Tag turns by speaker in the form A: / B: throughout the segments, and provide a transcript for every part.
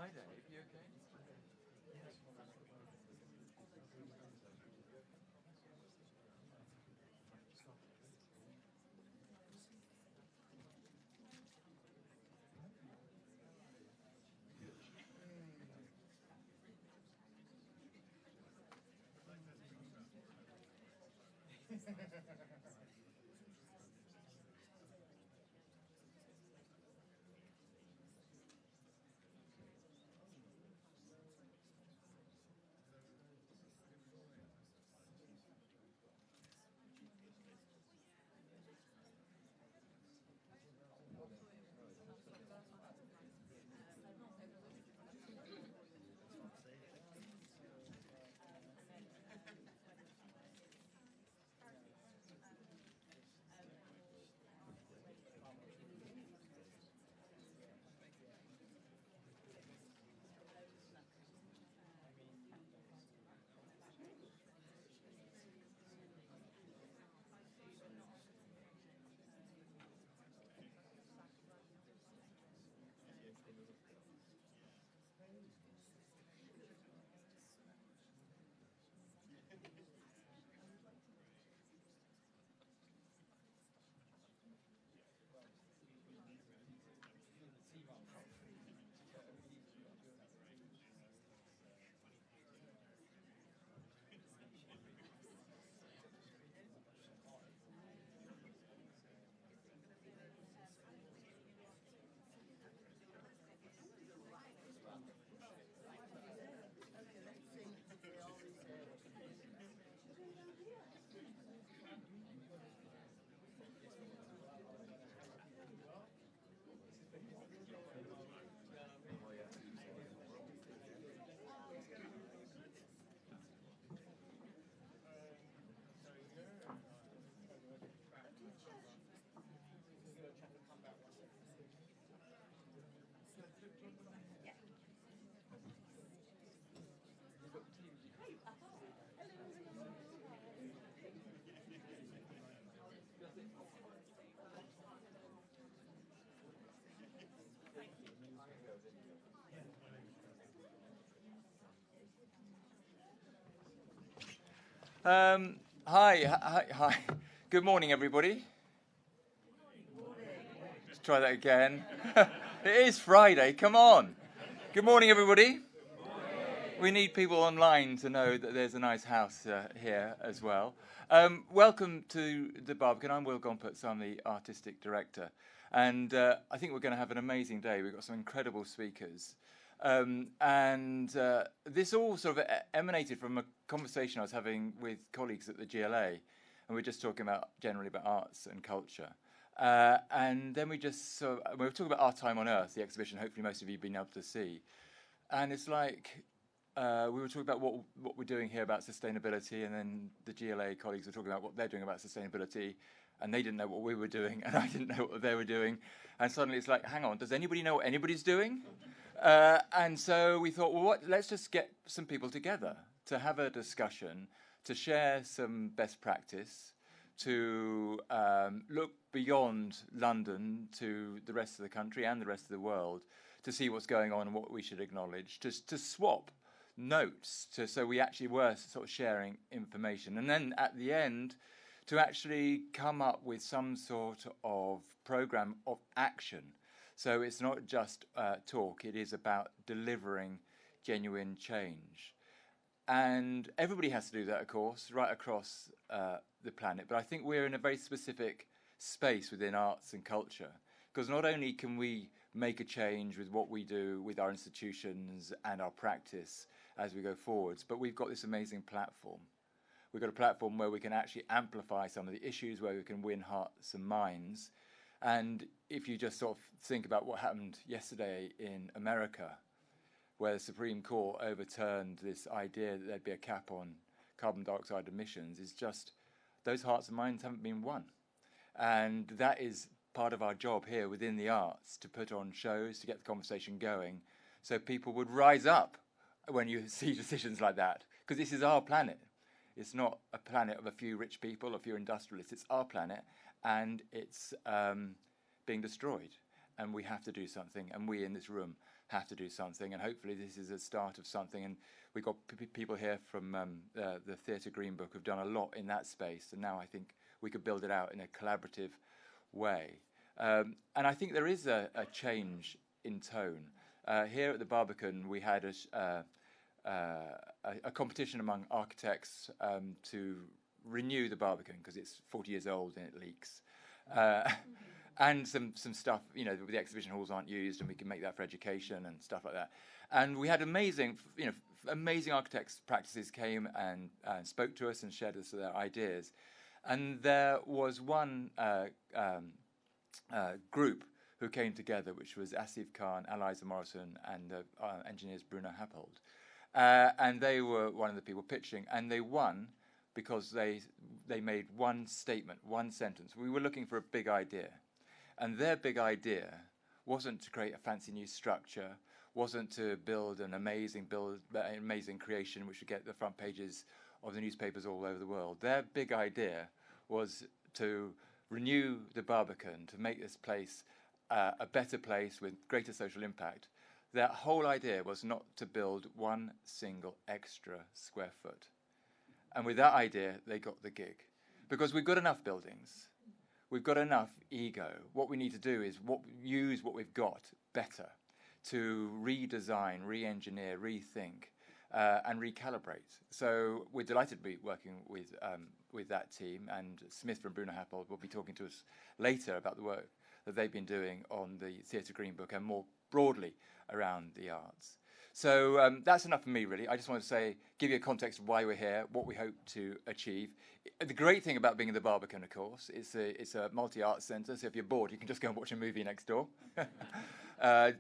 A: Hi Dave, you okay? Hi. Good morning, everybody. Let's try that again. It is Friday, come on. Good morning, everybody. We need people online to know that there's a nice house here as well. Welcome to the Barbican. I'm Will Gompertz, I'm the artistic director. And I think we're going to have an amazing day. We've got some incredible speakers. This all sort of emanated from a conversation I was having with colleagues at the GLA, and we were just talking about generally about arts and culture. And then we were talking about Our Time on Earth, the exhibition hopefully most of you have been able to see. And it's like we were talking about what we're doing here about sustainability, and then the GLA colleagues were talking about what they're doing about sustainability, and they didn't know what we were doing, and I didn't know what they were doing. And suddenly it's like, hang on, does anybody know what anybody's doing? And so we thought, well, let's just get some people together to have a discussion, to share some best practice, to look beyond London to the rest of the country and the rest of the world, to see what's going on and what we should acknowledge, to swap notes, so we actually were sort of sharing information. And then at the end, to actually come up with some sort of program of action. So it's not just talk, it is about delivering genuine change. And everybody has to do that, of course, right across the planet. But I think we're in a very specific space within arts and culture, because not only can we make a change with what we do with our institutions and our practice as we go forwards, but we've got this amazing platform. We've got a platform where we can actually amplify some of the issues, where we can win hearts and minds. And if you just sort of think about what happened yesterday in America, where the Supreme Court overturned this idea that there'd be a cap on carbon dioxide emissions, is just those hearts and minds haven't been won. And that is part of our job here within the arts, to put on shows, to get the conversation going, so people would rise up when you see decisions like that. Because this is our planet. It's not a planet of a few rich people, a few industrialists. It's our planet, and it's being destroyed. and we have to do something, and we in this room have to do something, and hopefully this is a start of something. And we've got people here from the Theatre Green Book who've done a lot in that space, and now I think we could build it out in a collaborative way. And I think there is a change in tone. Here at the Barbican, we had a competition among architects to renew the Barbican because it's 40 years old and it leaks. And some stuff, you know, the exhibition halls aren't used, and we can make that for education and stuff like that. And we had amazing architects' practices came and spoke to us and shared us their ideas. And there was one group who came together, which was Asif Khan, Eliza Morrison, and the engineers Bruno Happold. And they were one of the people pitching, and they won because they made one statement, one sentence. We were looking for a big idea. And their big idea wasn't to create a fancy new structure, wasn't to build an amazing creation which would get the front pages of the newspapers all over the world. Their big idea was to renew the Barbican, to make this place a better place with greater social impact. Their whole idea was not to build one single extra square foot. And with that idea, they got the gig. Because we've got enough buildings. We've got enough ego. What we need to do is use what we've got better to redesign, re-engineer, rethink, and recalibrate. So we're delighted to be working with that team, and Smith from Bruno Happold will be talking to us later about the work that they've been doing on the Theatre Green Book and more broadly around the arts. So that's enough for me, really. I just want to give you a context of why we're here, what we hope to achieve. The great thing about being in the Barbican, of course, it's a multi-arts centre, so if you're bored, you can just go and watch a movie next door.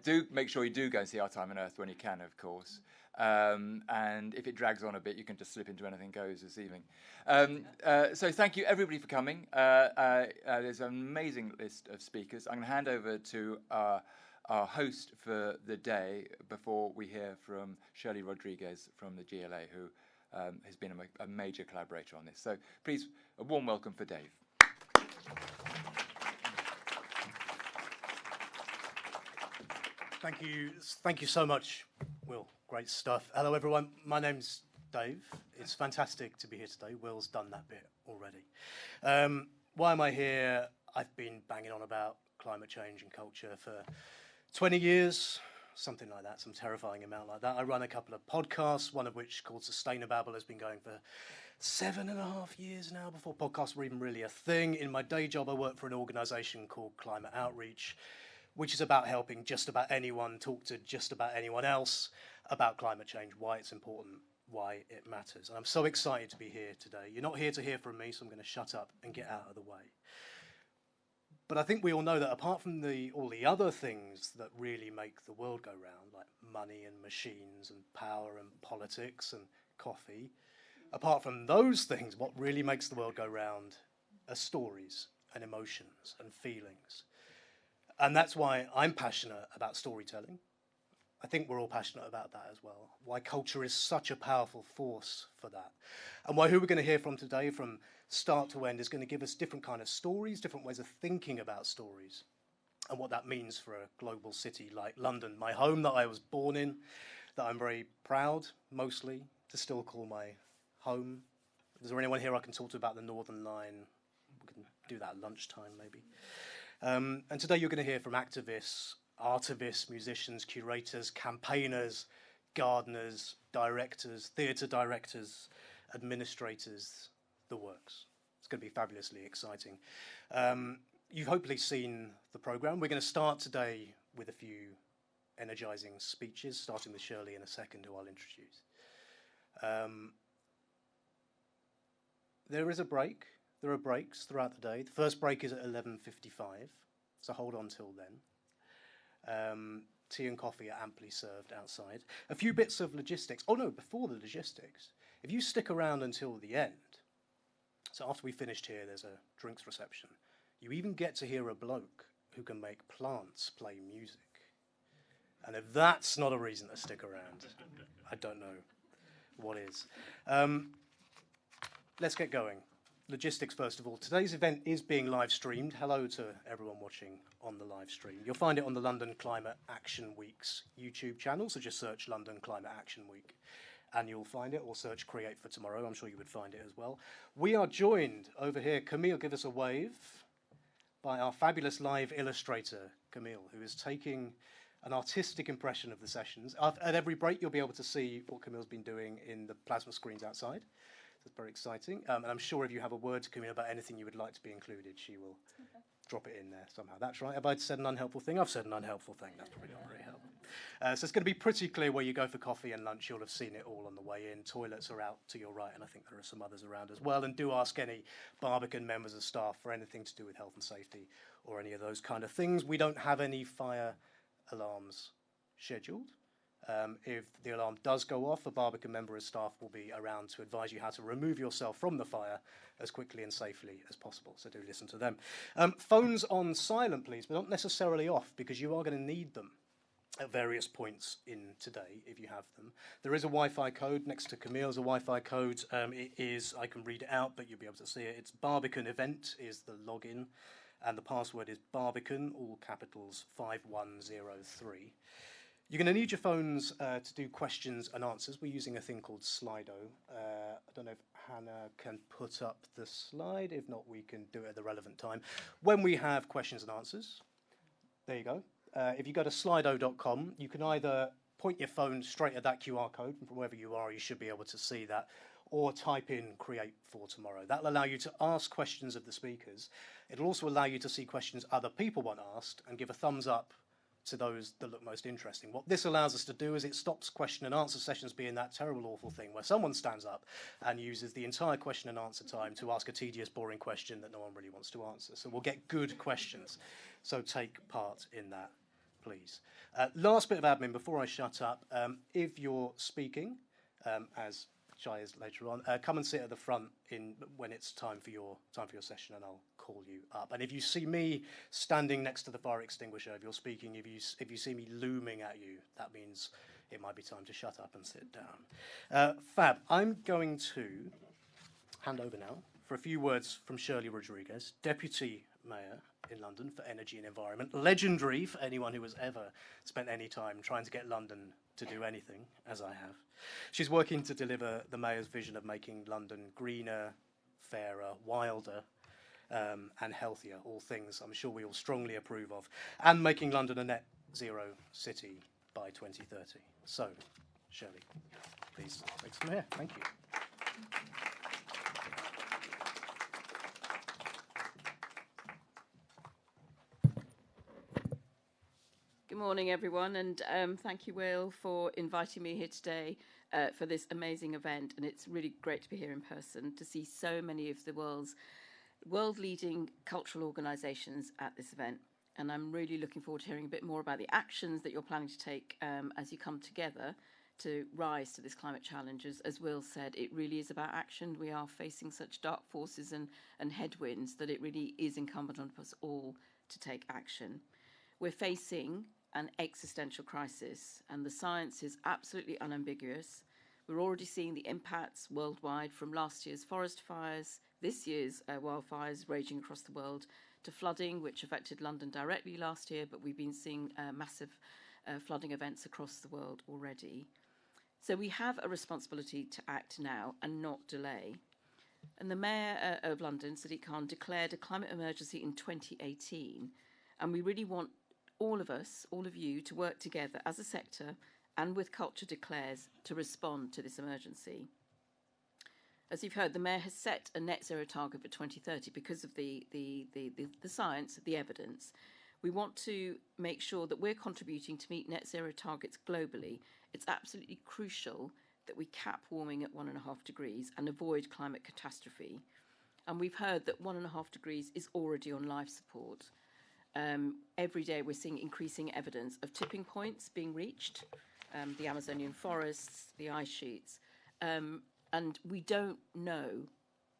A: Do make sure you do go and see Our Time on Earth when you can, of course. And if it drags on a bit, you can just slip into Anything Goes this evening. So thank you, everybody, for coming. There's an amazing list of speakers. I'm going to hand over to our host for the day before we hear from Shirley Rodriguez from the GLA, who has been a major collaborator on this. So please, a warm welcome for Dave.
B: Thank you so much, Will. Great stuff. Hello, everyone. My name's Dave. It's fantastic to be here today. Will's done that bit already. Why am I here? I've been banging on about climate change and culture for 20 years, something like that, some terrifying amount like that. I run a couple of podcasts, one of which called Sustainababble has been going for 7.5 years now, before podcasts were even really a thing. In my day job, I work for an organisation called Climate Outreach, which is about helping just about anyone talk to just about anyone else about climate change, why it's important, why it matters. And I'm so excited to be here today. You're not here to hear from me, so I'm going to shut up and get out of the way. But I think we all know that apart from all the other things that really make the world go round, like money and machines and power and politics and coffee, apart from those things, what really makes the world go round are stories and emotions and feelings. And that's why I'm passionate about storytelling. I think we're all passionate about that as well. Why culture is such a powerful force for that. And why who we're going to hear from today, from start to end, is going to give us different kind of stories, different ways of thinking about stories, and what that means for a global city like London, my home that I was born in, that I'm very proud, mostly, to still call my home. Is there anyone here I can talk to about the Northern Line? We can do that at lunchtime, maybe. And today you're going to hear from activists, artivists, musicians, curators, campaigners, gardeners, directors, theatre directors, administrators, the works. It's going to be fabulously exciting. You've hopefully seen the programme. We're going to start today with a few energising speeches, starting with Shirley in a second, who I'll introduce. There is a break. There are breaks throughout the day. The first break is at 11:55, so hold on till then. Tea and coffee are amply served outside. A few bits of logistics. Oh no, before the logistics. If you stick around until the end, so after we finished here, there's a drinks reception. You even get to hear a bloke who can make plants play music. And if that's not a reason to stick around, I don't know what is. Let's get going. logistics first of all. Today's event is being live streamed. Hello to everyone watching on the live stream. You'll find it on the London Climate Action Week's YouTube channel, so just search London Climate Action Week and you'll find it, or search Create for Tomorrow. I'm sure you would find it as well. We are joined over here, Camille, give us a wave, by our fabulous live illustrator, Camille, who is taking an artistic impression of the sessions. At every break, you'll be able to see what Camille's been doing in the plasma screens outside. That's very exciting. And I'm sure if you have a word to Camille about anything you would like to be included, she will drop it in there somehow. That's right. Have I said an unhelpful thing? I've said an unhelpful thing. That's probably not very helpful. So it's going to be pretty clear where you go for coffee and lunch. You'll have seen it all on the way in. Toilets are out to your right, and I think there are some others around as well. And do ask any Barbican members of staff for anything to do with health and safety or any of those kind of things. We don't have any fire alarms scheduled. If the alarm does go off, a Barbican member of staff will be around to advise you how to remove yourself from the fire as quickly and safely as possible, so do listen to them. Phones on silent, please, but not necessarily off, because you are going to need them at various points in today, if you have them. There is a Wi-Fi code next to Camille's, a Wi-Fi code. It is, I can read it out, but you'll be able to see it. It's Barbican Event is the login, and the password is Barbican, all capitals, 5103. You're going to need your phones to do questions and answers. We're using a thing called Slido. I don't know if Hannah can put up the slide. If not, we can do it at the relevant time. When we have questions and answers, there you go. If you go to slido.com, you can either point your phone straight at that QR code, and from wherever you are, you should be able to see that, or type in Create for Tomorrow. That'll allow you to ask questions of the speakers. It'll also allow you to see questions other people want asked and give a thumbs up to those that look most interesting. What this allows us to do is it stops question and answer sessions being that terrible, awful thing where someone stands up and uses the entire question and answer time to ask a tedious, boring question that no one really wants to answer. So we'll get good questions. So take part in that, please. Last bit of admin before I shut up. If you're speaking, as Shai is later on, come and sit at the front when it's time for your session, and I'll call you up. And if you see me standing next to the fire extinguisher, if you're speaking, if you see me looming at you, that means it might be time to shut up and sit down. Fab, I'm going to hand over now for a few words from Shirley Rodriguez, Deputy Mayor in London for Energy and Environment, legendary for anyone who has ever spent any time trying to get London to do anything, as I have. She's working to deliver the Mayor's vision of making London greener, fairer, wilder, and healthier, all things I'm sure we all strongly approve of, and making London a net zero city by 2030. So, Shirley, please take some here. Thank you.
C: Good morning, everyone, and thank you, Will, for inviting me here today for this amazing event. And it's really great to be here in person, to see so many of the world-leading cultural organisations at this event. And I'm really looking forward to hearing a bit more about the actions that you're planning to take as you come together to rise to this climate challenge. As Will said, it really is about action. We are facing such dark forces and headwinds that it really is incumbent on us all to take action. We're facing an existential crisis, and the science is absolutely unambiguous. We're already seeing the impacts worldwide, from last year's forest fires, this year's wildfires raging across the world, to flooding, which affected London directly last year, but we've been seeing massive flooding events across the world already. So we have a responsibility to act now and not delay. And the Mayor of London, Sadiq Khan, declared a climate emergency in 2018, and we really want all of us, all of you, to work together as a sector and with Culture Declares to respond to this emergency. As you've heard, the Mayor has set a net zero target for 2030 because of the science, the evidence. We want to make sure that we're contributing to meet net zero targets globally. It's absolutely crucial that we cap warming at 1.5 degrees and avoid climate catastrophe. And we've heard that 1.5 degrees is already on life support. Every day we're seeing increasing evidence of tipping points being reached, the Amazonian forests, the ice sheets, and we don't know.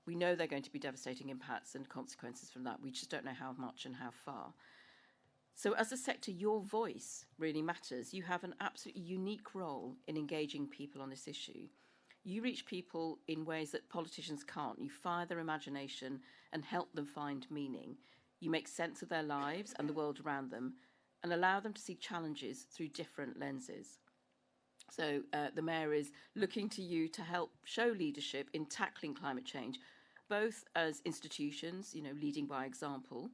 C: We know there are going to be devastating impacts and consequences from that. We just don't know how much and how far. So as a sector, your voice really matters. You have an absolutely unique role in engaging people on this issue. You reach people in ways that politicians can't. You fire their imagination and help them find meaning. You make sense of their lives and the world around them and allow them to see challenges through different lenses. So the Mayor is looking to you to help show leadership in tackling climate change, both as institutions, leading by example,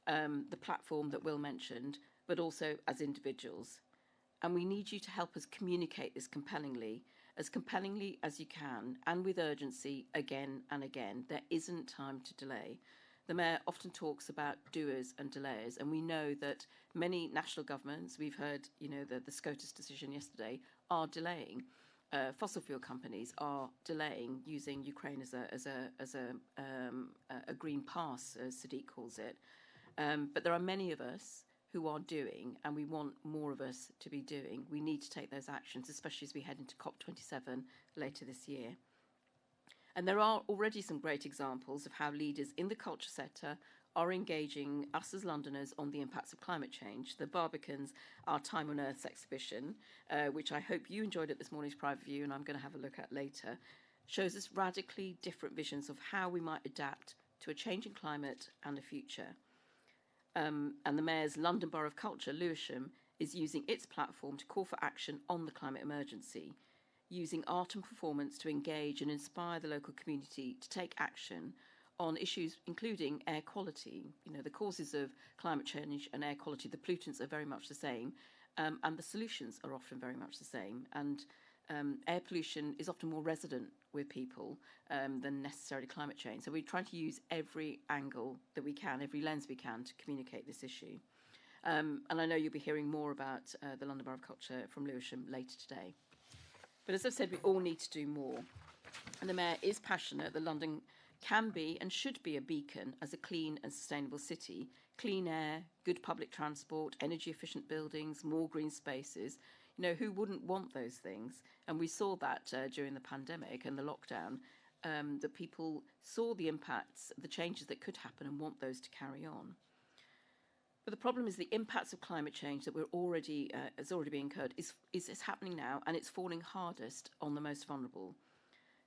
C: the platform that Will mentioned, but also as individuals. And we need you to help us communicate this compellingly as you can, and with urgency again and again. There isn't time to delay. The Mayor often talks about doers and delayers, and we know that many national governments, we've heard, the SCOTUS decision yesterday, are delaying. Fossil fuel companies are delaying using Ukraine as a green pass, as Sadiq calls it. But there are many of us who are doing, and we want more of us to be doing. We need to take those actions, especially as we head into COP27 later this year. And there are already some great examples of how leaders in the culture sector are engaging us as Londoners on the impacts of climate change. The Barbicans, our Time on Earth's exhibition, which I hope you enjoyed at this morning's private view, and I'm going to have a look at later, shows us radically different visions of how we might adapt to a changing climate and a future. And the Mayor's London Borough of Culture, Lewisham, is using its platform to call for action on the climate emergency, using art and performance to engage and inspire the local community to take action on issues including air quality. The causes of climate change and air quality, the pollutants are very much the same, and the solutions are often very much the same. And air pollution is often more resident with people than necessarily climate change. So we're trying to use every angle that we can, every lens we can, to communicate this issue. And I know you'll be hearing more about the London Borough of Culture from Lewisham later today. But as I've said, we all need to do more. And the Mayor is passionate that London can be and should be a beacon as a clean and sustainable city. Clean air, good public transport, energy efficient buildings, more green spaces. Who wouldn't want those things? And we saw that during the pandemic and the lockdown, that people saw the impacts, the changes that could happen and want those to carry on. But the problem is the impacts of climate change that has already been incurred is happening now, and it's falling hardest on the most vulnerable.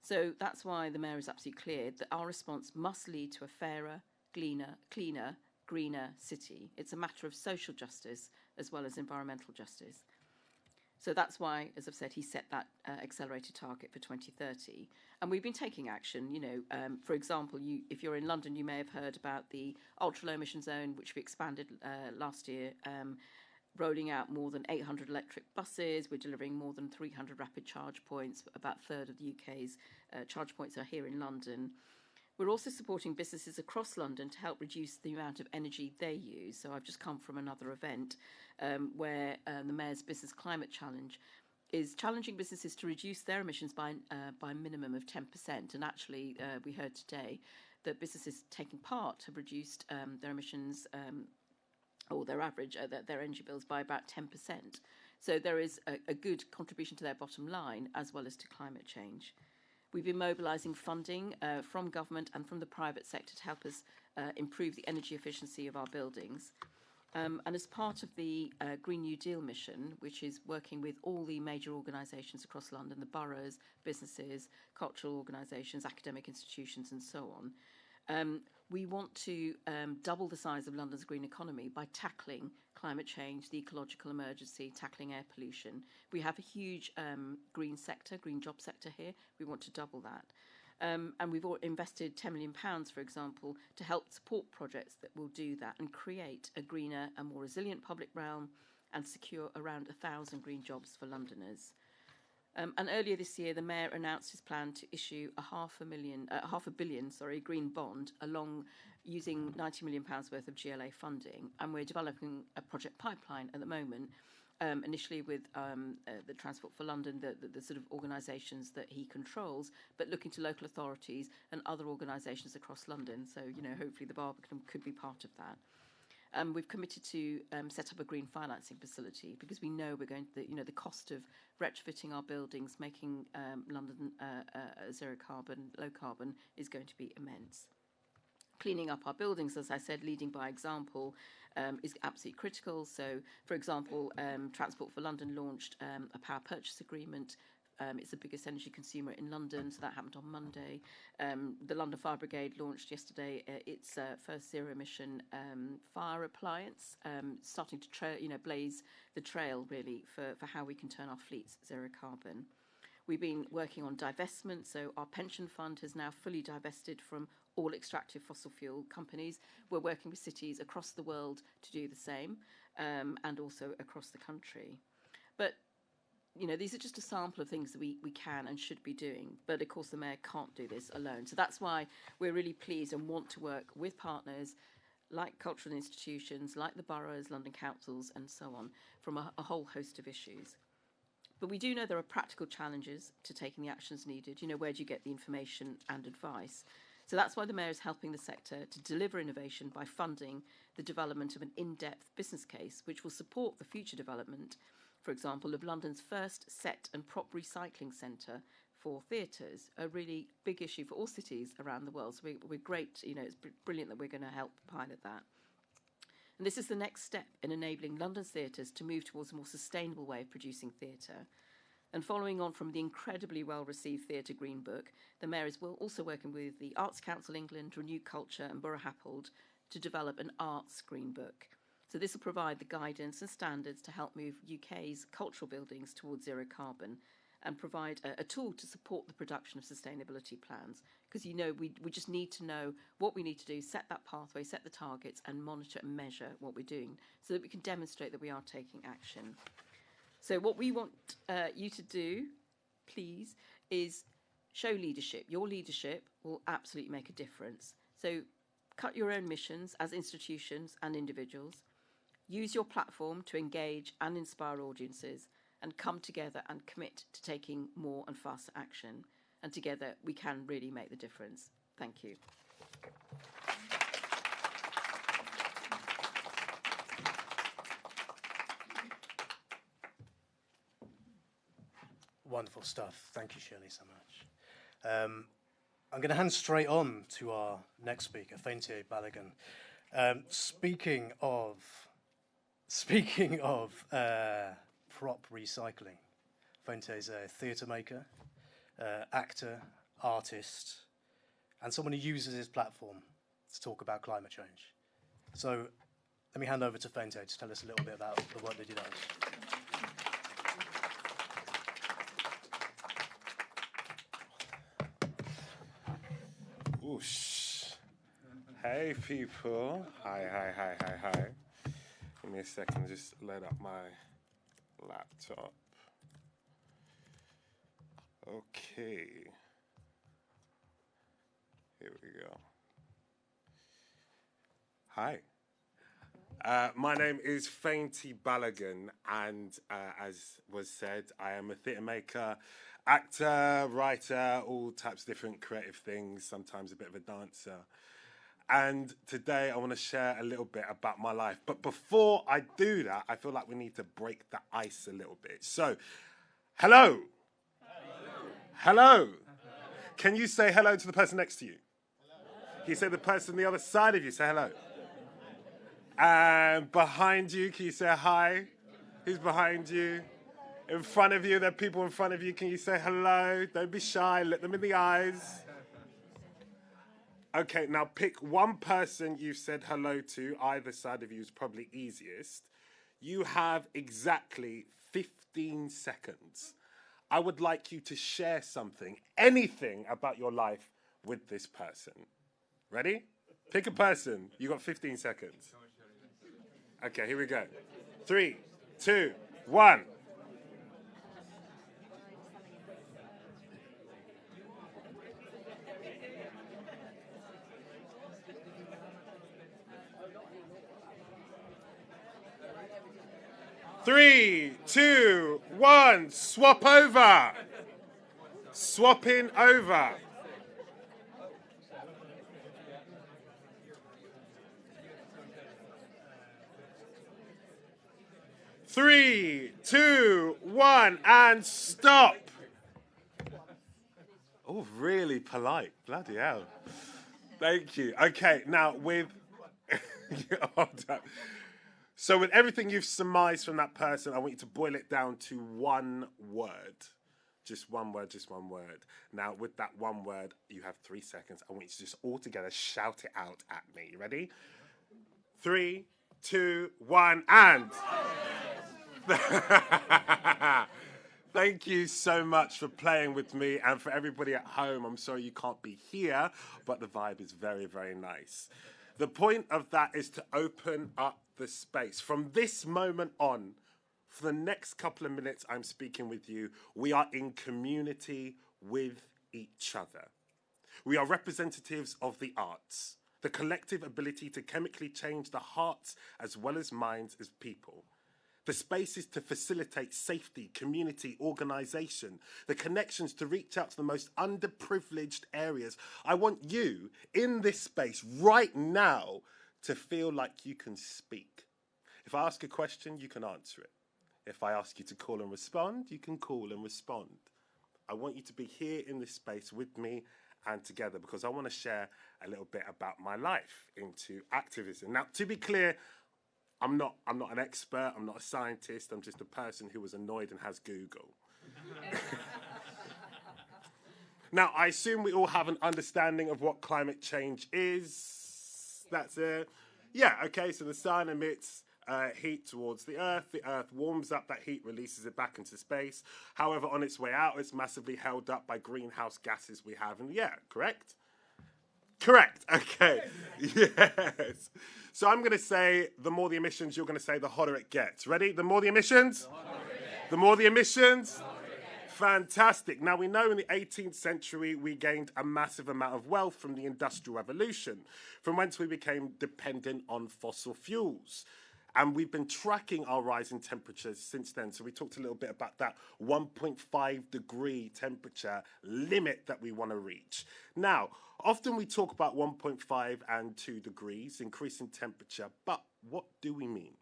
C: So that's why the Mayor is absolutely clear that our response must lead to a fairer, cleaner, greener city. It's a matter of social justice as well as environmental justice. So that's why, as I've said, he set that accelerated target for 2030. And we've been taking action. For example, if you're in London, you may have heard about the ultra-low emission zone, which we expanded last year, rolling out more than 800 electric buses. We're delivering more than 300 rapid charge points. About a third of the UK's charge points are here in London. We're also supporting businesses across London to help reduce the amount of energy they use. So I've just come from another event where the Mayor's Business Climate Challenge is challenging businesses to reduce their emissions by a minimum of 10%. And actually, we heard today that businesses taking part have reduced their emissions or their average, their energy bills by about 10%. So there is a good contribution to their bottom line as well as to climate change. We've been mobilising funding from government and from the private sector to help us improve the energy efficiency of our buildings. And as part of the Green New Deal mission, which is working with all the major organisations across London, the boroughs, businesses, cultural organisations, academic institutions and so on, we want to double the size of London's green economy by tackling climate change, the ecological emergency, tackling air pollution. We have a huge green job sector here. We want to double that. And we've invested £10 million, for example, to help support projects that will do that and create a greener and more resilient public realm and secure around 1,000 green jobs for Londoners. And earlier this year, the Mayor announced his plan to issue a £500 million green bond, along using £90 million worth of GLA funding. And we're developing a project pipeline at the moment, initially with the Transport for London, the sort of organisations that he controls, but looking to local authorities and other organisations across London. So, hopefully the Barbican could be part of that. We've committed to set up a green financing facility because we know we're going to, the cost of retrofitting our buildings, making London zero carbon, low carbon, is going to be immense. Cleaning up our buildings, as I said, leading by example, is absolutely critical. So, for example, Transport for London launched a power purchase agreement It's the biggest energy consumer in London, so that happened on Monday. The London Fire Brigade launched yesterday its first zero-emission fire appliance, starting to blaze the trail, really, for how we can turn our fleets zero carbon. We've been working on divestment, so our pension fund has now fully divested from all extractive fossil fuel companies. We're working with cities across the world to do the same, and also across the country. But, these are just a sample of things that we can and should be doing. But, of course, the Mayor can't do this alone. So that's why we're really pleased and want to work with partners like cultural institutions, like the boroughs, London councils, and so on, from a whole host of issues. But we do know there are practical challenges to taking the actions needed. Where do you get the information and advice? So that's why the Mayor is helping the sector to deliver innovation by funding the development of an in-depth business case, which will support the future development, for example, of London's first set and prop recycling centre for theatres, a really big issue for all cities around the world. So we're great, it's brilliant that we're going to help pilot that. And this is the next step in enabling London's theatres to move towards a more sustainable way of producing theatre. And following on from the incredibly well-received Theatre Green Book, the Mayor is also working with the Arts Council England, Renew Culture and Borough Happold to develop an Arts Green Book. So this will provide the guidance and standards to help move UK's cultural buildings towards zero carbon and provide a tool to support the production of sustainability plans. Because, we just need to know what we need to do, set that pathway, set the targets, and monitor and measure what we're doing so that we can demonstrate that we are taking action. So what we want you to do, please, is show leadership. Your leadership will absolutely make a difference. So cut your own missions as institutions and individuals. Use your platform to engage and inspire audiences, and come together and commit to taking more and faster action. And together we can really make the difference. Thank you.
B: Wonderful stuff. Thank you, Shirley, so much. I'm going to hand straight on to our next speaker, Feintier Balogun. Speaking of prop recycling, Feintier is a theatre maker, actor, artist, and someone who uses his platform to talk about climate change. So let me hand over to Feintier to tell us a little bit about the work that he does.
D: Oosh. Hey people. Hi. Give me a second, just load up my laptop. Okay. Here we go. Hi. My name is Feintier Balogun, and as was said, I am a theatre maker, actor, writer, all types of different creative things, sometimes a bit of a dancer. And today I want to share a little bit about my life. But before I do that, I feel like we need to break the ice a little bit. So, hello. Hello. Can you say hello to the person next to you? Hello. Can you say the person on the other side of you, say hello? And behind you, can you say hi? Who's behind you? In front of you, there are people in front of you. Can you say hello? Don't be shy. Look them in the eyes. Okay, now pick one person you've said hello to. Either side of you is probably easiest. You have exactly 15 seconds. I would like you to share something, anything about your life with this person. Ready? Pick a person. You got 15 seconds. Okay, here we go. 3, 2, 1. Three, two, one, swap over. Swapping over. Three, two, one, and stop. Oh, really polite. Bloody hell. Thank you. Okay, now with... Hold up. So with everything you've surmised from that person, I want you to boil it down to one word. Just one word, just one word. Now, with that one word, you have 3 seconds. I want you to just all together shout it out at me. You ready? 3, 2, 1, and... Thank you so much for playing with me, and for everybody at home, I'm sorry you can't be here, but the vibe is very, very nice. The point of that is to open up the space. From this moment on, for the next couple of minutes I'm speaking with you, we are in community with each other. We are representatives of the arts, the collective ability to chemically change the hearts as well as minds of people. The spaces to facilitate safety, community, organisation, the connections to reach out to the most underprivileged areas. I want you in this space right now to feel like you can speak. If I ask a question, you can answer it. If I ask you to call and respond, you can call and respond. I want you to be here in this space with me and together because I want to share a little bit about my life into activism. Now, to be clear, I'm not an expert, I'm not a scientist, I'm just a person who was annoyed and has Google. Now, I assume we all have an understanding of what climate change is. That's it. Yeah, okay, so the sun emits heat towards the earth warms up that heat, releases it back into space. However, on its way out, it's massively held up by greenhouse gases we have in the air, correct? Correct, okay, yes. So I'm going to say the more the emissions, you're going to say the hotter it gets. Ready? The more the emissions? The more the emissions? Fantastic. Now, we know in the 18th century, we gained a massive amount of wealth from the Industrial Revolution, from whence we became dependent on fossil fuels. And we've been tracking our rising temperatures since then. So we talked a little bit about that 1.5 degree temperature limit that we want to reach. Now, often we talk about 1.5 and 2 degrees increase in temperature, but what do we mean?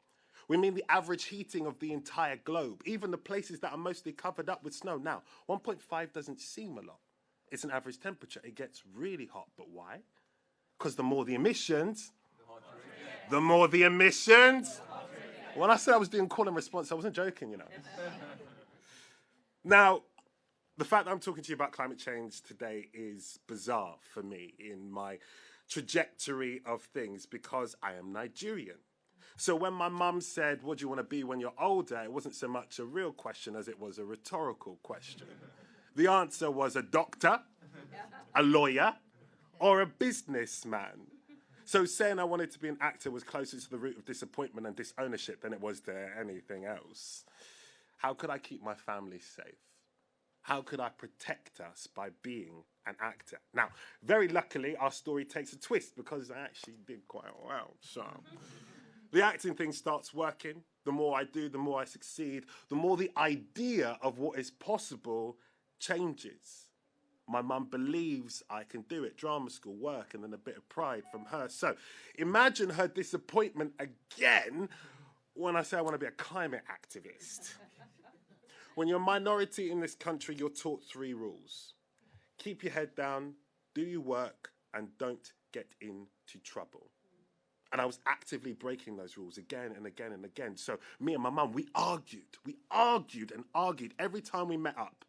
D: We mean the average heating of the entire globe, even the places that are mostly covered up with snow. Now, 1.5 doesn't seem a lot. It's an average temperature. It gets really hot, but why? Because the more the emissions, the more the emissions. When I said I was doing call and response, I wasn't joking, you know. Now, the fact that I'm talking to you about climate change today is bizarre for me in my trajectory of things because I am Nigerian. So when my mum said, what do you want to be when you're older? It wasn't so much a real question as it was a rhetorical question. The answer was a doctor, a lawyer, or a businessman. So saying I wanted to be an actor was closer to the root of disappointment and disownership than it was to anything else. How could I keep my family safe? How could I protect us by being an actor? Now, very luckily, our story takes a twist because I actually did quite well. So the acting thing starts working. The more I do, the more I succeed. The more the idea of what is possible changes. My mum believes I can do it. Drama school, work, and then a bit of pride from her. So imagine her disappointment again when I say I want to be a climate activist. When you're a minority in this country, you're taught 3 rules. Keep your head down, do your work, and don't get into trouble. And I was actively breaking those rules again and again and again. So me and my mum, we argued and argued every time we met up.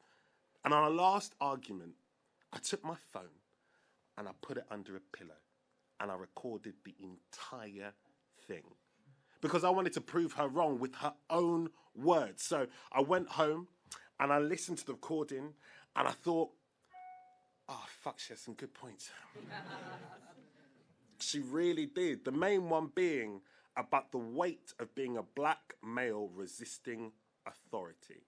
D: And on our last argument, I took my phone and I put it under a pillow and I recorded the entire thing because I wanted to prove her wrong with her own words. So I went home and I listened to the recording and I thought, oh, fuck, she has some good points. She really did. The main one being about the weight of being a black male resisting authority.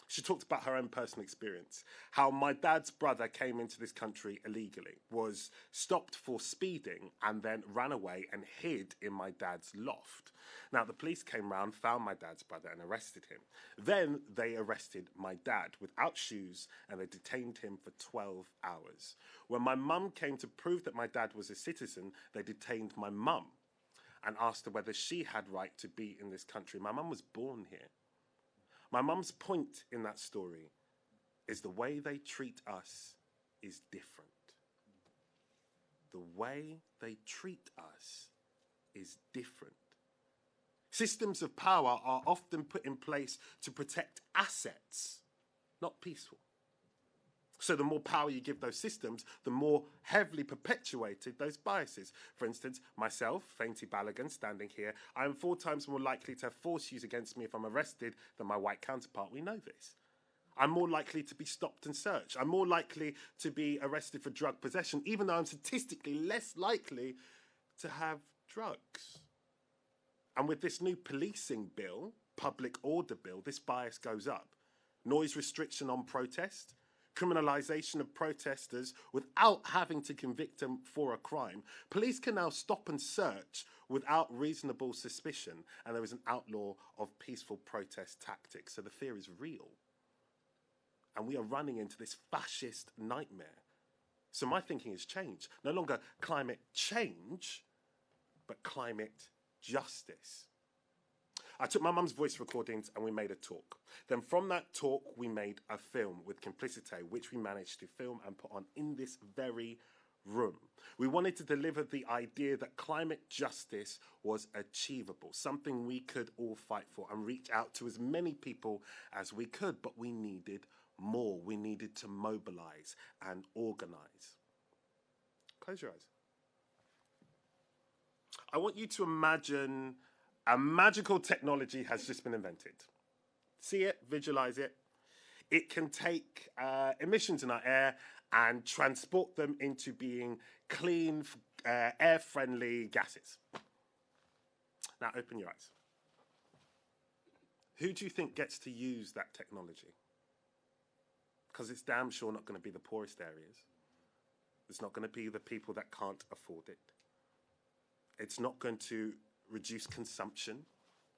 D: She talked about her own personal experience, how my dad's brother came into this country illegally, was stopped for speeding, and then ran away and hid in my dad's loft. Now, the police came round, found my dad's brother, and arrested him. Then they arrested my dad without shoes, and they detained him for 12 hours. When my mum came to prove that my dad was a citizen, they detained my mum and asked her whether she had right to be in this country. My mum was born here. My mum's point in that story is the way they treat us is different. The way they treat us is different. Systems of power are often put in place to protect assets, not peaceful. So the more power you give those systems, the more heavily perpetuated those biases. For instance, myself, Fainty Balogun, standing here, I am 4 times more likely to have force used against me if I'm arrested than my white counterpart. We know this. I'm more likely to be stopped and searched. I'm more likely to be arrested for drug possession, even though I'm statistically less likely to have drugs. And with this new policing bill, public order bill, this bias goes up. Noise restriction on protest, criminalisation of protesters without having to convict them for a crime. Police can now stop and search without reasonable suspicion, and there is an outlaw of peaceful protest tactics. So the fear is real. And we are running into this fascist nightmare. So my thinking has changed. No longer climate change, but climate justice. I took my mum's voice recordings and we made a talk. Then from that talk, we made a film with Complicité, which we managed to film and put on in this very room. We wanted to deliver the idea that climate justice was achievable, something we could all fight for and reach out to as many people as we could, but we needed more. We needed to mobilize and organize. Close your eyes. I want you to imagine a magical technology has just been invented. See it, visualize it. It can take emissions in our air and transport them into being clean, air-friendly gases. Now open your eyes. Who do you think gets to use that technology? Because it's damn sure not going to be the poorest areas. It's not going to be the people that can't afford it. It's not going to reduce consumption,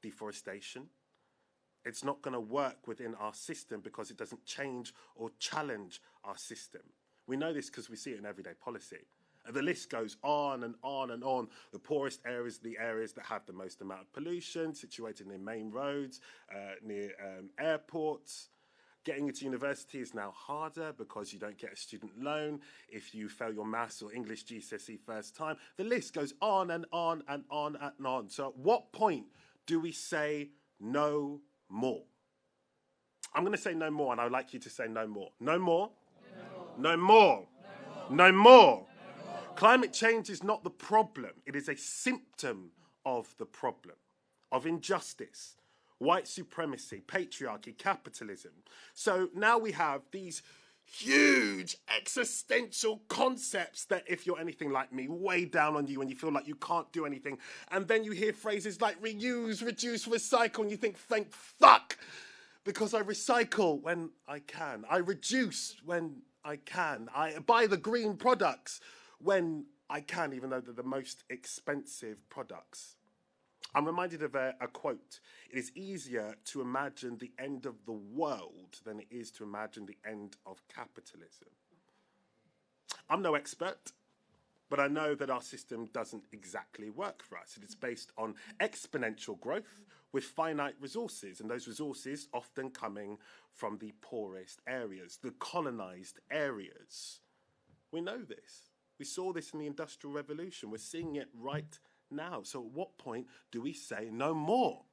D: deforestation. It's not going to work within our system because it doesn't change or challenge our system. We know this because we see it in everyday policy. And the list goes on and on and on. The poorest areas are the areas that have the most amount of pollution, situated near main roads, near airports. Getting into university is now harder because you don't get a student loan if you fail your maths or English GCSE first time. The list goes on and on and on and on. So at what point do we say no more? I'm going to say no more, and I would like you to say no more. No more? No more. No more. No more. Climate change is not the problem. It is a symptom of the problem, of injustice, white supremacy, patriarchy, capitalism. So now we have these huge existential concepts that, if you're anything like me, weigh down on you and you feel like you can't do anything. And then you hear phrases like reuse, reduce, recycle, and you think, thank fuck, because I recycle when I can. I reduce when I can. I buy the green products when I can, even though they're the most expensive products. I'm reminded of a quote. It is easier to imagine the end of the world than it is to imagine the end of capitalism. I'm no expert, but I know that our system doesn't exactly work for us. It is based on exponential growth with finite resources, and those resources often coming from the poorest areas, the colonized areas. We know this. We saw this in the Industrial Revolution. We're seeing it right now. So at what point do we say no more?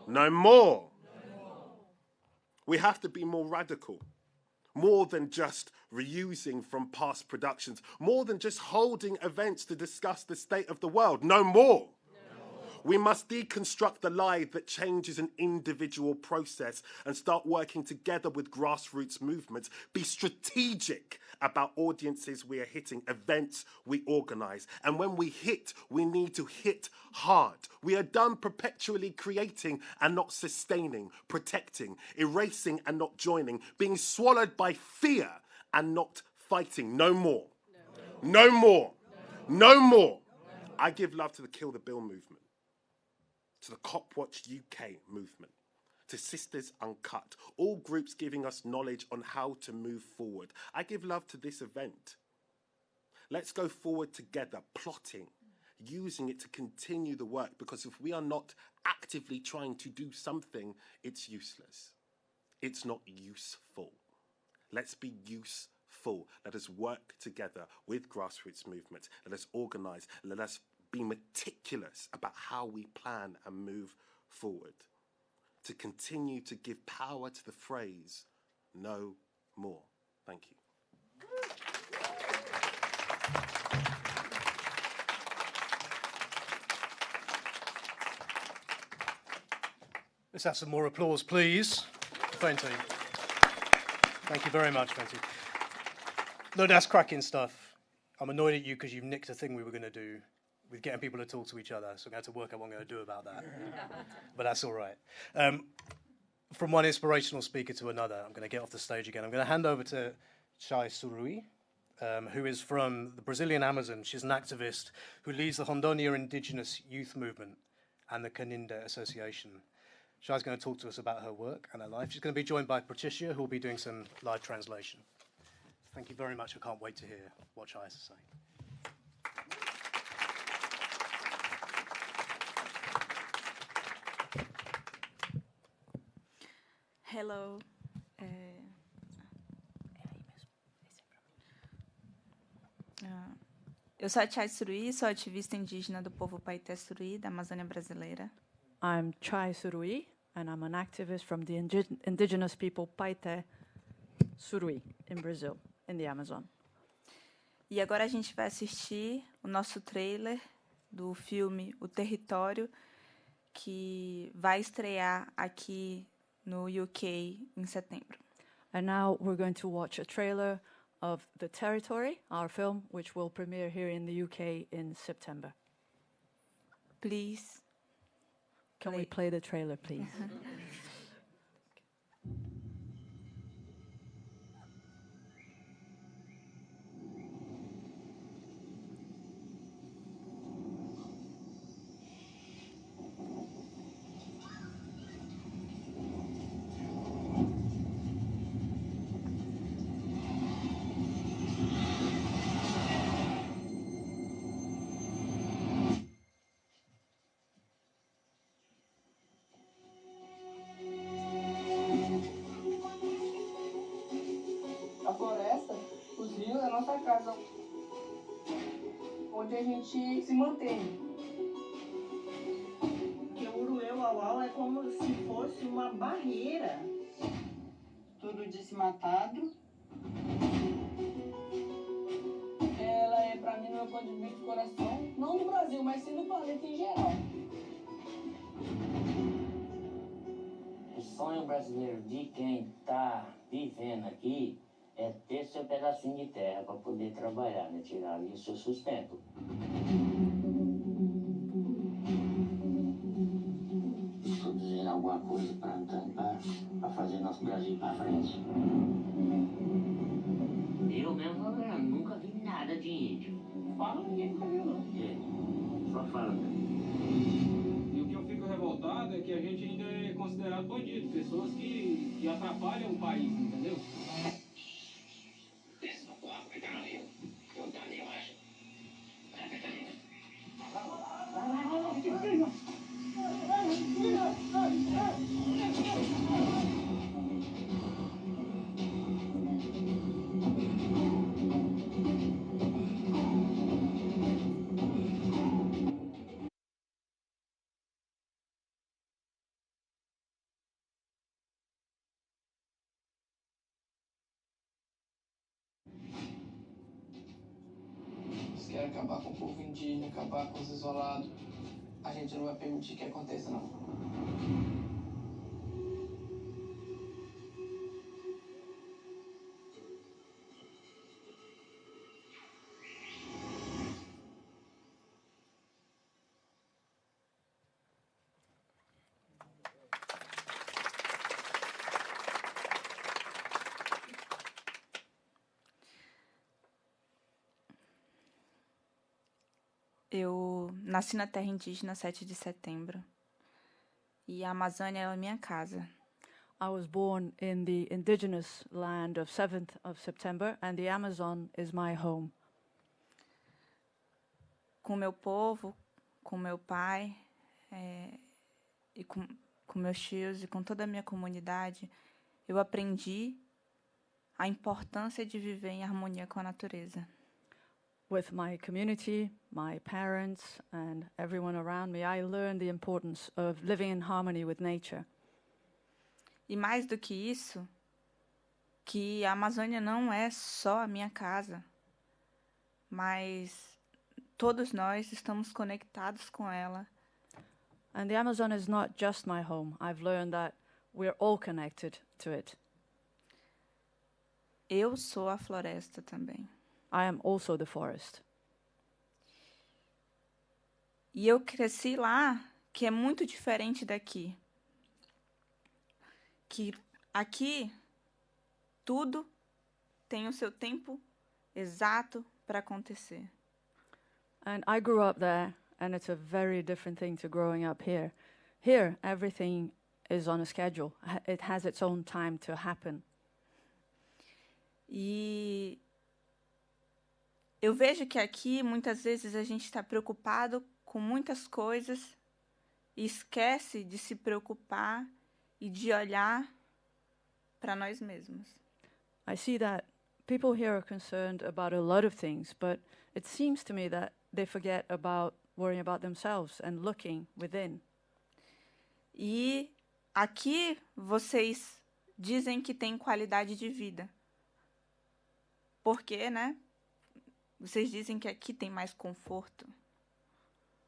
D: No more. No more. We have to be more radical. More than just reusing from past productions. More than just holding events to discuss the state of the world. No more. We must deconstruct the lie that change is an individual process and start working together with grassroots movements. Be strategic about audiences we are hitting, events we organise. And when we hit, we need to hit hard. We are done perpetually creating and not sustaining, protecting, erasing and not joining, being swallowed by fear and not fighting. No more. No more. No more. I give love to the Kill the Bill movement, to the Cop Watch UK movement, to Sisters Uncut, all groups giving us knowledge on how to move forward. I give love to this event. Let's go forward together, plotting, using it to continue the work, because if we are not actively trying to do something, it's useless. It's not useful. Let's be useful. Let us work together with grassroots movements. Let us organise. Let us be meticulous about how we plan and move forward, to continue to give power to the phrase, no more. Thank you.
B: Let's have some more applause, please. Fenty. Thank you very much, Fenty. No, that's cracking stuff. I'm annoyed at you because you've nicked a thing we were going to do with getting people to talk to each other, so I'm going to have to work out what I'm going to do about that. But that's all right. From one inspirational speaker to another, I'm going to get off the stage again. I'm going to hand over to Chai Surui, who is from the Brazilian Amazon. She's an activist who leads the Rondônia Indigenous Youth Movement and the Caninda Association. Shai's going to talk to us about her work and her life. She's going to be joined by Patricia, who will be doing some live translation. Thank you very much. I can't wait to hear what Shai has to say.
E: Hello. Eu sou a Chai Surui, sou ativista indígena do povo Paité Surui, da Amazônia brasileira.
F: I'm Chai Surui, and I'm an activist from the indigenous people Paité Surui in Brazil, in the Amazon.
E: E agora a gente vai assistir o nosso trailer do filme O Território, que vai estrear aqui no UK em setembro.
F: And now we're going to watch a trailer of The Territory, our film, which will premiere here in the UK in September.
E: Please.
F: Can we play the trailer, please?
G: A floresta, os rios, é a nossa casa, onde a gente se mantém.
H: Porque o Urueu-Auau é como se fosse uma barreira.
G: Tudo desmatado. Ela é, pra mim, meu ponto de vista, de coração, não do Brasil, mas sim do planeta em geral.
I: O sonho brasileiro de quem está vivendo aqui é ter seu pedacinho de terra para poder trabalhar, né? Tirar ali o seu sustento. Produzir alguma coisa para fazer nosso Brasil para frente. Eu mesmo nunca vi nada de índio.
G: Fala, ninguém nunca viu, não.
I: Só fala.
J: E o que eu fico revoltado é que a gente ainda é considerado bandido, pessoas que atrapalham o país, entendeu?
I: Desce no corpo, vai estar no rio. Não tá nem, eu acho. Vai,
G: Se quer acabar com o povo indígena, acabar com os isolados, a gente não vai permitir que aconteça, não.
E: Eu nasci na terra indígena 7 de setembro. E a Amazônia é a minha casa.
F: I was born in the indigenous land of 7th of September, and the Amazon is my home.
E: Com meu povo, com meu pai, e com meus tios e com toda a minha comunidade, eu aprendi a importância de viver em harmonia com a natureza.
F: With my community, my parents, and everyone around me, I learned the importance of living in harmony with nature.
E: E mais do que isso, que a Amazônia não é só a minha casa, mas todos nós estamos conectados com ela.
F: And the Amazon is not just my home. I've learned that we're all connected to it.
E: Eu sou a floresta também.
F: I am also the forest.
E: E eu cresci lá, que é muito diferente daqui. Que aqui tudo tem o seu tempo exato para acontecer.
F: And I grew up there, and it's a very different thing to growing up here. Here, everything is on a schedule. It has its own time to happen.
E: E eu vejo que aqui, muitas vezes, a gente está preocupado com muitas coisas e esquece de se preocupar e de olhar para nós mesmos.
F: I see that people here are concerned about a lot of things, but it seems to me that they forget about worrying about themselves and looking within.
E: E aqui vocês dizem que tem qualidade de vida. Porque, né? Vocês dizem que aqui tem mais conforto.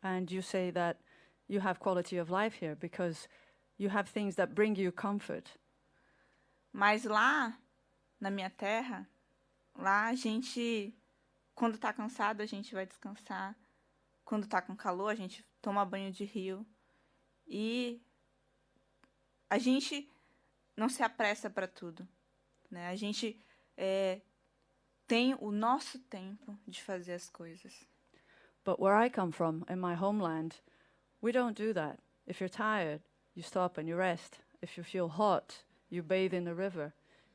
F: And you say that you have quality of life here because you have things that bring you comfort.
E: Mas lá, na minha terra, lá a gente, quando está cansado, a gente vai descansar. Quando está com calor, a gente toma banho de rio. E a gente não se apressa para tudo, né? A gente tem o nosso tempo de fazer as coisas.
F: But where I come from, in my homeland, we don't do that. If you're tired, you stop and you rest. If you feel hot, you bathe in the river.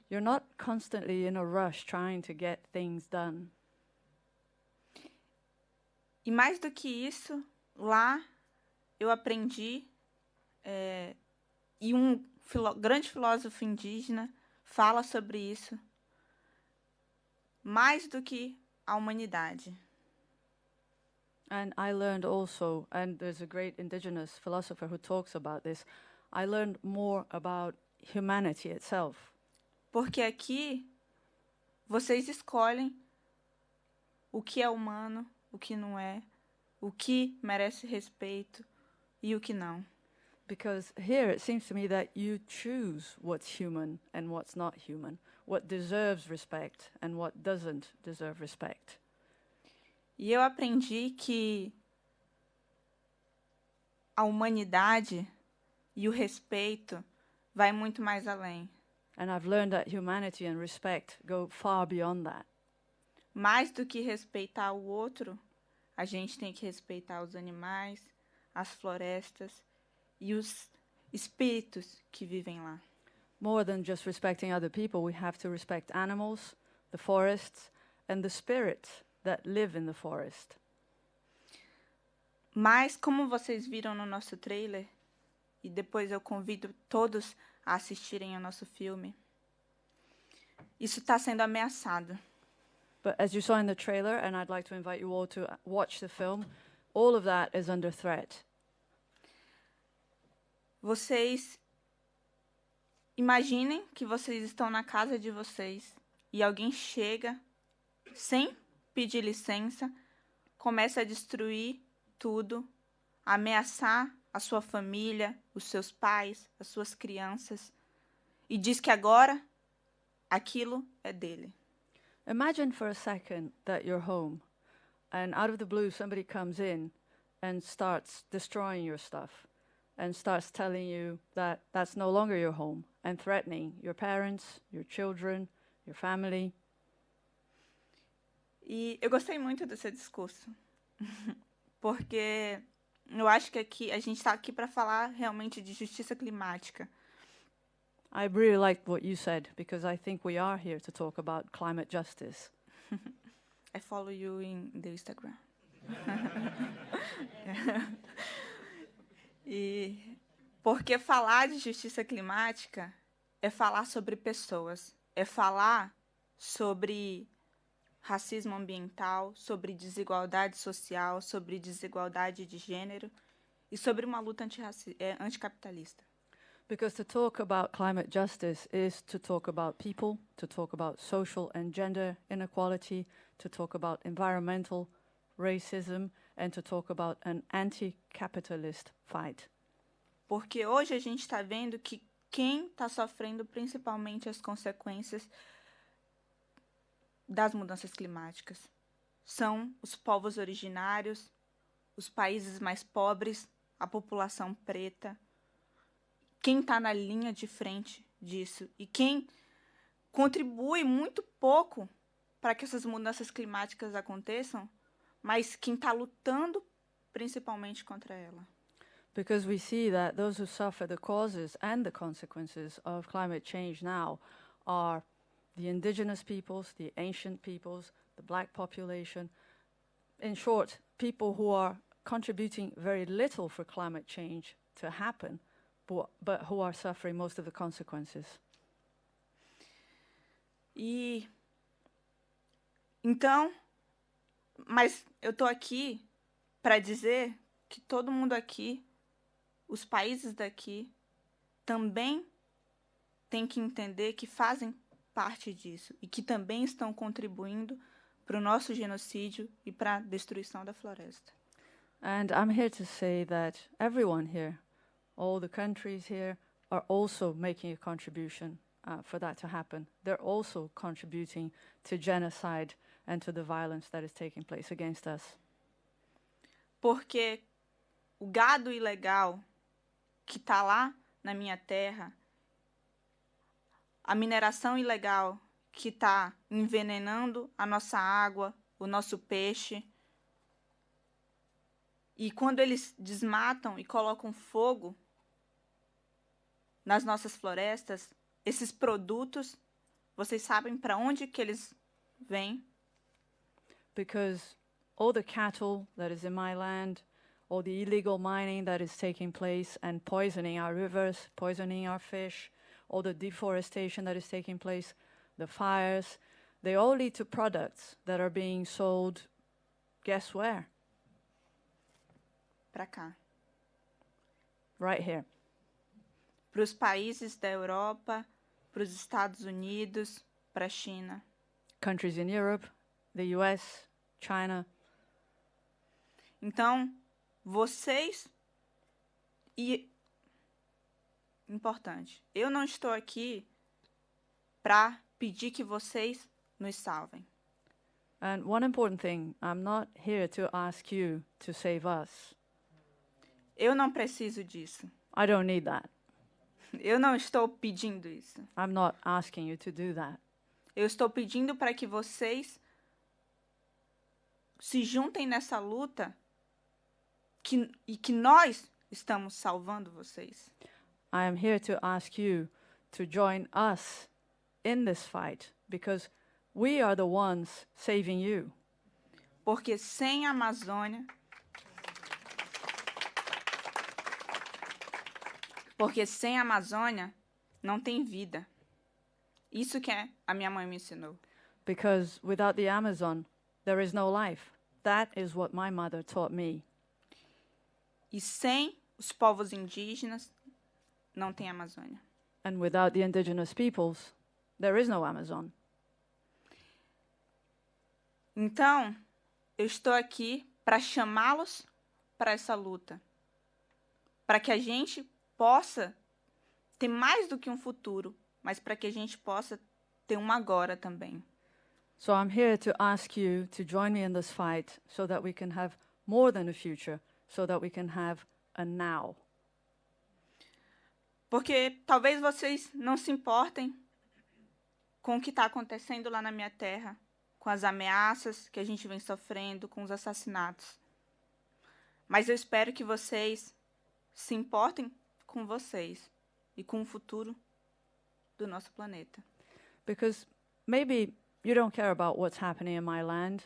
F: You're not constantly in a rush trying to get things done.
E: E mais do que isso, lá eu aprendi, e um grande filósofo indígena fala sobre isso, mais do que a humanidade.
F: And I learned also, and there's a great indigenous philosopher who talks about this, I learned more about humanity itself.
E: Porque aqui vocês escolhem o que é humano, o que não é, o que merece respeito e o que não.
F: Because here it seems to me that you choose what's human and what's not human, what deserves respect and what doesn't deserve respect.
E: E eu aprendi que a humanidade e o respeito vai muito mais além.
F: And I've learned that humanity and respect go far beyond that.
E: Mais do que respeitar o outro, a gente tem que respeitar os animais, as florestas e os espíritos que vivem lá.
F: More than just respecting other people, we have to respect animals, the forests, and the spirits that live in the forest.
E: Mas, como vocês viram no nosso trailer, e depois eu convido todos a assistirem ao nosso filme, isso está sendo ameaçado.
F: But as you saw in the trailer, and I'd like to invite you all to watch the film, all of that is under threat.
E: Vocês imaginem que vocês estão na casa de vocês e alguém chega sem pedir licença, começa a destruir tudo, a ameaçar a sua família, os seus pais, as suas crianças, e diz que agora aquilo é dele.
F: Imagine for a second that you're home, and out of the blue somebody comes in and starts destroying your stuff, and starts telling you that that's no longer your home, and threatening your parents, your children, your family.
E: E eu gostei muito desse discurso, porque eu acho que aqui a gente está aqui para falar realmente de justiça climática.
F: I really liked what you said, because I think we are here to talk about climate justice.
E: I follow you in the Instagram. E porque falar de justiça climática é falar sobre pessoas, é falar sobre racismo ambiental, sobre desigualdade social, sobre desigualdade de gênero e sobre uma luta anticapitalista.
F: Because to talk about climate justice is to talk about people, to talk about social and gender inequality, to talk about environmental racism, and to talk about an anti-capitalist fight.
E: Porque hoje a gente está vendo que quem está sofrendo principalmente as consequências das mudanças climáticas são os povos originários, os países mais pobres, a população preta. Quem está na linha de frente disso e quem contribui muito pouco para que essas mudanças climáticas aconteçam, mas quem está lutando principalmente contra ela.
F: Because we see that those who suffer the causes and the consequences of climate change now are the indigenous peoples, the ancient peoples, the black population. In short, people who are contributing very little for climate change to happen, but who are suffering most of the consequences.
E: E então, mas eu estou aqui para dizer que todo mundo aqui, os países daqui, também tem que entender que fazem parte disso e que também estão contribuindo para o nosso genocídio e para a destruição da floresta.
F: And I'm here to say that everyone here, all the countries here, are also making a contribution for that to happen. They're also contributing to genocide and to the violence that is taking place against us.
E: Porque o gado ilegal que está lá na minha terra, a mineração ilegal que está envenenando a nossa água, o nosso peixe, e quando eles desmatam e colocam fogo nas nossas florestas, esses produtos, vocês sabem para onde que eles vêm?
F: Because all the cattle that is in my land, all the illegal mining that is taking place and poisoning our rivers, poisoning our fish, all the deforestation that is taking place, the fires, they all lead to products that are being sold, guess where?
E: Para cá.
F: Right here.
E: Para os países da Europa, para os Estados Unidos, para a China.
F: Countries in Europe, the US, China.
E: Então, vocês... E, importante, eu não estou aqui para pedir que vocês nos salvem.
F: And one important thing, I'm not here to ask you to save us.
E: Eu não preciso disso.
F: I don't need that.
E: Eu não estou pedindo isso.
F: I'm not asking you to do that.
E: Eu estou pedindo para que vocês se juntem nessa luta e que nós estamos salvando vocês.
F: I am here to ask you to join us in this fight because we are the ones saving you.
E: Porque sem a Amazônia... Porque sem a Amazônia não tem vida. Isso que a minha mãe me ensinou.
F: Because without the Amazon, there is no life. That is what my mother taught me.
E: E sem os povos indígenas, não tem Amazônia.
F: And without the indigenous peoples, there is no Amazon.
E: Então, eu estou aqui para chamá-los para essa luta. Para que a gente possa ter mais do que um futuro, mas para que a gente possa ter um agora também.
F: So I'm here to ask you to join me in this fight so that we can have more than a future, so that we can have a now.
E: Porque talvez vocês não se importem com o que está acontecendo lá na minha terra, com as ameaças que a gente vem sofrendo, com os assassinatos. Mas eu espero que vocês se importem com vocês e com o futuro do nosso planeta.
F: Because maybe you don't care about what's happening in my land,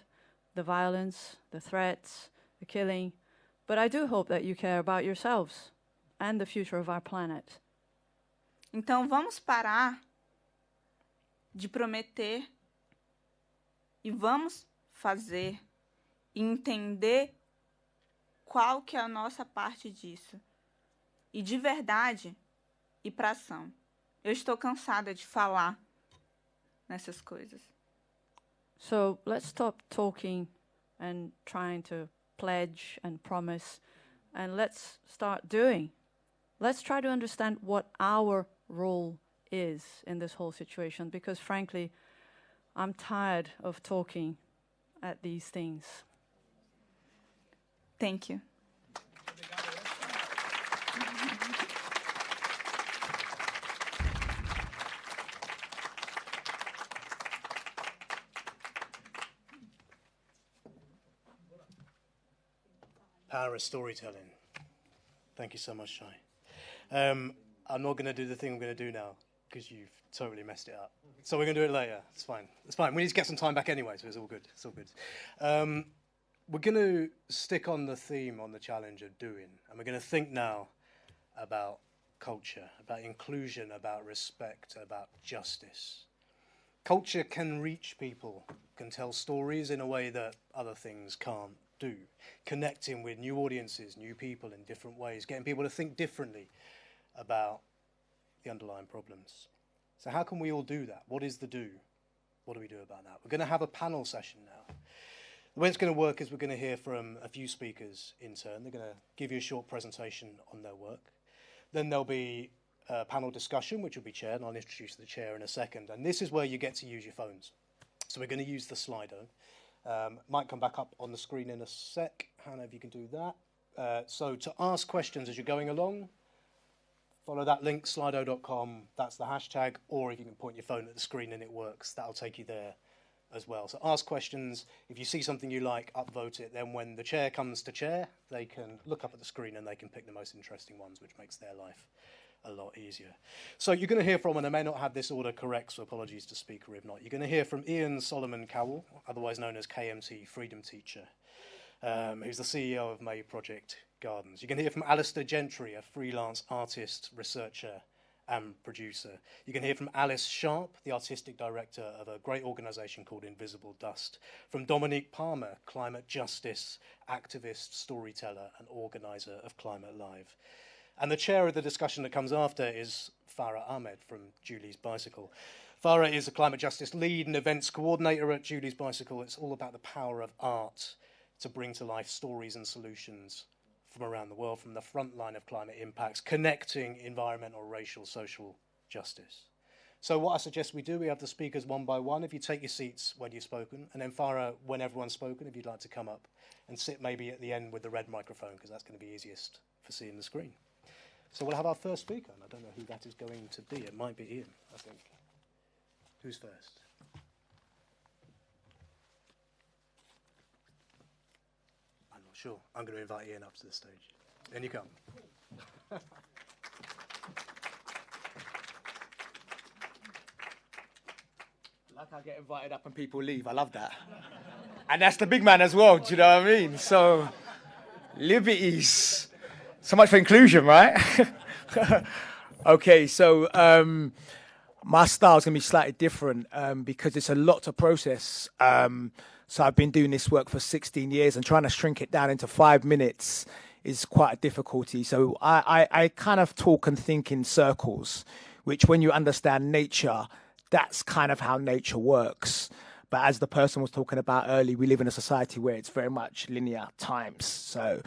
F: the violence, the threats, the killing, but I do hope that you care about yourselves and the future of our planet.
E: Então vamos parar de prometer e vamos fazer e entender qual que é a nossa parte disso. E de verdade ir para ação. Eu estou cansada de falar nessas coisas.
F: So let's stop talking and trying to pledge and promise, and let's start doing. Let's try to understand what our role is in this whole situation, because frankly, I'm tired of talking at these things.
E: Thank you.
B: Power of storytelling. Thank you so much, Shai. I'm not going to do the thing I'm going to do now because you've totally messed it up. So we're going to do it later. It's fine. It's fine. We need to get some time back anyway, so it's all good. It's all good. We're going to stick on the theme, on the challenge of doing, and we're going to think now about culture, about inclusion, about respect, about justice. Culture can reach people, can tell stories in a way that other things can't do, connecting with new audiences, new people in different ways, getting people to think differently about the underlying problems. So how can we all do that? What is the do? What do we do about that? We're going to have a panel session now. The way it's going to work is we're going to hear from a few speakers in turn. They're going to give you a short presentation on their work. Then there'll be a panel discussion, which will be chaired, and I'll introduce the chair in a second. And this is where you get to use your phones. So we're going to use the Slido. Might come back up on the screen in a sec. Hannah, if you can do that. So to ask questions as you're going along, follow that link, slido.com. That's the hashtag. Or if you can point your phone at the screen and it works, that'll take you there as well. So ask questions. If you see something you like, upvote it. Then when the chair comes to chair, they can look up at the screen and they can pick the most interesting ones, which makes their life a lot easier. So you're going to hear from, and I may not have this order correct, so apologies to speaker if not. You're going to hear from Ian Solomon Cowell, otherwise known as KMT Freedom Teacher, who's the CEO of May Project Gardens. You're going to hear from Alistair Gentry, a freelance artist, researcher, and producer. You can hear from Alice Sharp, the artistic director of a great organisation called Invisible Dust. From Dominique Palmer, climate justice activist, storyteller, and organiser of Climate Live. And the chair of the discussion that comes after is Farah Ahmed from Julie's Bicycle. Farah is a climate justice lead and events coordinator at Julie's Bicycle. It's all about the power of art to bring to life stories and solutions from around the world, from the front line of climate impacts, connecting environmental, racial, social justice. So what I suggest we do, we have the speakers one by one. If you take your seats when you've spoken, and then Farah, when everyone's spoken, if you'd like to come up and sit maybe at the end with the red microphone, because that's going to be easiest for seeing the screen. So we'll have our first speaker, and I don't know who that is going to be. It might be Ian, I think. Who's first? I'm not sure. I'm going to invite Ian up to the stage. In you come.
K: Like I get invited up and people leave. I love that. And that's the big man as well, do you know what I mean? So, liberties. So much for inclusion, right? Okay, so my style's going to be slightly different because it's a lot to process. So I've been doing this work for 16 years and trying to shrink it down into 5 minutes is quite a difficulty. So I kind of talk and think in circles, which when you understand nature, that's kind of how nature works. But as the person was talking about earlier, we live in a society where it's very much linear times. So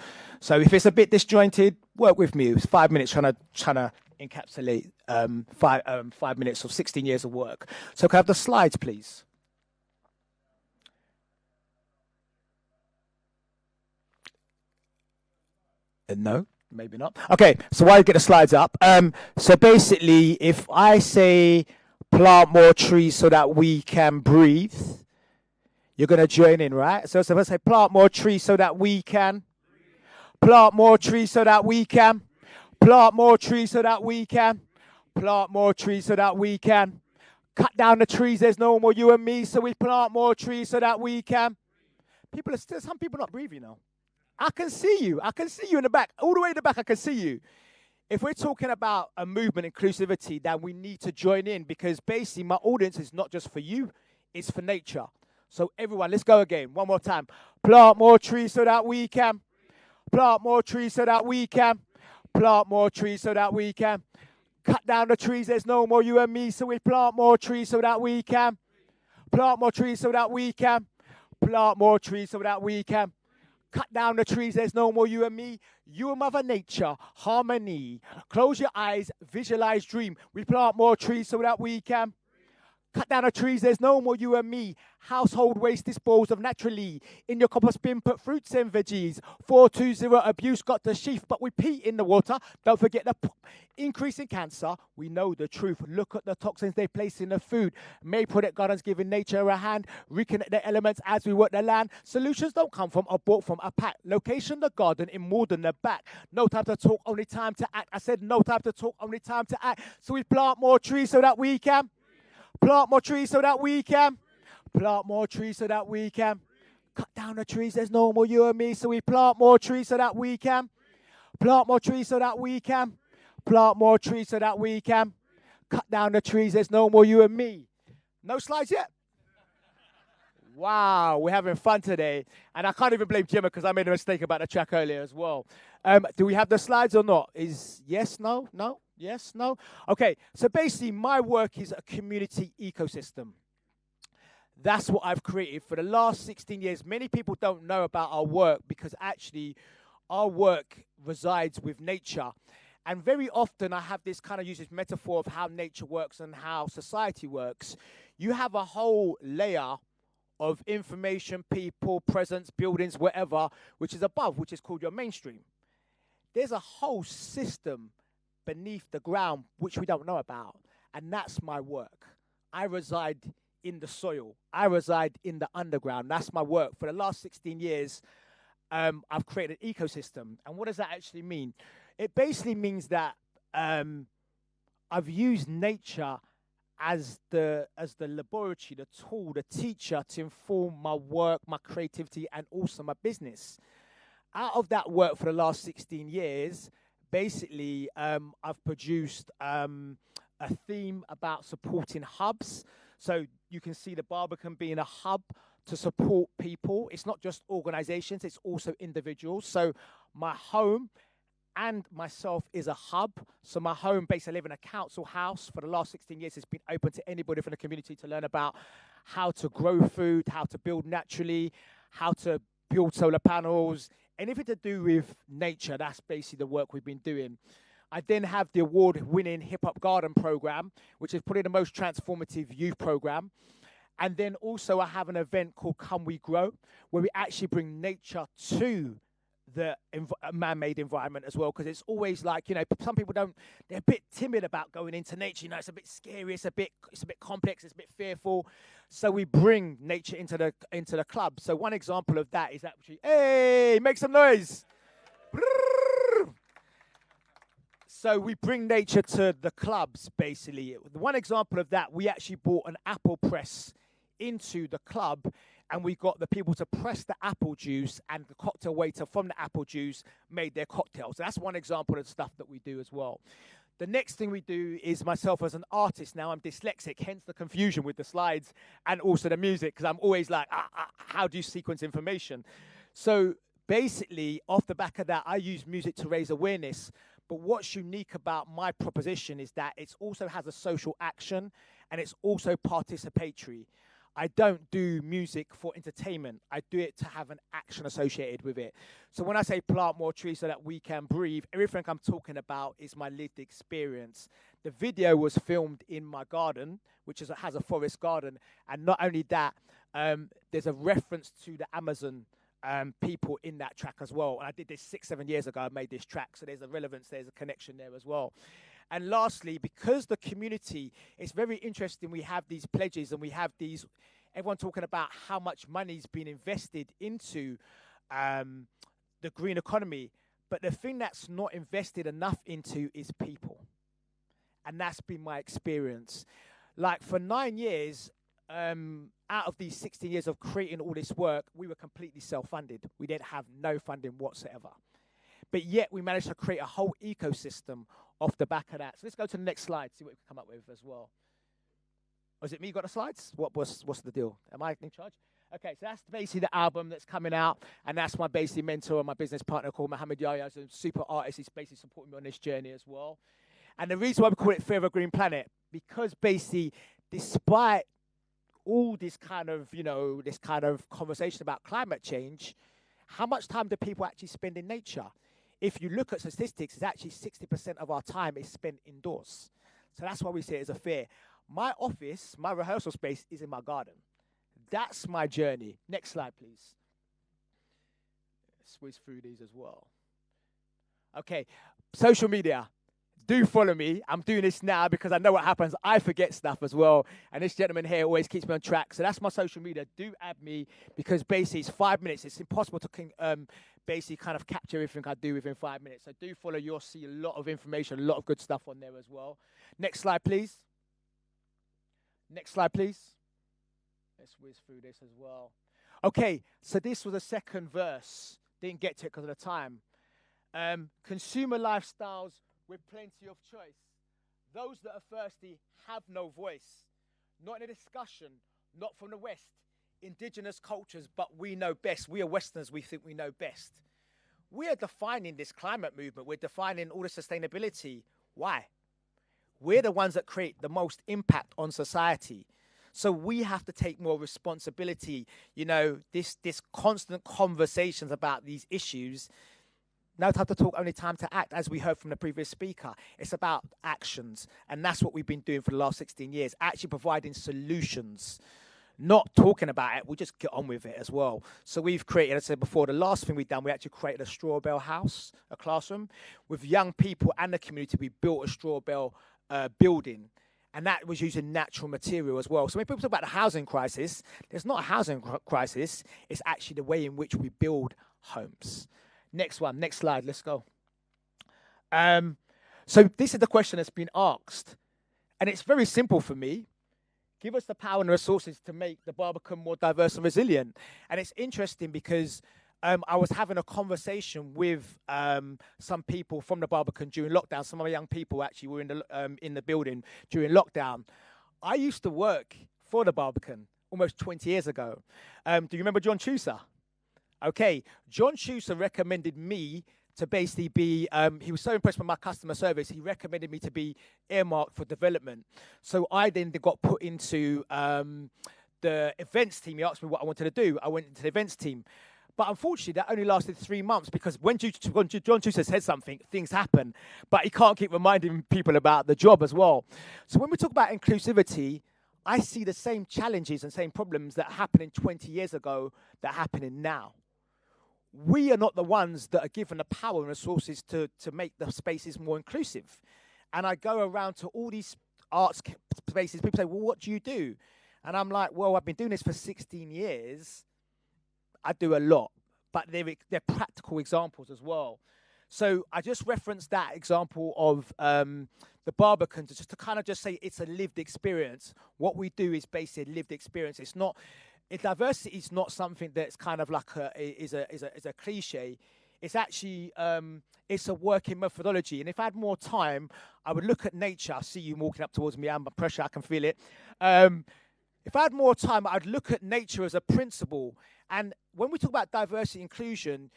K: if it's a bit disjointed, work with me. It's 5 minutes trying to encapsulate 5 minutes of 16 years of work. So can I have the slides, please? No, maybe not. Okay, so while I get the slides up, so basically, if I say plant more trees so that we can breathe, you're going to join in, right? So if I say plant more trees so that we can, plant more trees so that we can, plant more trees so that we can, plant more trees so that we can, cut down the trees, there's no more you and me, so we plant more trees so that we can. People are still, some people not breathing now. I can see you in the back, all the way in the back, I can see you. If we're talking about a movement, inclusivity, then we need to join in because basically my audience is not just for you, it's for nature. So everyone, let's go again, one more time. Plant more trees so that we can. Plant more trees so that we can. Plant more trees so that we can. Cut down the trees, there's no more you and me, so we plant more trees so that we can. Plant more trees so that we can. Plant more trees so that we can. Cut down the trees, there's no more you and me. You and Mother Nature, harmony. Close your eyes, visualize, dream. We plant more trees so that we can. Cut down the trees, there's no more you and me. Household waste disposed of naturally. In your compost bin, put fruits and veggies. 420 abuse got the sheaf, but we pee in the water. Don't forget the increase in cancer. We know the truth. Look at the toxins they place in the food. May Product Gardens giving nature a hand. Reconnect the elements as we work the land. Solutions don't come from or bought from a pack. Location the garden in more than the back. No time to talk, only time to act. I said no time to talk, only time to act. So we plant more trees so that we can. Plant more trees so that we can. Plant more trees so that we can. Cut down the trees, there's no more you and me. So we plant more trees so that we can. Plant more trees so that we can. Plant more trees so that we can. Cut down the trees, there's no more you and me. No slides yet? Wow, we're having fun today. And I can't even blame Gemma because I made a mistake about the track earlier as well. Do we have the slides or not? Is yes, no, no? Yes, no? Okay, so basically my work is a community ecosystem. That's what I've created for the last 16 years. Many people don't know about our work because actually our work resides with nature. And very often I have this kind of use this metaphor of how nature works and how society works. You have a whole layer of information, people, presence, buildings, whatever, which is above, which is called your mainstream. There's a whole system beneath the ground which we don't know about, and that's my work. I reside in the soil. I reside in the underground. That's my work. For the last 16 years, I've created an ecosystem. And what does that actually mean? It basically means that I've used nature as the laboratory, the tool, the teacher to inform my work, my creativity, and also my business. Out of that work for the last 16 years, basically, I've produced a theme about supporting hubs. So you can see the Barbican being a hub to support people. It's not just organizations, it's also individuals. So my home and myself is a hub. So my home, basically, I live in a council house. For the last 16 years, it's been open to anybody from the community to learn about how to grow food, how to build naturally, how to build solar panels, anything to do with nature. That's basically the work we've been doing. I then have the award-winning Hip Hop Garden program, which is probably the most transformative youth program. And then also I have an event called Come We Grow, where we actually bring nature to the man-made environment as well, because it's always like, you know, some people they're a bit timid about going into nature. You know, it's a bit scary, it's a bit complex, it's a bit fearful. So we bring nature into the club. So one example of that is actually, hey, make some noise. So we bring nature to the clubs, basically. One example of that, we actually brought an apple press into the club, and we got the people to press the apple juice, and the cocktail waiter from the apple juice made their cocktails. So that's one example of the stuff that we do as well. The next thing we do is myself as an artist. Now I'm dyslexic, hence the confusion with the slides and also the music, because I'm always like, how do you sequence information? So basically, off the back of that, I use music to raise awareness. But what's unique about my proposition is that it also has a social action, and it's also participatory. I don't do music for entertainment. I do it to have an action associated with it. So when I say plant more trees so that we can breathe, everything I'm talking about is my lived experience. The video was filmed in my garden, which has a forest garden. And not only that, there's a reference to the Amazon people in that track as well. And I did this 6-7 years ago. I made this track. So there's a relevance, there's a connection there as well. And lastly, because the community, it's very interesting, we have these pledges and we have these, everyone talking about how much money's been invested into the green economy. But the thing that's not invested enough into is people. And that's been my experience. Like for 9 years, out of these 16 years of creating all this work, we were completely self-funded. We didn't have no funding whatsoever. But yet we managed to create a whole ecosystem off the back of that. So let's go to the next slide, see what we can come up with as well. Oh, is it me who got the slides? What's the deal? Am I in charge? Okay, so that's basically the album that's coming out, and that's my basically mentor and my business partner called Mohammed Yahya, who's a super artist. He's basically supporting me on this journey as well. And the reason why we call it Forever Green Planet, because basically, despite all this kind of, this kind of conversation about climate change, how much time do people actually spend in nature? If you look at statistics, it's actually 60% of our time is spent indoors. So that's why we say it as a fair. My office, my rehearsal space is in my garden. That's my journey. Next slide, please. Let's whiz through these as well. Okay, social media. Do follow me. I'm doing this now because I know what happens. I forget stuff as well. And this gentleman here always keeps me on track. So that's my social media. Do add me because basically it's 5 minutes. It's impossible to basically kind of capture everything I do within 5 minutes. So do follow. You'll see a lot of information, a lot of good stuff on there as well. Next slide, please. Next slide, please. Let's whiz through this as well. Okay, so this was the second verse. Didn't get to it because of the time. Consumer lifestyles with plenty of choice. Those that are thirsty have no voice. Not in a discussion, not from the West. Indigenous cultures, but we know best. We are Westerners, we think we know best. We are defining this climate movement. We're defining all the sustainability. Why? We're the ones that create the most impact on society. So we have to take more responsibility. This constant conversations about these issues. No time to talk, only time to act, as we heard from the previous speaker. It's about actions. And that's what we've been doing for the last 16 years, actually providing solutions, not talking about it. We just get on with it as well. So we've created, as I said before, the last thing we've done, we actually created a straw bale house, a classroom. With young people and the community, we built a straw bale building. And that was using natural material as well. So when people talk about the housing crisis, there's not a housing crisis. It's actually the way in which we build homes. Next one, next slide, let's go. So this is the question that's been asked. And it's very simple for me. Give us the power and the resources to make the Barbican more diverse and resilient. And it's interesting because I was having a conversation with some people from the Barbican during lockdown. Some of the young people actually were in the building during lockdown. I used to work for the Barbican almost 20 years ago. Do you remember John Chusa? Okay, John Chusa recommended me to basically be, he was so impressed with my customer service, he recommended me to be earmarked for development. So I then got put into the events team. He asked me what I wanted to do. I went into the events team. But unfortunately, that only lasted 3 months because when John Chusa said something, things happen. But he can't keep reminding people about the job as well. So when we talk about inclusivity, I see the same challenges and same problems that happened 20 years ago that are happening now. We are not the ones that are given the power and resources to make the spaces more inclusive. And I go around to all these arts spaces. People say, well, what do you do? And I'm like, well, I've been doing this for 16 years. I do a lot, but they're practical examples as well. So I just referenced that example of the Barbican just to kind of just say it's a lived experience. What we do is basically a lived experience. It's not... Diversity is not something that's kind of like is a cliche. It's actually it's a working methodology. And if I had more time, I would look at nature. I see you walking up towards me. I'm under pressure. I can feel it. If I had more time, I'd look at nature as a principle. And when we talk about diversity inclusion,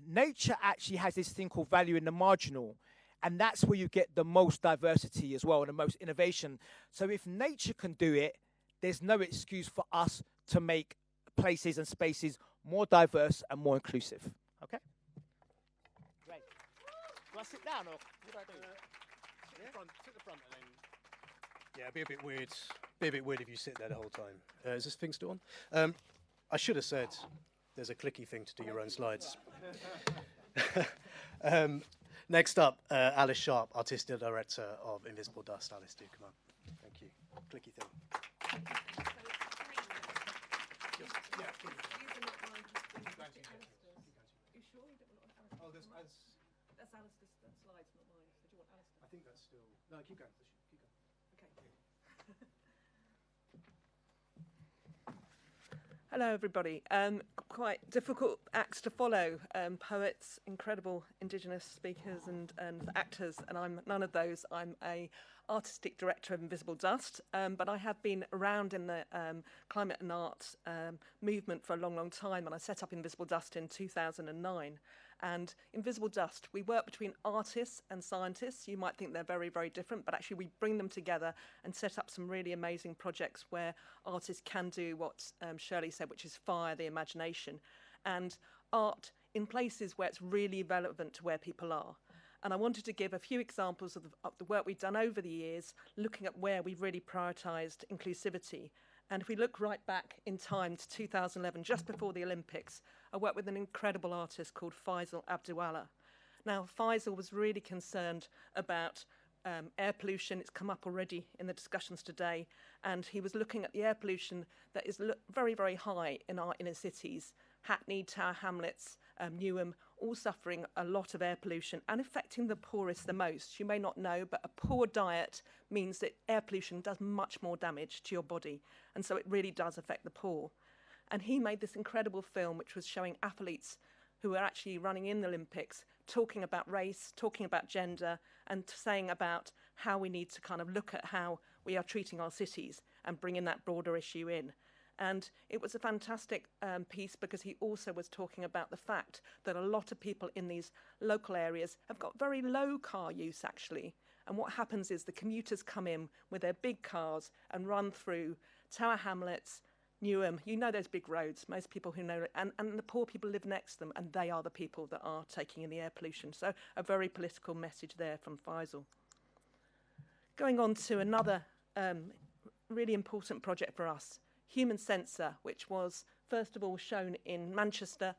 K: nature actually has this thing called value in the marginal. And that's where you get the most diversity as well and the most innovation. So if nature can do it, there's no excuse for us to make places and spaces more diverse and more inclusive. Okay? Great. Do I sit down or what do I do?
B: Sit the front and then... Yeah, it'd be a bit weird. Be a bit weird if you sit there the whole time. Is this thing still on? I should have said there's a clicky thing to do your own slides. Next up, Alice Sharp, Artistic Director of Invisible Dust. Alice, do come on. Thank you. Clicky thing. Oh, that's Alistair's slides, not mine. So do you want Alistair? I think that's still... No, keep going. Keep going. Okay.
L: Hello, everybody. Quite difficult acts to follow. Poets, incredible Indigenous speakers and actors, and I'm none of those. I'm a artistic director of Invisible Dust, but I have been around in the climate and art movement for a long, long time, and I set up Invisible Dust in 2009. And Invisible Dust, we work between artists and scientists. You might think they're very, very different, but actually we bring them together and set up some really amazing projects where artists can do what Shirley said, which is fire the imagination, and art in places where it's really relevant to where people are. And I wanted to give a few examples of the work we've done over the years, looking at where we've really prioritised inclusivity. And if we look right back in time to 2011, just before the Olympics, I worked with an incredible artist called Faisal Abdulwala. Now, Faisal was really concerned about air pollution. It's come up already in the discussions today. And he was looking at the air pollution that is very, very high in our inner cities. Hackney, Tower Hamlets, Newham, all suffering a lot of air pollution and affecting the poorest the most. You may not know, but a poor diet means that air pollution does much more damage to your body. And so it really does affect the poor. And he made this incredible film which was showing athletes who were actually running in the Olympics, talking about race, talking about gender, and saying about how we need to kind of look at how we are treating our cities and bringing that broader issue in. And it was a fantastic piece because he also was talking about the fact that a lot of people in these local areas have got very low car use, actually. And what happens is the commuters come in with their big cars and run through Tower Hamlets, Newham. You know those big roads, most people who know it. And the poor people live next to them, and they are the people that are taking in the air pollution. So a very political message there from Faisal. Going on to another really important project for us, Human Sensor, which was first of all shown in Manchester.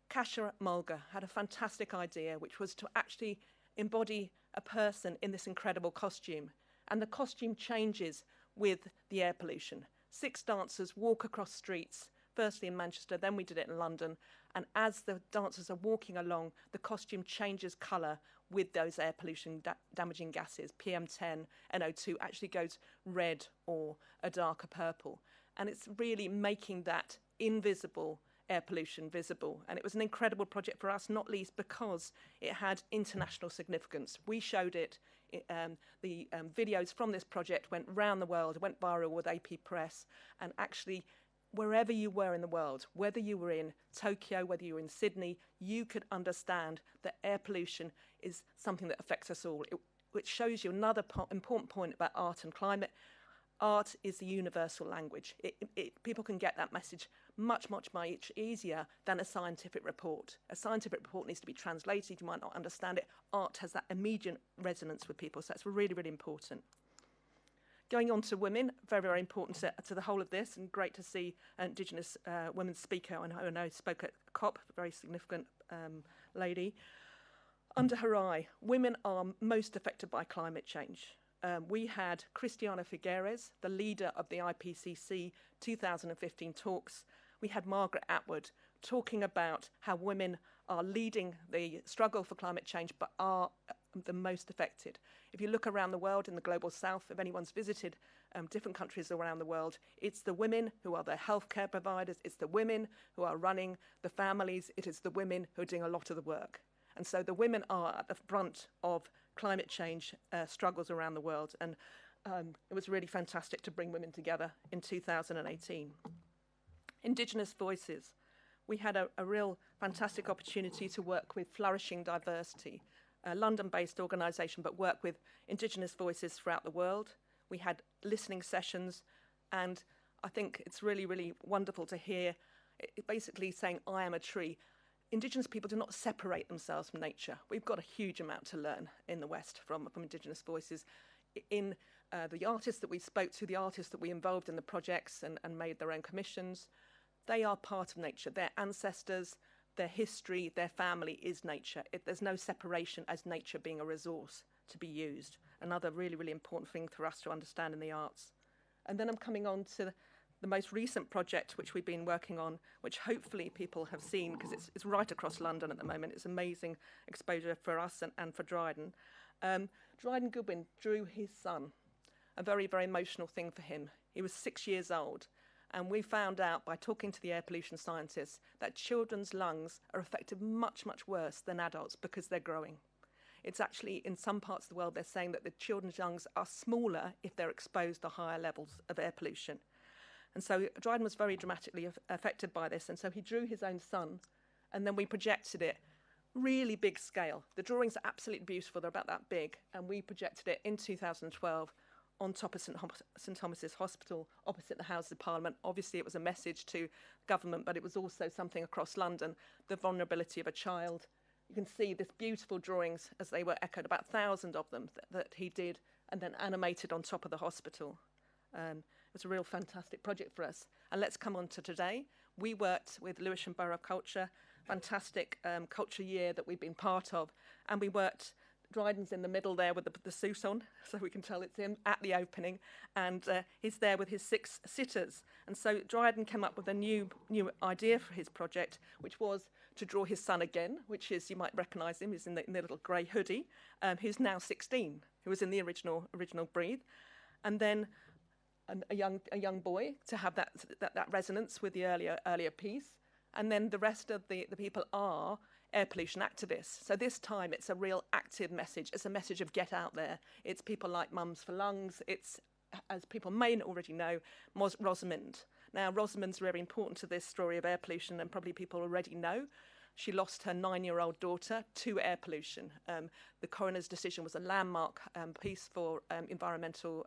L: Kasha Mulga had a fantastic idea, which was to actually embody a person in this incredible costume. And the costume changes with the air pollution. 6 dancers walk across streets, firstly in Manchester, then we did it in London. And as the dancers are walking along, the costume changes colour with those air pollution damaging gases. PM10, NO2 actually goes red or a darker purple. And it's really making that invisible air pollution visible. And it was an incredible project for us, not least because it had international significance. We showed it, the videos from this project went round the world, it went viral with AP Press, and actually wherever you were in the world, whether you were in Tokyo, whether you were in Sydney, you could understand that air pollution is something that affects us all. Which shows you another important point about art and climate. Art is the universal language. People can get that message much easier than a scientific report. A scientific report needs to be translated. You might not understand it. Art has that immediate resonance with people, so that's really, really important. Going on to women, very, very important to the whole of this, and great to see an Indigenous women speaker, I know spoke at COP, a very significant lady. Under her eye, women are most affected by climate change. We had Christiana Figueres, the leader of the IPCC 2015 talks. We had Margaret Atwood talking about how women are leading the struggle for climate change but are the most affected. If you look around the world in the global south, if anyone's visited different countries around the world, it's the women who are the healthcare providers, it's the women who are running the families, it is the women who are doing a lot of the work. And so the women are at the front of climate change struggles around the world. And it was really fantastic to bring women together in 2018. Indigenous Voices. We had a real fantastic opportunity to work with Flourishing Diversity, a London-based organisation, but work with Indigenous voices throughout the world. We had listening sessions, and I think it's really, really wonderful to hear it basically saying, I am a tree. Indigenous people do not separate themselves from nature. We've got a huge amount to learn in the West from Indigenous voices. In the artists that we spoke to, the artists that we involved in the projects and made their own commissions, they are part of nature. Their ancestors, their history, their family is nature. There's no separation as nature being a resource to be used. Another really, really important thing for us to understand in the arts. And then I'm coming on to the most recent project which we've been working on, which hopefully people have seen because it's right across London at the moment. It's amazing exposure for us and for Dryden. Dryden Goodwin drew his son, a very, very emotional thing for him. He was 6 years old, and we found out by talking to the air pollution scientists that children's lungs are affected much, much worse than adults because they're growing. It's actually, in some parts of the world, they're saying that the children's lungs are smaller if they're exposed to higher levels of air pollution. And so Dryden was very dramatically affected by this, and so he drew his own son, and then we projected it really big scale. The drawings are absolutely beautiful. They're about that big. And we projected it in 2012 on top of St Thomas's Hospital, opposite the Houses of Parliament. Obviously, it was a message to government, but it was also something across London, the vulnerability of a child. You can see these beautiful drawings as they were echoed, about 1,000 of them that he did, and then animated on top of the hospital. It was a real fantastic project for us. And let's come on to today. We worked with Lewisham Borough of Culture, fantastic culture year that we've been part of, and we worked. Dryden's in the middle there with the suit on, so we can tell it's him at the opening, and he's there with his 6 sitters. And so Dryden came up with a new idea for his project, which was to draw his son again, which is, you might recognise him, he's in the little grey hoodie, who's now 16, who was in the original Breathe, and then a young boy to have that resonance with the earlier piece, and then the rest of the people are air pollution activists. So this time it's a real active message. It's a message of get out there. It's people like Mums for Lungs. It's, as people may already know, Rosamond. Now, Rosamond's very important to this story of air pollution, and probably people already know. She lost her 9-year-old daughter to air pollution. The coroner's decision was a landmark piece for environmental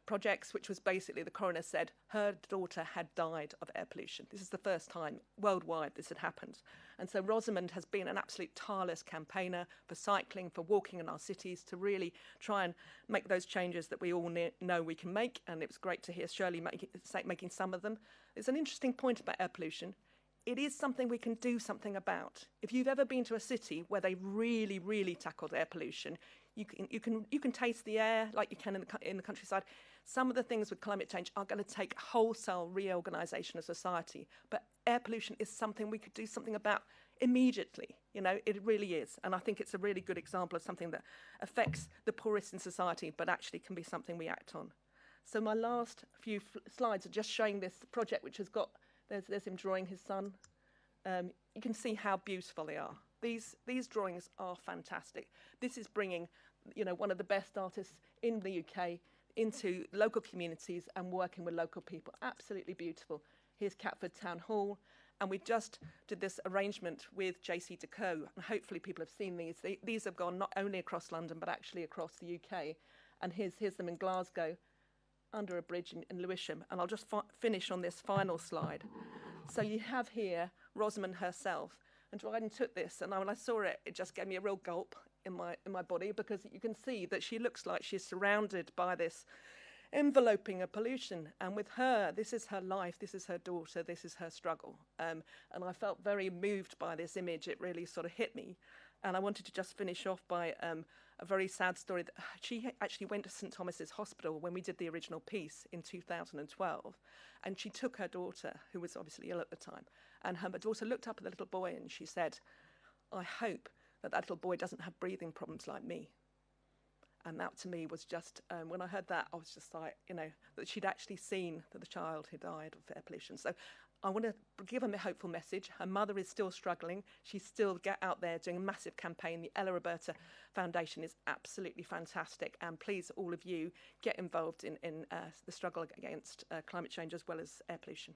L: projects, which was basically the coroner said her daughter had died of air pollution. This is the first time worldwide this had happened. And so Rosamond has been an absolute tireless campaigner for cycling, for walking in our cities, to really try and make those changes that we all know we can make. And it was great to hear Shirley making some of them. There's an interesting point about air pollution. It is something we can do something about. If you've ever been to a city where they really, really tackled air pollution, you can taste the air like you can in the countryside. Some of the things with climate change are going to take wholesale reorganisation of society, but air pollution is something we could do something about immediately. You know, it really is, and I think it's a really good example of something that affects the poorest in society, but actually can be something we act on. So my last few slides are just showing this project, which has got. There's him drawing his son. You can see how beautiful they are. These drawings are fantastic. This is bringing, one of the best artists in the UK into local communities and working with local people. Absolutely beautiful. Here's Catford Town Hall. And we just did this arrangement with JC Deco, and hopefully people have seen these. These have gone not only across London, but actually across the UK. And here's them in Glasgow, under a bridge in Lewisham, and I'll just finish on this final slide. So you have here Rosamond herself, and Dryden took this, and when I saw it, it just gave me a real gulp in my body, because you can see that she looks like she's surrounded by this enveloping of pollution, and with her, this is her life, this is her daughter, this is her struggle, and I felt very moved by this image. It really sort of hit me, and I wanted to just finish off by a very sad story that she actually went to St Thomas's Hospital when we did the original piece in 2012, and she took her daughter, who was obviously ill at the time, and her daughter looked up at the little boy and she said, "I hope that little boy doesn't have breathing problems like me." And that to me was just, when I heard that, I was just like, that she'd actually seen that the child had died of air pollution. So I want to give her a hopeful message. Her mother is still struggling. She's still out there doing a massive campaign. The Ella Roberta Foundation is absolutely fantastic. And please, all of you, get involved in the struggle against climate change as well as air pollution.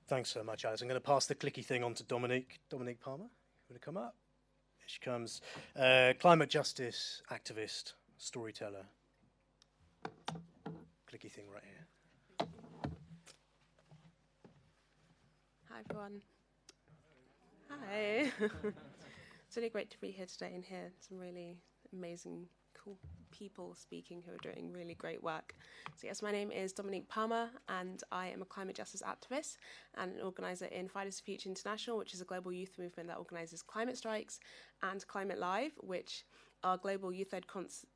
B: Thanks so much, Alice. I'm going to pass the clicky thing on to Dominique. Dominique Palmer, you want to come up? Here she comes. Climate justice activist, storyteller. Clicky thing right here.
M: Hi, everyone. Hi. It's really great to be here today and hear some really amazing, cool people speaking who are doing really great work. So yes, my name is Dominique Palmer, and I am a climate justice activist and an organiser in Fridays for Future International, which is a global youth movement that organises climate strikes, and Climate Live, which are global youth-led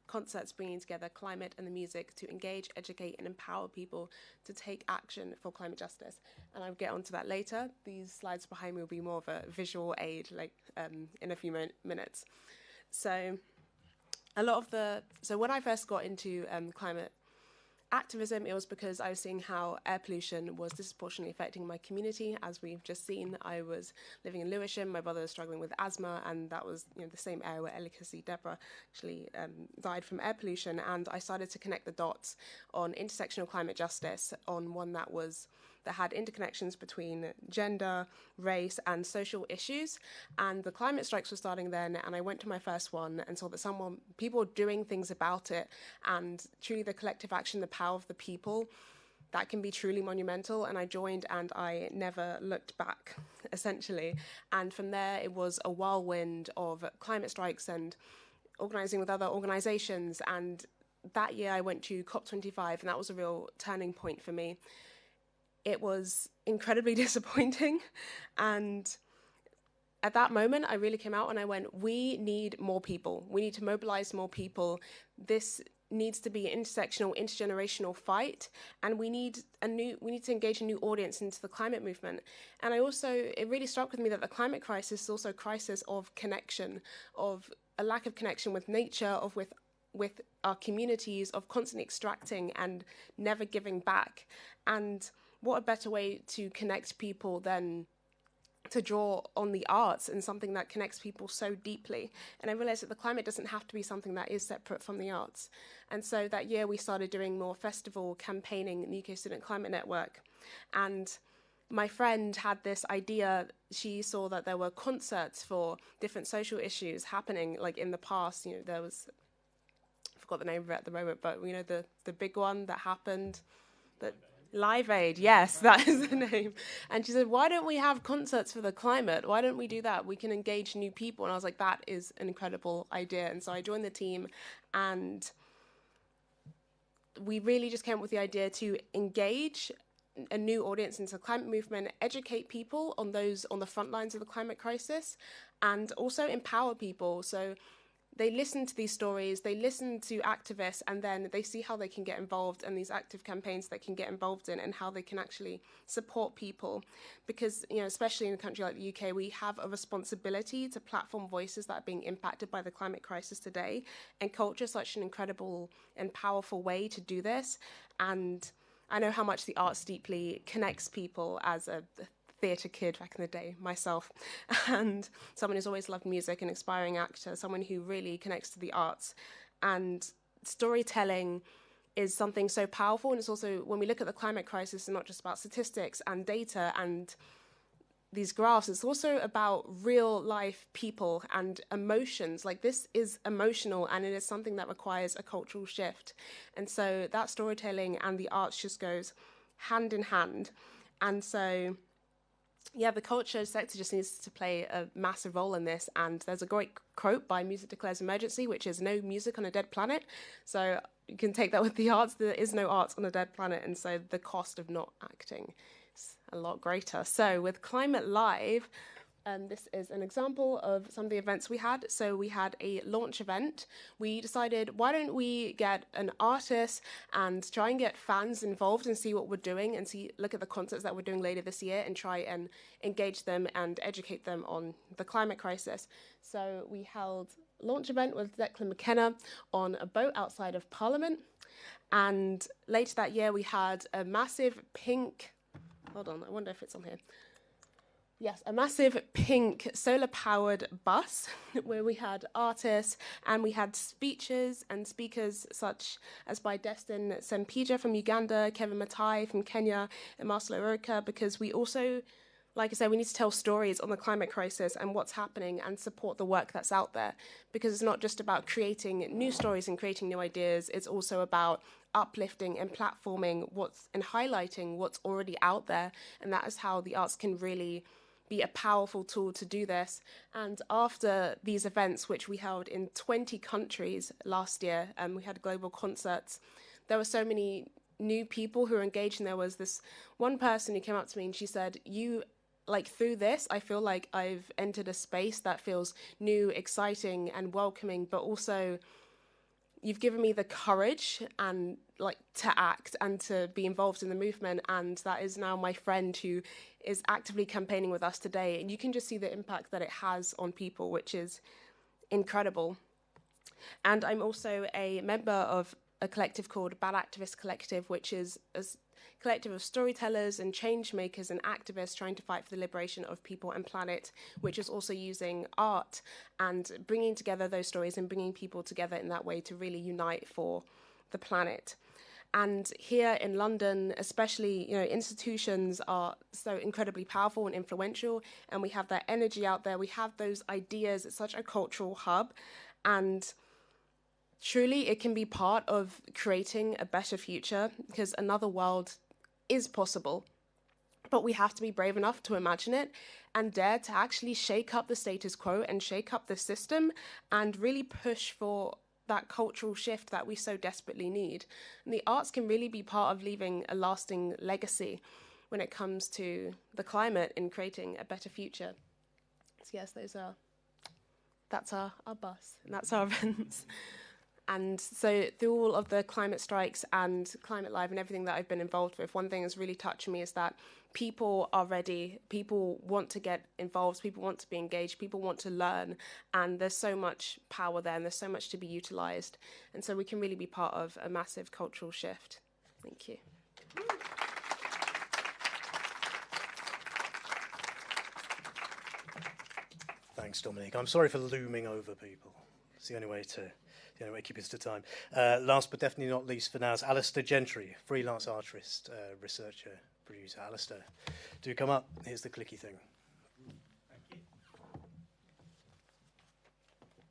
M: concerts bringing together climate and the music to engage, educate and empower people to take action for climate justice. And I'll get onto that later. These slides behind me will be more of a visual aid in a few minutes. So when I first got into climate activism, it was because I was seeing how air pollution was disproportionately affecting my community. As we've just seen, I was living in Lewisham, my brother was struggling with asthma, and that was the same area where Elikasi Deborah actually died from air pollution. And I started to connect the dots on intersectional climate justice, on one that had interconnections between gender, race, and social issues. And the climate strikes were starting then, and I went to my first one and saw that people were doing things about it, and truly the collective action, the power of the people, that can be truly monumental. And I joined and I never looked back, essentially. And from there, it was a whirlwind of climate strikes and organizing with other organizations. And that year I went to COP25, and that was a real turning point for me. It was incredibly disappointing, and at that moment I really came out and I went, we need more people. We need to mobilize more people. This needs to be an intersectional, intergenerational fight, and we need to engage a new audience into the climate movement. And it really struck with me that the climate crisis is also a crisis of connection, of a lack of connection with nature, with our communities, of constantly extracting and never giving back. And what a better way to connect people than to draw on the arts and something that connects people so deeply. And I realized that the climate doesn't have to be something that is separate from the arts. And so that year we started doing more festival campaigning in the UK Student Climate Network. And my friend had this idea. She saw that there were concerts for different social issues happening, like in the past. There was, I forgot the name of it at the moment, but the big one that happened, that Live Aid, yes, that is the name. And she said, why don't we have concerts for the climate? Why don't we do that? We can engage new people. And I was like, that is an incredible idea. And so I joined the team, and we really just came up with the idea to engage a new audience into the climate movement, educate people on the front lines of the climate crisis, and also empower people. So they listen to these stories, they listen to activists, and then they see how they can get involved in these active campaigns they can get involved in, and how they can actually support people. Because, especially in a country like the UK, we have a responsibility to platform voices that are being impacted by the climate crisis today, and culture is such an incredible and powerful way to do this. And I know how much the arts deeply connects people as a theatre kid back in the day, myself, and someone who's always loved music, an aspiring actor, someone who really connects to the arts. And storytelling is something so powerful, and it's also, when we look at the climate crisis, it's not just about statistics and data and these graphs, it's also about real life people and emotions. Like, this is emotional, and it is something that requires a cultural shift. And so that storytelling and the arts just goes hand in hand. And so the culture sector just needs to play a massive role in this. And there's a great quote by Music Declares Emergency, which is, no music on a dead planet. So you can take that with the arts. There is no arts on a dead planet. And so the cost of not acting is a lot greater. So with Climate Live, this is an example of some of the events we had. So we had a launch event. We decided, why don't we get an artist and try and get fans involved and see what we're doing, and look at the concerts that we're doing later this year and try and engage them and educate them on the climate crisis. So we held a launch event with Declan McKenna on a boat outside of Parliament. And later that year we had a massive pink, hold on, I wonder if it's on here. Yes, a massive pink solar-powered bus where we had artists and we had speeches and speakers such as by Destin Sempija from Uganda, Kevin Matai from Kenya, and Marcelo Roca, because we also, like I said, we need to tell stories on the climate crisis and what's happening and support the work that's out there, because it's not just about creating new stories and creating new ideas, it's also about uplifting and platforming and highlighting what's already out there, and that is how the arts can really be a powerful tool to do this. And after these events, which we held in 20 countries last year, and we had global concerts, there were so many new people who were engaged. And there was this one person who came up to me and she said, through this, I feel like I've entered a space that feels new, exciting, and welcoming, but also you've given me the courage and to act and to be involved in the movement. And that is now my friend who is actively campaigning with us today. And you can just see the impact that it has on people, which is incredible. And I'm also a member of a collective called Bad Activist Collective, which is a collective of storytellers and change makers and activists trying to fight for the liberation of people and planet, which is also using art and bringing together those stories and bringing people together in that way to really unite for the planet. And here in London, especially, institutions are so incredibly powerful and influential, and we have that energy out there. We have those ideas. It's such a cultural hub, and truly it can be part of creating a better future, because another world is possible. But we have to be brave enough to imagine it and dare to actually shake up the status quo and shake up the system and really push for that cultural shift that we so desperately need. And the arts can really be part of leaving a lasting legacy when it comes to the climate and creating a better future. So yes, that's our bus, and that's our events. And so through all of the climate strikes and Climate Live and everything that I've been involved with, one thing that's really touched me is that people are ready, people want to get involved, people want to be engaged, people want to learn, and there's so much power there and there's so much to be utilised. And so we can really be part of a massive cultural shift. Thank you.
B: Thanks, Dominique. I'm sorry for looming over people. It's the only way to keep us to time. Last but definitely not least for now is Alistair Gentry, freelance artist, researcher, producer. Alistair, do come up. Here's the clicky thing.
N: Thank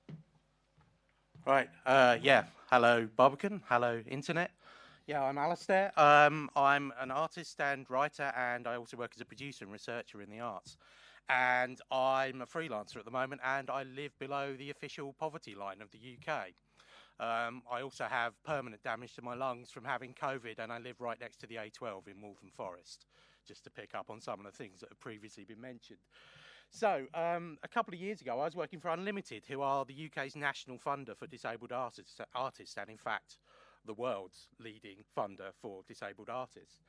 N: you. Right, hello Barbican, hello Internet. Yeah, I'm Alistair. I'm an artist and writer, and I also work as a producer and researcher in the arts. And I'm a freelancer at the moment, and I live below the official poverty line of the UK. I also have permanent damage to my lungs from having COVID, and I live right next to the A12 in Waltham Forest, just to pick up on some of the things that have previously been mentioned. So, a couple of years ago, I was working for Unlimited, who are the UK's national funder for disabled artists, and in fact, the world's leading funder for disabled artists.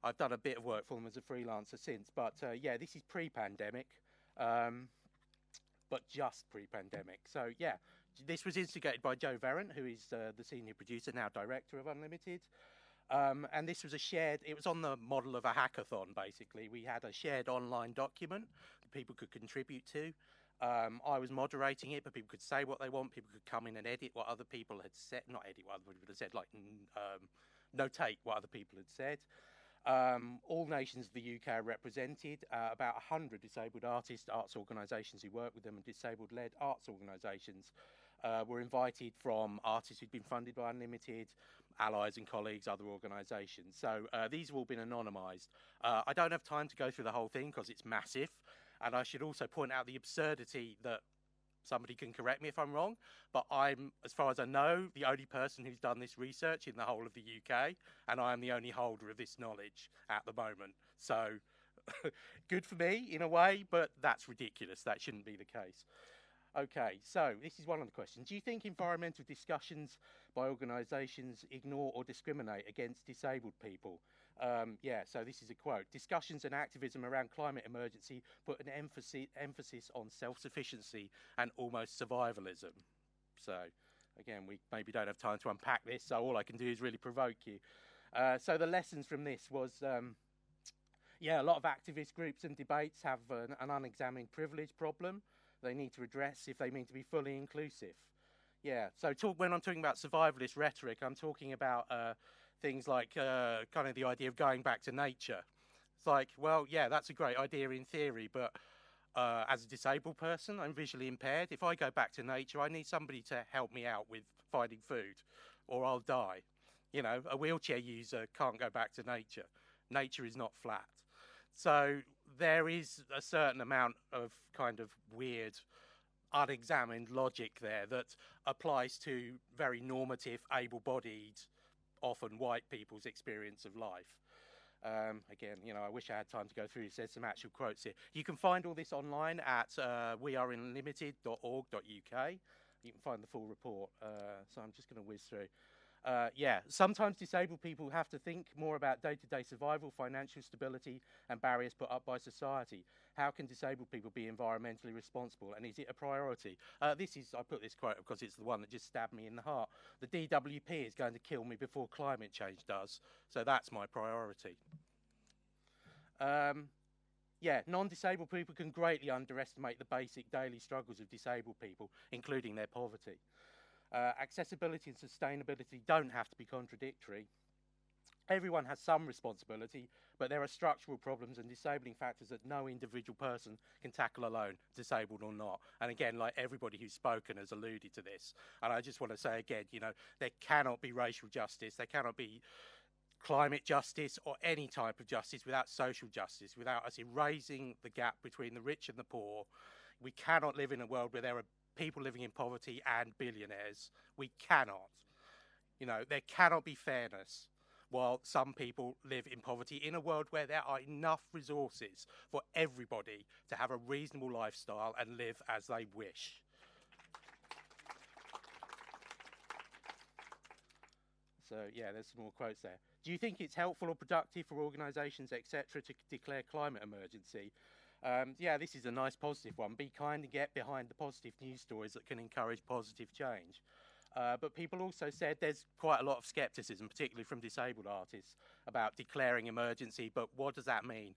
N: I've done a bit of work for them as a freelancer since, but yeah, this is pre-pandemic, but just pre-pandemic. So yeah, this was instigated by Joe Verrant, who is the senior producer, now director of Unlimited. And this was it was on the model of a hackathon, basically. We had a shared online document that people could contribute to. I was moderating it, but people could say what they want. People could come in and edit what other people had said, not edit what other people had said, like notate what other people had said. All nations of the UK are represented, about 100 disabled artists, arts organisations who work with them, and disabled-led arts organisations were invited from artists who'd been funded by Unlimited, allies and colleagues, other organisations. So these have all been anonymised. I don't have time to go through the whole thing because it's massive, and I should also point out the absurdity that somebody can correct me if I'm wrong, but I'm, as far as I know, the only person who's done this research in the whole of the UK, and I am the only holder of this knowledge at the moment. So, good for me, in a way, but that's ridiculous. That shouldn't be the case. Okay, so this is one of the questions. Do you think environmental discussions by organisations ignore or discriminate against disabled people? Yeah, so this is a quote. Discussions and activism around climate emergency put an emphasis on self-sufficiency and almost survivalism. So, again, we maybe don't have time to unpack this, so all I can do is really provoke you. So the lessons from this was, yeah, a lot of activist groups and debates have an unexamined privilege problem they need to address if they mean to be fully inclusive. Yeah, so when I'm talking about survivalist rhetoric, I'm talking about things like kind of the idea of going back to nature. It's like, well, yeah, that's a great idea in theory, but as a disabled person, I'm visually impaired. If I go back to nature, I need somebody to help me out with finding food, or I'll die. You know, a wheelchair user can't go back to nature. Nature is not flat. So there is a certain amount of kind of weird, unexamined logic there that applies to very normative, able-bodied, often white people's experience of life. Again, you know, I wish I had time to go through this. There's some actual quotes here. You can find all this online at weareinlimited.org.uk. You can find the full report. So I'm just going to whiz through. Yeah, sometimes disabled people have to think more about day-to-day survival, financial stability, and barriers put up by society. How can disabled people be environmentally responsible, and is it a priority? I put this quote because it's the one that just stabbed me in the heart. The DWP is going to kill me before climate change does, so that's my priority. Yeah, non-disabled people can greatly underestimate the basic daily struggles of disabled people, including their poverty. Accessibility and sustainability don't have to be contradictory. Everyone has some responsibility, but there are structural problems and disabling factors that no individual person can tackle alone, disabled or not. And again, like everybody who's spoken has alluded to this. And I just want to say again, you know, there cannot be racial justice, there cannot be climate justice or any type of justice without social justice, without us erasing the gap between the rich and the poor. We cannot live in a world where there are people living in poverty and billionaires. We cannot. You know, there cannot be fairness while some people live in poverty in a world where there are enough resources for everybody to have a reasonable lifestyle and live as they wish. So, yeah, there's some more quotes there. Do you think it's helpful or productive for organisations, etc., to declare climate emergency? Yeah, this is a nice positive one. Be kind and get behind the positive news stories that can encourage positive change. But people also said there's quite a lot of scepticism, particularly from disabled artists, about declaring emergency, but what does that mean?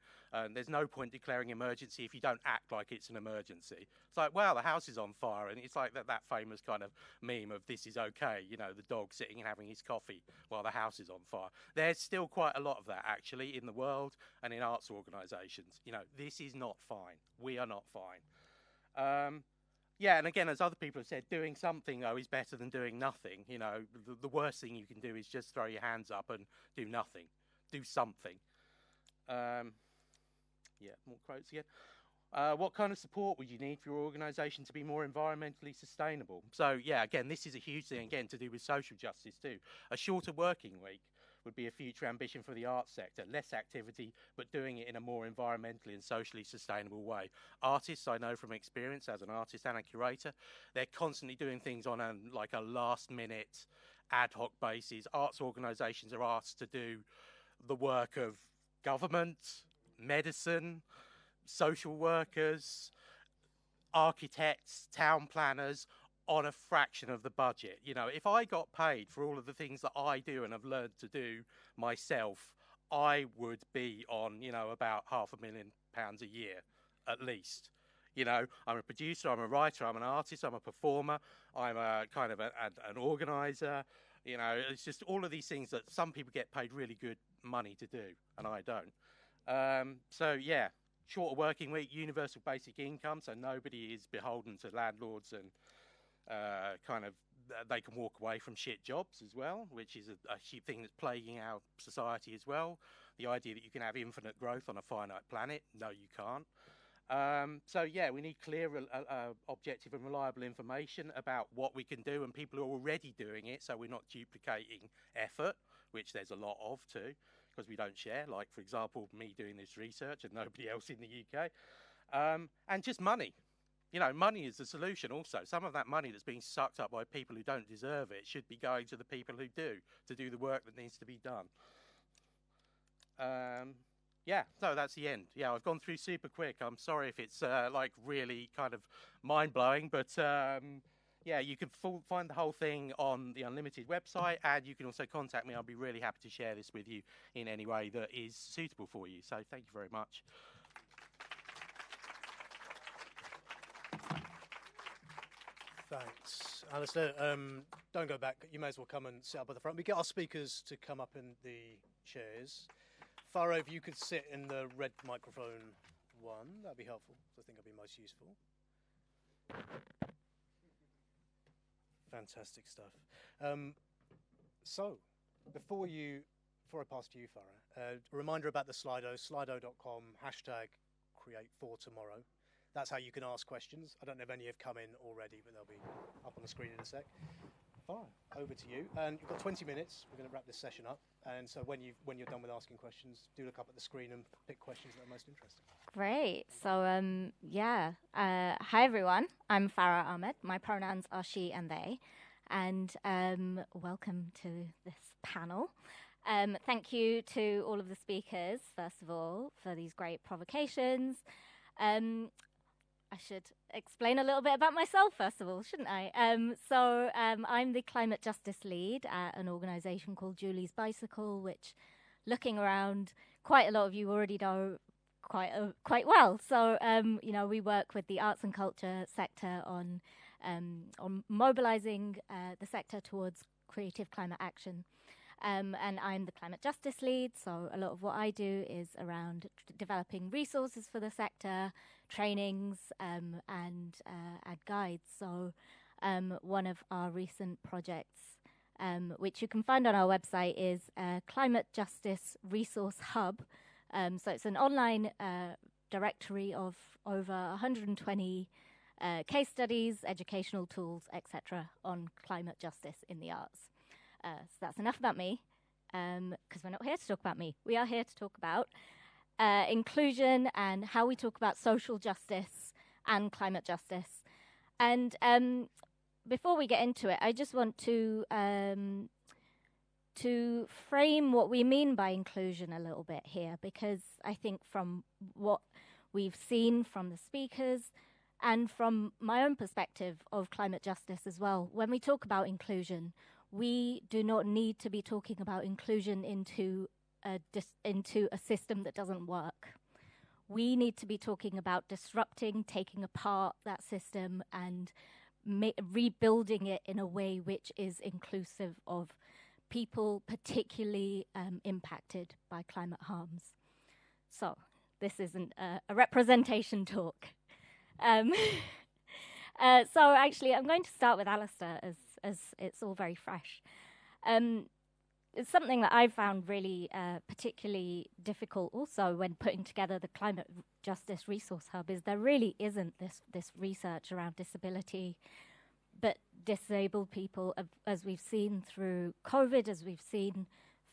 N: There's no point declaring emergency if you don't act like it's an emergency. It's like, well, the house is on fire, and it's like that famous kind of meme of this is okay, you know, the dog sitting and having his coffee while the house is on fire. There's still quite a lot of that, actually, in the world and in arts organisations. You know, this is not fine. We are not fine. Yeah, and again, as other people have said, doing something, though, is better than doing nothing. You know, the worst thing you can do is just throw your hands up and do nothing. Do something. Yeah, more quotes again. What kind of support would you need for your organisation to be more environmentally sustainable? So, yeah, again, this is a huge thing, again, to do with social justice, too. A shorter working week would be a future ambition for the arts sector. Less activity, but doing it in a more environmentally and socially sustainable way. Artists, I know from experience as an artist and a curator, they're constantly doing things on a last-minute, ad hoc basis. Arts organisations are asked to do the work of government, medicine, social workers, architects, town planners, on a fraction of the budget. You know, if I got paid for all of the things that I do and have learned to do myself, I would be on, you know, about £500,000 a year, at least. You know, I'm a producer, I'm a writer, I'm an artist, I'm a performer, I'm a kind of an organiser. You know, it's just all of these things that some people get paid really good money to do, and I don't. So, yeah, shorter working week, universal basic income, so nobody is beholden to landlords and they can walk away from shit jobs as well, which is a thing that's plaguing our society as well. The idea that you can have infinite growth on a finite planet, no, you can't. So yeah, we need clear, objective and reliable information about what we can do, and people are already doing it, so we're not duplicating effort, which there's a lot of too, because we don't share, like for example, me doing this research and nobody else in the UK. And just money. You know, money is the solution also. Some of that money that's being sucked up by people who don't deserve it should be going to the people who do, to do the work that needs to be done. Yeah, so that's the end. Yeah, I've gone through super quick. I'm sorry if it's like really kind of mind-blowing, but yeah, you can find the whole thing on the Unlimited website, and you can also contact me. I'll be really happy to share this with you in any way that is suitable for you. So thank you very much.
B: Thanks, Alistair. Don't go back. You may as well come and sit up at the front. We get our speakers to come up in the chairs. Farah, if you could sit in the red microphone one, that'd be helpful. I think that'd be most useful. Fantastic stuff. So, before I pass to you, Farah, a reminder about the Slido, slido.com, #create4tomorrow. That's how you can ask questions. I don't know if any have come in already, but they'll be up on the screen in a sec. Fine, over to you. And you've got 20 minutes. We're going to wrap this session up. And so when you're done with asking questions, do look up at the screen and pick questions that are most interesting.
O: Great. So, hi everyone. I'm Farah Ahmed. My pronouns are she and they. and welcome to this panel. Thank you to all of the speakers, first of all, for these great provocations. I should explain a little bit about myself, first of all, shouldn't I? I'm the climate justice lead at an organisation called Julie's Bicycle, which, looking around, quite a lot of you already know quite well. So, we work with the arts and culture sector on mobilising the sector towards creative climate action. And I'm the climate justice lead, so a lot of what I do is around developing resources for the sector, trainings, and guides. So one of our recent projects, which you can find on our website, is a Climate Justice Resource Hub. So it's an online directory of over 120 case studies, educational tools, etc. on climate justice in the arts. So that's enough about me, because we're not here to talk about me. We are here to talk about inclusion and how we talk about social justice and climate justice. And before we get into it, I just want to frame what we mean by inclusion a little bit here, because I think from what we've seen from the speakers and from my own perspective of climate justice as well, when we talk about inclusion, we do not need to be talking about inclusion into a system that doesn't work. We need to be talking about disrupting, taking apart that system and rebuilding it in a way which is inclusive of people particularly impacted by climate harms. So this isn't a representation talk. So actually, I'm going to start with Alistair as it's all very fresh. It's something that I've found really particularly difficult also when putting together the Climate Justice Resource Hub is there really isn't this research around disability, but disabled people, as we've seen through COVID, as we've seen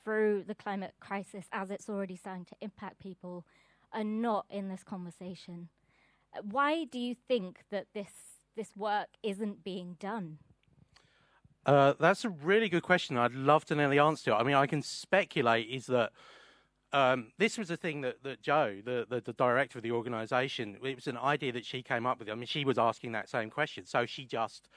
O: through the climate crisis, as it's already starting to impact people, are not in this conversation. Why do you think that this work isn't being done?
N: That's a really good question. I'd love to know the answer to it. I mean, I can speculate is that this was a thing that Jo, the director of the organisation, it was an idea that she came up with. I mean, she was asking that same question. So she just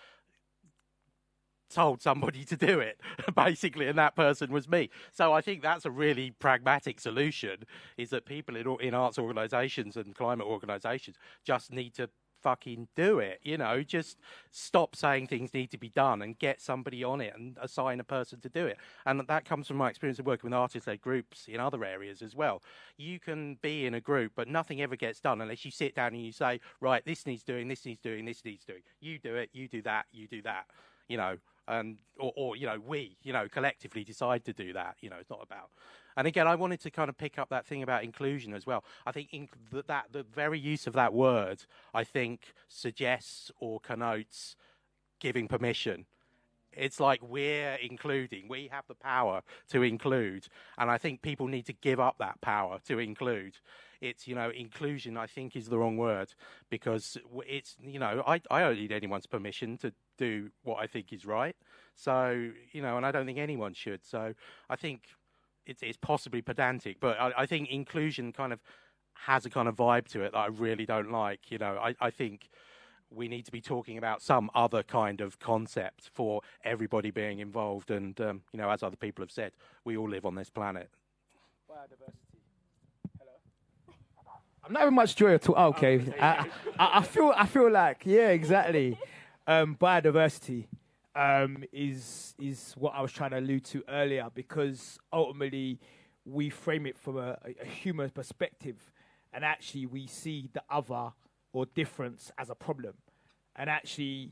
N: told somebody to do it, basically, and that person was me. So I think that's a really pragmatic solution, is that people in arts organisations and climate organisations just need to fucking do it, just stop saying things need to be done and get somebody on it and assign a person to do it. And that comes from my experience of working with artist-led groups in other areas as well. You can be in a group, but nothing ever gets done unless you sit down and you say, right, this needs doing, this needs doing, this needs doing. You do it, you do that, or we, collectively decide to do that. It's not about. And again, I wanted to kind of pick up that thing about inclusion as well. I think the very use of that word, I think, suggests or connotes giving permission. It's like we're including. We have the power to include. And I think people need to give up that power to include. It's, inclusion, I think, is the wrong word, because it's, I don't need anyone's permission to do what I think is right. So, and I don't think anyone should. So I think it's possibly pedantic, but I think inclusion kind of has a kind of vibe to it that I really don't like. I think we need to be talking about some other kind of concept for everybody being involved. And, as other people have said, we all live on this planet.
K: Biodiversity. Hello. I'm not having much joy at all. Oh, okay. I feel like, yeah, exactly. Biodiversity. Is what I was trying to allude to earlier, because ultimately we frame it from a human perspective, and actually we see the other or difference as a problem. And actually,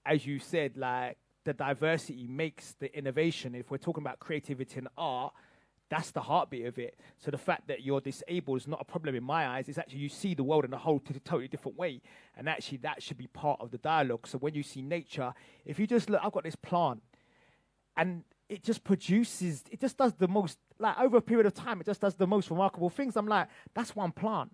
K: as you said, like, the diversity makes the innovation. If we're talking about creativity and art, that's the heartbeat of it. So the fact that you're disabled is not a problem in my eyes. It's actually you see the world in a whole totally different way. And actually that should be part of the dialogue. So when you see nature, if you just look, I've got this plant and it just produces, it just does the most, like over a period of time, it just does the most remarkable things. I'm like, that's one plant.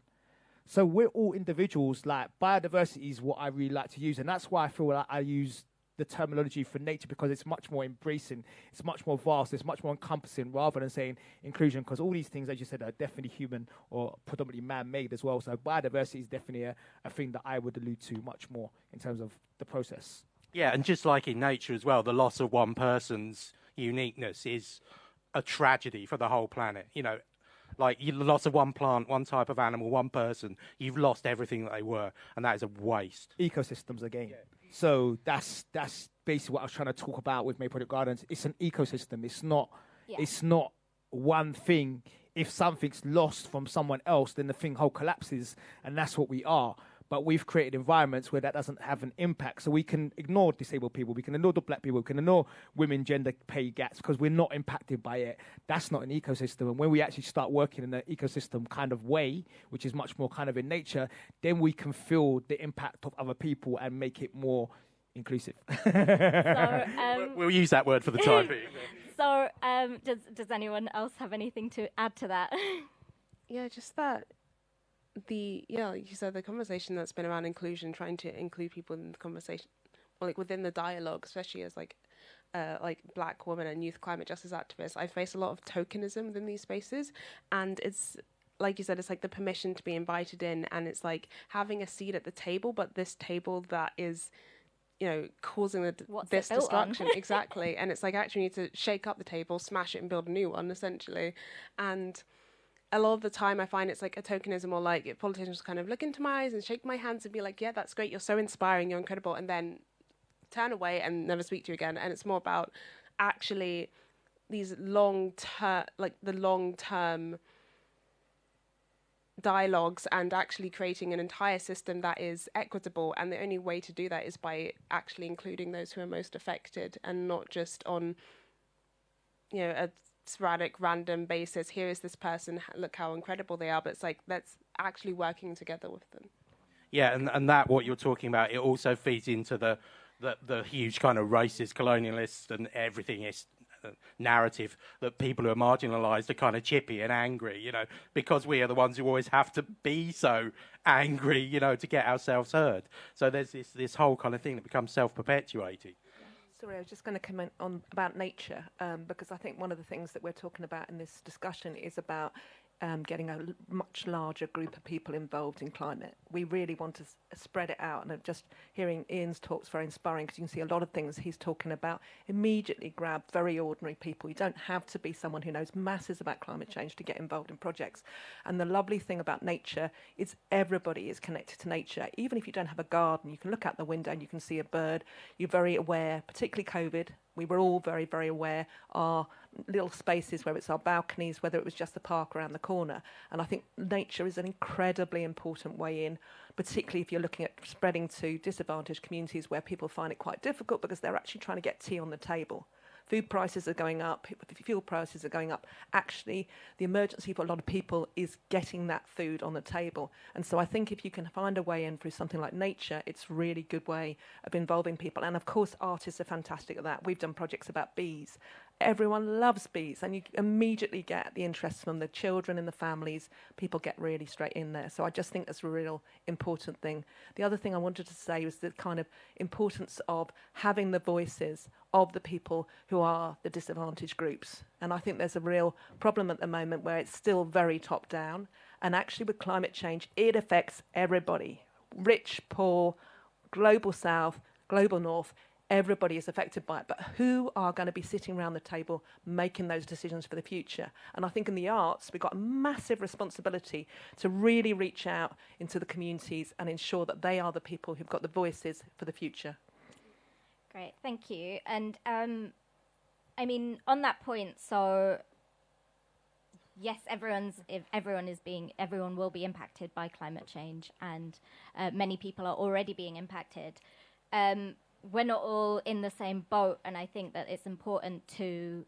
K: So we're all individuals. Like biodiversity is what I really like to use. And that's why I feel like I use the terminology for nature because it's much more embracing, it's much more vast, it's much more encompassing rather than saying inclusion, because all these things, as you said, are definitely human or predominantly man-made as well. So biodiversity is definitely a thing that I would allude to much more in terms of the process.
N: Yeah, and just like in nature as well, the loss of one person's uniqueness is a tragedy for the whole planet. You know, like the loss of one plant, one type of animal, one person, you've lost everything that they were, and that is a waste.
K: Ecosystems again. Yeah. So that's basically what I was trying to talk about with May Project Gardens. It's an ecosystem. It's not one thing. If something's lost from someone else, then the thing whole collapses, and that's what we are. But we've created environments where that doesn't have an impact. So we can ignore disabled people, we can ignore the black people, we can ignore women gender pay gaps because we're not impacted by it. That's not an ecosystem. And when we actually start working in an ecosystem kind of way, which is much more kind of in nature, then we can feel the impact of other people and make it more inclusive.
N: We'll use that word for the time being.
O: So does anyone else have anything to add to that?
M: Yeah, just that. Like you said, the conversation that's been around inclusion, trying to include people in the conversation, like within the dialogue, especially as like black woman and youth climate justice activists, I face a lot of tokenism within these spaces, and it's like you said, it's like the permission to be invited in, and it's like having a seat at the table, but this table that is, you know, causing this destruction. Exactly. And it's like actually need to shake up the table, smash it and build a new one, essentially. And a lot of the time I find it's like a tokenism, or like politicians kind of look into my eyes and shake my hands and be like, yeah, that's great, you're so inspiring, you're incredible, and then turn away and never speak to you again. And it's more about actually these long-term dialogues and actually creating an entire system that is equitable. And the only way to do that is by actually including those who are most affected, and not just on, you know, a sporadic random basis. Here is this person, look how incredible they are, but it's like that's actually working together with them.
N: Yeah, and that what you're talking about, it also feeds into the huge kind of racist, colonialist and everything is narrative that people who are marginalised are kind of chippy and angry, you know, because we are the ones who always have to be so angry, you know, to get ourselves heard. So there's this whole kind of thing that becomes self-perpetuating.
L: Sorry, I was just going to comment on about nature, because I think one of the things that we're talking about in this discussion is about getting a much larger group of people involved in climate. We really want to spread it out, and just hearing Ian's talk's very inspiring, because you can see a lot of things he's talking about immediately grab very ordinary people. You don't have to be someone who knows masses about climate change to get involved in projects. And the lovely thing about nature is everybody is connected to nature. Even if you don't have a garden, you can look out the window and you can see a bird. You're very aware, particularly COVID, we were all very, very aware our little spaces, whether it's our balconies, whether it was just the park around the corner. And I think nature is an incredibly important way in, particularly if you're looking at spreading to disadvantaged communities where people find it quite difficult because they're actually trying to get tea on the table. Food prices are going up, fuel prices are going up. Actually, the emergency for a lot of people is getting that food on the table. And so I think if you can find a way in through something like nature, it's a really good way of involving people. And of course, artists are fantastic at that. We've done projects about bees. Everyone loves bees, and you immediately get the interest from the children and the families. People get really straight in there. So I just think that's a real important thing. The other thing I wanted to say was the kind of importance of having the voices of the people who are the disadvantaged groups. And I think there's a real problem at the moment where it's still very top down. And actually with climate change, it affects everybody. Rich, poor, global south, global north. Everybody is affected by it, but who are going to be sitting around the table making those decisions for the future? And I think in the arts, we've got a massive responsibility to really reach out into the communities and ensure that they are the people who've got the voices for the future.
O: Great, thank you. And I mean, on that point, so yes, everyone will be impacted by climate change, and many people are already being impacted. We're not all in the same boat, and I think that it's important to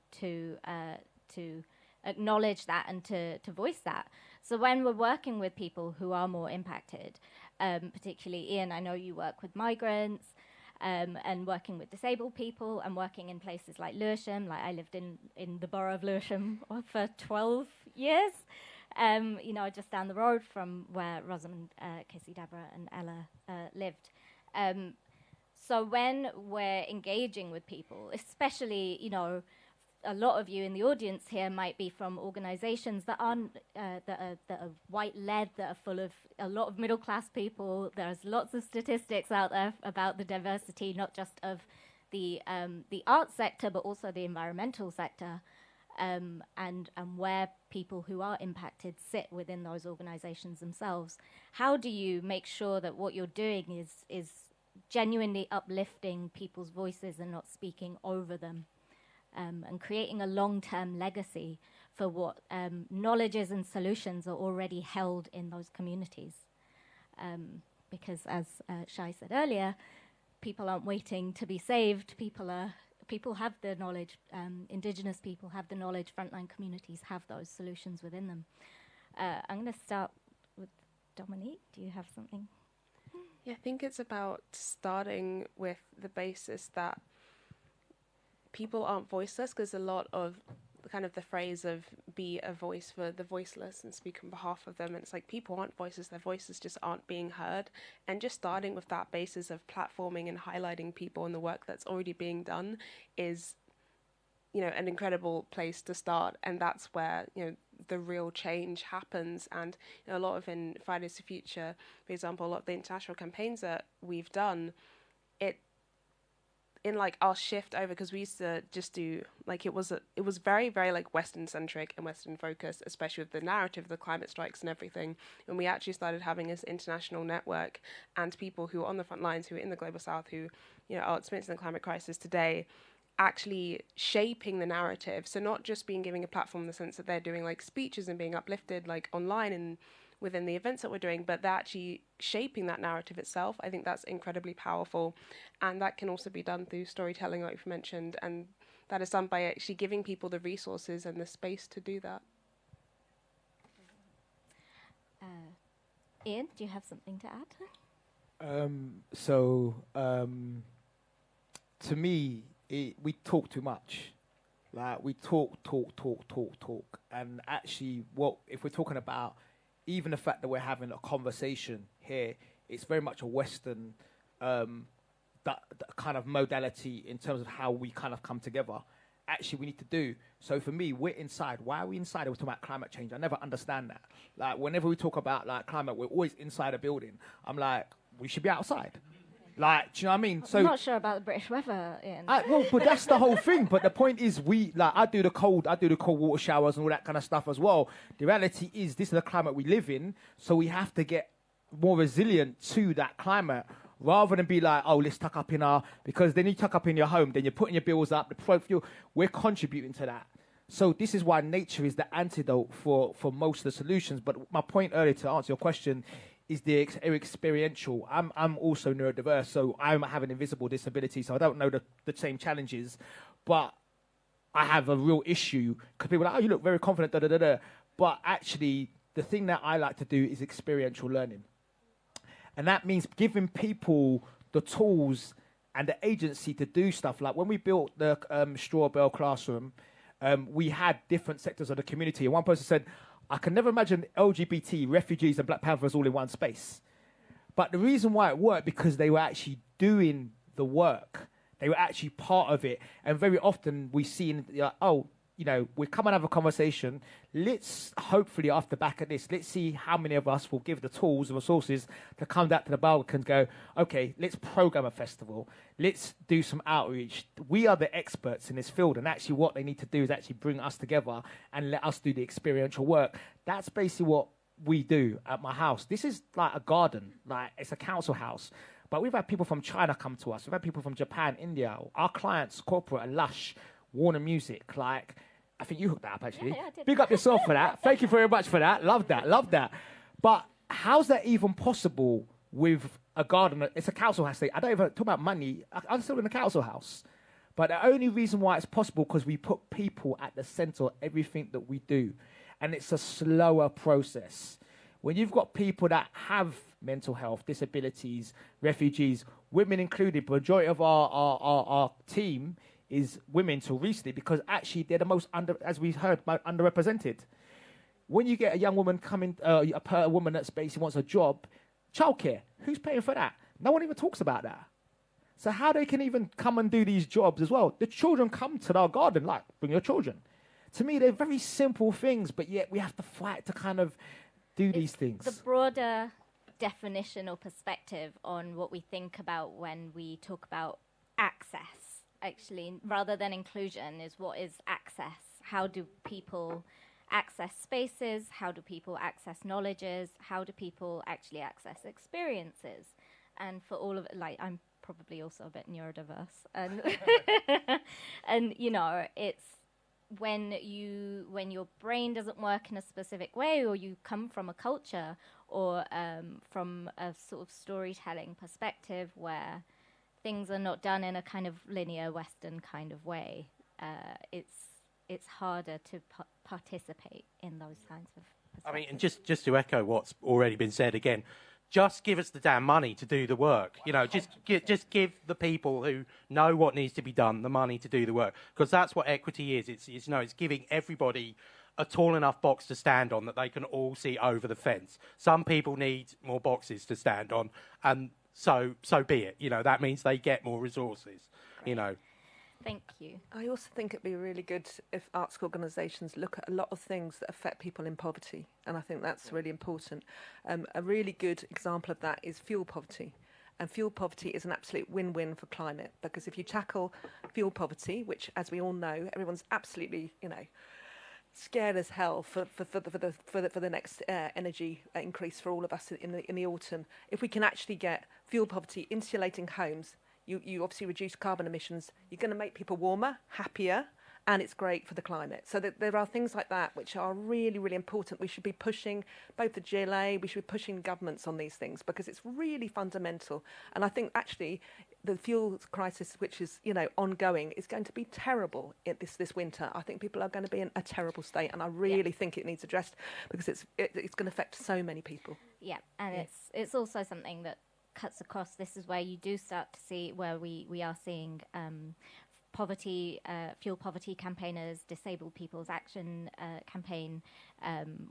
O: acknowledge that and to voice that. So when we're working with people who are more impacted, particularly Ian, I know you work with migrants, and working with disabled people, and working in places like Lewisham. Like I lived in the borough of Lewisham for 12 years, you know, just down the road from where Rosamund, Casey, Deborah and Ella lived. So when we're engaging with people, especially, you know, a lot of you in the audience here might be from organizations that aren't that are white-led, that are full of a lot of middle-class people. There's lots of statistics out there about the diversity, not just of the arts sector, but also the environmental sector, and where people who are impacted sit within those organizations themselves. How do you make sure that what you're doing is genuinely uplifting people's voices and not speaking over them? And creating a long-term legacy for what knowledges and solutions are already held in those communities. Because as Shai said earlier, people aren't waiting to be saved. People have the knowledge. Indigenous people have the knowledge. Frontline communities have those solutions within them. I'm going to start with Dominique. Do you have something?
M: Yeah, I think it's about starting with the basis that people aren't voiceless, because a lot of kind of the phrase of be a voice for the voiceless and speak on behalf of them, and it's like people aren't voices, their voices just aren't being heard. And just starting with that basis of platforming and highlighting people and the work that's already being done is, you know, an incredible place to start. And that's where, you know, the real change happens. And, you know, a lot of in Fridays for Future, for example, a lot of the international campaigns that we've done, in like our shift over, because we used to just do like it was very, very like Western centric and Western focused, especially with the narrative, the climate strikes and everything. And we actually started having this international network and people who are on the front lines, who are in the global south, who, you know, are experiencing the climate crisis today, actually shaping the narrative. So not just giving a platform in the sense that they're doing like speeches and being uplifted like online and within the events that we're doing, but they're actually shaping that narrative itself. I think that's incredibly powerful. And that can also be done through storytelling, like you've mentioned. And that is done by actually giving people the resources and the space to do that.
O: Ian, do you have something to add?
K: To me, we talk too much. Like, we talk. And actually, if we're talking about even the fact that we're having a conversation here, it's very much a Western that kind of modality in terms of how we kind of come together. Actually, we need to do. So for me, we're inside. Why are we inside? We're talking about climate change. I never understand that. Like, whenever we talk about like climate, we're always inside a building. I'm like, we should be outside. Like, do you know what I mean? So
O: I'm not sure about the British weather, Ian.
K: Well, but that's the whole thing. But the point is, I do the cold water showers and all that kind of stuff as well. The reality is, this is the climate we live in, so we have to get more resilient to that climate, rather than be like, oh, let's tuck up because then you tuck up in your home, then you're putting your bills up, we're contributing to that. So this is why nature is the antidote for most of the solutions. But my point earlier, to answer your question, is the experiential. I'm also neurodiverse, so I have an invisible disability, so I don't know the same challenges, but I have a real issue because people are like, oh, you look very confident, But actually, the thing that I like to do is experiential learning. And that means giving people the tools and the agency to do stuff. Like when we built the Straw Bale classroom, we had different sectors of the community. And one person said, I can never imagine LGBT, refugees, and Black Panthers all in one space. But the reason why it worked, because they were actually doing the work. They were actually part of it. And very often we see, we come and have a conversation. Let's, hopefully, off the back of this, let's see how many of us will give the tools and resources to come back to the Balkan and go, okay, let's program a festival. Let's do some outreach. We are the experts in this field. And actually what they need to do is actually bring us together and let us do the experiential work. That's basically what we do at my house. This is like a garden. Like, it's a council house. But we've had people from China come to us. We've had people from Japan, India. Our clients, corporate, are Lush, Warner Music. Like, I think you hooked that up, actually.
O: Yeah, I did.
K: Big up yourself for that. Thank you very much for that. Love that. But how's that even possible with a garden? It's a council house. I don't even talk about money. I'm still in a council house. But the only reason why it's possible, because we put people at the center of everything that we do. And it's a slower process. When you've got people that have mental health, disabilities, refugees, women included, the majority of our team is women till recently, because actually they're the most underrepresented. When you get a young woman coming, a woman that basically wants a job, childcare, who's paying for that? No one even talks about that. So how they can even come and do these jobs as well? The children come to our garden, like, bring your children. To me, they're very simple things, but yet we have to fight to kind of do these things.
O: The broader definition or perspective on what we think about when we talk about access, actually, rather than inclusion, is what is access? How do people access spaces? How do people access knowledges? How do people actually access experiences? And for all of it, like, I'm probably also a bit neurodiverse, and and you know, it's when your brain doesn't work in a specific way, or you come from a culture or from a sort of storytelling perspective where things are not done in a kind of linear Western kind of way, it's harder to participate in those kinds of perspectives.
N: I mean, and just to echo what's already been said again, just give us the damn money to do the work. You know, just give the people who know what needs to be done the money to do the work, because that's what equity is. It's it's giving everybody a tall enough box to stand on that they can all see over the fence. Some people need more boxes to stand on, and so be it. You know, that means they get more resources.
O: Great.
N: You know.
O: Thank you.
L: I also think it'd be really good if arts organisations look at a lot of things that affect people in poverty, and I think that's really important. A really good example of that is fuel poverty. And fuel poverty is an absolute win-win for climate, because if you tackle fuel poverty, which, as we all know, everyone's absolutely, scared as hell for the next energy increase for all of us in the autumn. If we can actually get fuel poverty insulating homes, you obviously reduce carbon emissions. You're going to make people warmer, happier, and it's great for the climate. So there are things like that which are really, really important. We should be pushing both the GLA, we should be pushing governments on these things, because it's really fundamental. And I think actually the fuel crisis, which is ongoing, is going to be terrible this winter. I think people are going to be in a terrible state, and I really think it needs addressed, because it's going to affect so many people.
O: Yeah, and it's also something that cuts across. This is where you do start to see where we are seeing poverty, fuel poverty campaigners, Disabled People's Action campaign,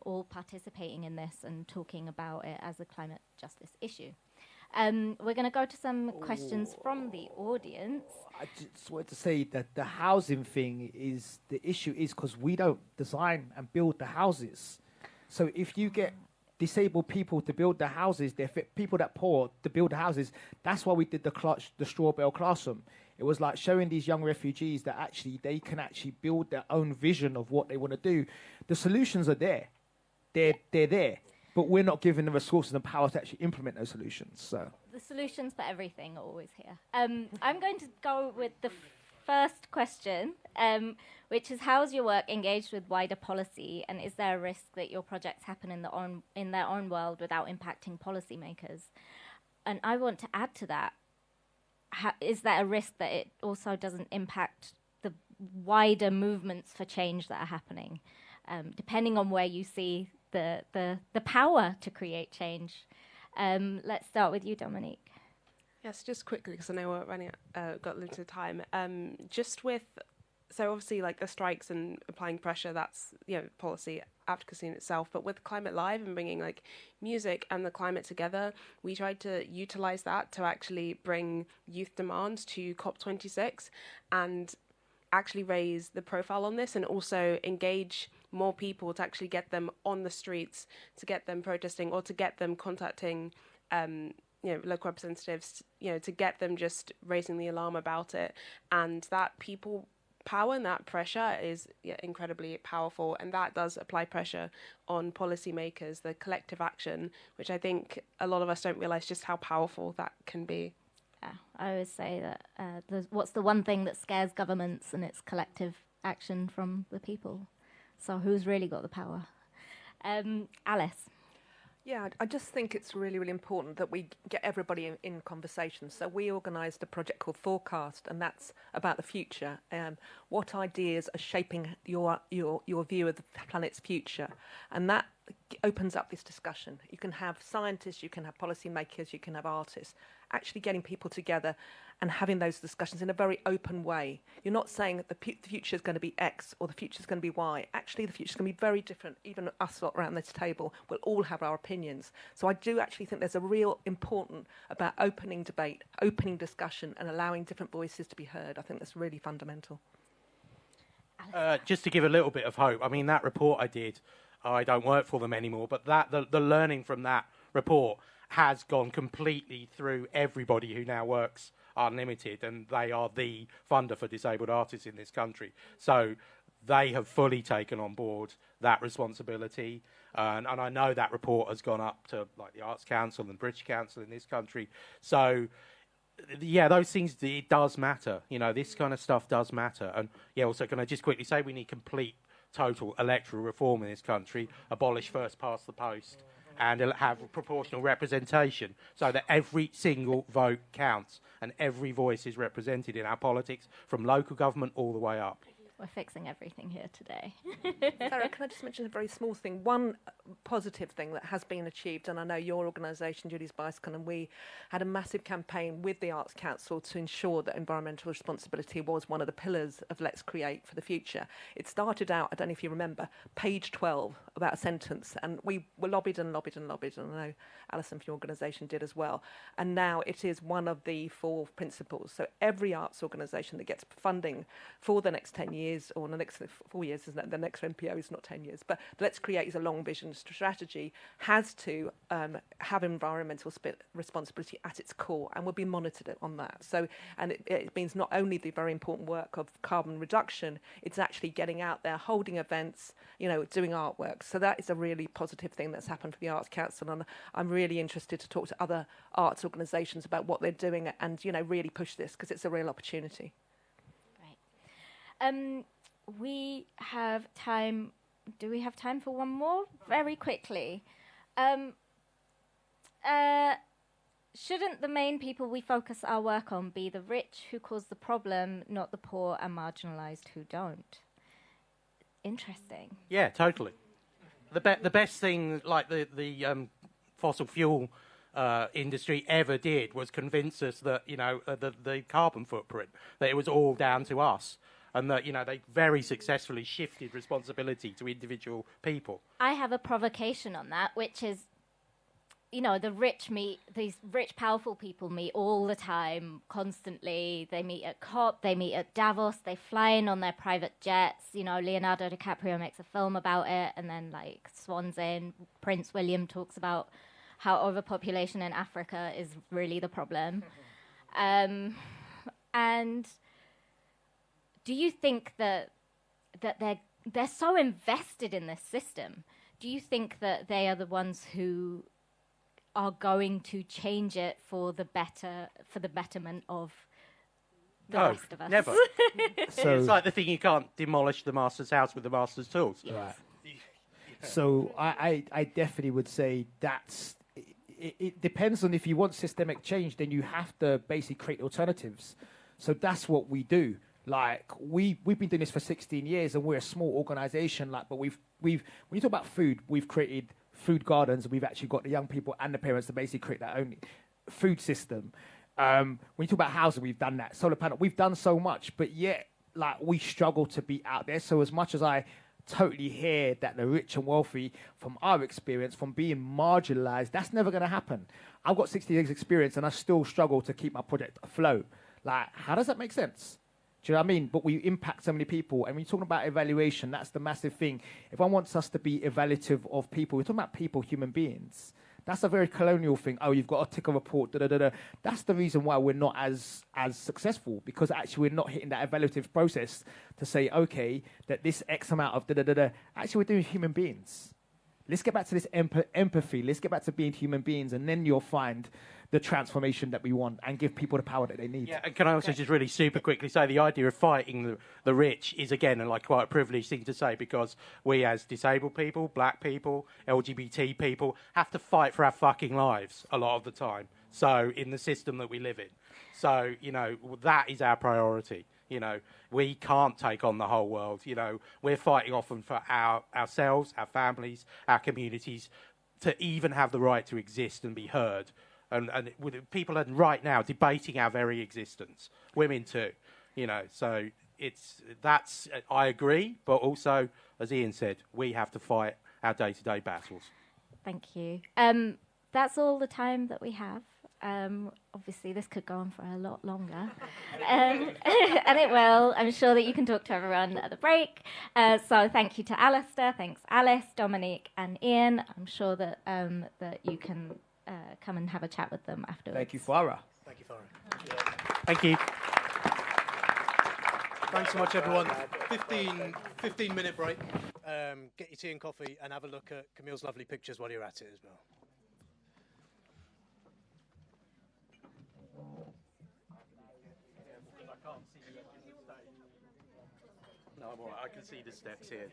O: all participating in this and talking about it as a climate justice issue. We're going to go to some questions from the audience.
K: I just wanted to say that the housing thing is the issue, is because we don't design and build the houses. So if you get disabled people to build the houses, they're people that poor to build the houses. That's why we did the straw bale classroom. It was like showing these young refugees that actually they can actually build their own vision of what they want to do. The solutions are there. They're there. But we're not given the resources and power to actually implement those solutions. So
O: the solutions for everything are always here. I'm going to go with the first question, which is, how's your work engaged with wider policy, and is there a risk that your projects happen in their own world without impacting policymakers? And I want to add to that, is there a risk that it also doesn't impact the wider movements for change that are happening, depending on where you see the power to create change? Let's start with you, Dominique.
M: Yes, just quickly, because I know we're running got limited time. So obviously, like the strikes and applying pressure, that's policy advocacy in itself. But with Climate Live and bringing like music and the climate together, we tried to utilize that to actually bring youth demands to COP26 and actually raise the profile on this, and also engage more people to actually get them on the streets, to get them protesting, or to get them contacting local representatives, to get them just raising the alarm about it. And that people power and that pressure is incredibly powerful, and that does apply pressure on policymakers, the collective action, which I think a lot of us don't realise just how powerful that can be.
O: Yeah, I always say that what's the one thing that scares governments, and it's collective action from the people. So who's really got the power? Alice.
B: Yeah, I just think it's really, really important that we get everybody in conversation. So we organised a project called Forecast, and that's about the future. What ideas are shaping your view of the planet's future? And that opens up this discussion. You can have scientists, you can have policymakers, you can have artists.
L: actually getting people together and having those discussions in a very open way. You're not saying that the future is going to be X or the future is going to be Y. Actually, the future is going to be very different. Even us lot around this table will all have our opinions. So I do actually think there's a real important about opening debate, opening discussion, and allowing different voices to be heard. I think that's really fundamental.
N: Just to give a little bit of hope, I mean, that report I did, I don't work for them anymore, but the learning from that report has gone completely through everybody who now works Unlimited, and they are the funder for disabled artists in this country. So they have fully taken on board that responsibility, and I know that report has gone up to like the Arts Council and British Council in this country. So yeah, those things, it does matter. You know, this kind of stuff does matter. And yeah, also can I just quickly say we need complete, total electoral reform in this country, abolish first past the post, and have proportional representation so that every single vote counts and every voice is represented in our politics from local government all the way up.
O: We're fixing everything here today.
L: Sarah, can I just mention a very small thing? One positive thing that has been achieved, and I know your organisation, Julie's Bicycle, and we had a massive campaign with the Arts Council to ensure that environmental responsibility was one of the pillars of Let's Create for the future. It started out, I don't know if you remember, page 12, about a sentence, and we were lobbied and lobbied and lobbied, and I know Alison from your organisation did as well. And now it is one of the 4 principles. So every arts organisation that gets funding for the next 10 years, or the next 4 years, isn't it? The next MPO is not 10 years, but Let's Create is a long vision strategy, has to have environmental responsibility at its core, and will be monitored on that. So, and it means not only the very important work of carbon reduction, it's actually getting out there, holding events, you know, doing artwork. So that is a really positive thing that's happened for the Arts Council, and I'm really interested to talk to other arts organisations about what they're doing and, you know, really push this, because it's a real opportunity.
O: We have time. Do we have time for one more? Very quickly. Shouldn't the main people we focus our work on be the rich who cause the problem, not the poor and marginalised who don't? Interesting.
N: Yeah, totally. The best thing, like the fossil fuel industry ever did, was convince us that, you know, the carbon footprint, that it was all down to us. And that, you know, they very successfully shifted responsibility to individual people.
O: I have a provocation on that, which is, you know, these rich, powerful people meet all the time, constantly. They meet at COP, they meet at Davos, they fly in on their private jets. You know, Leonardo DiCaprio makes a film about it, and then, like, Swan's in. Prince William talks about how overpopulation in Africa is really the problem. And do you think that they're so invested in this system? Do you think that they are the ones who are going to change it for the betterment of the rest of us?
N: Never. So it's like the thing, you can't demolish the master's house with the master's tools.
O: Yes.
K: Right. So I definitely would say it depends on, if you want systemic change, then you have to basically create alternatives. So that's what we do. Like, we've been doing this for 16 years, and we're a small organisation. Like, but we've when you talk about food, we've created food gardens. We've actually got the young people and the parents to basically create their own food system. When you talk about housing, we've done that. Solar panel, we've done so much, but yet, like, we struggle to be out there. So as much as I totally hear that the rich and wealthy, from our experience, from being marginalised, that's never going to happen. I've got 60 years experience, and I still struggle to keep my project afloat. Like, how does that make sense? Do you know what I mean? But we impact so many people. And when you're talking about evaluation, that's the massive thing. If one wants us to be evaluative of people, we're talking about people, human beings. That's a very colonial thing. Oh, you've got to tick a report, da-da-da-da. That's the reason why we're not as successful, because actually we're not hitting that evaluative process to say, okay, that this X amount of da-da-da-da, actually we're doing human beings. Let's get back to this empathy. Let's get back to being human beings, and then you'll find the transformation that we want and give people the power that they need.
N: Yeah, and can I also just really super quickly say the idea of fighting the rich is, again, like quite a privileged thing to say, because we as disabled people, black people, LGBT people, have to fight for our fucking lives a lot of the time. So in the system that we live in. So, you know, that is our priority. You know, we can't take on the whole world. You know, we're fighting often for ourselves, our families, our communities, to even have the right to exist and be heard. people are right now debating our very existence. Women too, you know. So that's I agree, but also, as Ian said, we have to fight our day-to-day battles.
O: Thank you. That's all the time that we have. Obviously, this could go on for a lot longer. And it will. I'm sure that you can talk to everyone at the break. So thank you to Alistair. Thanks, Alice, Dominique, and Ian. I'm sure that that you can come and have a chat with them afterwards.
K: Thank you, Farah.
B: Thank you, Farah.
N: Thank you.
B: Thanks so much, everyone. 15-minute break. Get your tea and coffee and have a look at Camille's lovely pictures while you're at it as well.
N: No, I'm all right. I can see the steps here.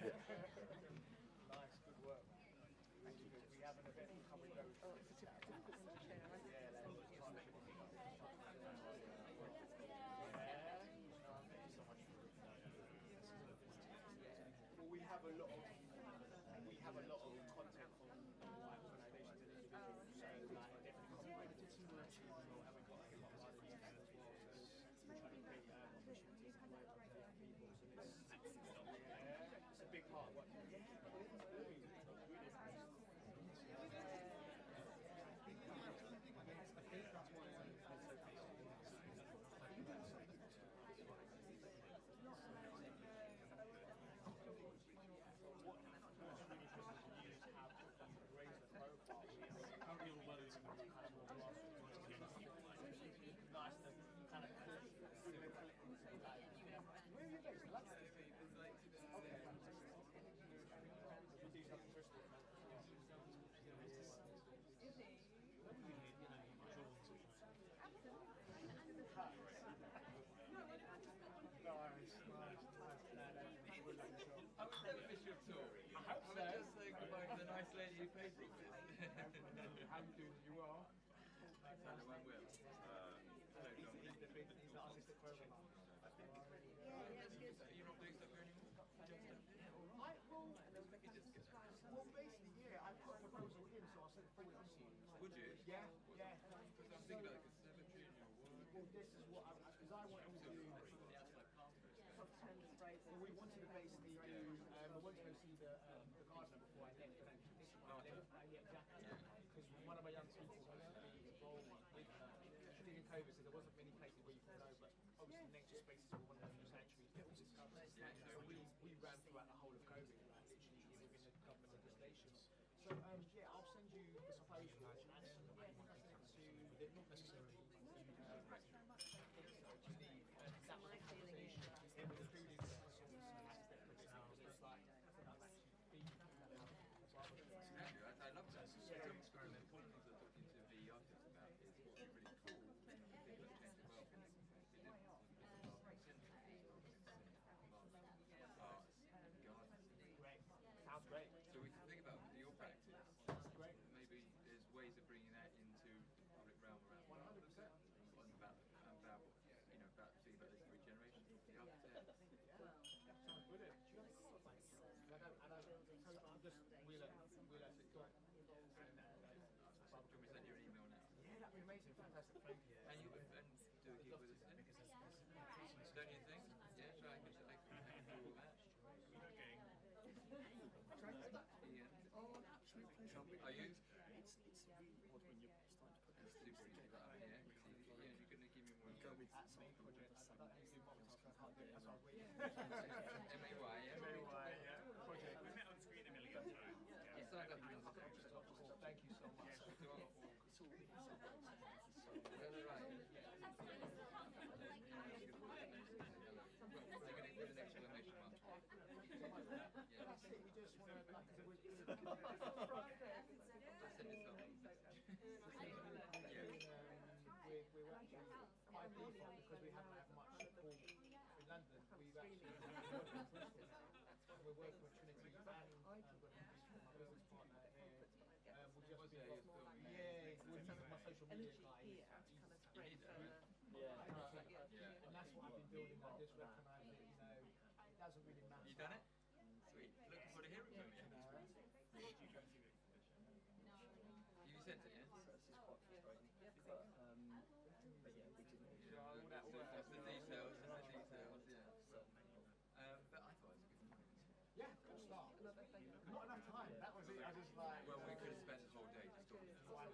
A: Well, we could have spent the whole day just talking about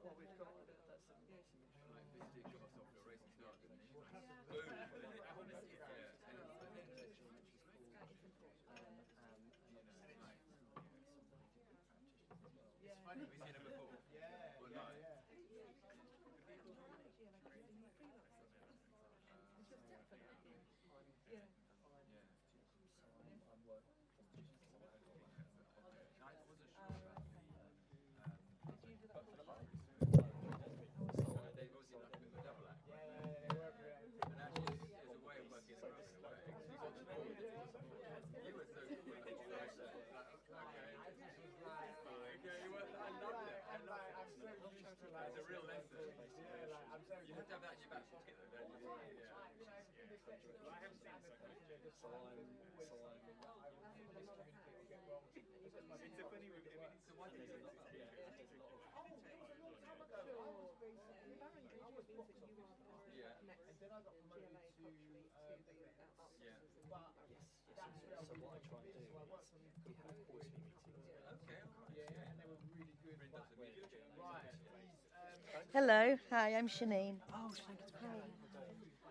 F: What we've got, that's
A: like Mystic got us off to a racing start, didn't he? Boom! It's funny, we've seen him before. Or not. It's a real lesson. You have to have that in your back pocket, though, don't you? It's a funny one. So one thing is,
P: And then I got promoted to So what I try and do is we have quarterly meetings.
A: Okay.
P: Yeah, and they were really good. Right.
Q: Hello, hi, I'm Shanine.
B: Oh, thank you.
Q: Hi.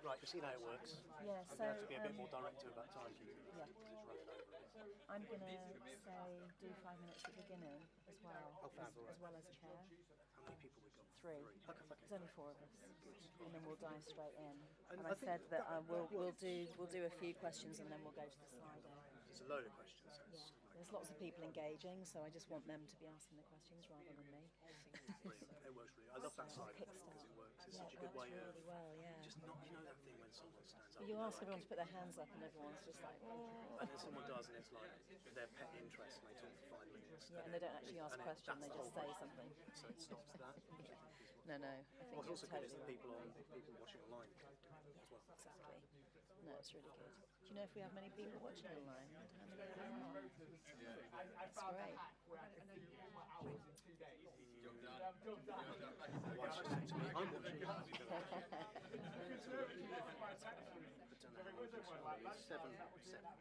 B: Right, you see how it works.
Q: Yeah,
B: I'm
Q: so,
B: going to have to be a bit more directive about timekeeping.
Q: Yeah.
B: Because it's running over a bit.
Q: I'm going to say do 5 minutes at the beginning as well,
B: Oh, fab, all right.
Q: as well as chair.
B: How many people we got?
Q: 3.
B: Okay.
Q: There's only 4 of us, and then we'll dive straight in.
B: And
Q: And
B: I
Q: I
B: think
Q: said that we'll do a few questions and then we'll go to the Slido.
B: There's a load of questions.
Q: Yeah, there's lots of people engaging, so I just want them to be asking the questions rather than me.
B: Brilliant. It works really. I love that side because it works. It's such a good way of
Q: really well, yeah.
B: just not, you know, that thing when someone stands up.
Q: But you ask everyone to put their hands up and everyone's just like, oh.
B: And then someone does, and it's like their pet interest, and they talk for 5 minutes.
Q: Yeah, and they don't actually ask a question, they just say something.
B: So it stops that.
Q: No, I think
B: What's also good is
Q: totally
B: that people watching online do it as well.
Q: Exactly. No, it's really good. Do you know if we have many people watching online? How many there are? That's great.
B: Watch it to me. I'm watching it. Seven.
Q: That's pretty good.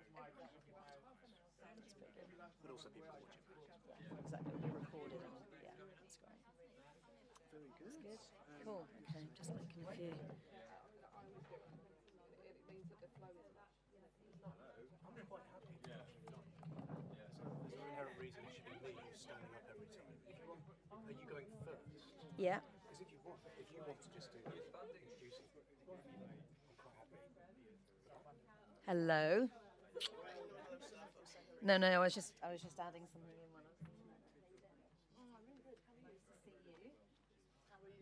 B: But also people are watching back.
Q: Yeah, exactly. It'll be recorded. Yeah, that's great.
B: Very good.
Q: That's good. Cool. Okay, just making a few.
B: I'm quite happy. So there's no inherent reason it should be me standing up every time. If you want, are you going first?
Q: Yeah.
B: Because if you want to just do introducing, I'm quite happy.
Q: Hello. No, I was just adding something in when I was. Oh, really good. Nice to see you.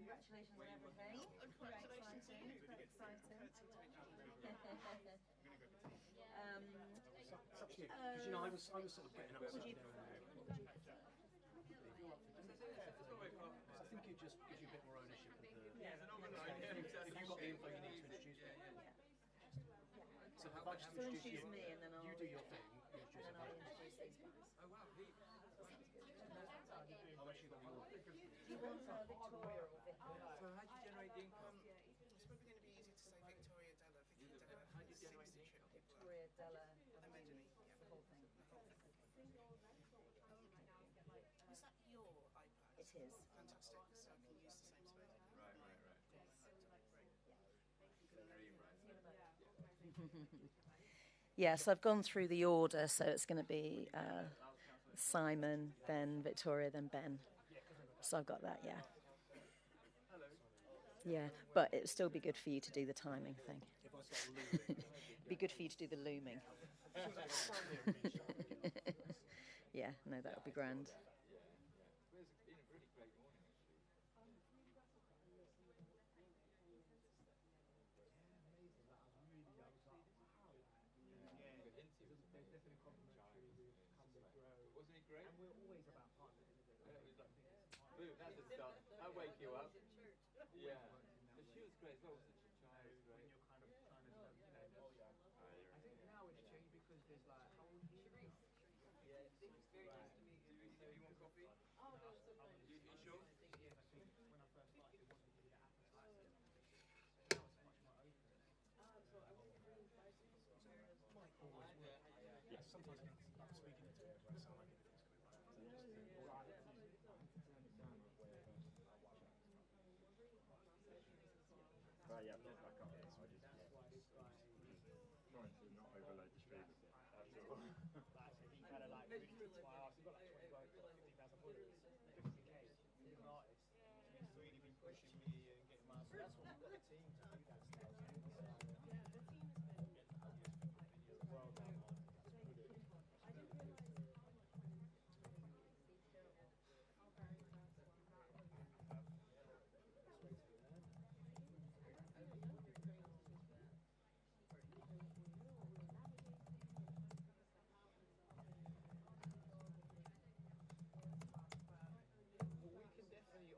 Q: Congratulations on everything. Congratulations. Very exciting.
B: It's up to you. Because you know, I was sort of getting up.
Q: Would you?
B: I think it just gives you a bit more ownership of the. If you've got the info you need to introduce me. So if I just introduce you,
Q: me and then I'll
B: you do your thing.
Q: And then I'll introduce these guys.
A: Oh wow,
B: How much you got your?
Q: Do you want Victoria or Vicky?
A: So how do you generate the income?
R: It's probably going to be easier to say Victoria Della.
A: How do you generate the income?
Q: Victoria, Della, and Medini. The whole thing.
R: Is that your iPad?
Q: It is.
R: Fantastic. So I can use the same space.
A: Right.
Q: Yeah, so I've gone through the order, so it's going to be Simon, then Victoria, then Ben. So I've got that, yeah. Yeah, but it would still be good for you to do the timing thing. Be good for you to do the looming. Yeah, no, that would be grand.
A: Wasn't it great? And we're always about partners. Boom, that's a start. I'll wake you up. Yeah. But she was great as well, wasn't she? Charlie was great.
P: You're kind of trying to, I think now it's changed because there's like, how old are you?
A: Yeah, it's very nice to meet you. Do you want coffee? Oh, no, it's okay. You sure?
P: Yeah, I think when I first started, it wasn't really that appetizing. Now it's much more open.
B: Might always work. Yes, sometimes I think speaking into it, I sound like everything's going
A: trying to not overload the stream at all.
P: Actually, he kind of like really kicked my ass. He got like 15,000 followers, 50k. He's an artist. He's really been pushing me and getting my. So that's what we've got a team to do that stuff.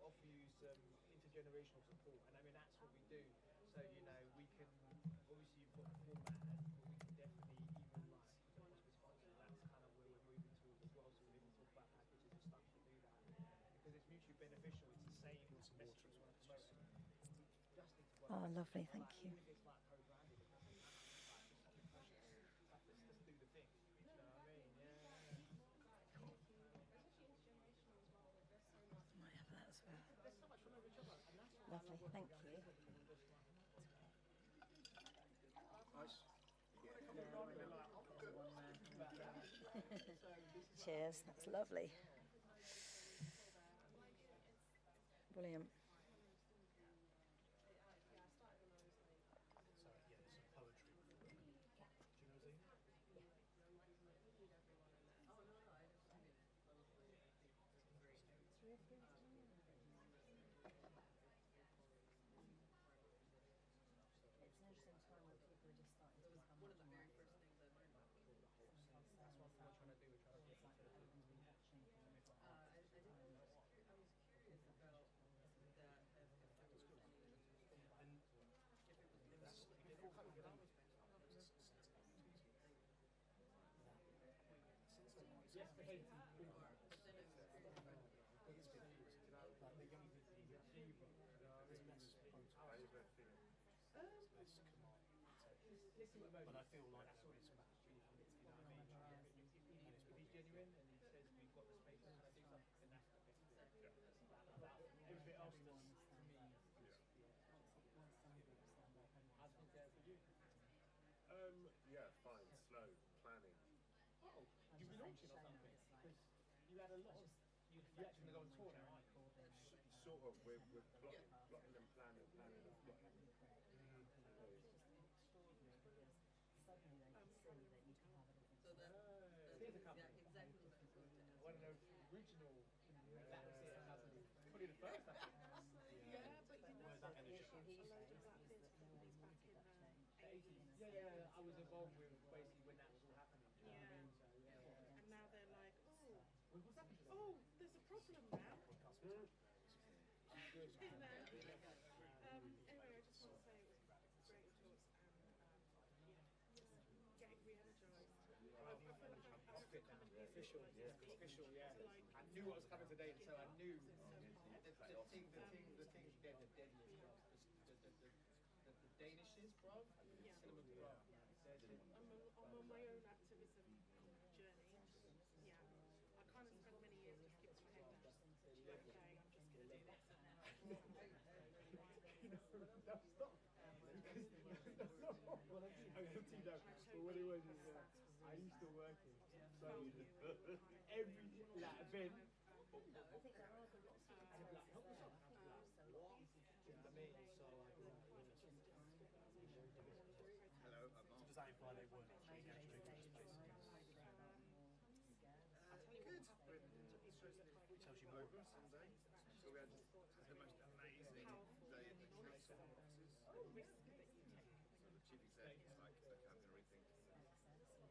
P: Offer you some intergenerational support, and I mean that's what we do. So you know we can obviously you've got the format, but we can definitely even like possibly sponsor. That's kind of where we're moving towards as well. So we can talk about packages and stuff to do that because it's mutually beneficial. It's the same message as one promote. Just need to work.
Q: Oh, lovely, thank you.
P: Even if it's like pro-branded, it doesn't matter. Like, let's just do the thing. You know what I mean? Yeah.
Q: Might have that as well.
P: There's so much from each other, and that's what
Q: Lovely, thank you. Cheers, that's lovely. Brilliant.
B: So yeah, there's some poetry. Do you know Zine?
Q: It's an interesting time where people are just starting to become one of the very first things I learned about people.
P: That's what we're trying to do. We're trying to get
Q: like everyone's been watching for
P: I
Q: was curious about
P: yes, behave.
B: But I feel like there is much.
P: You know what I mean? If he's genuine and he says we've got the space to do something, then that's the best. Everything else to me. How's things there for you?
D: Yeah, fine, slow, planning.
P: Oh, you've been launching or something? Because you had a lot of. You're actually going to go on tour now, aren't you?
D: Sort of, we're plotting and planning and plotting.
Q: suddenly they can see that you can have a different
P: Here's a couple.
Q: exactly.
P: One of those original. That was it. Probably the first, I think.
Q: But you know,
B: that energy?
Q: the issue he faced is that no one wanted that change.
P: Yeah, I was involved with basically when that was all happening. Do you know what I mean? So,
R: And now they're like,
P: What's happened to them?
R: oh, there's a problem now.
P: Good.
R: Anyway, I just want to say it was great talks and getting re-energized. I feel like
P: Official, yeah. I knew what was coming today, so I knew the thing, the deadliest, bro. The Danishes, bro. Cinnamon, bro.
R: I'm on my own activism journey. Yeah. I kind of spent many years just keeping my head down. Okay, I'm just going to do this.
P: Don't stop. Well, what it was is I used to work in, so every like event.
Q: I think there are good lots of
B: Hello, so does that imply they weren't actually engaged with space?
R: Good.
B: It tells you more about
S: Sunday. So we had the most amazing day at the council offices. So the chief exec is like, look, I'm going to rethink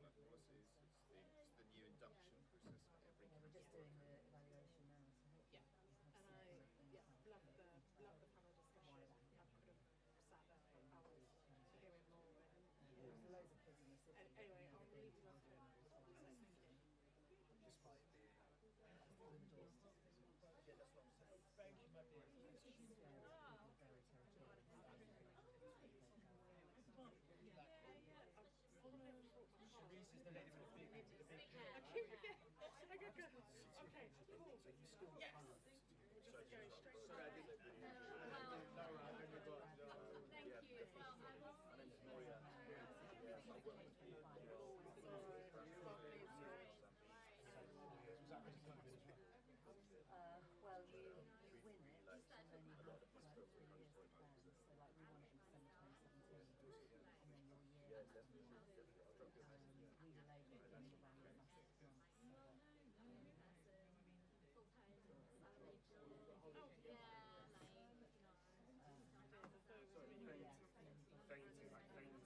S: my policies. It's the new induction process for every council.
Q: We're just doing the evaluation now.
R: Yeah. And I love the panel discussion. I could have sat there for hours to hear it more.
Q: There's loads of kids in the city.
R: Anyway, I'll leave you with it.
B: despite being
P: Thank you, my dear. Sharice is the lady with the big hair.
R: I keep forgetting. I go, okay, cool.
B: So you still
R: yes.
B: can't.
R: Just go straight.
P: Sorry, I didn't. No, I only got.
R: Thank you.
S: My name's Moya.
Q: Well, you win it, and then you have like 3 years to plan. So like we won it in December 2017, and then your year after we relayed it in around about 6 months. So
S: Fainting, like fainting.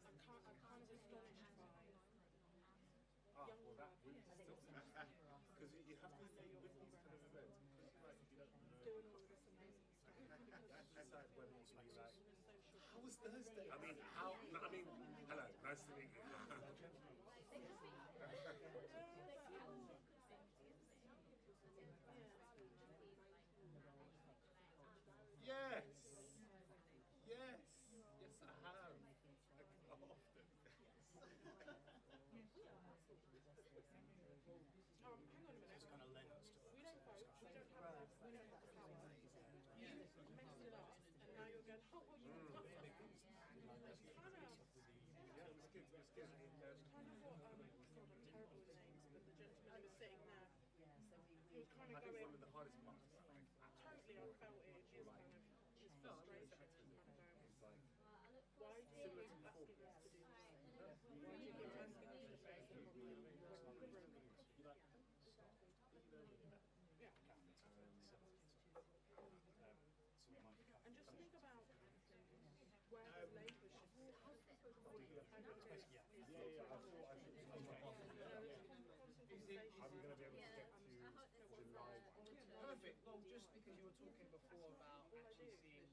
R: I'm kind of astonished by
S: Well, that would still because you have to say with these kind of events, like you don't know.
R: doing all of this amazing stuff.
S: Decide when it's be like. How was Thursday? I mean, how? No, I mean, hello, nice to meet you. Yes. Yes. Yes, I have. Often.
R: Oh, hang on a minute.
B: It's kind of lens to
R: We don't vote. We don't have the power. You messed it up, and now you're going, oh, well, you can cut that. It's kind of...
S: Yeah, it was good. It was good.
R: It's kind of what, I'm terrible with names, but the gentleman who was sitting there, he was kind of
S: I think
R: going...
S: one of the hardest parts is
R: Totally, I felt it in his kind of his frustration.
S: it's like
R: Why do you keep asking us to do this? Why do you keep asking us to face the problem? Yeah. And just think about where the Labour should be.
S: Are we going to be able to get to July?
P: Perfect. Well, just because you were talking before about actually seeing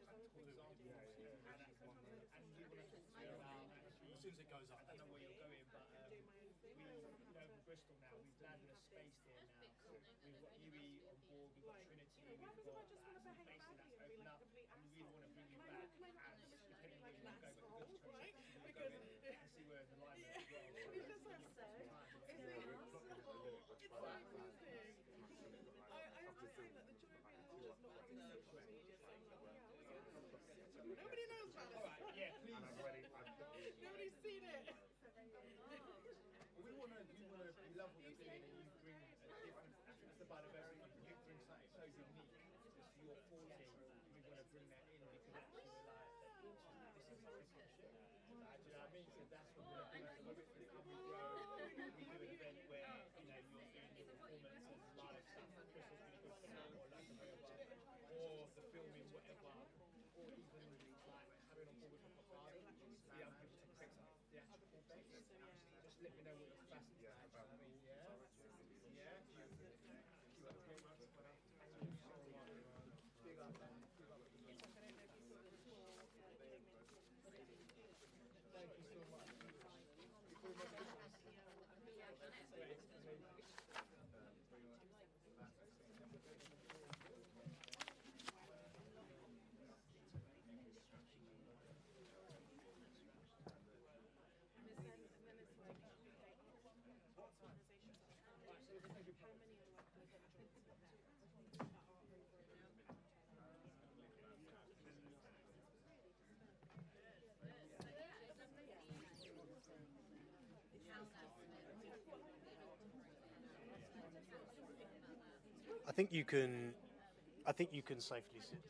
P: practical examples, and you want to talk to me about actually,
B: as soon as it goes up,
P: I don't know where you're going, but we, in Bristol now, we've landed a space here now. We've got UE on board, we've got Trinity, we've got space that's open up, and we really want to bring you back. And depending where you want to go, but we'll go in and see where the line is as well.
R: I have to say that the joy of being a teacher is not having social media saying that nobody knows about this.
P: Alright, yeah, please.
R: Nobody's seen it.
P: We love what you're doing, and you bring a different aspect about a very, you bring something so unique. It's your forte. We want to bring that in because actually we're like, this is something special. Do you know what I mean? So that's what we're doing. So when we grow, we do an event where, you know, you're doing your performance and live stuff. Crystal's really good for that, or like or the filming, whatever, or even like having on board with a party, be able to protect the actual base. Just let me know what your capacity is. I mean, yeah. You have a great night. Thank you so much. Big up, man. Thank you so much.
B: I think you can safely sit.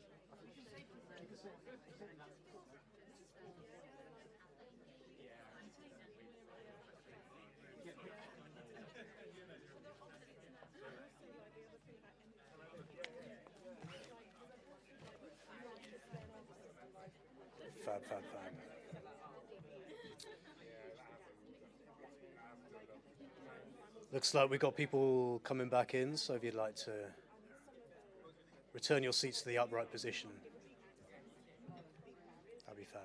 B: Fab. Looks like we've got people coming back in, so if you'd like to return your seats to the upright position, that'd be fab.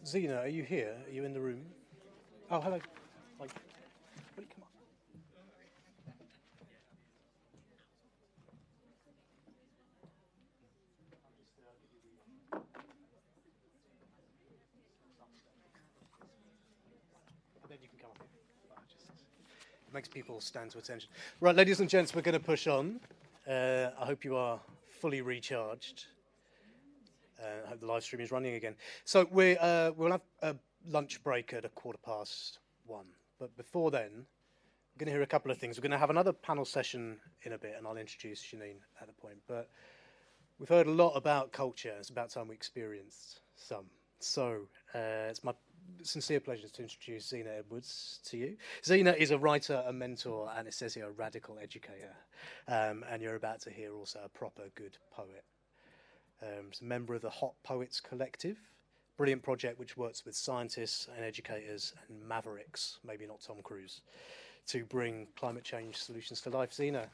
B: Zena, are you here? Are you in the room? Oh, hello. Will you come on? Then you can come up here. It makes people stand to attention. Right, ladies and gents, we're going to push on. I hope you are fully recharged. I hope the live stream is running again. So we'll have a lunch break at 1:15. But before then, we're going to hear a couple of things. We're going to have another panel session in a bit, and I'll introduce Janine at the point. But we've heard a lot about culture. It's about time we experienced some. So it's my sincere pleasure to introduce Zena Edwards to you. Zena is a writer, a mentor, and it says here a radical educator. And you're about to hear also a proper good poet. She's a member of the Hot Poets Collective, brilliant project which works with scientists and educators and mavericks, maybe not Tom Cruise, to bring climate change solutions to life. Zena,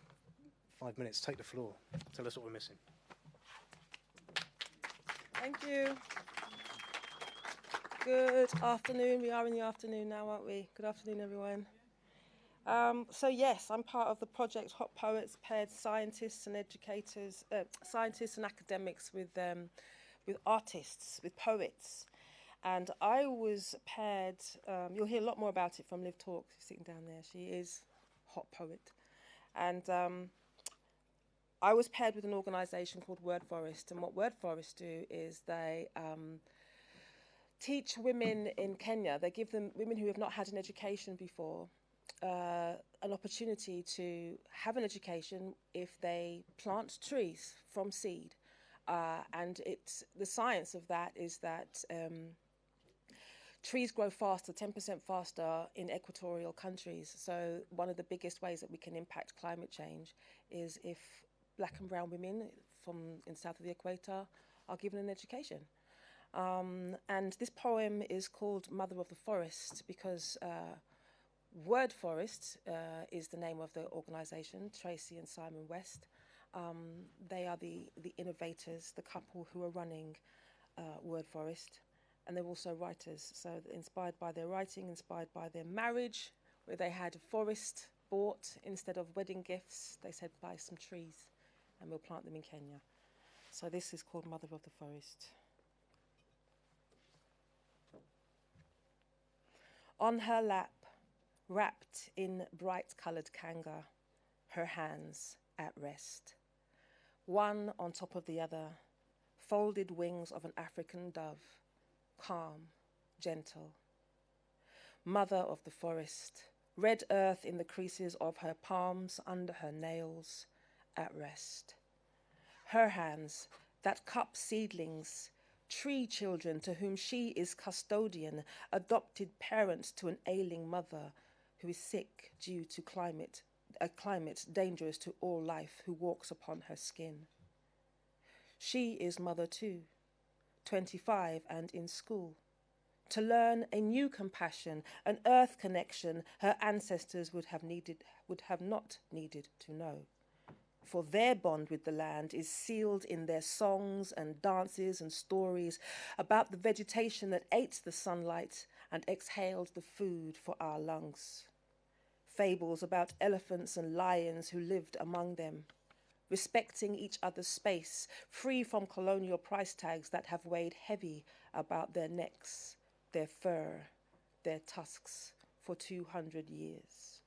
B: 5 minutes, take the floor. Tell us what we're missing.
L: Thank you. Good afternoon. We are in the afternoon now, aren't we? Good afternoon, everyone. So yes, I'm part of the project Hot Poets, paired scientists and educators, scientists and academics with artists, with poets. And I was paired, you'll hear a lot more about it from Liv Talk, who's sitting down there. She is Hot Poet. And I was paired with an organisation called Word Forest. And what Word Forest do is they teach women in Kenya, they give them, women who have not had an education before, an opportunity to have an education if they plant trees from seed. And the science of that is that trees grow faster, 10% faster in equatorial countries. So one of the biggest ways that we can impact climate change is if black and brown women in south of the equator are given an education. And this poem is called Mother of the Forest because Word Forest is the name of the organisation, Tracy and Simon West. They are the innovators, the couple who are running Word Forest, and they're also writers. So inspired by their writing, inspired by their marriage, where they had a forest bought instead of wedding gifts, they said buy some trees and we'll plant them in Kenya. So this is called Mother of the Forest. On her lap, wrapped in bright-coloured kanga, her hands at rest. One on top of the other, folded wings of an African dove, calm, gentle. Mother of the forest, red earth in the creases of her palms under her nails, at rest. Her hands that cup seedlings, tree children to whom she is custodian, adopted parent to an ailing mother who is sick due to a climate dangerous to all life who walks upon her skin. She is mother too, 25 and in school, to learn a new compassion, an earth connection her ancestors would have not needed to know. For their bond with the land is sealed in their songs and dances and stories about the vegetation that ate the sunlight and exhaled the food for our lungs. Fables about elephants and lions who lived among them, respecting each other's space, free from colonial price tags that have weighed heavy about their necks, their fur, their tusks for 200 years.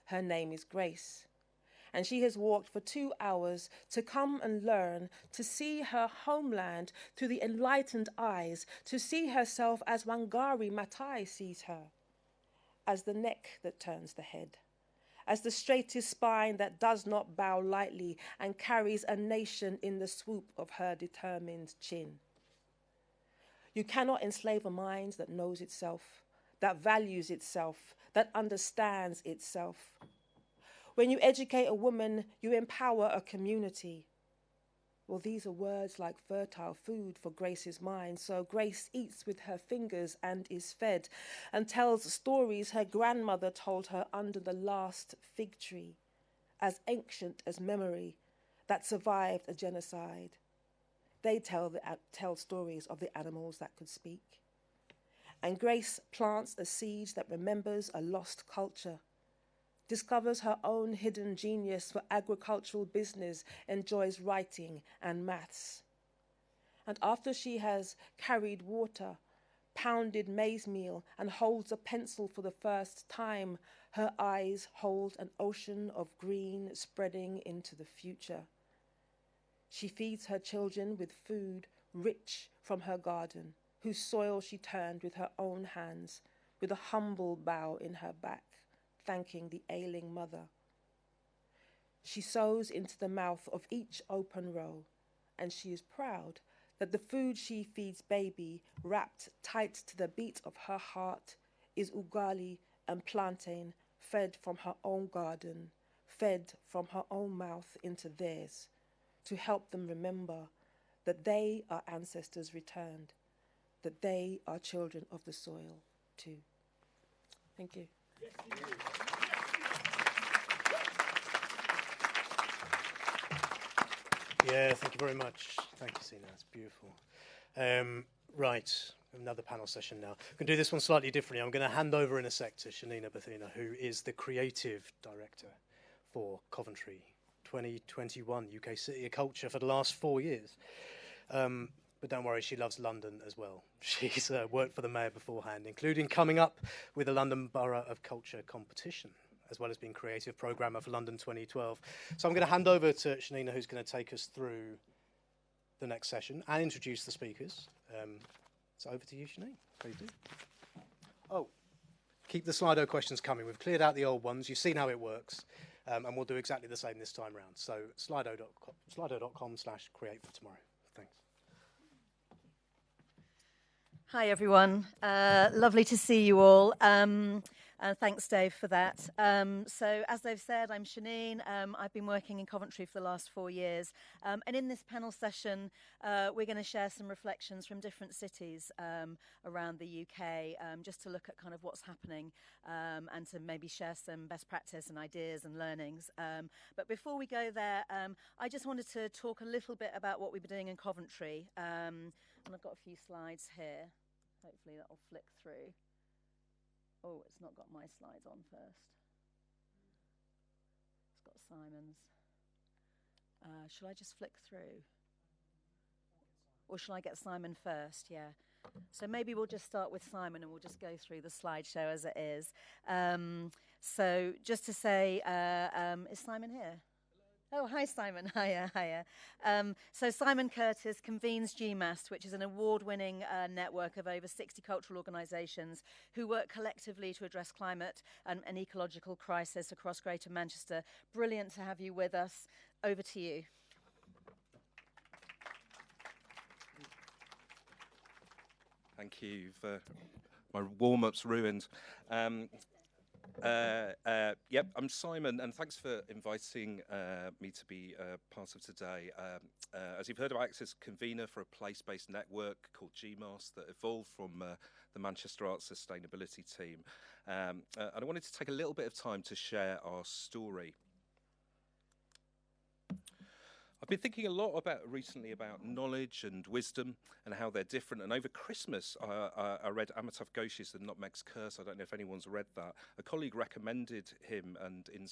L: Her name is Grace, and she has walked for 2 hours to come and learn, to see her homeland through the enlightened eyes, to see herself as Wangari Maathai sees her, as the neck that turns the head, as the straightest spine that does not bow lightly and carries a nation in the swoop of her determined chin. You cannot enslave a mind that knows itself, that values itself, that understands itself. When you educate a woman, you empower a community. Well, these are words like fertile food for Grace's mind. So Grace eats with her fingers and is fed, and tells stories her grandmother told her under the last fig tree, as ancient as memory, that survived a genocide.
T: They tell stories of the animals that could speak. And Grace plants a seed that remembers a lost culture, discovers her own hidden genius for agricultural business, enjoys writing and maths. And after she has carried water, pounded maize meal, and holds a pencil for the first time, her eyes hold an ocean of green spreading into the future. She feeds her children with food rich from her garden, whose soil she turned with her own hands, with a humble bow in her back, thanking the ailing mother. She sows into the mouth of each open row, and she is proud that the food she feeds baby, wrapped tight to the beat of her heart, is ugali and plantain fed from her own garden, fed from her own mouth into theirs, to help them remember that they are ancestors returned, that they are children of the soil too. Thank you.
B: Yeah, thank you very much. Thank you, Sina. That's beautiful. Right, another panel session now. I'm going to do this one slightly differently. I'm going to hand over in a sec to Shanina Bethina, who is the creative director for Coventry 2021 UK City of Culture for the last 4 years. But don't worry, she loves London as well. She's worked for the mayor beforehand, including coming up with the London Borough of Culture competition, as well as being creative programmer for London 2012. So I'm going to hand over to Shanina, who's going to take us through the next session and introduce the speakers. So over to you, Shanina. Please do. Oh, keep the Slido questions coming. We've cleared out the old ones. You've seen how it works. And we'll do exactly the same this time round. So slido.com/create for tomorrow. Thanks.
U: Hi, everyone. Lovely to see you all. And thanks, Dave, for that. So, as they've said, I'm Shanine. I've been working in Coventry for the last 4 years. And in this panel session, we're going to share some reflections from different cities around the UK, just to look at kind of what's happening and to maybe share some best practice and ideas and learnings. But before we go there, I just wanted to talk a little bit about what we've been doing in Coventry. And I've got a few slides here. Hopefully that will flick through. Oh, it's not got my slides on first. It's got Simon's. Shall I just flick through? Or shall I get Simon first? Yeah. So maybe we'll just start with Simon and we'll just go through the slideshow as it is. So just to say, is Simon here? Oh, hi, Simon. Hiya. So Simon Curtis convenes GMAST, which is an award-winning network of over 60 cultural organisations who work collectively to address climate and ecological crisis across Greater Manchester. Brilliant to have you with us. Over to you.
V: Thank you. My warm-up's ruined. Yep, I'm Simon, and thanks for inviting me to be part of today. As you've heard, I act as convener for a place-based network called GMAST that evolved from the Manchester Arts Sustainability team. And I wanted to take a little bit of time to share our story. I've been thinking a lot recently about knowledge and wisdom and how they're different. And over Christmas, I read Amitav Ghosh's The Nutmeg's Curse. I don't know if anyone's read that. A colleague recommended him, and in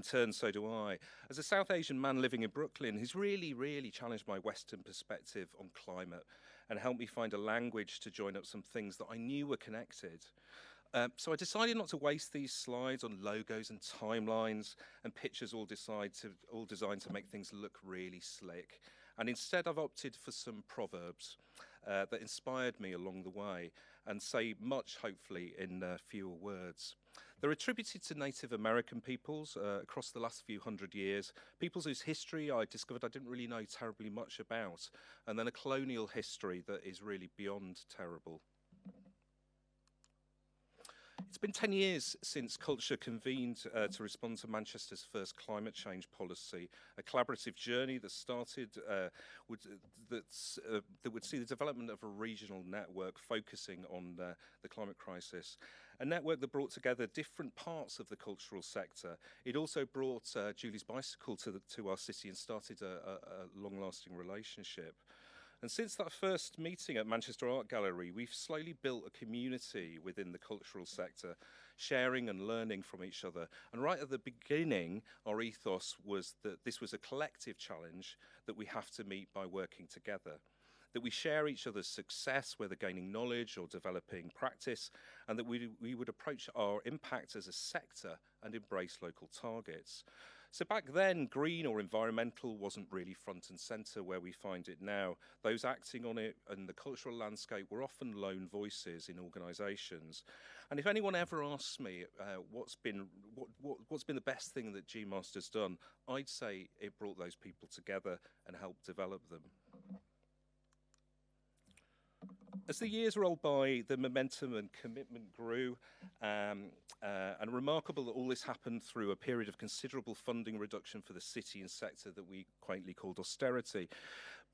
V: turn, so do I. As a South Asian man living in Brooklyn, he's really challenged my Western perspective on climate and helped me find a language to join up some things that I knew were connected. So I decided not to waste these slides on logos and timelines and pictures all designed to make things look really slick. And instead I've opted for some proverbs that inspired me along the way and say much, hopefully, in fewer words. They're attributed to Native American peoples across the last few hundred years, peoples whose history I discovered I didn't really know terribly much about, and then a colonial history that is really beyond terrible. It's been 10 years since Culture convened to respond to Manchester's first climate change policy, a collaborative journey that started that would see the development of a regional network focusing on the climate crisis. A network that brought together different parts of the cultural sector. It also brought Julie's bicycle to our city and started a long-lasting relationship. And since that first meeting at Manchester Art Gallery, we've slowly built a community within the cultural sector, sharing and learning from each other. And right at the beginning, our ethos was that this was a collective challenge that we have to meet by working together, that we share each other's success, whether gaining knowledge or developing practice, and that we would approach our impact as a sector and embrace local targets. So back then, green or environmental wasn't really front and centre where we find it now. Those acting on it and the cultural landscape were often lone voices in organisations. And if anyone ever asks me what's been the best thing that GMaster's done, I'd say it brought those people together and helped develop them. As the years rolled by, the momentum and commitment grew, and remarkable that all this happened through a period of considerable funding reduction for the city and sector that we quaintly called austerity.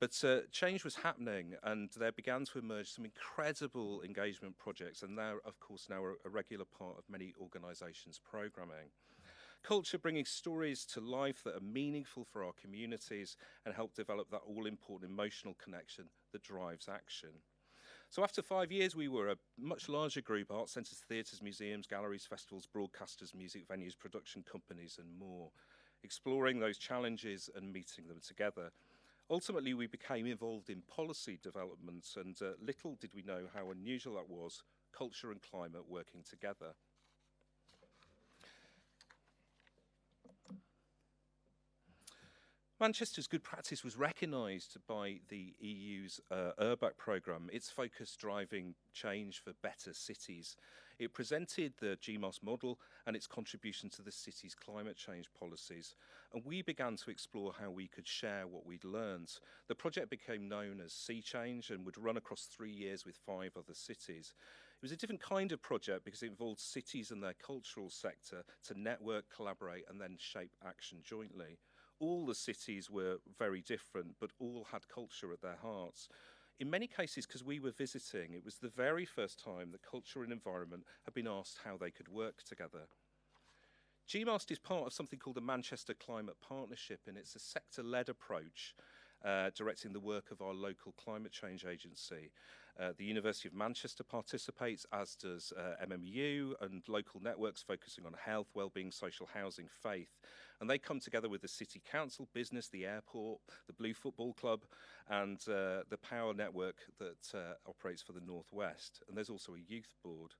V: But change was happening, and there began to emerge some incredible engagement projects, and they're, of course, now a regular part of many organisations' programming. Culture bringing stories to life that are meaningful for our communities and help develop that all-important emotional connection that drives action. So after 5 years, we were a much larger group: art centres, theatres, museums, galleries, festivals, broadcasters, music venues, production companies, and more, exploring those challenges and meeting them together. Ultimately, we became involved in policy developments, and little did we know how unusual that was, culture and climate working together. Manchester's good practice was recognised by the EU's URBAC programme, its focus driving change for better cities. It presented the GMAS model and its contribution to the city's climate change policies, and we began to explore how we could share what we'd learned. The project became known as Sea Change and would run across 3 years with 5 other cities. It was a different kind of project because it involved cities and their cultural sector to network, collaborate, and then shape action jointly. All the cities were very different, but all had culture at their hearts. In many cases, because we were visiting, it was the very first time that culture and environment had been asked how they could work together. GMAST is part of something called the Manchester Climate Partnership, and it's a sector-led approach directing the work of our local climate change agency. The University of Manchester participates, as does MMU, and local networks focusing on health, wellbeing, social housing, faith. And they come together with the City Council, business, the airport, the Blue Football Club, and the power network that operates for the Northwest. And there's also a youth board.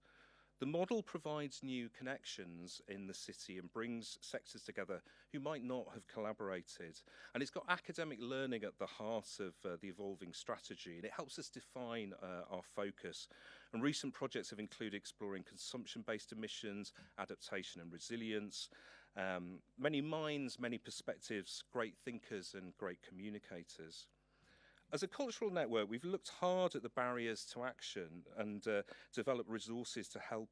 V: The model provides new connections in the city and brings sectors together who might not have collaborated. And it's got academic learning at the heart of the evolving strategy, and it helps us define our focus. And recent projects have included exploring consumption-based emissions, adaptation and resilience, many minds, many perspectives, great thinkers and great communicators. As a cultural network, we've looked hard at the barriers to action and developed resources to help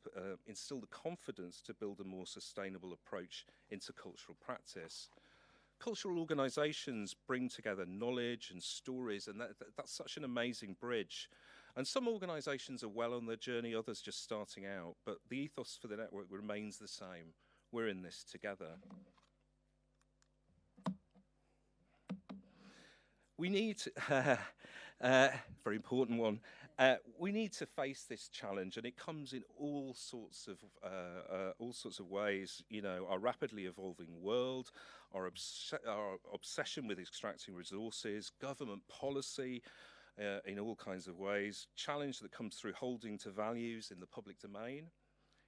V: instill the confidence to build a more sustainable approach into cultural practice. Cultural organisations bring together knowledge and stories, and that's such an amazing bridge. And some organisations are well on their journey, others just starting out, but the ethos for the network remains the same. We're in this together. We need to, very important one, we need to face this challenge, and it comes in all sorts of ways. You know, our rapidly evolving world, our obsession with extracting resources, government policy in all kinds of ways, challenge that comes through holding to values in the public domain,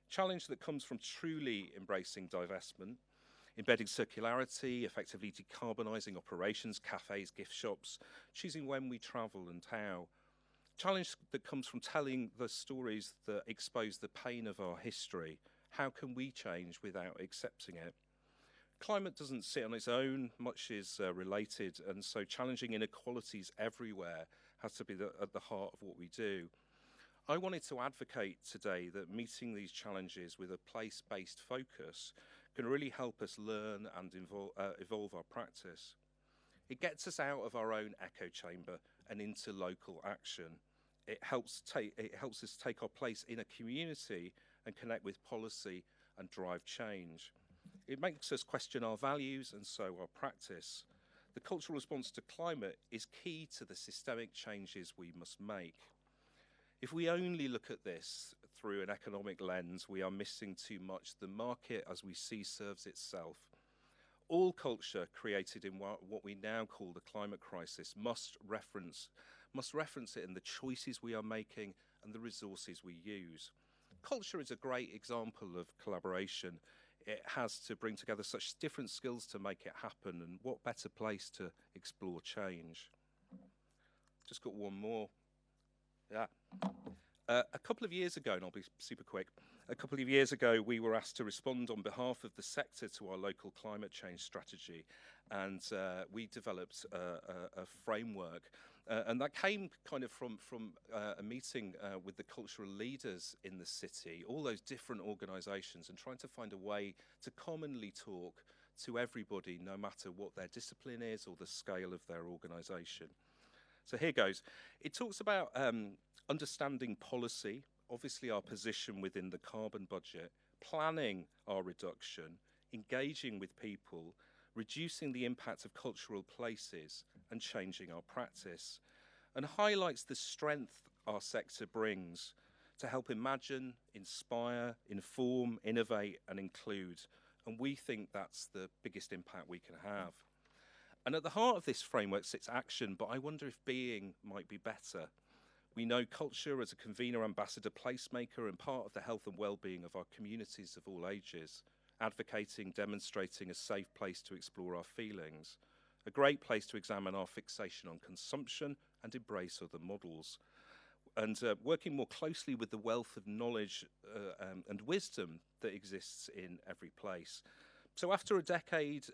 V: challenge that comes from truly embracing divestment, embedding circularity, effectively decarbonising operations, cafes, gift shops, choosing when we travel and how. Challenge that comes from telling the stories that expose the pain of our history. How can we change without accepting it? Climate doesn't sit on its own, much is related, and so challenging inequalities everywhere has to be at the heart of what we do. I wanted to advocate today that meeting these challenges with a place-based focus can really help us learn and evolve our practice. It gets us out of our own echo chamber and into local action. It helps us take our place in a community and connect with policy and drive change. It makes us question our values and so our practice. The cultural response to climate is key to the systemic changes we must make. If we only look at this through an economic lens, we are missing too much. The market, as we see, serves itself. All culture created in what we now call the climate crisis must reference it in the choices we are making and the resources we use. Culture is a great example of collaboration. It has to bring together such different skills to make it happen, and what better place to explore change. Just got one more. Yeah. A couple of years ago, and I'll be super quick, a couple of years ago we were asked to respond on behalf of the sector to our local climate change strategy, and we developed a framework. And that came kind of from a meeting with the cultural leaders in the city, all those different organisations, and trying to find a way to commonly talk to everybody, no matter what their discipline is or the scale of their organisation. So here goes. It talks about understanding policy, obviously our position within the carbon budget, planning our reduction, engaging with people, reducing the impact of cultural places, and changing our practice, and highlights the strength our sector brings to help imagine, inspire, inform, innovate, and include. And we think that's the biggest impact we can have. And at the heart of this framework sits action, but I wonder if being might be better. We know culture as a convener, ambassador, placemaker, and part of the health and well-being of our communities of all ages, advocating, demonstrating a safe place to explore our feelings, a great place to examine our fixation on consumption and embrace other models, and working more closely with the wealth of knowledge and wisdom that exists in every place. So after a decade,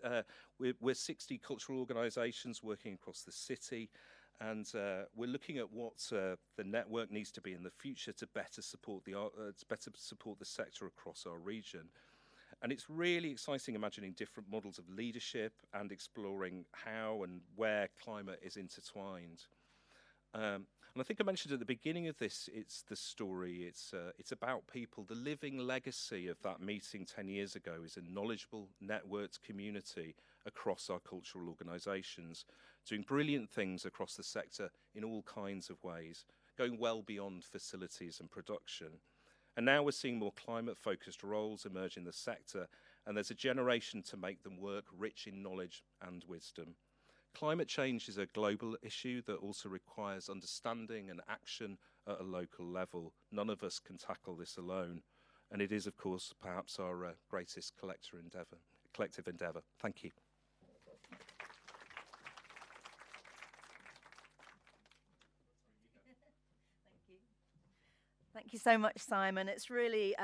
V: we're 60 cultural organisations working across the city, and we're looking at what the network needs to be in the future to better support the sector across our region. And it's really exciting imagining different models of leadership and exploring how and where climate is intertwined. And I think I mentioned at the beginning of this, it's the story, it's about people. The living legacy of that meeting 10 years ago is a knowledgeable, networked community across our cultural organisations, doing brilliant things across the sector in all kinds of ways, going well beyond facilities and production. And now we're seeing more climate-focused roles emerge in the sector, and there's a generation to make them work rich in knowledge and wisdom. Climate change is a global issue that also requires understanding and action at a local level. None of us can tackle this alone, and it is, of course, perhaps our greatest collective endeavour. Thank you.
U: Thank you so much, Simon. It's really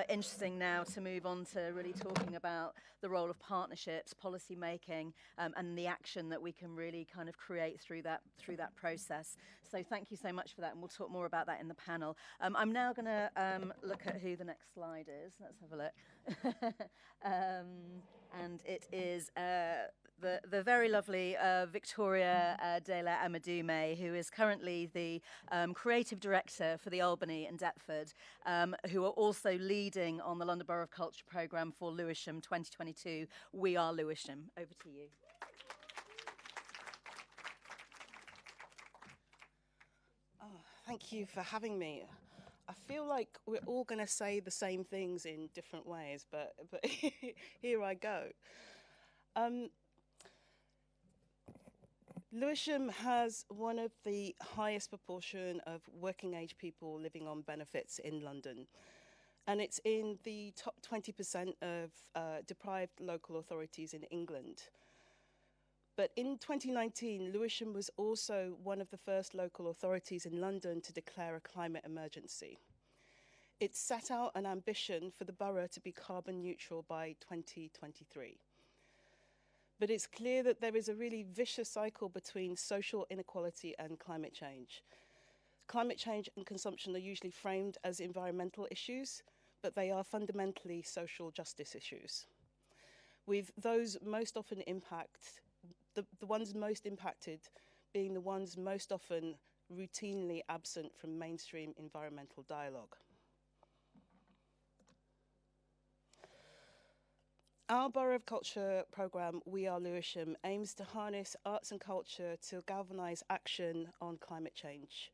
U: interesting now to move on to really talking about the role of partnerships, policy making, and the action that we can really kind of create through that process. So thank you so much for that, and we'll talk more about that in the panel. I'm now going to look at who the next slide is. Let's have a look. And it is the very lovely Victoria De La Amadume, who is currently the creative director for the Albany and Deptford, who are also leading on the London Borough of Culture programme for Lewisham 2022. We are Lewisham. Over to you.
C: Oh, thank you for having me. I feel like we're all going to say the same things in different ways, but here I go. Lewisham has one of the highest proportion of working age people living on benefits in London, and it's in the top 20% of deprived local authorities in England. But in 2019, Lewisham was also one of the first local authorities in London to declare a climate emergency. It set out an ambition for the borough to be carbon neutral by 2023. But it's clear that there is a really vicious cycle between social inequality and climate change. Climate change and consumption are usually framed as environmental issues, but they are fundamentally social justice issues, with those most often the ones most impacted being the ones most often routinely absent from mainstream environmental dialogue. Our Borough of Culture programme, We Are Lewisham, aims to harness arts and culture to galvanise action on climate change.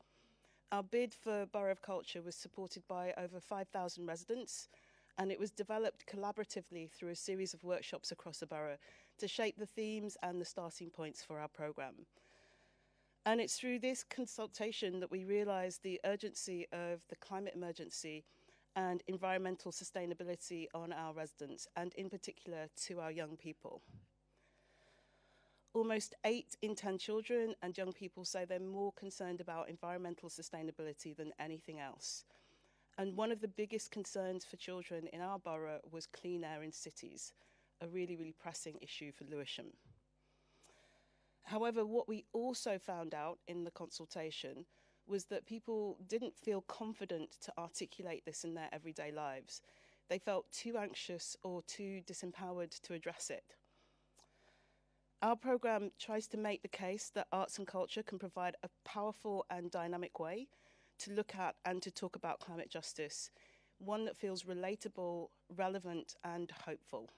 C: Our bid for Borough of Culture was supported by over 5,000 residents, and it was developed collaboratively through a series of workshops across the borough to shape the themes and the starting points for our programme. And it's through this consultation that we realised the urgency of the climate emergency and environmental sustainability on our residents, and in particular to our young people. Almost 8 in 10 children and young people say they're more concerned about environmental sustainability than anything else. And one of the biggest concerns for children in our borough was clean air in cities, a really, really pressing issue for Lewisham. However, what we also found out in the consultation was that people didn't feel confident to articulate this in their everyday lives. They felt too anxious or too disempowered to address it. Our programme tries to make the case that arts and culture can provide a powerful and dynamic way to look at and to talk about climate justice, one that feels relatable, relevant, and hopeful.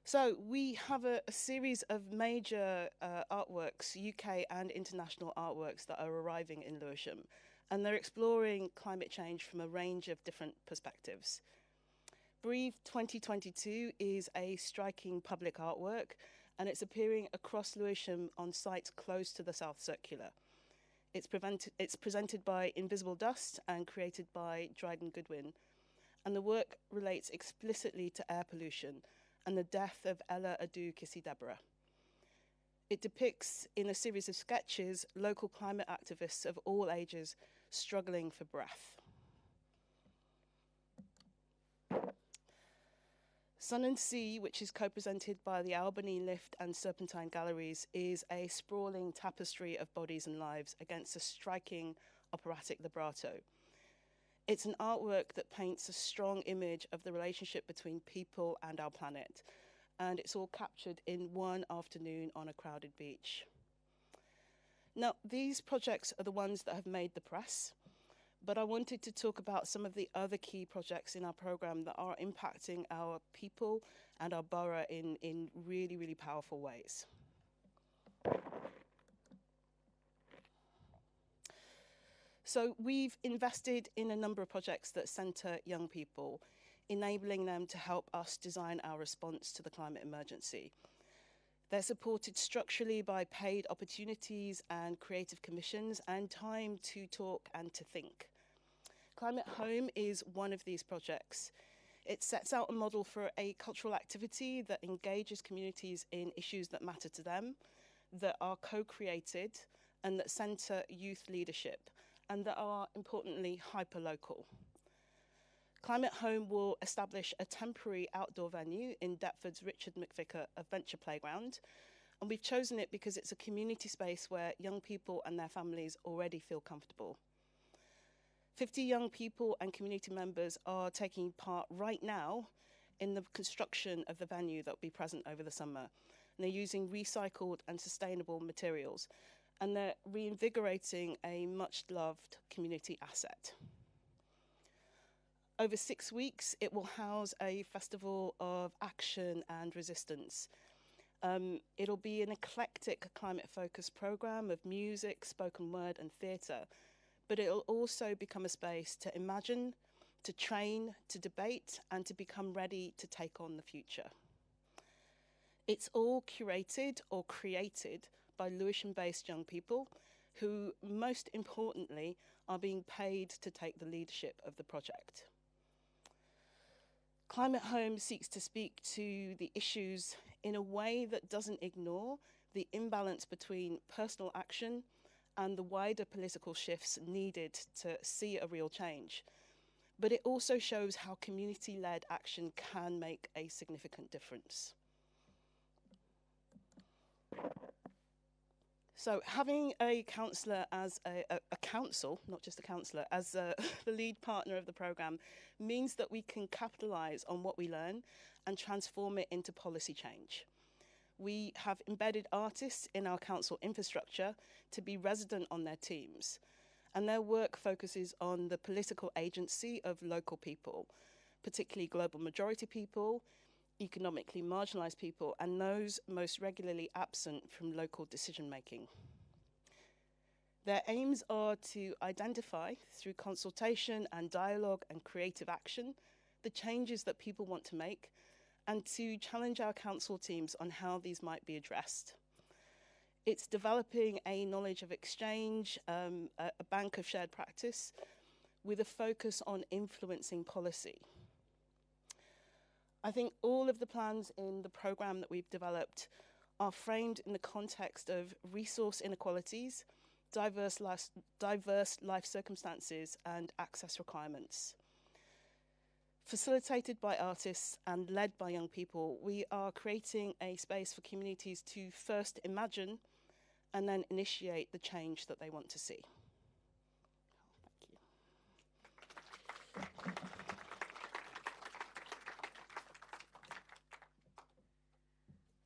C: So we have a series of major artworks, UK and international artworks, that are arriving in Lewisham, and they're exploring climate change from a range of different perspectives. Breathe 2022 is a striking public artwork, and it's appearing across Lewisham on sites close to the South Circular. It's presented by Invisible Dust and created by Dryden Goodwin, and the work relates explicitly to air pollution and the death of Ella Adu Kissy Deborah. It depicts, in a series of sketches, local climate activists of all ages struggling for breath. Sun and Sea, which is co-presented by the Albany Lift and Serpentine Galleries, is a sprawling tapestry of bodies and lives against a striking operatic libretto. It's an artwork that paints a strong image of the relationship between people and our planet, and it's all captured in one afternoon on a crowded beach. Now, these projects are the ones that have made the press, but I wanted to talk about some of the other key projects in our programme that are impacting our people and our borough in really, really powerful ways. So we've invested in a number of projects that centre young people, enabling them to help us design our response to the climate emergency. They're supported structurally by paid opportunities and creative commissions and time to talk and to think. Climate Home is one of these projects. It sets out a model for a cultural activity that engages communities in issues that matter to them, that are co-created, and that centre youth leadership, and that are, importantly, hyper-local. Climate Home will establish a temporary outdoor venue in Deptford's Richard McVicar Adventure Playground, and we've chosen it because it's a community space where young people and their families already feel comfortable. 50 young people and community members are taking part right now in the construction of the venue that will be present over the summer. And they're using recycled and sustainable materials, and they're reinvigorating a much-loved community asset. Over 6 weeks, it will house a festival of action and resistance. It'll be an eclectic climate-focused programme of music, spoken word and theatre, but it'll also become a space to imagine, to train, to debate, and to become ready to take on the future. It's all curated or created by Lewisham-based young people who, most importantly, are being paid to take the leadership of the project. Climate Home seeks to speak to the issues in a way that doesn't ignore the imbalance between personal action and the wider political shifts needed to see a real change. But it also shows how community-led action can make a significant difference. So having a counsellor as a council, not just a counsellor, as the lead partner of the programme means that we can capitalise on what we learn and transform it into policy change. We have embedded artists in our council infrastructure to be resident on their teams, and their work focuses on the political agency of local people, particularly global majority people, economically marginalised people, and those most regularly absent from local decision making. Their aims are to identify, through consultation and dialogue and creative action, the changes that people want to make, and to challenge our council teams on how these might be addressed. It's developing a knowledge of exchange, a bank of shared practice, with a focus on influencing policy. I think all of the plans in the programme that we've developed are framed in the context of resource inequalities, diverse life circumstances, and access requirements. Facilitated by artists and led by young people, we are creating a space for communities to first imagine and then initiate the change that they want to see. Thank you.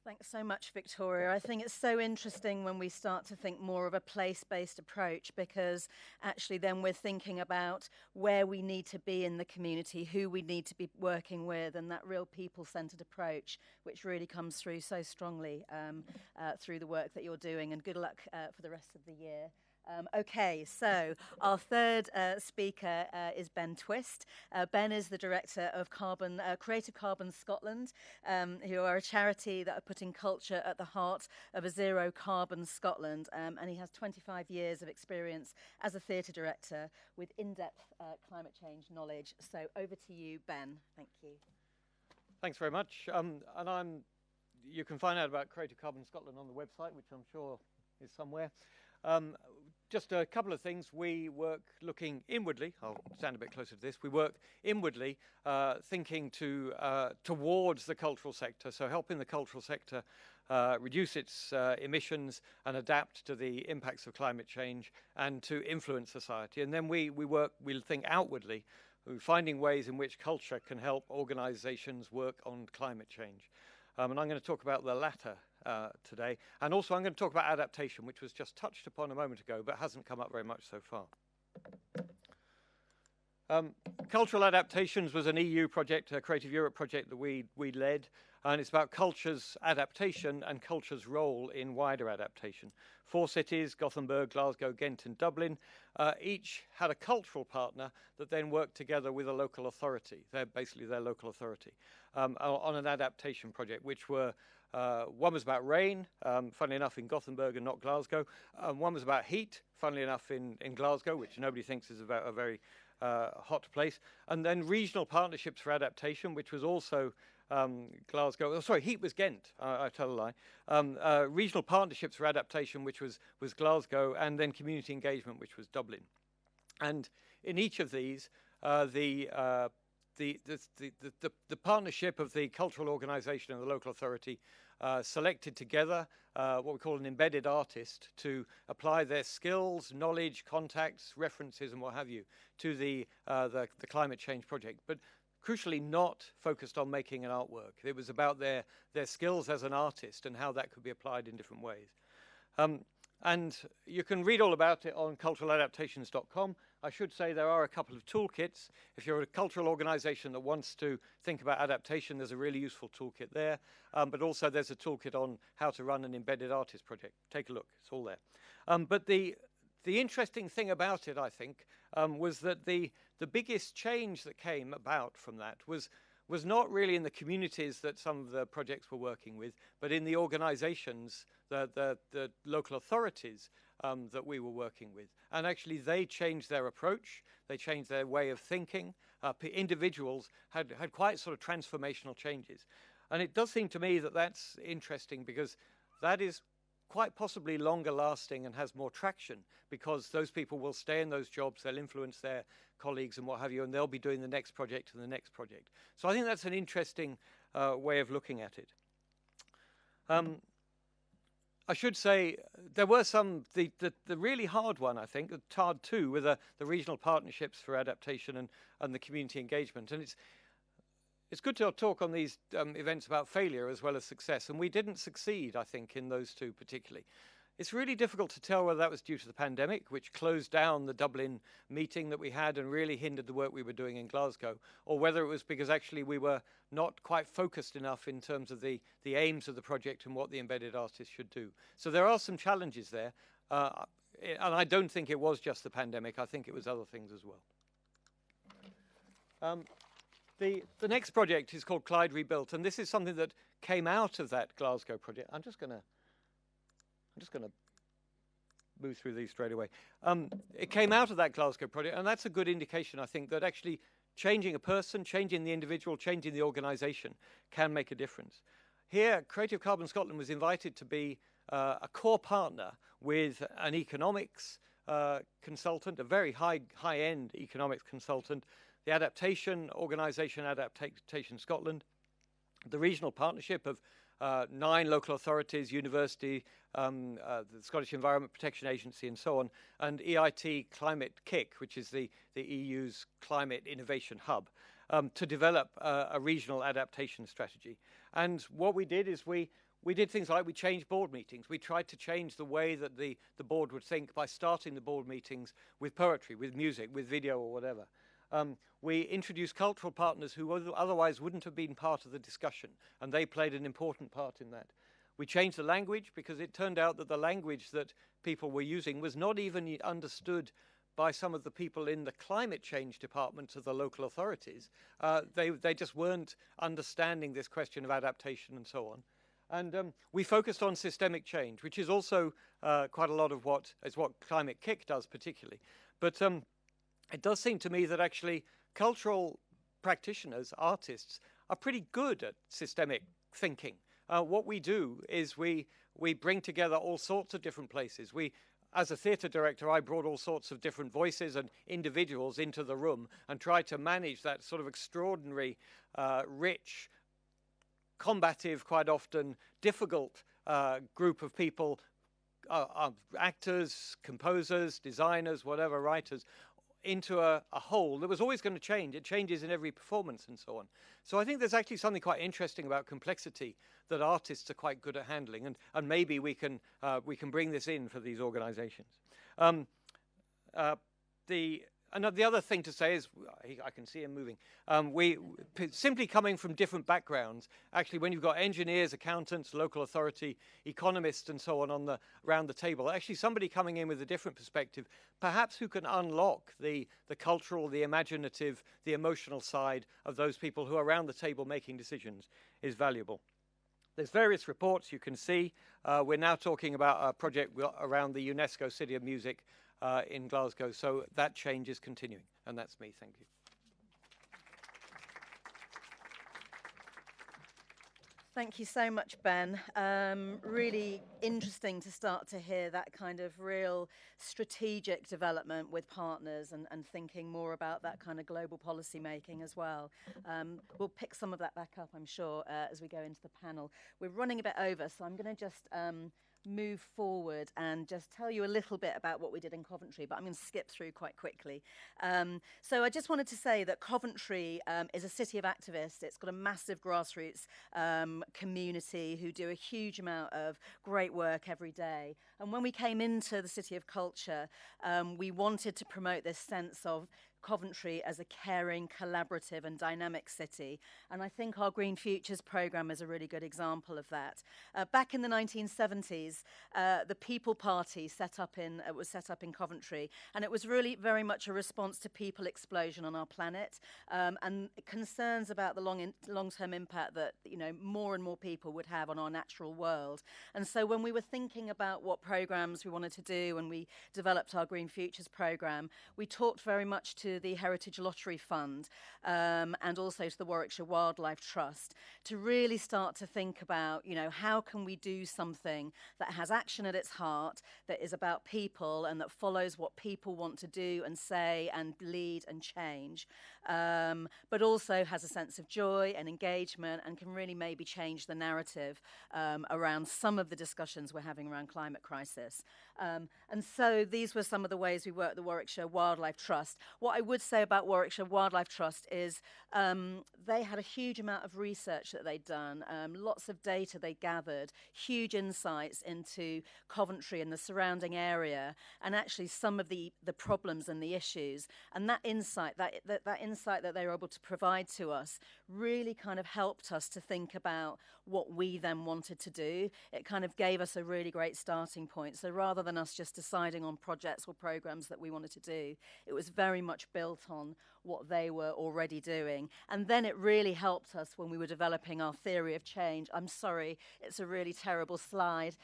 U: Thanks so much, Victoria. I think it's so interesting when we start to think more of a place-based approach, because actually then we're thinking about where we need to be in the community, who we need to be working with, and that real people-centred approach, which really comes through so strongly through the work that you're doing. And good luck for the rest of the year. Okay, so our third speaker is Ben Twist. Ben is the director of Creative Carbon Scotland, who are a charity that are putting culture at the heart of a zero carbon Scotland. And he has 25 years of experience as a theatre director with in-depth climate change knowledge. So over to you, Ben. Thank you.
H: Thanks very much. You can find out about Creative Carbon Scotland on the website, which I'm sure is somewhere. Just a couple of things. We work looking inwardly. I'll stand a bit closer to this. We work inwardly, thinking towards the cultural sector, so helping the cultural sector reduce its emissions and adapt to the impacts of climate change and to influence society. And then we'll think outwardly, finding ways in which culture can help organizations work on climate change. And I'm going to talk about the latter today. And also I'm going to talk about adaptation, which was just touched upon a moment ago, but hasn't come up very much so far. Cultural Adaptations was an EU project, a Creative Europe project that we led, and it's about culture's adaptation and culture's role in wider adaptation. 4 cities, Gothenburg, Glasgow, Ghent and Dublin, each had a cultural partner that then worked together with a local authority. They're basically their local authority on an adaptation project, which were one was about rain, funnily enough in Gothenburg and not Glasgow. One was about heat, funnily enough in Glasgow, which nobody thinks is about a very hot place. And then regional partnerships for adaptation, which was also Glasgow. Oh, sorry, heat was Ghent. I tell a lie. Regional partnerships for adaptation, which was Glasgow, and then community engagement, which was Dublin. And in each of these, the partnership of the cultural organisation and the local authority selected together what we call an embedded artist to apply their skills, knowledge, contacts, references, and what have you to the climate change project. But crucially, not focused on making an artwork. It was about their skills as an artist and how that could be applied in different ways. And you can read all about it on culturaladaptations.com. I should say there are a couple of toolkits. If you're a cultural organisation that wants to think about adaptation, there's a really useful toolkit there. But also there's a toolkit on how to run an embedded artist project. Take a look, it's all there. But the interesting thing about it, I think, was that the biggest change that came about from that was not really in the communities that some of the projects were working with, but in the organizations, the local authorities that we were working with. And actually they changed their approach, they changed their way of thinking. Individuals had quite sort of transformational changes. And it does seem to me that that's interesting, because that is quite possibly longer lasting and has more traction, because those people will stay in those jobs, they'll influence their colleagues and what have you, and they'll be doing the next project and the next project. So I think that's an interesting way of looking at it. I should say there were some, the really hard one, I think, TARD 2, with the regional partnerships for adaptation and the community engagement. And it's good to talk on these events about failure as well as success. And we didn't succeed, I think, in those two particularly. It's really difficult to tell whether that was due to the pandemic, which closed down the Dublin meeting that we had and really hindered the work we were doing in Glasgow, or whether it was because actually we were not quite focused enough in terms of the aims of the project and what the embedded artists should do. So there are some challenges there, and I don't think it was just the pandemic. I think it was other things as well. The next project is called Clyde Rebuilt, and this is something that came out of that Glasgow project. I'm just going to move through these straight away. It came out of that Glasgow project, and that's a good indication, I think, that actually changing a person, changing the individual, changing the organisation can make a difference. Here, Creative Carbon Scotland was invited to be a core partner with an economics consultant, a very high-end economics consultant, the adaptation organisation, Adaptation Scotland, the regional partnership of 9 local authorities, university, the Scottish Environment Protection Agency and so on, and EIT Climate Kick, which is the EU's climate innovation hub, to develop a regional adaptation strategy. And what we did is we did things like we changed board meetings. We tried to change the way that the board would think by starting the board meetings with poetry, with music, with video or whatever. We introduced cultural partners who otherwise wouldn't have been part of the discussion, and they played an important part in that. We changed the language because it turned out that the language that people were using was not even understood by some of the people in the climate change departments of the local authorities. They just weren't understanding this question of adaptation and so on. And we focused on systemic change, which is also quite a lot of what Climate Kick does particularly. But it does seem to me that actually cultural practitioners, artists, are pretty good at systemic thinking. What we do is we bring together all sorts of different places. As a theatre director, I brought all sorts of different voices and individuals into the room and tried to manage that sort of extraordinary, rich, combative, quite often difficult group of people, actors, composers, designers, whatever, writers, into a whole that was always going to change. It changes in every performance and so on. So I think there's actually something quite interesting about complexity that artists are quite good at handling, and maybe we can bring this in for these organizations. The other thing to say is, I can see him moving, simply coming from different backgrounds, actually when you've got engineers, accountants, local authority, economists and so on around the table, actually somebody coming in with a different perspective, perhaps who can unlock the cultural, the imaginative, the emotional side of those people who are around the table making decisions is valuable. There's various reports you can see. We're now talking about a project around the UNESCO City of Music in Glasgow, so that change is continuing, and that's me. Thank you.
U: Thank you so much, Ben. Really interesting to start to hear that kind of real strategic development with partners and thinking more about that kind of global policy making as well. We'll pick some of that back up, I'm sure, as we go into the panel. We're running a bit over, so I'm going to just move forward and just tell you a little bit about what we did in Coventry, but I'm going to skip through quite quickly. So I just wanted to say that Coventry is a city of activists. It's got a massive grassroots community who do a huge amount of great work every day. And when we came into the City of Culture, we wanted to promote this sense of Coventry as a caring, collaborative and dynamic city. And I think our Green Futures programme is a really good example of that. Back in the 1970s, the People Party was set up in Coventry, and it was really very much a response to people explosion on our planet and concerns about the long-term impact that more and more people would have on our natural world. And so when we were thinking about what programmes we wanted to do and we developed our Green Futures programme, we talked very much to to the Heritage Lottery Fund and also to the Warwickshire Wildlife Trust to really start to think about, you know, how can we do something that has action at its heart, that is about people and that follows what people want to do and say and lead and change, but also has a sense of joy and engagement and can really maybe change the narrative around some of the discussions we're having around climate crisis. And so these were some of the ways we work at the Warwickshire Wildlife Trust. What I would say about Warwickshire Wildlife Trust is they had a huge amount of research that they'd done, lots of data they gathered, huge insights into Coventry and the surrounding area, and actually some of the problems and the issues. And that insight that they were able to provide to us really kind of helped us to think about what we then wanted to do. It kind of gave us a really great starting point. So rather than us just deciding on projects or programs that we wanted to do, it was very much built on what they were already doing. And then it really helped us when we were developing our theory of change. I'm sorry, it's a really terrible slide.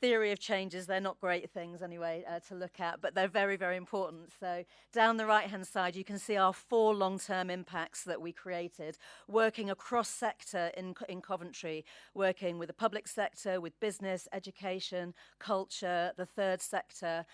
U: Theory of changes, they're not great things anyway to look at, but they're very, very important. So down the right-hand side, you can see our 4 long-term impacts that we created, working across sector in Coventry, working with the public sector, with business, education, culture, the third sector,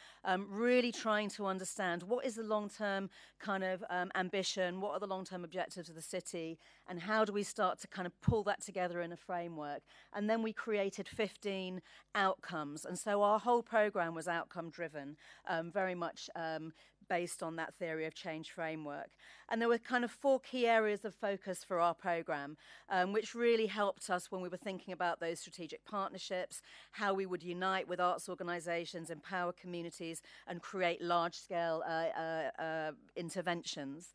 U: really trying to understand what is the long-term kind of ambition, what are the long-term objectives of the city, and how do we start to kind of pull that together in a framework. And then we created 15 outcomes. And so our whole program was outcome driven, very much based on that theory of change framework. And there were kind of 4 key areas of focus for our program, which really helped us when we were thinking about those strategic partnerships, how we would unite with arts organisations, empower communities, and create large-scale interventions.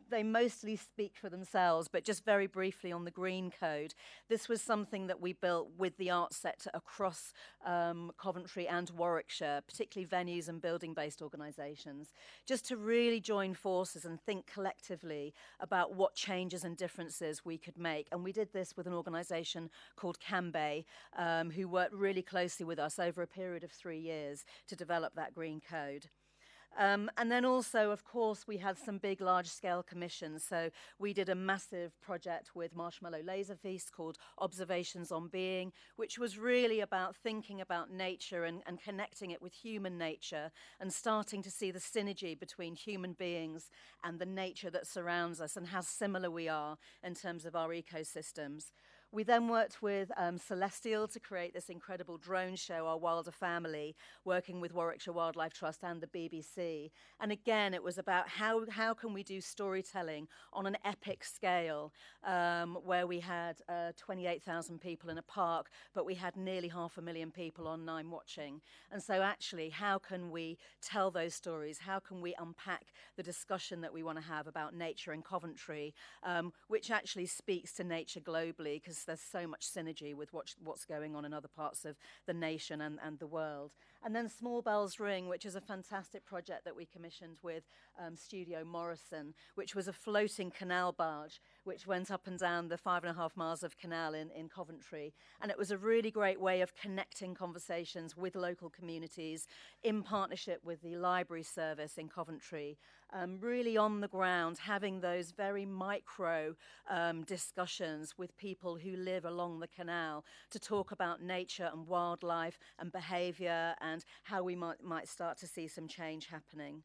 U: They mostly speak for themselves, but just very briefly on the Green Code, this was something that we built with the arts sector across Coventry and Warwickshire, particularly venues and building-based organisations, just to really join forces and think collectively about what changes and differences we could make. And we did this with an organisation called Cambay, who worked really closely with us over a period of 3 years to develop that Green Code. And then also, of course, we had some big, large-scale commissions. So we did a massive project with Marshmallow Laser Feast called Observations on Being, which was really about thinking about nature and connecting it with human nature and starting to see the synergy between human beings and the nature that surrounds us and how similar we are in terms of our ecosystems. We then worked with Celestial to create this incredible drone show, Our Wilder Family, working with Warwickshire Wildlife Trust and the BBC. And again, it was about how can we do storytelling on an epic scale, where we had 28,000 people in a park, but we had nearly 500,000 people online watching. And so actually, how can we tell those stories? How can we unpack the discussion that we want to have about nature in Coventry, which actually speaks to nature globally, because there's so much synergy with what's going on in other parts of the nation and the world. And then Small Bells Ring, which is a fantastic project that we commissioned with Studio Morrison, which was a floating canal barge which went up and down the 5.5 miles of canal in Coventry. And it was a really great way of connecting conversations with local communities in partnership with the library service in Coventry, really on the ground, having those very micro discussions with people who live along the canal to talk about nature and wildlife and behaviour and how we might start to see some change happening.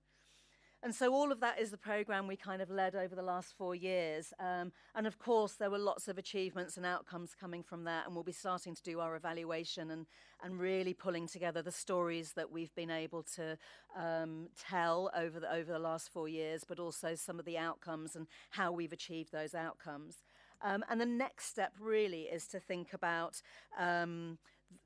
U: And so all of that is the programme we kind of led over the last 4 years. And of course, there were lots of achievements and outcomes coming from that, and we'll be starting to do our evaluation and really pulling together the stories that we've been able to tell over the last 4 years, but also some of the outcomes and how we've achieved those outcomes. And the next step really is to think about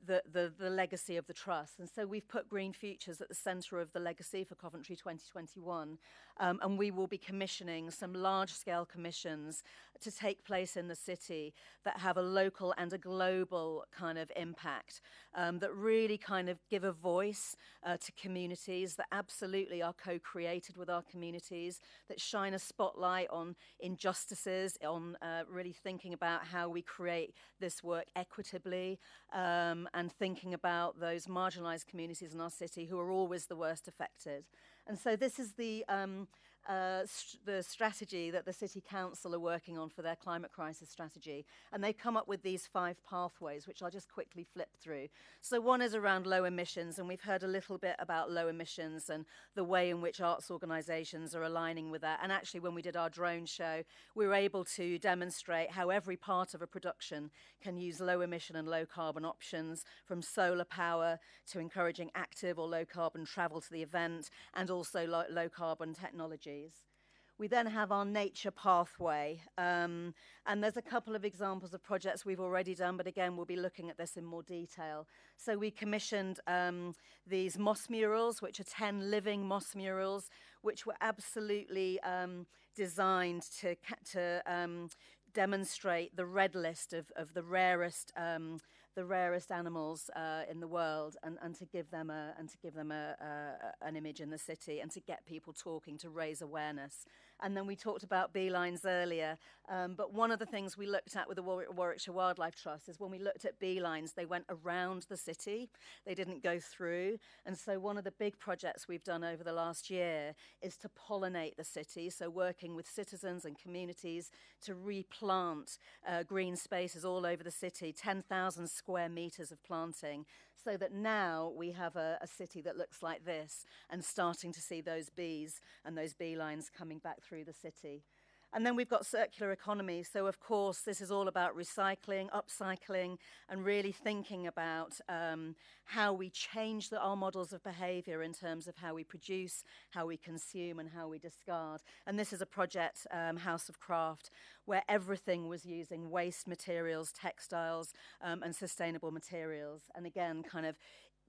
U: the legacy of the trust. And so we've put Green Futures at the centre of the legacy for Coventry 2021, and we will be commissioning some large-scale commissions to take place in the city that have a local and a global kind of impact, that really kind of give a voice to communities that absolutely are co-created with our communities, that shine a spotlight on injustices, on really thinking about how we create this work equitably, and thinking about those marginalised communities in our city who are always the worst affected. And so this is the strategy that the City Council are working on for their climate crisis strategy. And they come up with these 5 pathways, which I'll just quickly flip through. So one is around low emissions, and we've heard a little bit about low emissions and the way in which arts organisations are aligning with that. And actually, when we did our drone show, we were able to demonstrate how every part of a production can use low emission and low carbon options, from solar power to encouraging active or low carbon travel to the event, and also low carbon technologies. We then have our nature pathway, and there's a couple of examples of projects we've already done, but again, we'll be looking at this in more detail. So we commissioned these moss murals, which are 10 living moss murals, which were absolutely designed to demonstrate the red list of the rarest animals in the world, and to give them an image in the city, and to get people talking, to raise awareness. And then we talked about beelines earlier, but one of the things we looked at with the Warwickshire Wildlife Trust is when we looked at beelines, they went around the city, they didn't go through. And so one of the big projects we've done over the last year is to pollinate the city, so working with citizens and communities to replant green spaces all over the city, 10,000 square metres of planting, so that now we have a city that looks like this, and starting to see those bees and those beelines coming back through the city. And then we've got circular economy. So, of course, this is all about recycling, upcycling, and really thinking about how we change our models of behaviour in terms of how we produce, how we consume, and how we discard. And this is a project, House of Craft, where everything was using waste materials, textiles, and sustainable materials. And again, kind of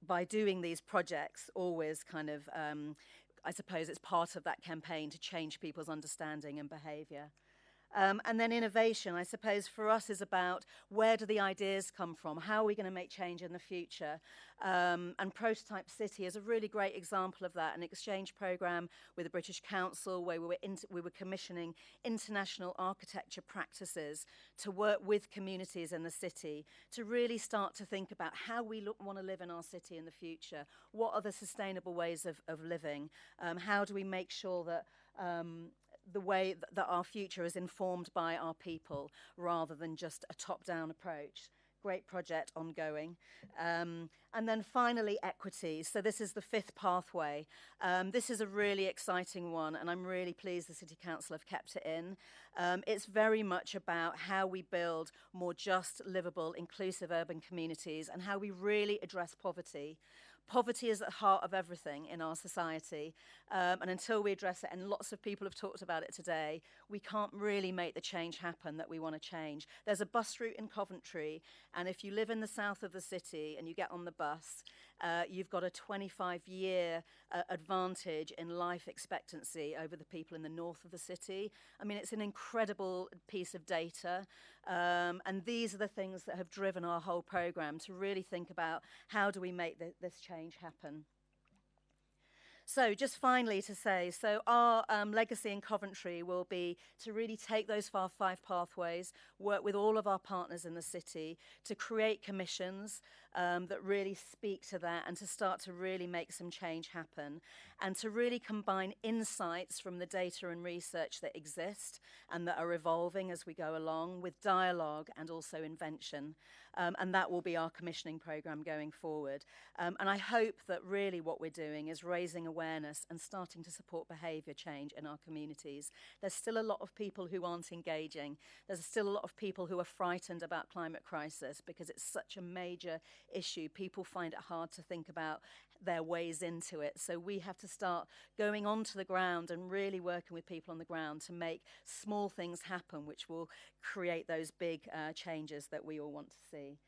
U: by doing these projects, always kind of I suppose it's part of that campaign to change people's understanding and behaviour. And then innovation, I suppose, for us is about where do the ideas come from? How are we going to make change in the future? And Prototype City is a really great example of that, an exchange programme with the British Council where we were commissioning international architecture practices to work with communities in the city to really start to think about how we want to live in our city in the future. What are the sustainable ways of living? How do we make sure that the way that our future is informed by our people rather than just a top-down approach? Great project ongoing. And then finally, equity. So this is the 5th pathway. This is a really exciting one, and I'm really pleased the City Council have kept it in. It's very much about how we build more just, livable, inclusive urban communities, and how we really address poverty. Poverty is at the heart of everything in our society, and until we address it, and lots of people have talked about it today, we can't really make the change happen that we want to change. There's a bus route in Coventry, and if you live in the south of the city and you get on the bus, you've got a 25-year advantage in life expectancy over the people in the north of the city. I mean, it's an incredible piece of data, and these are the things that have driven our whole programme to really think about how do we make this change happen. So just finally to say, so our legacy in Coventry will be to really take those 5 pathways, work with all of our partners in the city to create commissions that really speak to that, and to start to really make some change happen, and to really combine insights from the data and research that exist and that are evolving as we go along with dialogue and also invention. And that will be our commissioning programme going forward. And I hope that really what we're doing is raising awareness and starting to support behaviour change in our communities. There's still a lot of people who aren't engaging. There's still a lot of people who are frightened about climate crisis because it's such a major issue. People find it hard to think about their ways into it. So we have to start going onto the ground and really working with people on the ground to make small things happen, which will create those big changes that we all want to see.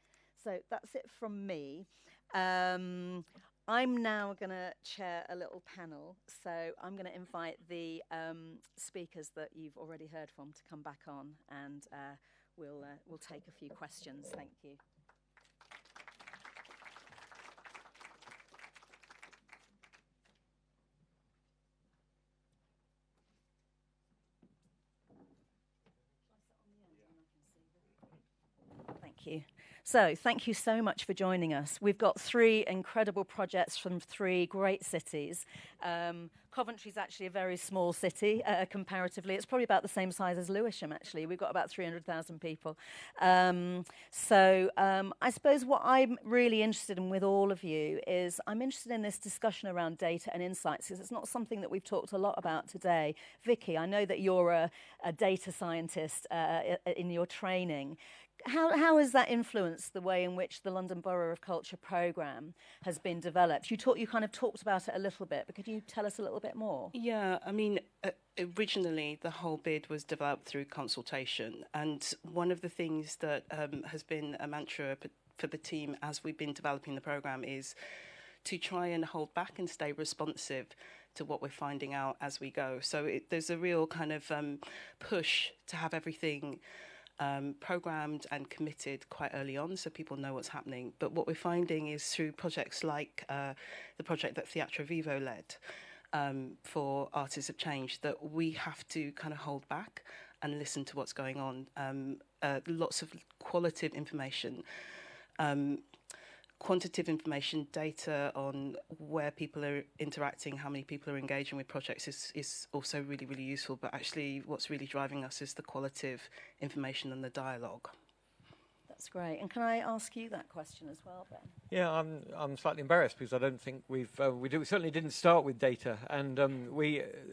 U: So that's it from me. I'm now going to chair a little panel. So I'm going to invite the speakers that you've already heard from to come back on, and we'll take a few questions. Thank you. Thank you. So thank you so much for joining us. We've got 3 incredible projects from 3 great cities. Coventry's actually a very small city comparatively. It's probably about the same size as Lewisham, actually. We've got about 300,000 people. I suppose what I'm really interested in with all of you is I'm interested in this discussion around data and insights, because it's not something that we've talked a lot about today. Vicky, I know that you're a data scientist in your training. How has that influenced the way in which the London Borough of Culture programme has been developed? You kind of talked about it a little bit, but could you tell us a little bit more?
C: Yeah, I mean, originally the whole bid was developed through consultation, and one of the things that has been a mantra for the team as we've been developing the programme is to try and hold back and stay responsive to what we're finding out as we go. So there's a real kind of push to have everything programmed and committed quite early on so people know what's happening. But what we're finding is through projects like the project that Theatre Vivo led for Artists of Change, that we have to kind of hold back and listen to what's going on. Lots of qualitative information, quantitative information, data on where people are interacting, how many people are engaging with projects is also really, really useful. But actually what's really driving us is the qualitative information and the dialogue.
U: That's great. And can I ask you that question as well, Ben?
H: Yeah, I'm slightly embarrassed because I don't think we certainly didn't start with data, and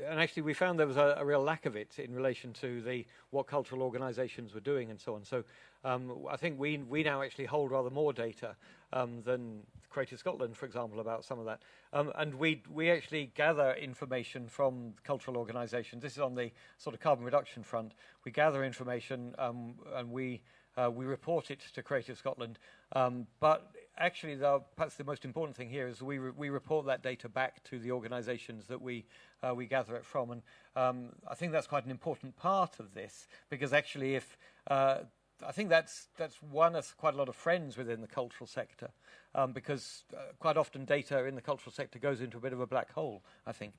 H: actually we found there was a real lack of it in relation to what cultural organisations were doing and so on. So I think we now actually hold rather more data than Creative Scotland, for example, about some of that. And we actually gather information from cultural organisations. This is on the sort of carbon reduction front. We gather information and we report it to Creative Scotland, but actually perhaps the most important thing here is we report that data back to the organisations that we gather it from, and I think that's quite an important part of this, because actually I think that's won us quite a lot of friends within the cultural sector, because quite often data in the cultural sector goes into a bit of a black hole, I think.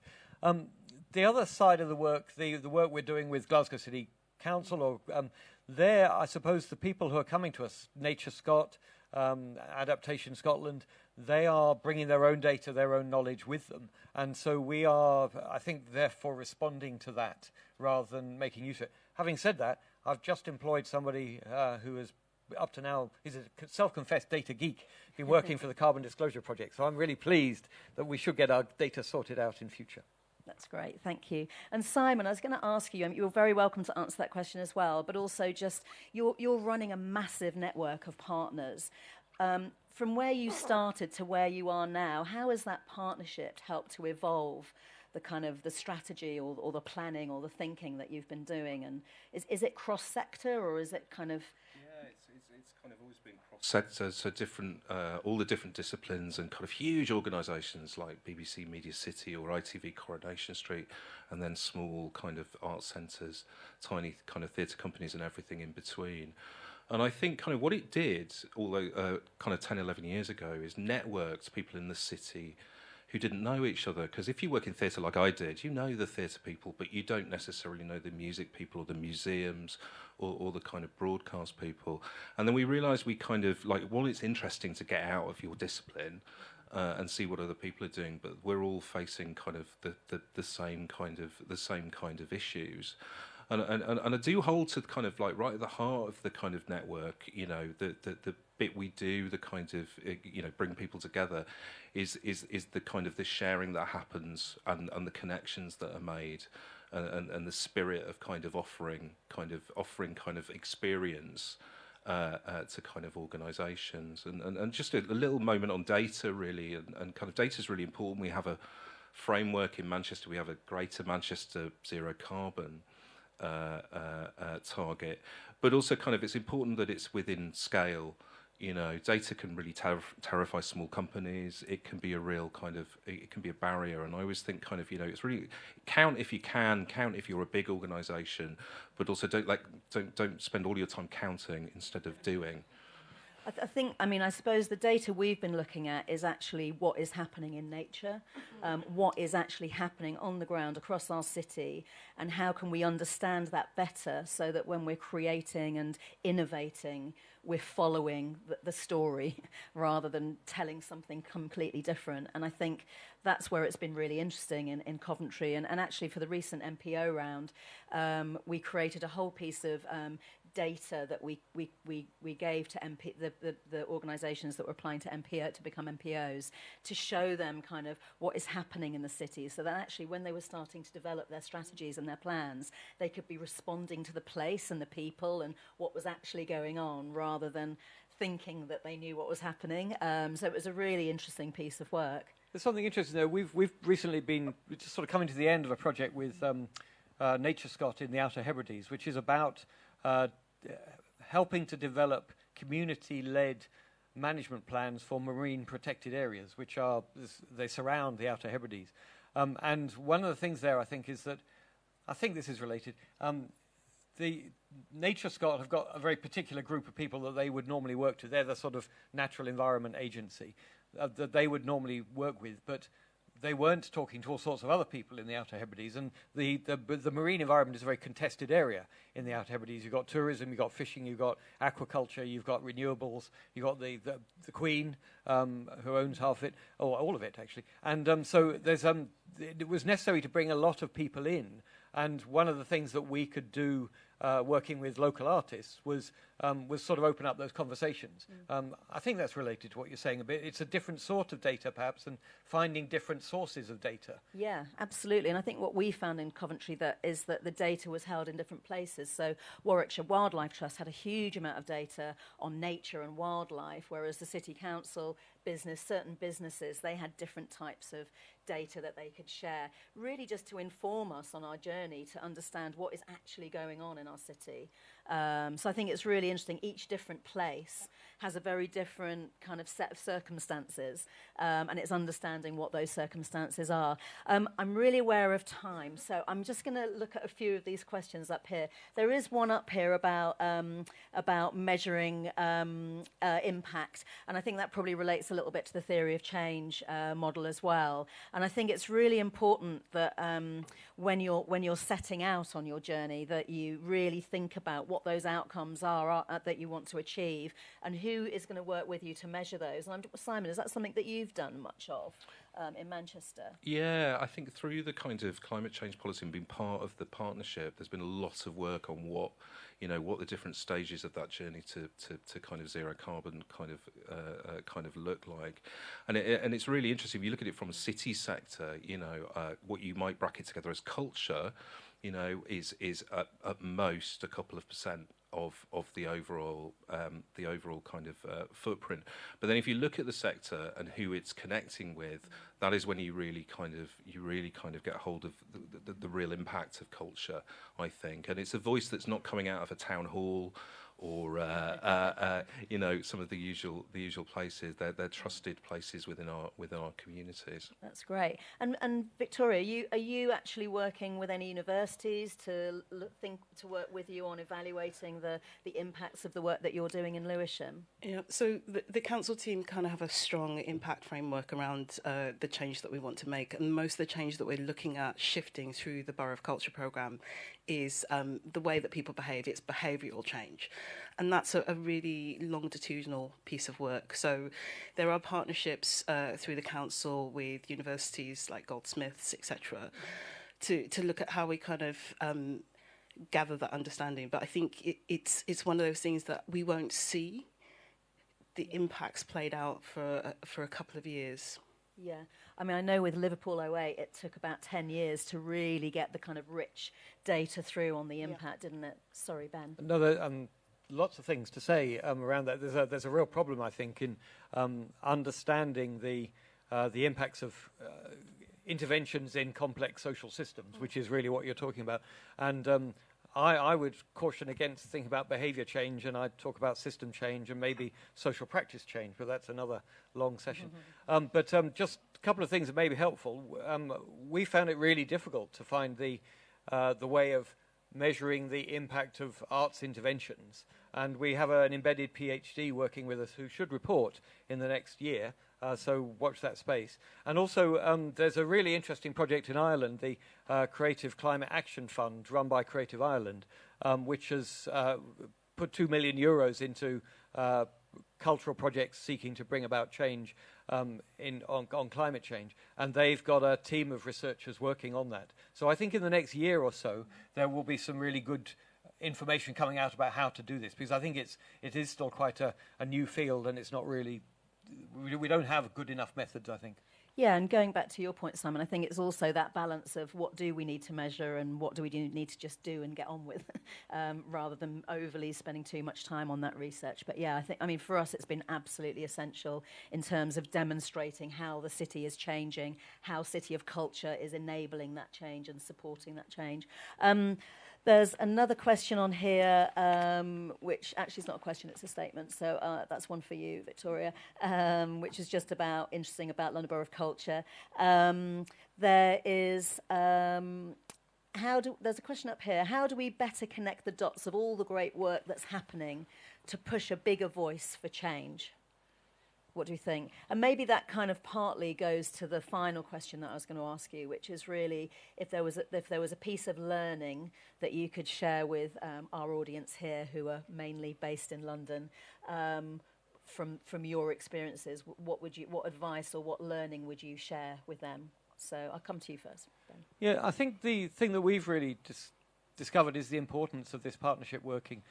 H: The other side of the work, the work we're doing with Glasgow City Council, or there, I suppose the people who are coming to us, Nature Scot, Adaptation Scotland, they are bringing their own data, their own knowledge with them. And so we are, I think, therefore responding to that rather than making use of it. Having said that, I've just employed somebody who is, up to now, he's a self-confessed data geek, been working for the Carbon Disclosure Project. So I'm really pleased that we should get our data sorted out in future.
U: That's great, thank you. And Simon, I was going to ask you, you're very welcome to answer that question as well, but also just, you're running a massive network of partners. From where you started to where you are now, how has that partnership helped to evolve the kind of the strategy or the planning or the thinking that you've been doing? And is it cross-sector, or is it kind of...
V: Yeah, it's kind of always been cross-sector, so different, all the different disciplines and kind of huge organisations like BBC Media City or ITV Coronation Street, and then small kind of art centres, tiny kind of theatre companies and everything in between. And I think kind of what it did, although kind of 10, 11 years ago, is networked people in the city who didn't know each other. Because if you work in theatre like I did, you know the theatre people, but you don't necessarily know the music people or the museums or the kind of broadcast people. And then we realised we kind of, like, well, it's interesting to get out of your discipline and see what other people are doing, but we're all facing kind of the same kind of issues. And I do hold to kind of like right at the heart of the kind of network, you know, the bit we do, the kind of, you know, bring people together is the kind of the sharing that happens and the connections that are made and the spirit of kind of offering kind of experience to kind of organisations. And just a little moment on data really, and kind of data is really important. We have a framework in Manchester, we have a Greater Manchester Zero Carbon target, but also kind of it's important that it's within scale. You know, data can really terrify small companies. It can be a real kind of, it can be a barrier. And I always think kind of, you know, it's really count if you can, count if you're a big organisation, but also don't spend all your time counting instead of doing.
U: I think, I mean, I suppose the data we've been looking at is actually what is happening in nature, what is actually happening on the ground across our city, and how can we understand that better so that when we're creating and innovating, we're following the story rather than telling something completely different. And I think that's where it's been really interesting in Coventry. And actually for the recent MPO round, we created a whole piece of data that we gave to the organisations that were applying to MPO to become MPOs, to show them kind of what is happening in the city, so that actually when they were starting to develop their strategies and their plans, they could be responding to the place and the people and what was actually going on, rather than thinking that they knew what was happening. So it was a really interesting piece of work.
H: There's something interesting there. We've recently been just sort of coming to the end of a project with Nature Scott in the Outer Hebrides, which is about helping to develop community-led management plans for marine protected areas, which are, they surround the Outer Hebrides. And one of the things there, I think, is that, I think this is related, the Nature Scott have got a very particular group of people that they would normally work to. They're the sort of natural environment agency that they would normally work with, but they weren't talking to all sorts of other people in the Outer Hebrides. And the marine environment is a very contested area in the Outer Hebrides. You've got tourism, you've got fishing, you've got aquaculture, you've got renewables, you've got the Queen, who owns half of it, or all of it, actually. And so there's it was necessary to bring a lot of people in. And one of the things that we could do working with local artists was sort of open up those conversations. I think that's related to what you're saying a bit. It's a different sort of data, perhaps, and finding different sources of data.
U: Yeah, absolutely. And I think what we found in Coventry is that the data was held in different places. So Warwickshire Wildlife Trust had a huge amount of data on nature and wildlife, whereas the City Council, certain businesses, they had different types of data that they could share, really just to inform us on our journey to understand what is actually going on in our city. So I think it's really interesting. Each different place has a very different kind of set of circumstances, and it's understanding what those circumstances are. I'm really aware of time, so I'm just going to look at a few of these questions up here. There is one up here about measuring impact, and I think that probably relates a little bit to the theory of change model as well. And I think it's really important that when you're setting out on your journey, that you really think about what those outcomes are that you want to achieve, and who is going to work with you to measure those. And Simon, is that something that you've done much of in Manchester?
V: Yeah, I think through the kind of climate change policy and being part of the partnership, there's been a lot of work on what the different stages of that journey to kind of zero carbon kind of look like. And it's really interesting if you look at it from a city sector. What you might bracket together as culture, is at most a couple of percent of the overall kind of footprint. But then if you look at the sector and who it's connecting with, that is when you really kind of get hold of the real impact of culture, I think. And it's a voice that's not coming out of a town hall or some of the usual places. They're trusted places within our communities.
U: That's great. And Victoria, are you actually working with any universities to work with you on evaluating the impacts of the work that you're doing in Lewisham?
C: Yeah. So the council team kind of have a strong impact framework around the change that we want to make, and most of the change that we're looking at shifting through the Borough of Culture programme is the way that people behave. It's behavioural change. And that's a really longitudinal piece of work. So there are partnerships through the council with universities like Goldsmiths, etc., to look at how we kind of gather that understanding. But I think it's one of those things that we won't see the impacts played out for a couple of years.
U: Yeah, I mean, I know with Liverpool 08, it took about 10 years to really get the kind of rich data through on the impact, didn't it? Sorry, Ben.
H: No, lots of things to say around that. There's a real problem, I think, in understanding the impacts of interventions in complex social systems, which is really what you're talking about. And I would caution against thinking about behaviour change, and I'd talk about system change and maybe social practice change, but that's another long session. But just a couple of things that may be helpful. We found it really difficult to find the way of measuring the impact of arts interventions And we have an embedded PhD working with us who should report in the next year. So watch that space. And also, there's a really interesting project in Ireland, the Creative Climate Action Fund, run by Creative Ireland, which has put €2 million into cultural projects seeking to bring about change on climate change. And they've got a team of researchers working on that. So I think in the next year or so, there will be some really good information coming out about how to do this, because I think it is still quite a new field, and it's not really, we don't have good enough methods, I think.
U: Yeah, and going back to your point, Simon, I think it's also that balance of what do we need to measure and what do we need to just do and get on with, rather than overly spending too much time on that research. But yeah, I mean, for us, it's been absolutely essential in terms of demonstrating how the city is changing, how City of Culture is enabling that change and supporting that change. There's another question on here, which actually is not a question, it's a statement. So that's one for you, Victoria, which is just interesting about London Borough of Culture. There is, there's a question up here. How do we better connect the dots of all the great work that's happening to push a bigger voice for change? What do you think? And maybe that kind of partly goes to the final question that I was going to ask you, which is really if there was a piece of learning that you could share with our audience here, who are mainly based in London, from your experiences, what advice or what learning would you share with them? So I'll come to you first, Ben.
H: Yeah, I think the thing that we've really discovered is the importance of this partnership working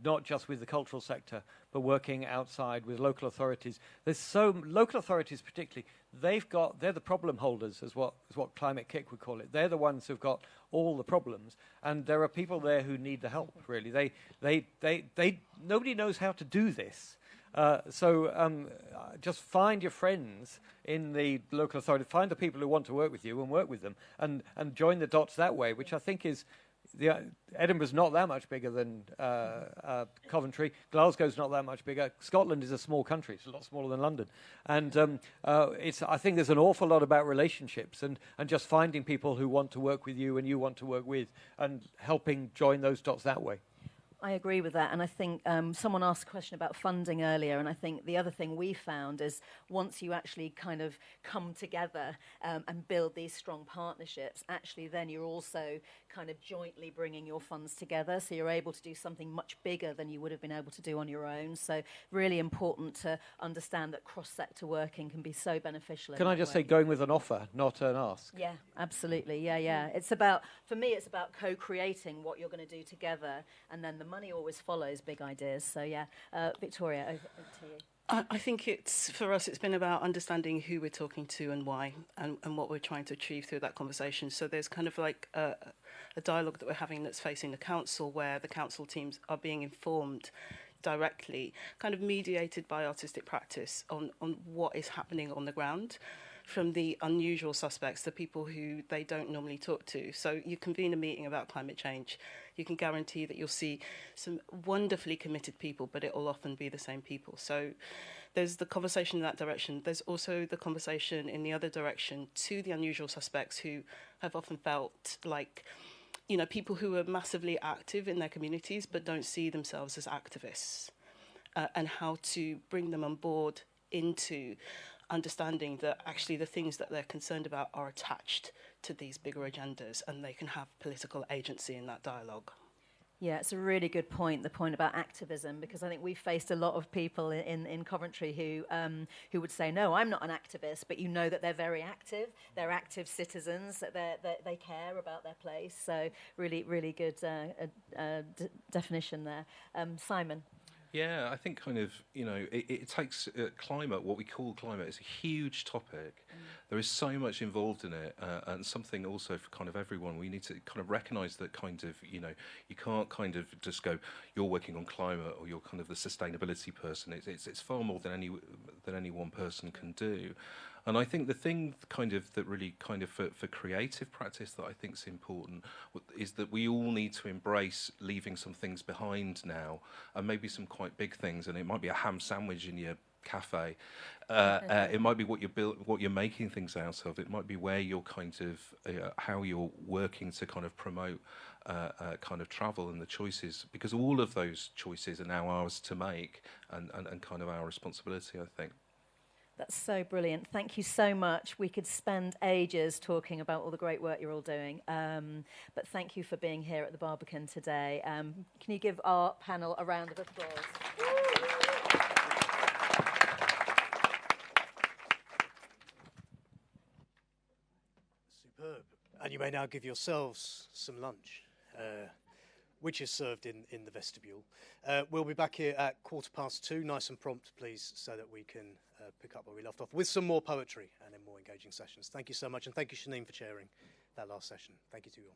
H: not just with the cultural sector, but working outside with local authorities. Local authorities particularly, they're the problem holders, is what Climate Kick would call it. They're the ones who've got all the problems, and there are people there who need the help, really. Nobody knows how to do this. So just find your friends in the local authority, find the people who want to work with you and work with them, and join the dots that way, which I think is... Edinburgh's not that much bigger than Coventry. Glasgow's not that much bigger. Scotland is a small country. It's a lot smaller than London. And I think there's an awful lot about relationships and just finding people who want to work with you and you want to work with, and helping join those dots that way.
U: I agree with that, and I think someone asked a question about funding earlier, and I think the other thing we found is once you actually kind of come together and build these strong partnerships, actually then you're also kind of jointly bringing your funds together, so you're able to do something much bigger than you would have been able to do on your own. So really important to understand that cross-sector working can be so beneficial.
H: Can I just say going with an offer, not an ask?
U: Yeah, absolutely. Yeah. It's about, for me, it's about co-creating what you're going to do together, and then the money always follows big ideas. So yeah, Victoria, over to you.
C: I think for us, it's been about understanding who we're talking to and why, and what we're trying to achieve through that conversation. So there's kind of like a dialogue that we're having that's facing the council, where the council teams are being informed directly, kind of mediated by artistic practice on what is happening on the ground, from the unusual suspects, the people who they don't normally talk to. So you convene a meeting about climate change, you can guarantee that you'll see some wonderfully committed people, but it will often be the same people. So there's the conversation in that direction. There's also the conversation in the other direction to the unusual suspects, who have often felt like, people who are massively active in their communities but don't see themselves as activists, and how to bring them on board into understanding that actually the things that they're concerned about are attached to these bigger agendas, and they can have political agency in that dialogue.
U: Yeah, it's a really good point, the point about activism, because I think we've faced a lot of people in Coventry who would say, no, I'm not an activist, but you know that they're very active, they're active citizens, that they care about their place. So really, really good definition there. Simon?
V: Yeah, I think it takes climate, what we call climate, is a huge topic. There is so much involved in it, and something also for kind of everyone. We need to kind of recognise that you can't kind of just go, you're working on climate or you're kind of the sustainability person. It's far more than any one person can do. And I think the thing that really for creative practice that I think is important is that we all need to embrace leaving some things behind now, and maybe some quite big things. And it might be a ham sandwich in your cafe. It might be what what you're making things out of. It might be where you're kind of how you're working to kind of promote kind of travel and the choices, because all of those choices are now ours to make and kind of our responsibility, I think.
U: That's so brilliant. Thank you so much. We could spend ages talking about all the great work you're all doing. But thank you for being here at the Barbican today. Can you give our panel a round of applause?
B: Superb. And you may now give yourselves some lunch, which is served in the vestibule. We'll be back here at 2:15, nice and prompt, please, so that we can pick up where we left off with some more poetry and in more engaging sessions. Thank you so much, and thank you, Shaneen, for chairing that last session. Thank you to you all.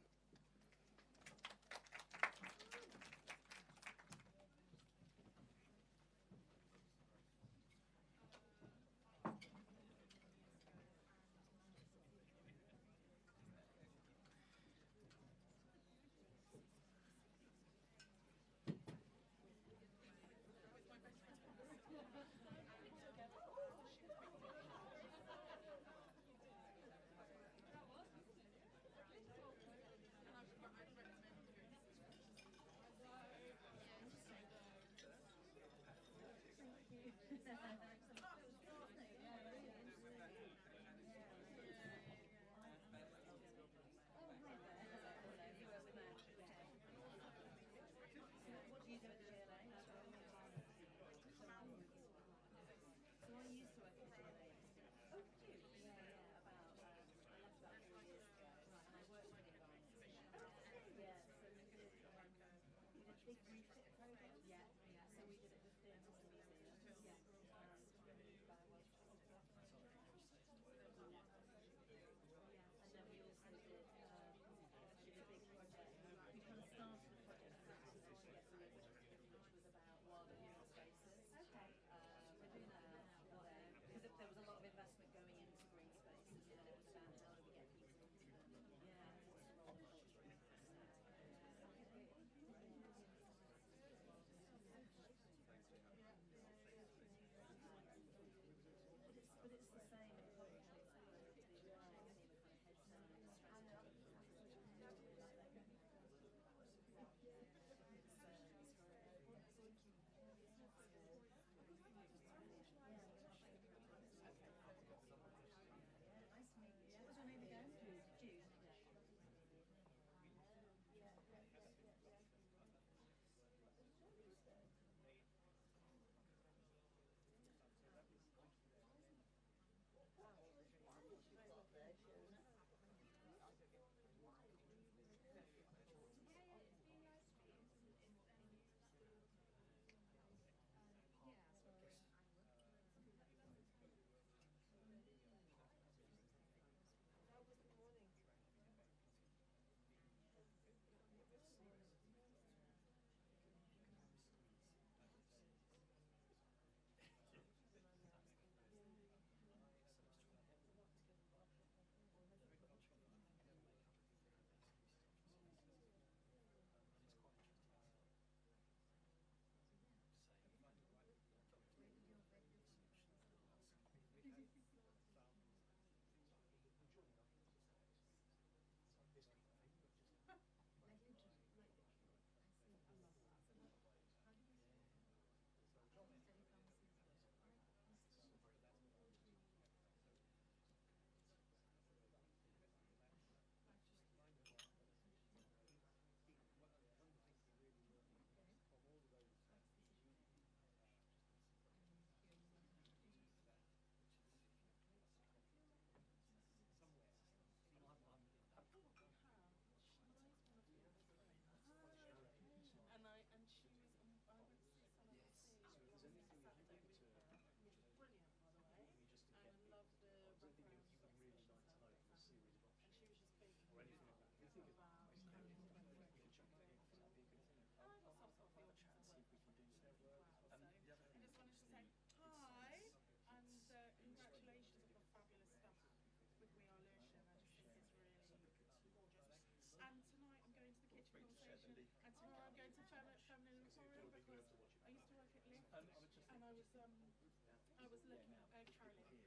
R: I was looking at Caroline.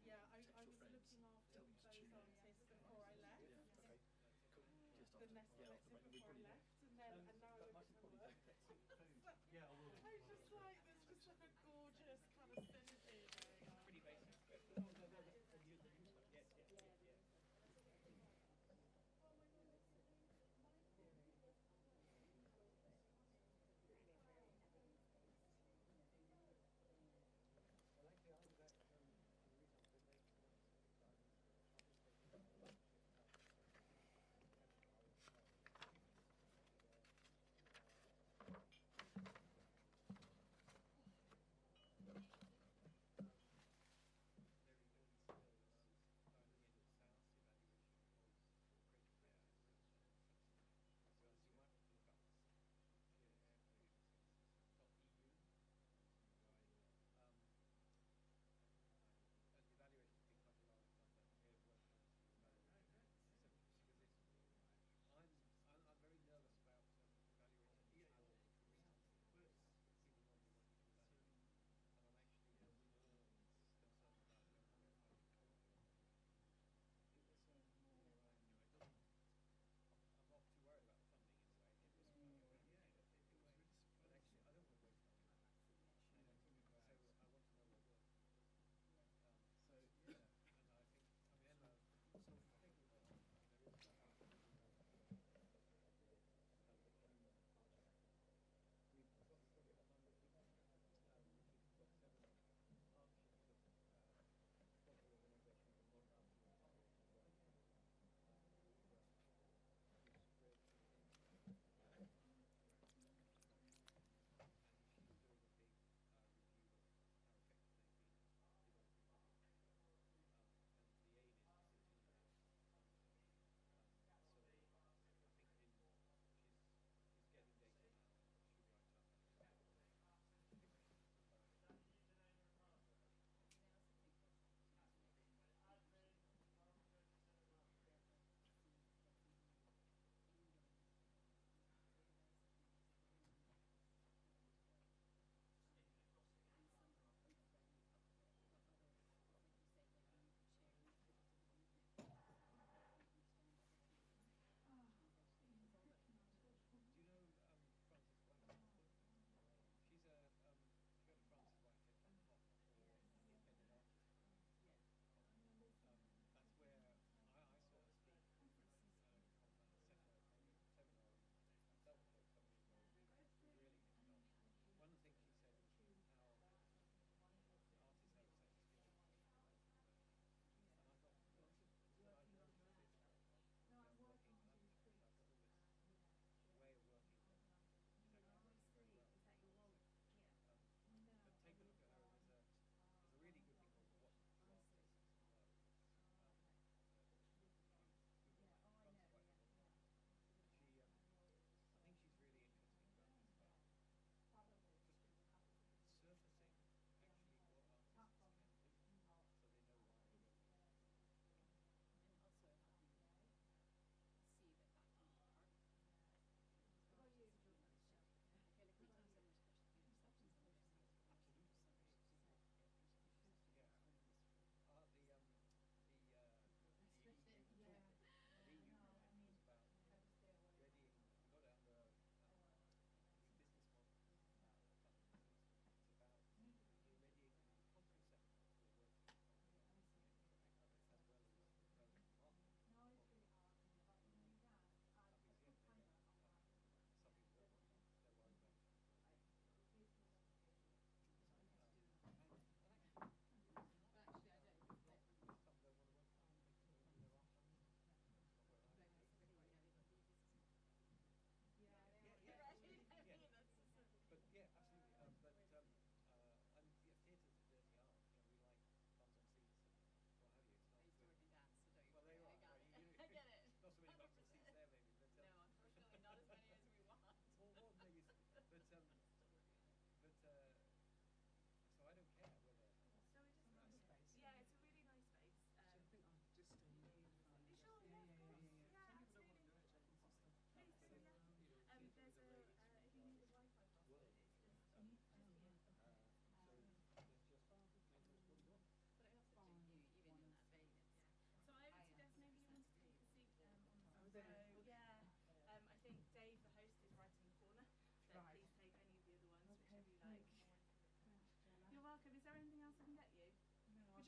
R: Yeah, I was looking after those artists before I left. The nest collective before I left, and now I'm looking for work.
P: Yeah, I will.
R: I was just like, there's just like a gorgeous kind of synergy going on.
P: Pretty basic.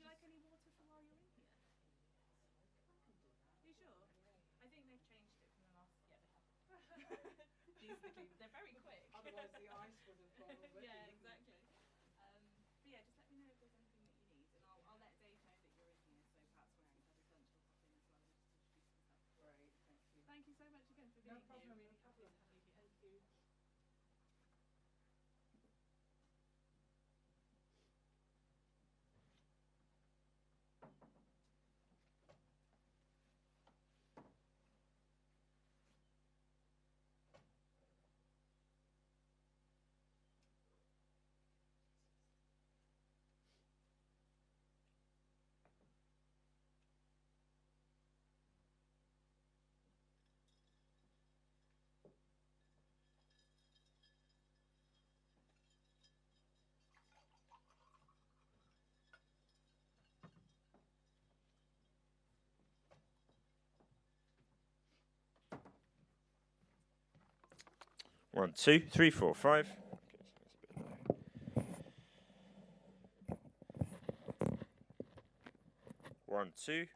E: you like any water for while you're in here? Are you sure? I think they've changed it from the last. Yeah, they have. These are the clean. They're very quick.
R: Otherwise, the ice would have gone already.
E: Yeah,
R: wouldn't it?
E: exactly. But yeah, just let me know if there's anything that you need, and I'll let Dave know that you're in here. So perhaps when he's had his lunch, he'll pop in as well and just introduce himself.
R: Great, thank you.
E: Thank you so much again for
R: No
E: being
R: problem,
E: here.
R: no
E: Really
R: problem.
E: lovely to have you here.
R: Thank you.
I: One, two, three, four, five. One, two.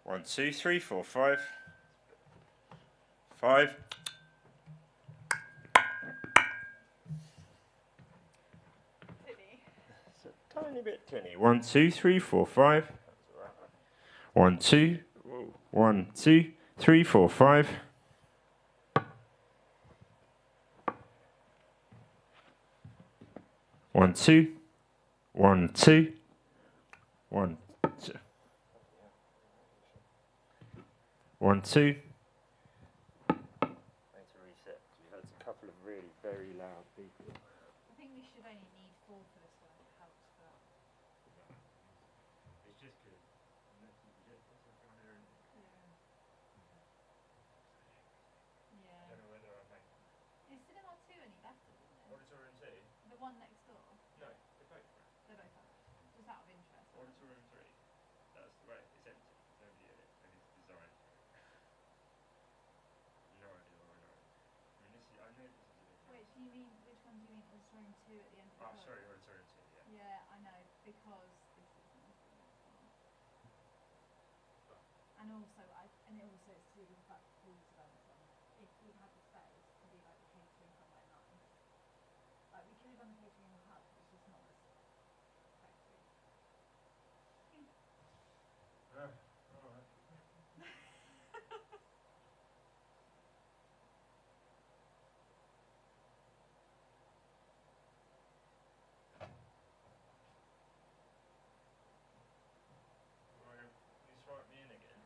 I: One, two, three, four, five. Five. It's a tiny bit tinny. One, two, three, four, five. One, two. One, two, three, four, five. One, two. One, two. One, two. One, two. I need to reset. We've had a couple of really very loud people.
E: I think we should only need 4 for this one. It helps, but
I: It's just good.
E: yeah.
I: I don't know whether I make
E: Is Cinema 2 any better than this?
I: Auditorium 2.
E: The one next door?
I: No, they're both right.
E: They're both alright. Just out of interest.
I: Auditorium 3. That's the way. It's empty. There's nobody in it, and it's designed. No idea why not. I mean, this is, I know this is a bit.
E: Wait, do you mean, which one do you mean? Auditorium 2 at the end of the
I: Oh,
E: corridor?
I: sorry, Auditorium 2, yeah.
E: Yeah, I know, because this isn't the next one. And also, and it also is to do with the fact that Paul's development. If we had the space to do like the catering somewhere nice, like we could have done the catering in the hub, but it's just not as effective.
I: All right. Can you swipe me in again?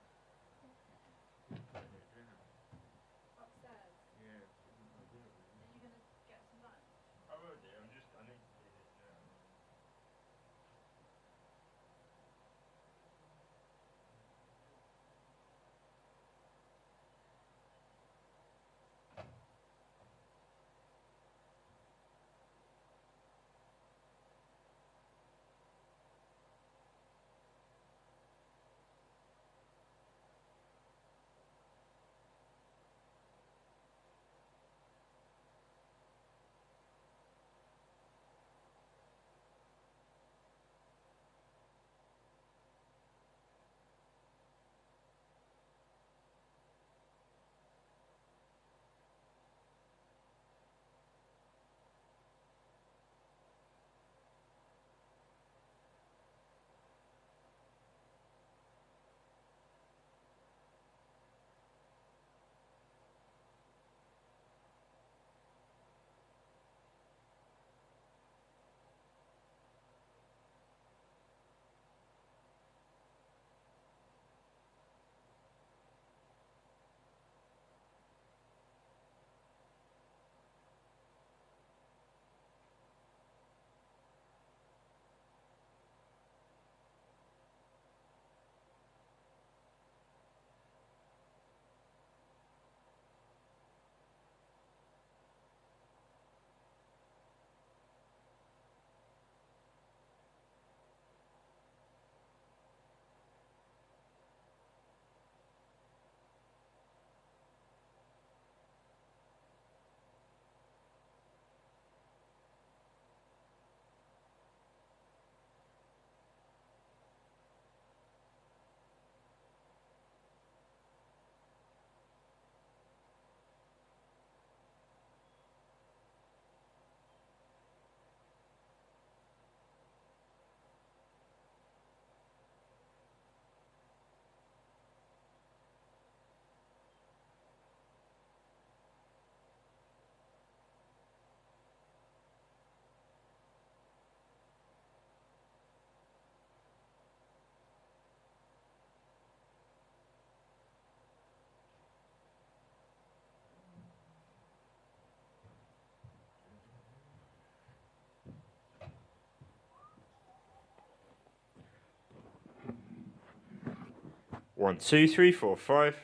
I: 1, 2, 3, 4, 5.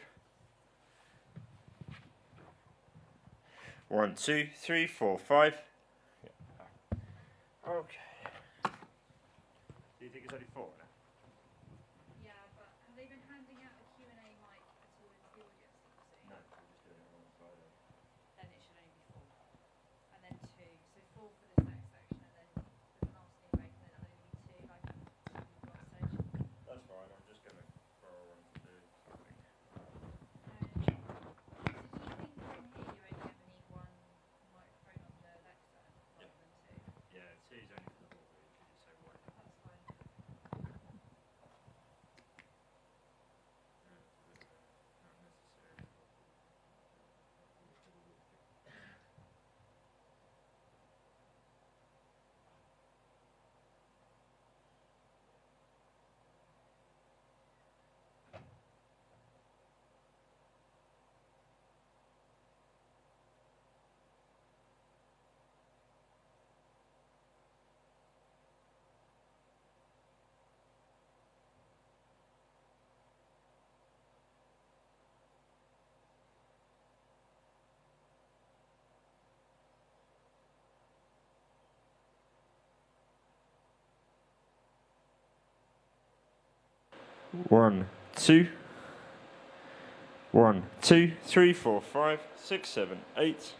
I: 1, 2, 3, 4, 5. Okay. Do you think it's only 4 now?
E: Yeah, but have they been handing out a Q&A mic at all into the audience that you've seen?
I: No, we're just doing it on Friday.
E: Then it should only be 4. And then 2. So 4 for this next section, and then there's an asking break, and then it'll only be 2, like we've got stage.
I: That's fine, I'm just going to borrow one to do something.
E: So do you think from here you only ever need one microphone on the lectern rather than 2?
I: Yeah, 2 is only for the hall, you should just say one.
E: That's fine.
I: Not necessary. One, two. 1, 2, 3, 4, 5, 6, 7, 8.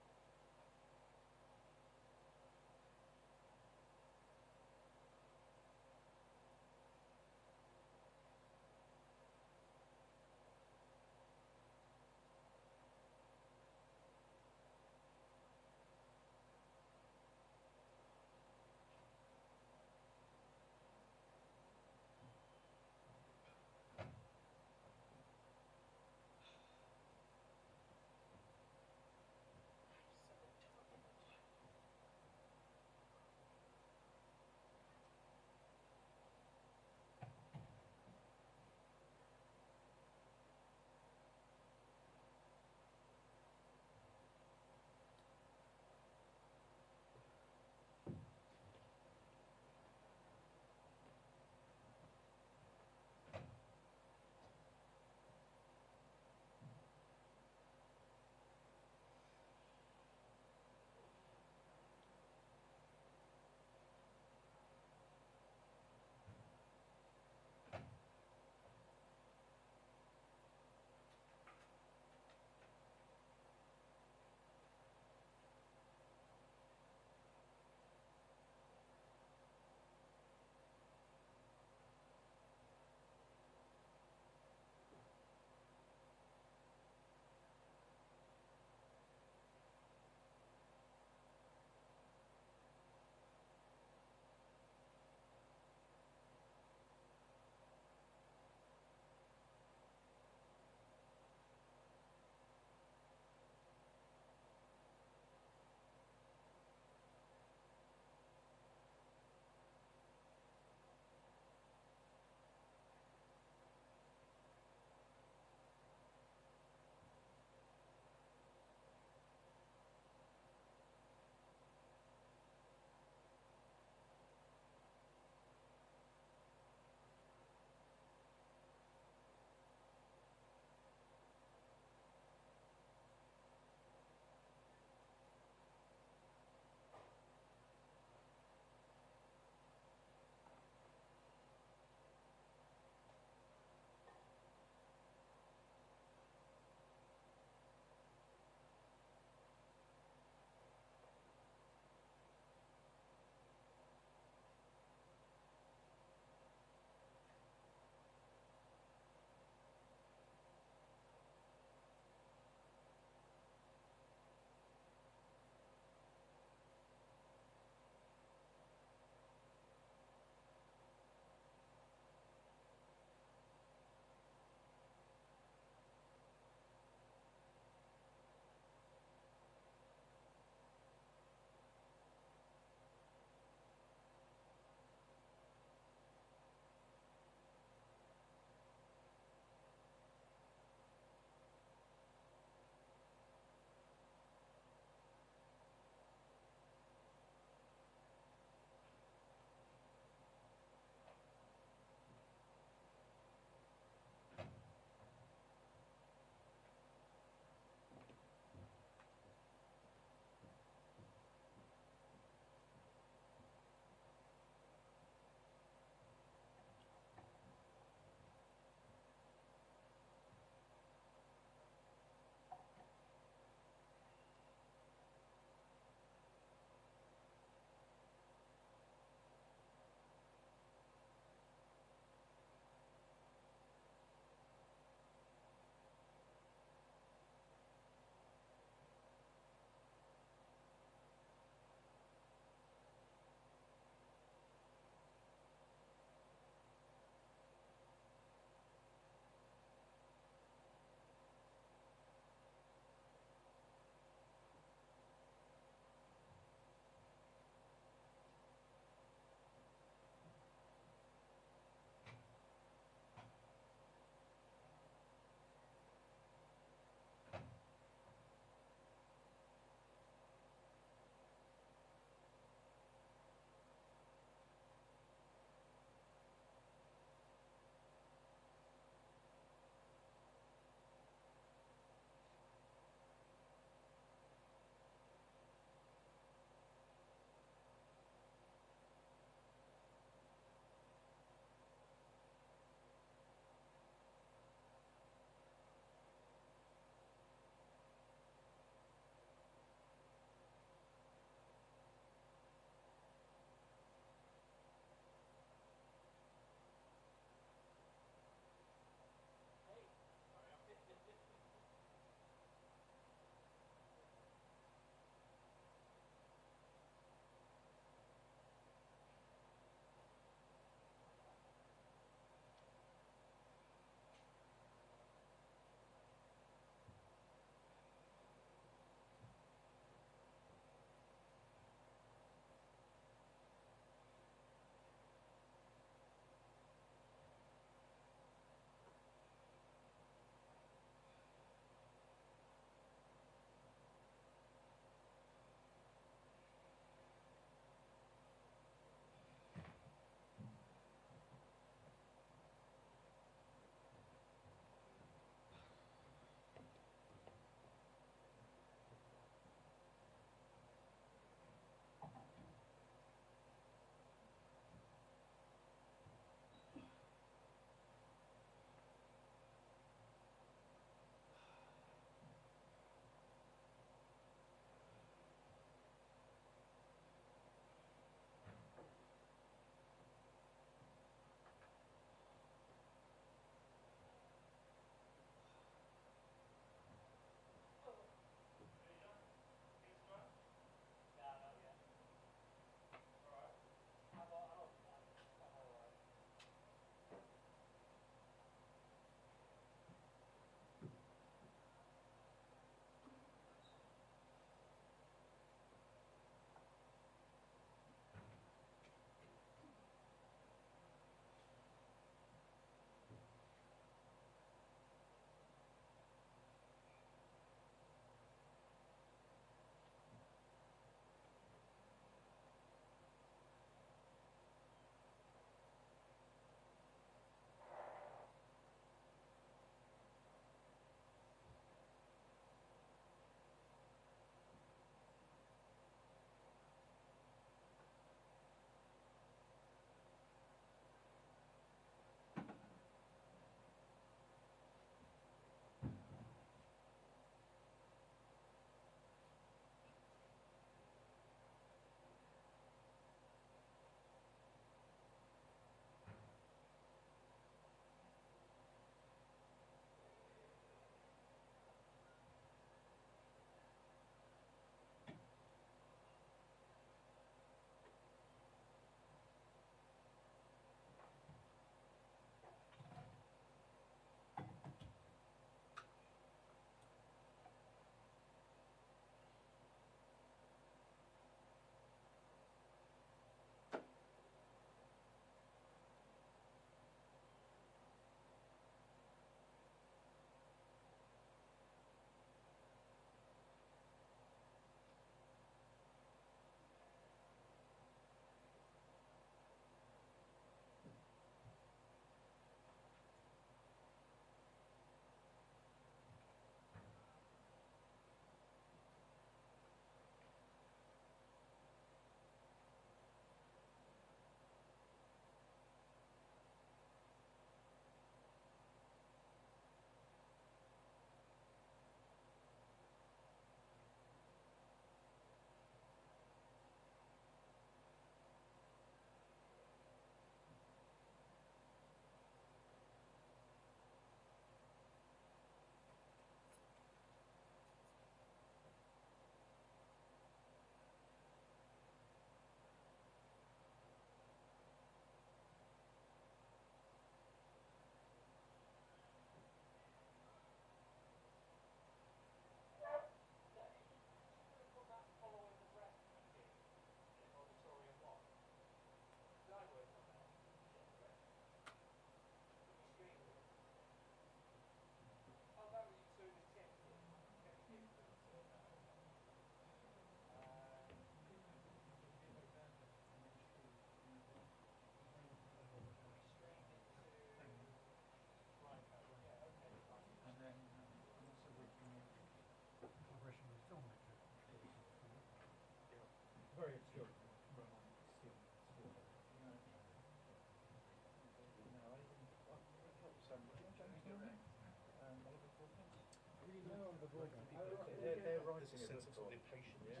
B: They're right. There's a sense of sort of impatience.
A: Yeah.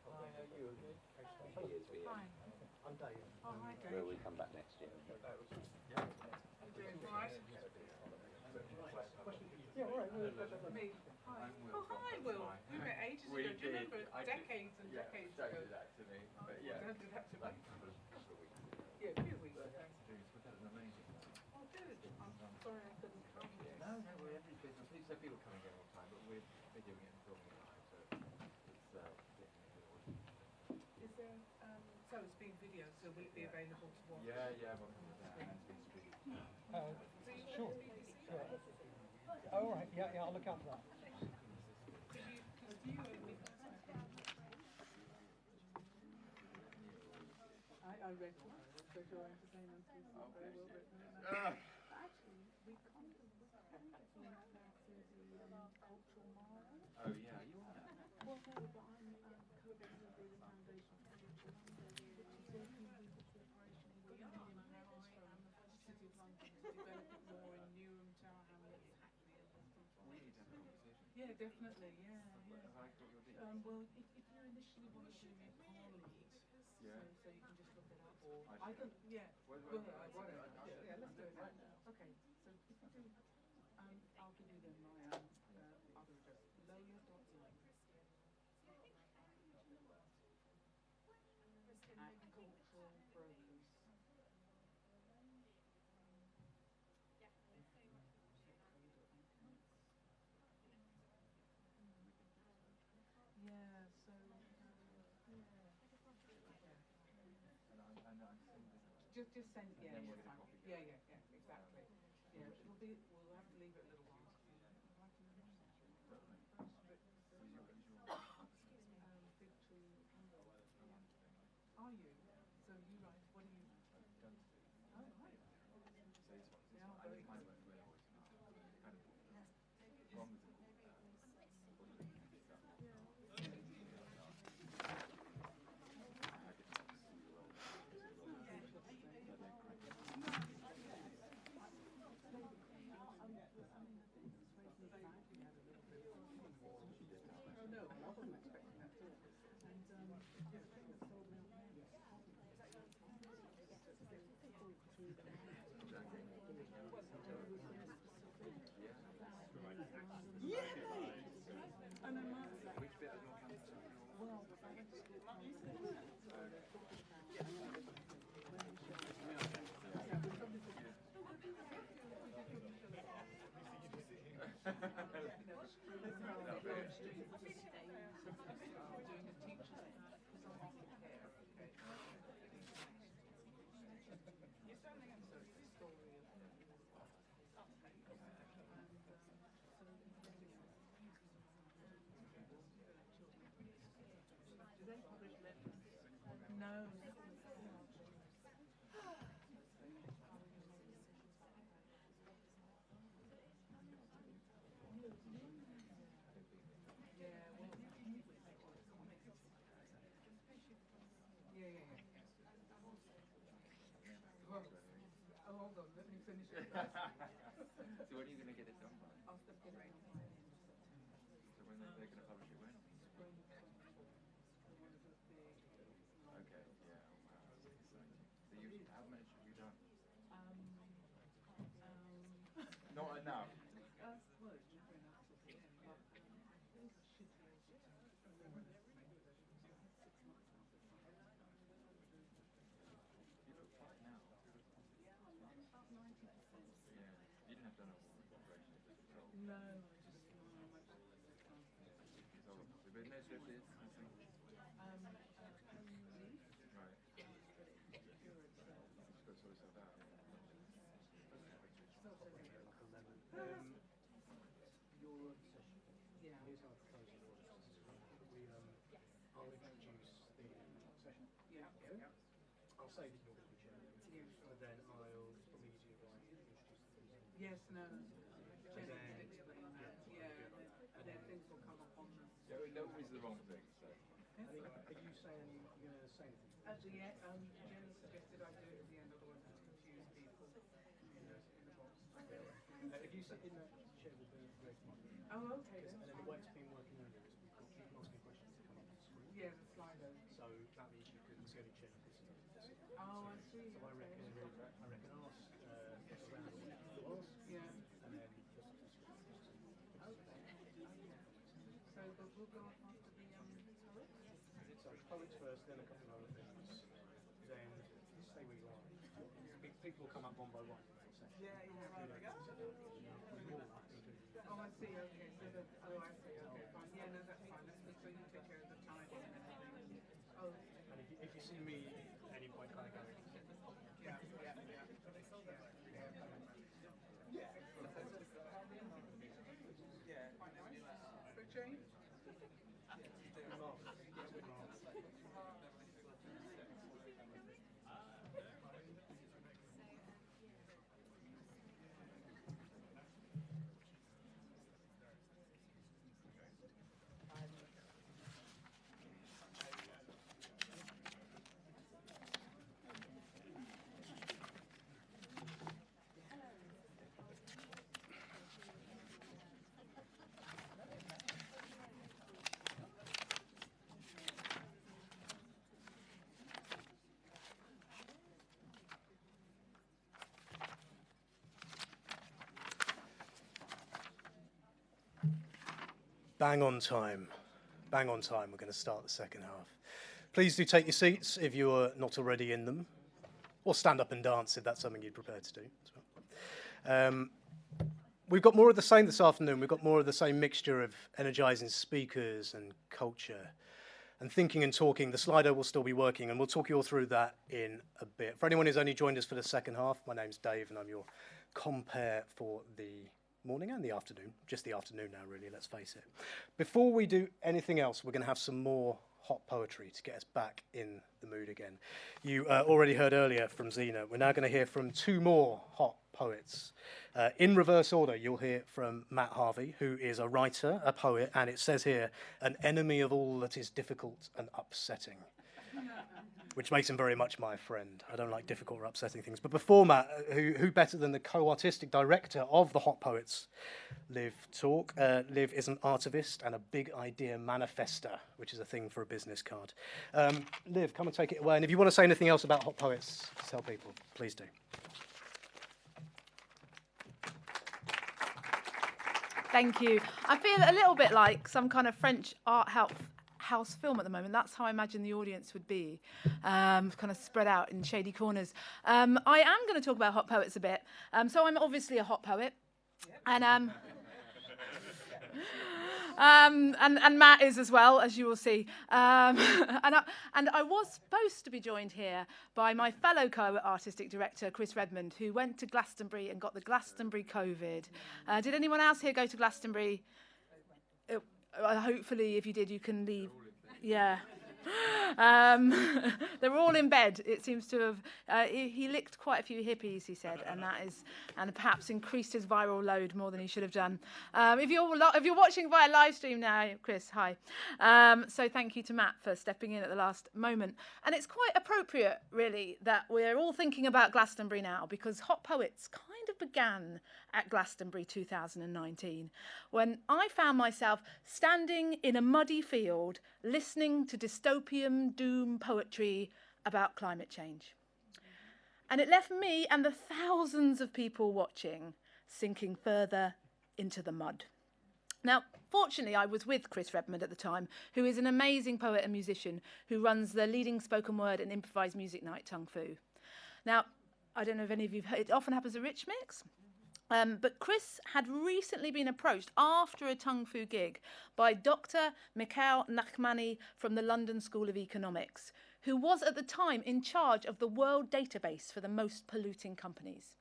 A: Hi, are you okay?
B: Hi. I'm Dave.
G: Oh, hi, Dave. Will we come back next year?
B: Yeah. Yeah, all right.
G: Me. Hi. Oh, hi, Will. We met ages ago. Do you remember? Decades and decades ago.
A: Don't do that to me. But yeah.
G: Don't do that to me.
A: Couple of weeks.
G: Yeah, a few weeks ago.
A: We've had an amazing time.
G: Oh, good. I'm sorry I couldn't come.
A: No, we're every business. Please have people coming in all the time, but we're doing it and filming it live, so it's
G: Is there, so it's being videoed, so will it be available to watch?
A: Yeah, we'll come with that, and it's been streamed.
B: Sure. All right. Yeah, I'll look out for that.
G: I read your entertainment is very well written. Actually, we kind of talking about the cultural marvel.
A: Oh yeah, you are.
G: Well, no, but I'm co-editor of the Foundation for Future London, which is working with the corporation with William Harris from the City of London to develop it more in Newham, Tower Hamlets, Hackney, and Western.
A: We need to have a conversation.
G: Yeah, definitely. Yeah.
A: Have I got your details?
G: Well, if you initially want to do me a Parliament,
A: Yeah.
G: so you can just look it up, or
A: I
G: I can. Yeah.
A: Why
G: Well,
A: don't I-
G: yeah, let's do it right now. Okay. So if you do, I'll give you then my other address. Lola.line. At Cultural Brokers. Yeah, so, Just send, yeah,
A: And then we'll
G: yeah,
A: get a
G: fine.
A: coffee.
G: Yeah, exactly. Yeah, we'll have to leave it a little while. Big tree. Are you? So you write, what do you? Oh, right. Yeah, very good. Oh no, I wasn't expecting that at all. And and then
A: Which bit of your campus?
G: well, I went to school so they're talking about doing a teacher's because I'm off care. Okay. So it's the story of do they publish letters? No. Yeah. Well, oh, hold on, let me finish it first.
A: So when are you going to get it done by?
G: I'll stop getting it by the end of
A: So when they're going to publish it when? Okay, yeah. Oh, wow, that's exciting. So you, how much have you done? Not enough.
G: Well, it's not enough to say, but this should be able to maybe 6 months after.
A: You look fine now.
G: About 90%.
A: Yeah. You didn't have to know what operation it was at all.
G: No, just much
A: So, but no stresses, nothing. Right. Just got to sort yourself out.
B: Your session.
G: Yeah.
B: Here's our proposal. I'll introduce the session.
G: Yeah.
B: I'll say that you're going to be chairing it.
G: Yeah.
B: And then I'll, it's probably easier if I introduce the presenter.
G: Yes, no.
B: And then,
G: And then things will come up on the...
A: Don't always the wrong thing, so.
B: Anyway, are you saying you're going to say anything?
G: Actually, yeah, Jen suggested I do it at the end, otherwise it's confuse people in the box.
B: If you say in the share with the red one.
G: Oh, okay.
B: And then the way it's been working earlier is we've got people asking questions that come up on the screen.
G: Yeah, the Slido.
B: So that means you can see any check.
G: Oh, I see.
B: So I reckon ask around what you need to ask.
G: Yeah.
B: And then just up to the screen.
G: Okay. Oh, yeah. So we'll go after the poets?
B: So poets first, then a couple of other things. Then stay where you are. People will come up one by one.
G: Yeah, right. Oh, I see. Okay. So I see. Okay, fine. Yeah, no, that's fine. That's good. So you take care of the timing and everything. Oh.
B: And if you see me at any point kind of going,
G: Yeah. So James?
B: bang on time. Bang on time. We're going to start the second half. Please do take your seats if you are not already in them, or stand up and dance if that's something you'd prefer to do as well. We've got more of the same this afternoon. We've got more of the same mixture of energising speakers and culture and thinking and talking. The Slido will still be working, and we'll talk you all through that in a bit. For anyone who's only joined us for the second half, my name's Dave, and I'm your compere for the morning and the afternoon. Just the afternoon now, really, let's face it. Before we do anything else, we're going to have some more hot poetry to get us back in the mood again. You already heard earlier from Zena. We're now going to hear from two more hot poets. In reverse order, you'll hear from Matt Harvey, who is a writer, a poet, and it says here, an enemy of all that is difficult and upsetting, which makes him very much my friend. I don't like difficult or upsetting things. But before Matt, who better than the co-artistic director of the Hot Poets, Liv, talk? Liv is an artivist and a big idea manifester, which is a thing for a business card. Liv, come and take it away. And if you want to say anything else about Hot Poets, tell people, please do.
J: Thank you. I feel a little bit like some kind of French art house film at the moment. That's how I imagine the audience would be, kind of spread out in shady corners. I am going to talk about hot poets a bit. So I'm obviously a hot poet, and Matt is as well, as you will see. And I was supposed to be joined here by my fellow co-artistic director, Chris Redmond, who went to Glastonbury and got the Glastonbury COVID. Did anyone else here go to Glastonbury? Hopefully, if you did, you can leave. Yeah. They were all in bed. It seems to have. He licked quite a few hippies, he said, and perhaps increased his viral load more than he should have done. If you're watching via live stream now, Chris, hi. So thank you to Matt for stepping in at the last moment. And it's quite appropriate, really, that we're all thinking about Glastonbury now, because Hot Poets kind of began at Glastonbury 2019, when I found myself standing in a muddy field listening to dystopian doom poetry about climate change. And it left me and the thousands of people watching sinking further into the mud. Now, fortunately, I was with Chris Redmond at the time, who is an amazing poet and musician who runs the leading spoken word and improvised music night, Tung Fu. Now, I don't know if any of you've heard, it often happens at Rich Mix. But Chris had recently been approached after a Tung Fu gig by Dr. Mikhail Nachmani from the London School of Economics, who was at the time in charge of the world database for the most polluting companies.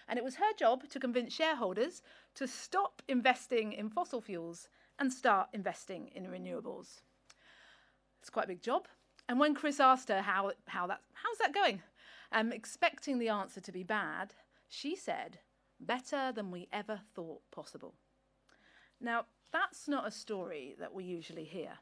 J: And it was her job to convince shareholders to stop investing in fossil fuels and start investing in renewables. It's quite a big job. And when Chris asked her how's that going, expecting the answer to be bad, she said, better than we ever thought possible. Now, that's not a story that we usually hear.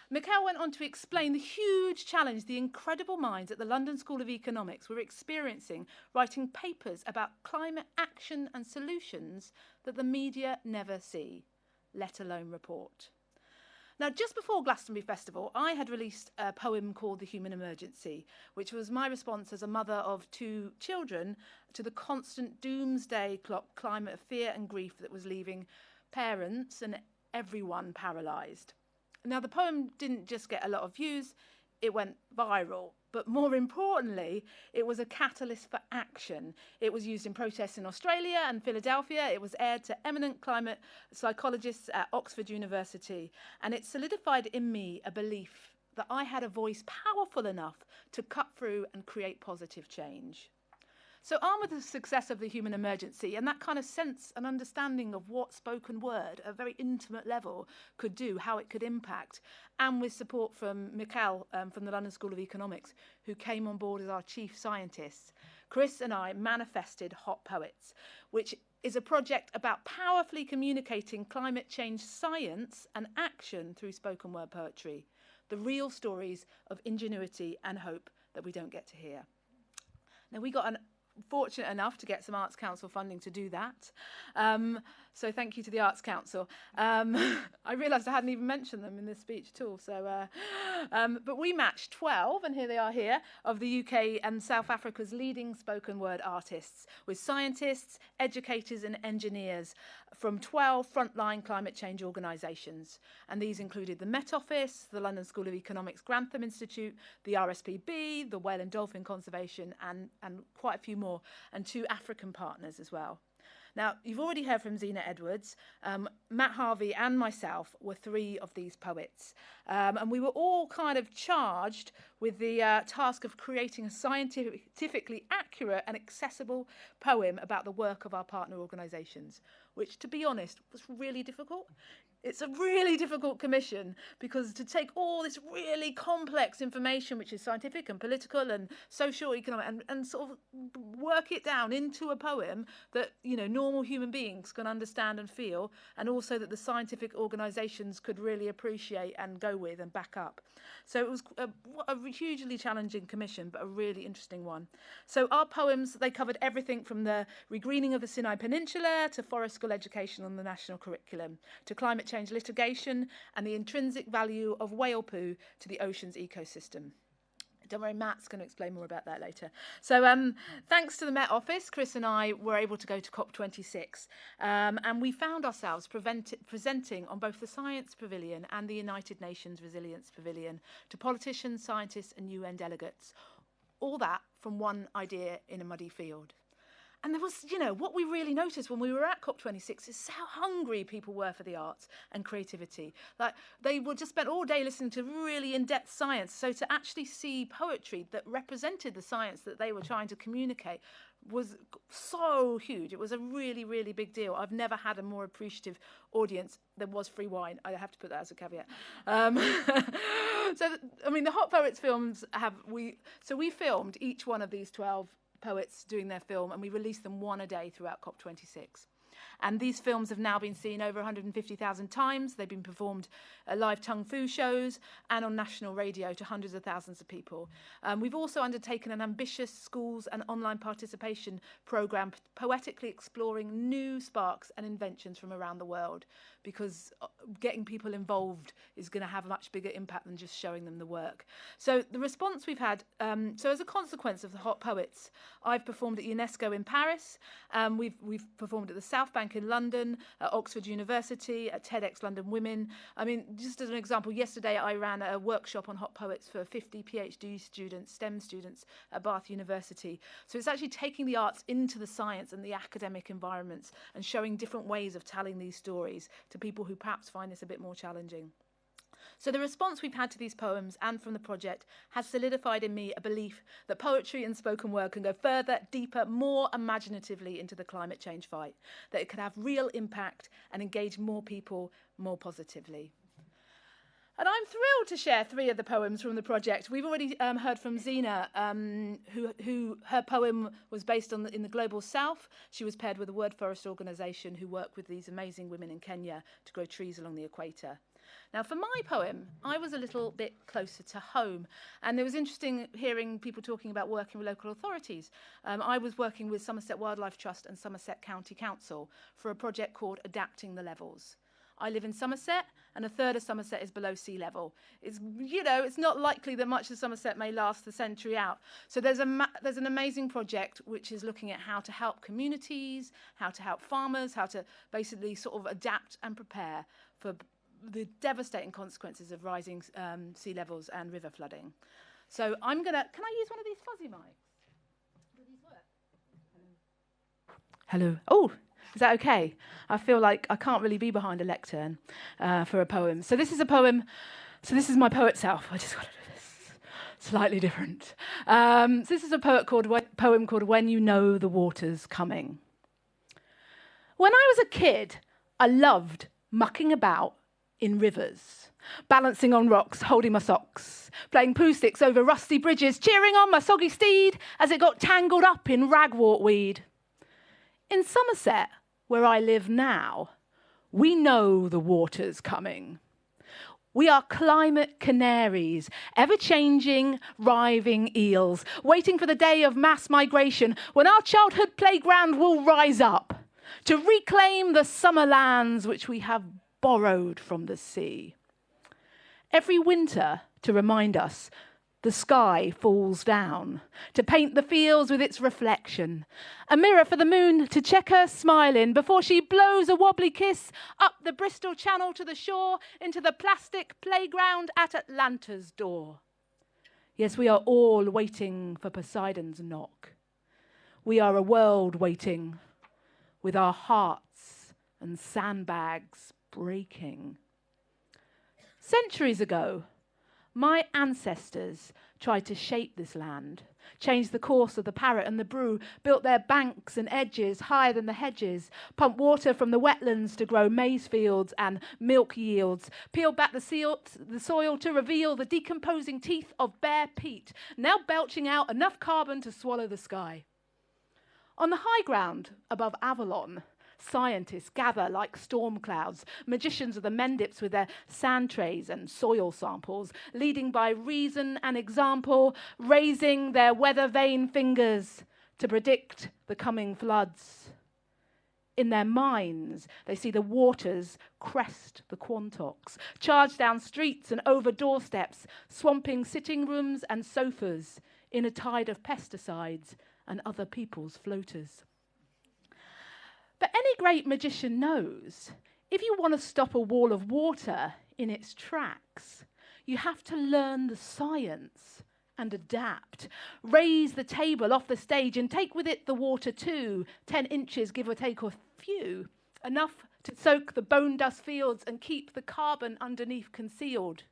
J: Mikhail went on to explain the huge challenge the incredible minds at the London School of Economics were experiencing writing papers about climate action and solutions that the media never see, let alone report. Now, just before Glastonbury Festival, I had released a poem called The Human Emergency, which was my response as a mother of 2 children to the constant doomsday climate of fear and grief that was leaving parents and everyone paralysed. Now, the poem didn't just get a lot of views, it went viral. But more importantly, it was a catalyst for action. It was used in protests in Australia and Philadelphia. It was aired to eminent climate psychologists at Oxford University. And it solidified in me a belief that I had a voice powerful enough to cut through and create positive change. So armed with the success of The Human Emergency and that kind of sense and understanding of what spoken word at a very intimate level could do, how it could impact, and with support from Mikhail from the London School of Economics, who came on board as our chief scientist, Chris and I manifested Hot Poets, which is a project about powerfully communicating climate change science and action through spoken word poetry, the real stories of ingenuity and hope that we don't get to hear. Now, we got fortunate enough to get some Arts Council funding to do that. So thank you to the Arts Council. I realised I hadn't even mentioned them in this speech at all. But we matched 12, and here they are here, of the UK and South Africa's leading spoken word artists, with scientists, educators and engineers from 12 frontline climate change organisations. And these included the Met Office, the London School of Economics Grantham Institute, the RSPB, the Whale and Dolphin Conservation, and quite a few more, and 2 African partners as well. Now, you've already heard from Zena Edwards. Matt Harvey and myself were 3 of these poets. And we were all kind of charged with the task of creating a scientifically accurate and accessible poem about the work of our partner organisations, which, to be honest, was really difficult. It's a really difficult commission because to take all this really complex information, which is scientific and political and social, economic, and sort of work it down into a poem that, you know, normal human beings can understand and feel, and also that the scientific organisations could really appreciate and go with and back up. So it was a hugely challenging commission, but a really interesting one. So our poems, they covered everything from the regreening of the Sinai Peninsula to forest school education on the national curriculum, to climate change litigation and the intrinsic value of whale poo to the ocean's ecosystem. Don't worry, Matt's going to explain more about that later. So thanks to the Met Office, Chris and I were able to go to COP26. And we found ourselves presenting on both the Science Pavilion and the United Nations Resilience Pavilion to politicians, scientists and UN delegates. All that from one idea in a muddy field. And there was, you know, what we really noticed when we were at COP26 is how hungry people were for the arts and creativity. Like, they would just spend all day listening to really in-depth science. So to actually see poetry that represented the science that they were trying to communicate was so huge. It was a really, really big deal. I've never had a more appreciative audience. There was free wine. I have to put that as a caveat. So, I mean, the Hot Poets films we filmed each one of these 12 poets doing their film, and we released them one a day throughout COP26. And these films have now been seen over 150,000 times. They've been performed at live Tung Fu shows and on national radio to hundreds of thousands of people. We've also undertaken an ambitious schools and online participation programme, poetically exploring new sparks and inventions from around the world, because getting people involved is going to have a much bigger impact than just showing them the work. So the response we've had, so as a consequence of the Hot Poets, I've performed at UNESCO in Paris. We've performed at the South Bank in London, at Oxford University, at TEDx London Women. I mean, just as an example, yesterday I ran a workshop on Hot Poets for 50 PhD students, STEM students at Bath University. So it's actually taking the arts into the science and the academic environments and showing different ways of telling these stories to people who perhaps find this a bit more challenging. So the response we've had to these poems and from the project has solidified in me a belief that poetry and spoken word can go further, deeper, more imaginatively into the climate change fight, that it can have real impact and engage more people more positively. And I'm thrilled to share 3 of the poems from the project. We've already heard from Zena, who her poem was based on in the Global South. She was paired with a Word Forest organisation who work with these amazing women in Kenya to grow trees along the equator. Now, for my poem, I was a little bit closer to home, and it was interesting hearing people talking about working with local authorities. I was working with Somerset Wildlife Trust and Somerset County Council for a project called Adapting the Levels. I live in Somerset, and a third of Somerset is below sea level. It's, you know, it's not likely that much of Somerset may last the century out. So there's an amazing project which is looking at how to help communities, how to help farmers, how to basically sort of adapt and prepare for the devastating consequences of rising sea levels and river flooding. So can I use one of these fuzzy mics? Do these work? Hello. Oh, is that okay? I feel like I can't really be behind a lectern for a poem. So this is a poem. So this is my poet self. I just got to do this. Slightly different. So this is a poem called When You Know the Water's Coming. When I was a kid, I loved mucking about in rivers, balancing on rocks, holding my socks, playing poo sticks over rusty bridges, cheering on my soggy steed as it got tangled up in ragwort weed. In Somerset, where I live now, we know the water's coming. We are climate canaries, ever-changing, writhing eels, waiting for the day of mass migration when our childhood playground will rise up to reclaim the summer lands which we have borrowed from the sea. Every winter, to remind us, the sky falls down to paint the fields with its reflection, a mirror for the moon to check her smiling before she blows a wobbly kiss up the Bristol Channel to the shore into the plastic playground at Atlanta's door. Yes, we are all waiting for Poseidon's knock. We are a world waiting with our hearts and sandbags breaking. Centuries ago, my ancestors tried to shape this land, changed the course of the Parrett and the Brew, built their banks and edges higher than the hedges, pumped water from the wetlands to grow maize fields and milk yields, peeled back the soil to reveal the decomposing teeth of bare peat, now belching out enough carbon to swallow the sky. On the high ground above Avalon, scientists gather like storm clouds, magicians of the Mendips with their sand trays and soil samples, leading by reason and example, raising their weather-vane fingers to predict the coming floods. In their minds, they see the waters crest the Quantocks, charge down streets and over doorsteps, swamping sitting rooms and sofas in a tide of pesticides and other people's floaters. But any great magician knows, if you want to stop a wall of water in its tracks, you have to learn the science and adapt. Raise the table off the stage and take with it the water too, 10 inches, give or take a few, enough to soak the bone dust fields and keep the carbon underneath concealed.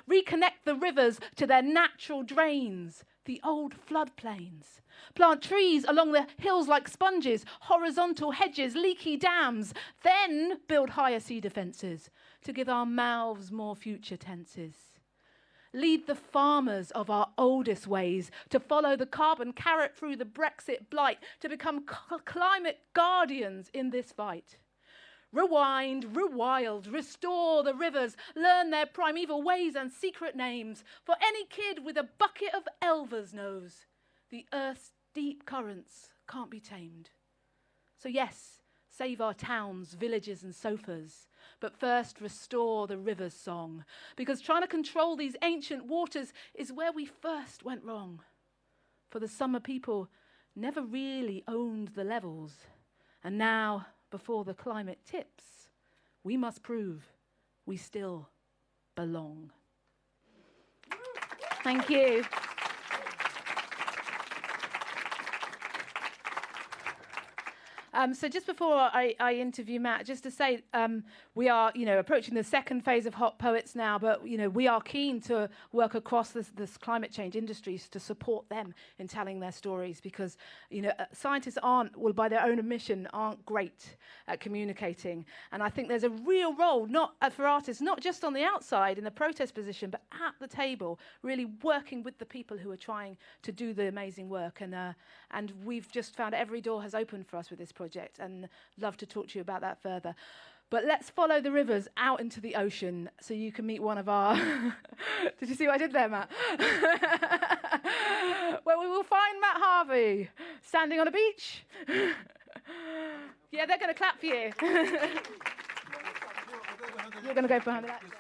J: Reconnect the rivers to their natural drains, the old floodplains. Plant trees along the hills like sponges, horizontal hedges, leaky dams. Then build higher sea defences to give our mouths more future tenses. Lead the farmers of our oldest ways to follow the carbon carrot through the Brexit blight, to become climate guardians in this fight. Rewind, rewild, restore the rivers, learn their primeval ways and secret names. For any kid with a bucket of Elvers knows the earth's deep currents can't be tamed. So yes, save our towns, villages and sofas, but first restore the river's song, because trying to control these ancient waters is where we first went wrong. For the summer people never really owned the levels, and now, before the climate tips, we must prove we still belong. Thank you. So just before I interview Matt, just to say we are, approaching the second phase of Hot Poets now, but, we are keen to work across this climate change industries to support them in telling their stories because, scientists by their own admission, aren't great at communicating. And I think there's a real role for artists, not just on the outside in the protest position, but at the table, really working with the people who are trying to do the amazing work. And we've just found every door has opened for us with this project, and love to talk to you about that further. But let's follow the rivers out into the ocean so you can meet one of our... Did you see what I did there, Matt? Where we will find Matt Harvey standing on a beach. Yeah, they're going to clap for you. You're going to go behind the lectern.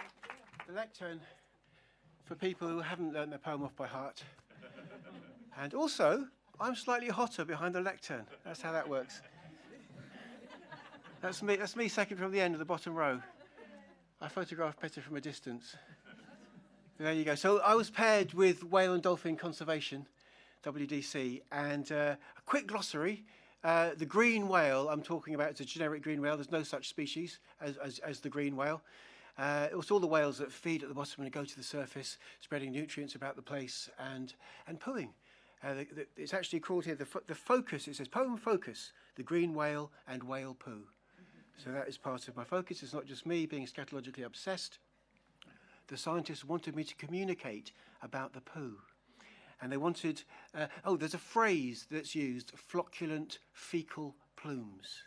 M: The lectern for people who haven't learned their poem off by heart. And also, I'm slightly hotter behind the lectern. That's how that works. That's me second from the end of the bottom row. I photographed better from a distance. There you go. So I was paired with Whale and Dolphin Conservation, WDC, and a quick glossary. The green whale I'm talking about is a generic green whale. There's no such species as the green whale. It's all the whales that feed at the bottom and go to the surface, spreading nutrients about the place and pooing. It's actually called here the focus. It says poem focus, the green whale and whale poo. So that is part of my focus. It's not just me being scatologically obsessed. The scientists wanted me to communicate about the poo. And they wanted, there's a phrase that's used, flocculent fecal plumes.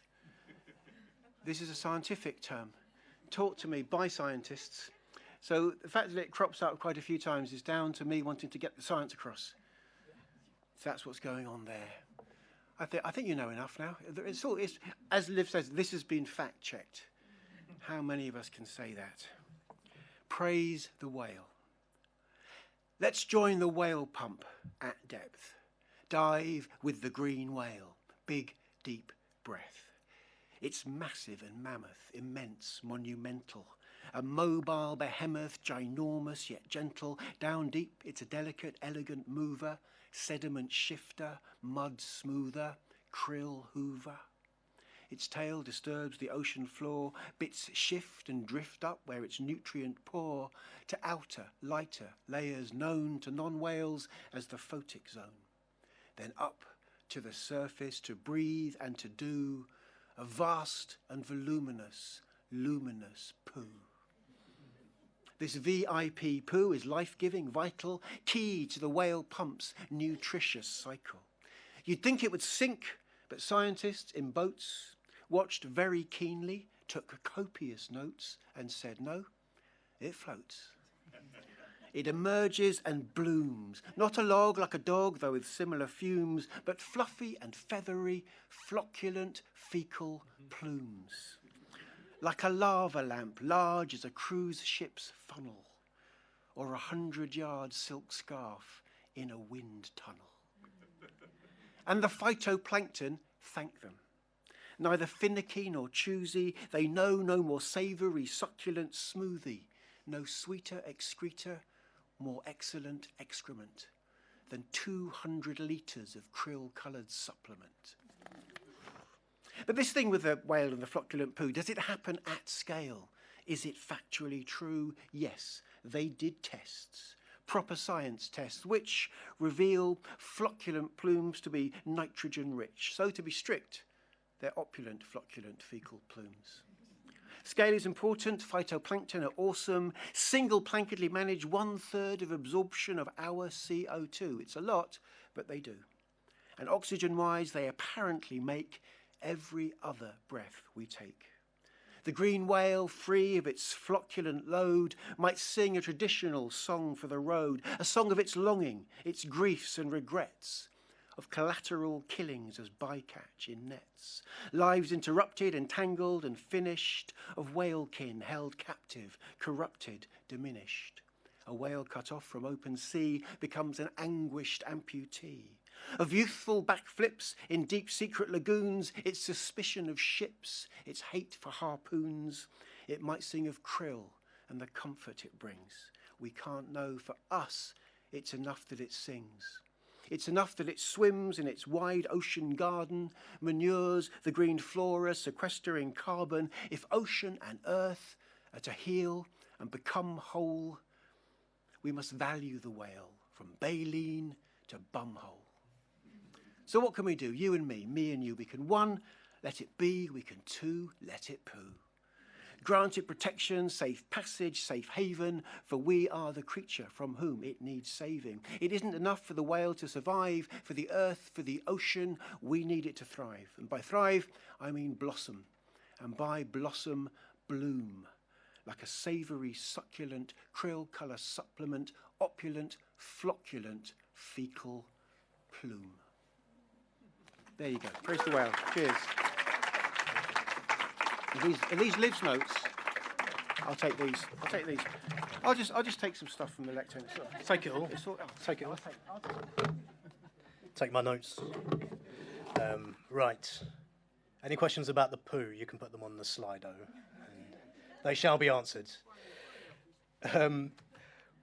M: This is a scientific term, taught to me by scientists. So the fact that it crops up quite a few times is down to me wanting to get the science across. So that's what's going on there. I think you know enough now. It's as Liv says, this has been fact-checked. How many of us can say that? Praise the whale. Let's join the whale pump at depth. Dive with the green whale. Big, deep breath. It's massive and mammoth, immense, monumental. A mobile behemoth, ginormous yet gentle. Down deep, it's a delicate, elegant mover. Sediment shifter, mud smoother, krill hoover. Its tail disturbs the ocean floor, bits shift and drift up where its nutrient pour to outer, lighter layers known to non-whales as the photic zone. Then up to the surface to breathe and to do a vast and voluminous, luminous poo. This VIP poo is life-giving, vital, key to the whale pump's nutritious cycle. You'd think it would sink, but scientists in boats watched very keenly, took copious notes, and said, no, it floats. It emerges and blooms, not a log like a dog, though with similar fumes, but fluffy and feathery, flocculent fecal plumes. Like a lava lamp, large as a cruise ship's funnel, or 100-yard silk scarf in a wind tunnel. And the phytoplankton thank them. Neither finicky nor choosy, they know no more savoury, succulent smoothie, no sweeter excreta, more excellent excrement than 200 litres of krill-coloured supplement. But this thing with the whale and the flocculent poo, does it happen at scale? Is it factually true? Yes, they did tests, proper science tests, which reveal flocculent plumes to be nitrogen-rich. So to be strict, they're opulent flocculent fecal plumes. Scale is important. Phytoplankton are awesome. Single-planketly manage 1/3 of absorption of our CO2. It's a lot, but they do. And oxygen-wise, they apparently make every other breath we take. The green whale, free of its flocculent load, might sing a traditional song for the road, a song of its longing, its griefs and regrets, of collateral killings as bycatch in nets, lives interrupted, entangled and finished, of whalekin held captive, corrupted, diminished. A whale cut off from open sea becomes an anguished amputee. Of youthful backflips in deep secret lagoons, its suspicion of ships, its hate for harpoons. It might sing of krill and the comfort it brings. We can't know. For us, it's enough that it sings. It's enough that it swims in its wide ocean garden, manures the green flora, sequestering carbon. If ocean and earth are to heal and become whole, we must value the whale from baleen to bumhole. So what can we do? You and me and you. We can, 1, let it be. We can, 2, let it poo. Grant it protection, safe passage, safe haven, for we are the creature from whom it needs saving. It isn't enough for the whale to survive, for the earth, for the ocean, we need it to thrive. And by thrive, I mean blossom. And by blossom, bloom, like a savoury, succulent, krill colour supplement, opulent, flocculent, fecal plume. There you go. Praise the whale. Cheers. Are these Liv's notes? I'll take these. I'll take these. I'll just take some stuff from the lectern.
B: Take it all. Take it all. Take my notes. Right. Any questions about the poo? You can put them on the Slido. And they shall be answered.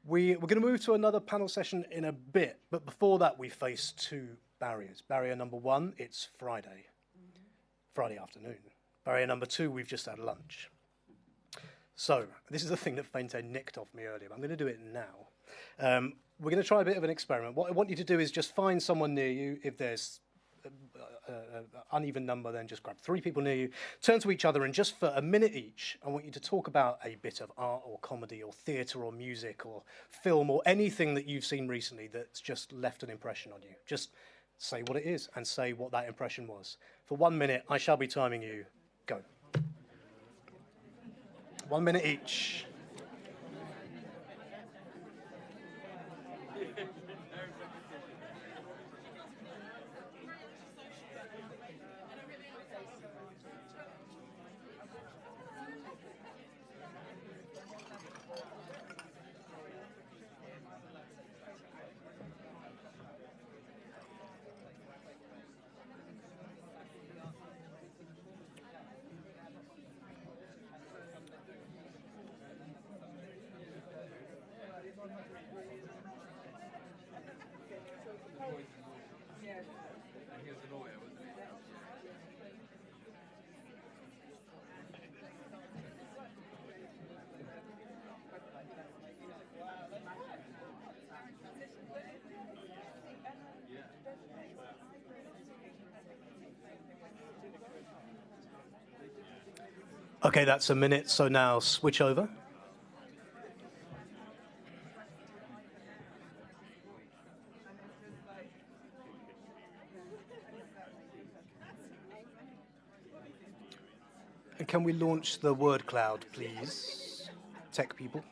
B: We're going to move to another panel session in a bit, but before that we face two barriers. Barrier number one, it's Friday afternoon. Barrier number two, we've just had lunch. So, this is the thing that Fente nicked off me earlier, but I'm going to do it now. We're going to try a bit of an experiment. What I want you to do is just find someone near you. If there's an uneven number, then just grab 3 people near you, turn to each other, and just for a minute each, I want you to talk about a bit of art or comedy or theatre or music or film or anything that you've seen recently that's just left an impression on you. Just say what it is and say what that impression was. For 1 minute, I shall be timing you. Go. 1 minute each. Okay, that's a minute, so now switch over. And can we launch the word cloud, please, tech people?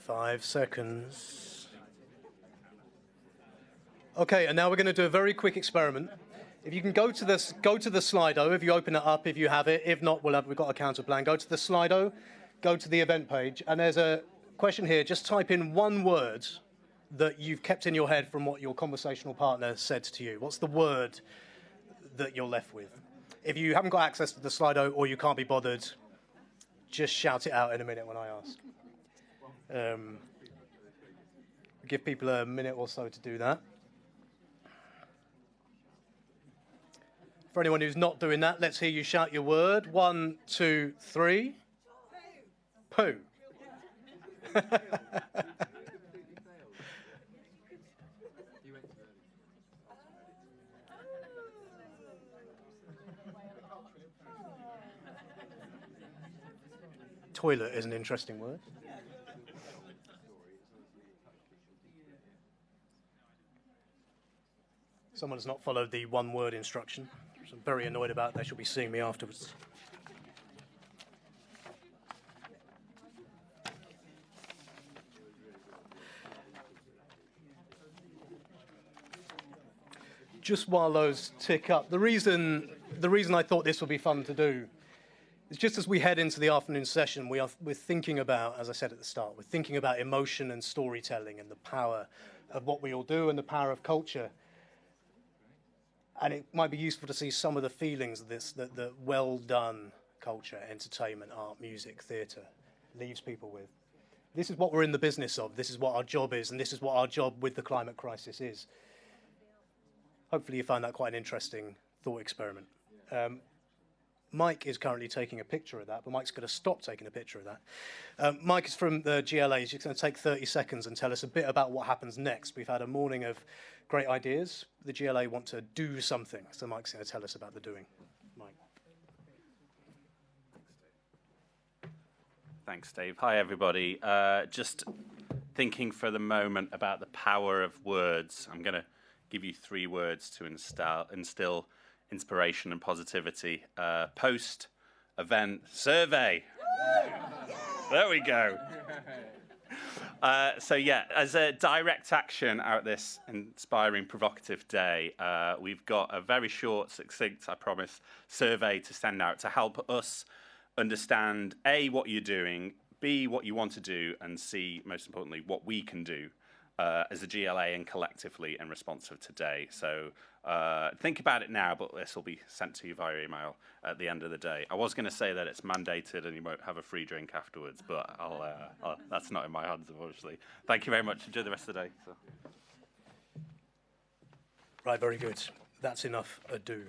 B: Five seconds. Okay, and now we're going to do a very quick experiment. If you can go to the Slido, if you open it up, if you have it. If not, we've got a counter plan. Go to the Slido, go to the event page, and there's a question here. Just type in one word that you've kept in your head from what your conversational partner said to you. What's the word that you're left with? If you haven't got access to the Slido or you can't be bothered, just shout it out in a minute when I ask. Give people a minute or so to do that. For anyone who's not doing that, let's hear you shout your word. 1, 2, 3. Poo. Toilet is an interesting word. Someone has not followed the one-word instruction, which I'm very annoyed about. They should be seeing me afterwards. Just while those tick up, the reason I thought this would be fun to do is just as we head into the afternoon session, we're thinking about, as I said at the start, we're thinking about emotion and storytelling and the power of what we all do and the power of culture. And it might be useful to see some of the feelings of this, that well-done culture, entertainment, art, music, theatre leaves people with. This is what we're in the business of. This is what our job is, and this is what our job with the climate crisis is. Hopefully you find that quite an interesting thought experiment. Mike is currently taking a picture of that, but Mike's going to stop taking a picture of that. Mike is from the GLA. He's going to take 30 seconds and tell us a bit about what happens next. We've had a morning of great ideas. The GLA want to do something, so Mike's going to tell us about the doing. Mike.
K: Thanks, Dave. Hi, everybody. Just thinking for the moment about the power of words. I'm going to give you 3 words to instill inspiration and positivity. Post, event, survey. There we go. So yeah, as a direct action out this inspiring, provocative day, we've got a very short, succinct, I promise, survey to send out to help us understand A, what you're doing, B, what you want to do, and C, most importantly, what we can do as a GLA and collectively in response to today. So think about it now, but this will be sent to you via email at the end of the day. I was going to say that it's mandated and you won't have a free drink afterwards, but that's not in my hands, unfortunately. Thank you very much. Enjoy the rest of the day. So.
B: Right, very good. That's enough ado.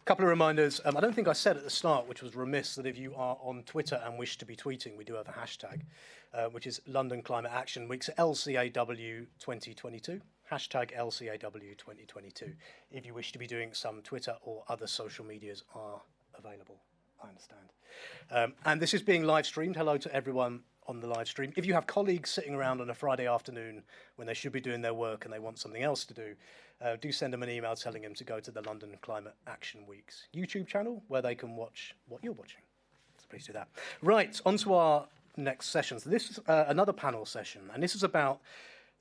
B: Couple of reminders. I don't think I said at the start, which was remiss, that if you are on Twitter and wish to be tweeting, we do have a hashtag, which is London Climate Action Week, so LCAW 2022, hashtag LCAW 2022. If you wish to be doing some Twitter or other social medias are available, I understand. And this is being live streamed. Hello to everyone on the live stream. If you have colleagues sitting around on a Friday afternoon when they should be doing their work and they want something else to do send them an email telling them to go to the London Climate Action Week's YouTube channel where they can watch what you're watching. So please do that. Right, on to our next session. So this is another panel session, and this is about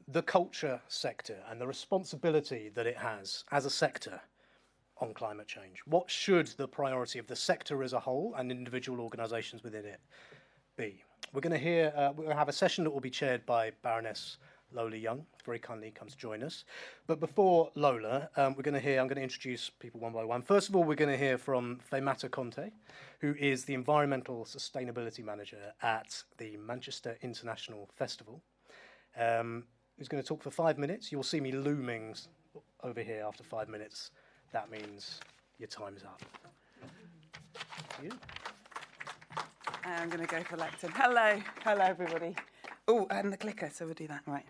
B: the culture sector and the responsibility that it has as a sector on climate change. What should the priority of the sector as a whole and individual organisations within it be? We're going to have a session that will be chaired by Baroness Lola Young, very kindly come to join us. But before Lola, I'm going to introduce people one by one. First of all, we're going to hear from Femata Conte, who is the Environmental Sustainability Manager at the Manchester International Festival. Who's going to talk for 5 minutes. You'll see me looming over here after 5 minutes. That means your time is up. You.
O: I'm going to go for lectern. Hello everybody. Oh, and the clicker, so we'll do that. Right,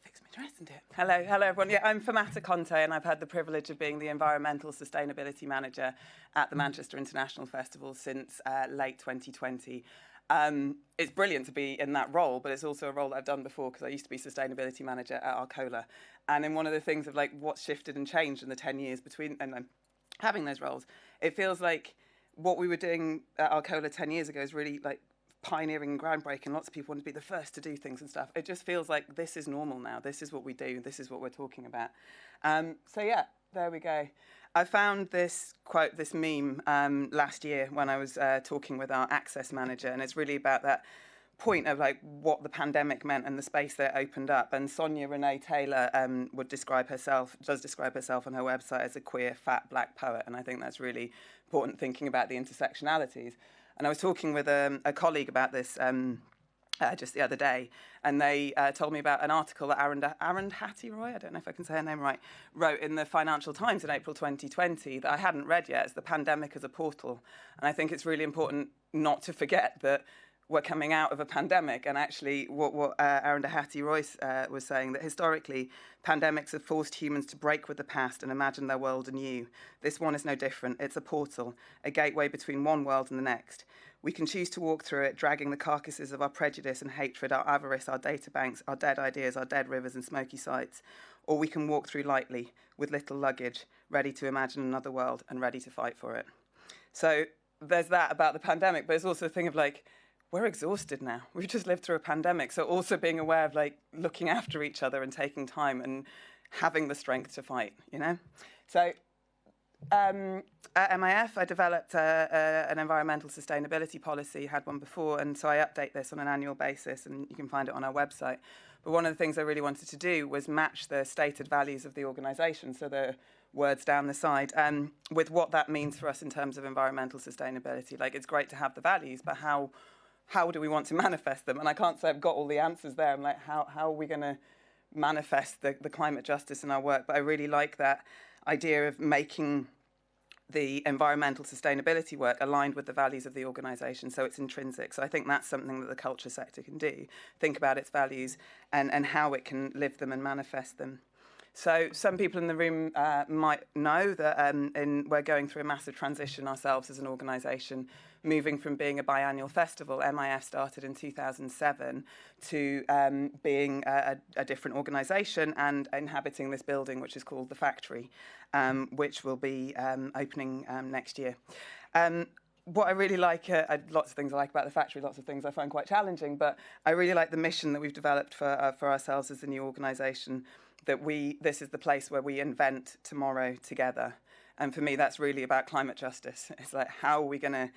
O: fix my dress and do it. Hello everyone. Yeah, I'm Femata Conte, and I've had the privilege of being the Environmental Sustainability Manager at the Manchester International Festival since late 2020. It's brilliant to be in that role, but it's also a role that I've done before because I used to be Sustainability Manager at Arcola. And in one of the things of like what's shifted and changed in the 10 years between and having those roles, it feels like what we were doing at Arcola 10 years ago is really like pioneering and groundbreaking. Lots of people want to be the first to do things and stuff. It just feels like this is normal now. This is what we do. This is what we're talking about. So yeah, there we go. I found this quote, this meme last year when I was talking with our access manager, and it's really about that point of like what the pandemic meant and the space that it opened up. And Sonia Renee Taylor does describe herself on her website as a queer, fat, black poet. And I think that's really important, thinking about the intersectionalities. And I was talking with a colleague about this just the other day, and they told me about an article that Arundhati Roy, I don't know if I can say her name right, wrote in the Financial Times in April 2020 that I hadn't read yet. It's The Pandemic as a Portal. And I think it's really important not to forget that we're coming out of a pandemic, and actually what Arundhati Roy was saying, that historically pandemics have forced humans to break with the past and imagine their world anew. This one is no different. It's a portal, a gateway between one world and the next. We can choose to walk through it, dragging the carcasses of our prejudice and hatred, our avarice, our data banks, our dead ideas, our dead rivers and smoky sites. Or we can walk through lightly, with little luggage, ready to imagine another world and ready to fight for it. So there's that about the pandemic, but it's also a thing of like, we're exhausted now. We've just lived through a pandemic. So also being aware of like looking after each other and taking time and having the strength to fight, you know? So at MIF, I developed an environmental sustainability policy, had one before, and so I update this on an annual basis, and you can find it on our website. But one of the things I really wanted to do was match the stated values of the organisation, so the words down the side, with what that means for us in terms of environmental sustainability. Like, it's great to have the values, but how how do we want to manifest them? And I can't say I've got all the answers there. I'm like, how are we going to manifest the climate justice in our work? But I really like that idea of making the environmental sustainability work aligned with the values of the organisation, so it's intrinsic. So I think that's something that the culture sector can do, think about its values and how it can live them and manifest them. So some people in the room might know that we're going through a massive transition ourselves as an organisation, moving from being a biannual festival. MIF started in 2007 to being a different organisation and inhabiting this building, which is called The Factory, which will be opening next year. What I really like, lots of things I like about The Factory, lots of things I find quite challenging, but I really like the mission that we've developed for ourselves as the new organisation, that this is the place where we invent tomorrow together. And for me, that's really about climate justice. It's like, how are we going to,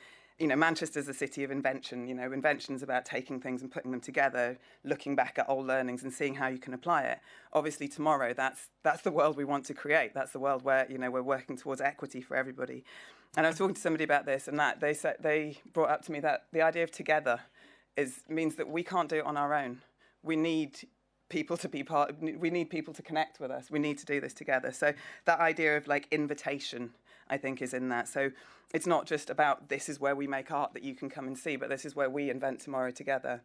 O: Manchester's a city of invention. Invention's about taking things and putting them together, looking back at old learnings and seeing how you can apply it. Obviously, tomorrow, that's the world we want to create. That's the world where, we're working towards equity for everybody. And I was talking to somebody about this, and that they brought up to me that the idea of together means that we can't do it on our own. We need people to be we need people to connect with us. We need to do this together. So that idea of invitation, I think, is in that. So it's not just about this is where we make art that you can come and see, but this is where we invent tomorrow together.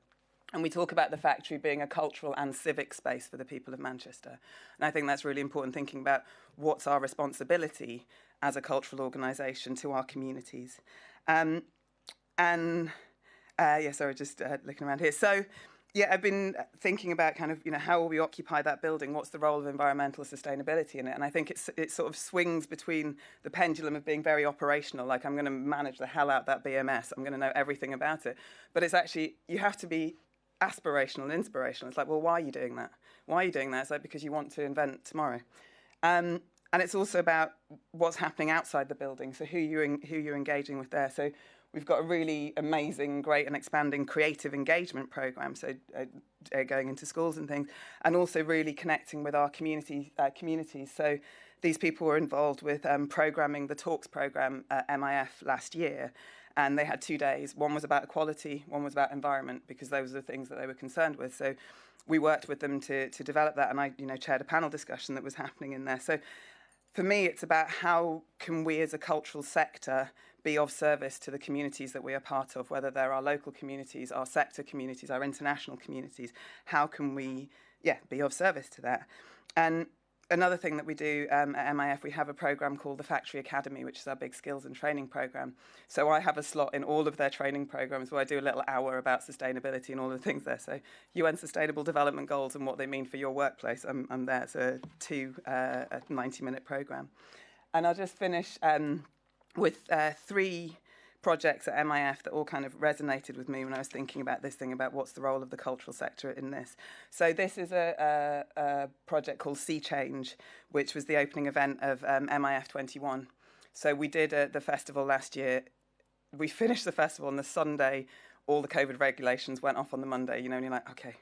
O: And we talk about the Factory being a cultural and civic space for the people of Manchester. And I think that's really important, thinking about what's our responsibility as a cultural organisation to our communities. Sorry, just looking around here. So, yeah, I've been thinking about how will we occupy that building? What's the role of environmental sustainability in it? And I think it sort of swings between the pendulum of being very operational, like I'm going to manage the hell out that BMS, I'm going to know everything about it. But it's actually, you have to be aspirational and inspirational. It's like, well, why are you doing that? Why are you doing that? It's like, because you want to invent tomorrow. And it's also about what's happening outside the building, so who you're engaging with there. So we've got a really amazing, great and expanding creative engagement programme, so going into schools and things, and also really connecting with our communities. So these people were involved with programming the Talks programme at MIF last year, and they had 2 days. One was about equality, one was about environment, because those are the things that they were concerned with. So we worked with them to develop that, and I chaired a panel discussion that was happening in there. So for me, it's about how can we as a cultural sector be of service to the communities that we are part of, whether they're our local communities, our sector communities, our international communities. How can we, be of service to that? And another thing that we do at MIF, we have a programme called the Factory Academy, which is our big skills and training programme. So I have a slot in all of their training programmes where I do a little hour about sustainability and all the things there. So UN Sustainable Development Goals and what they mean for your workplace, I'm there. It's a 90-minute programme. And I'll just finish with 3 projects at MIF that all kind of resonated with me when I was thinking about this thing, about what's the role of the cultural sector in this. So this is a project called Sea Change, which was the opening event of MIF 21. So we did the festival last year. We finished the festival on the Sunday. All the COVID regulations went off on the Monday, and you're like, okay,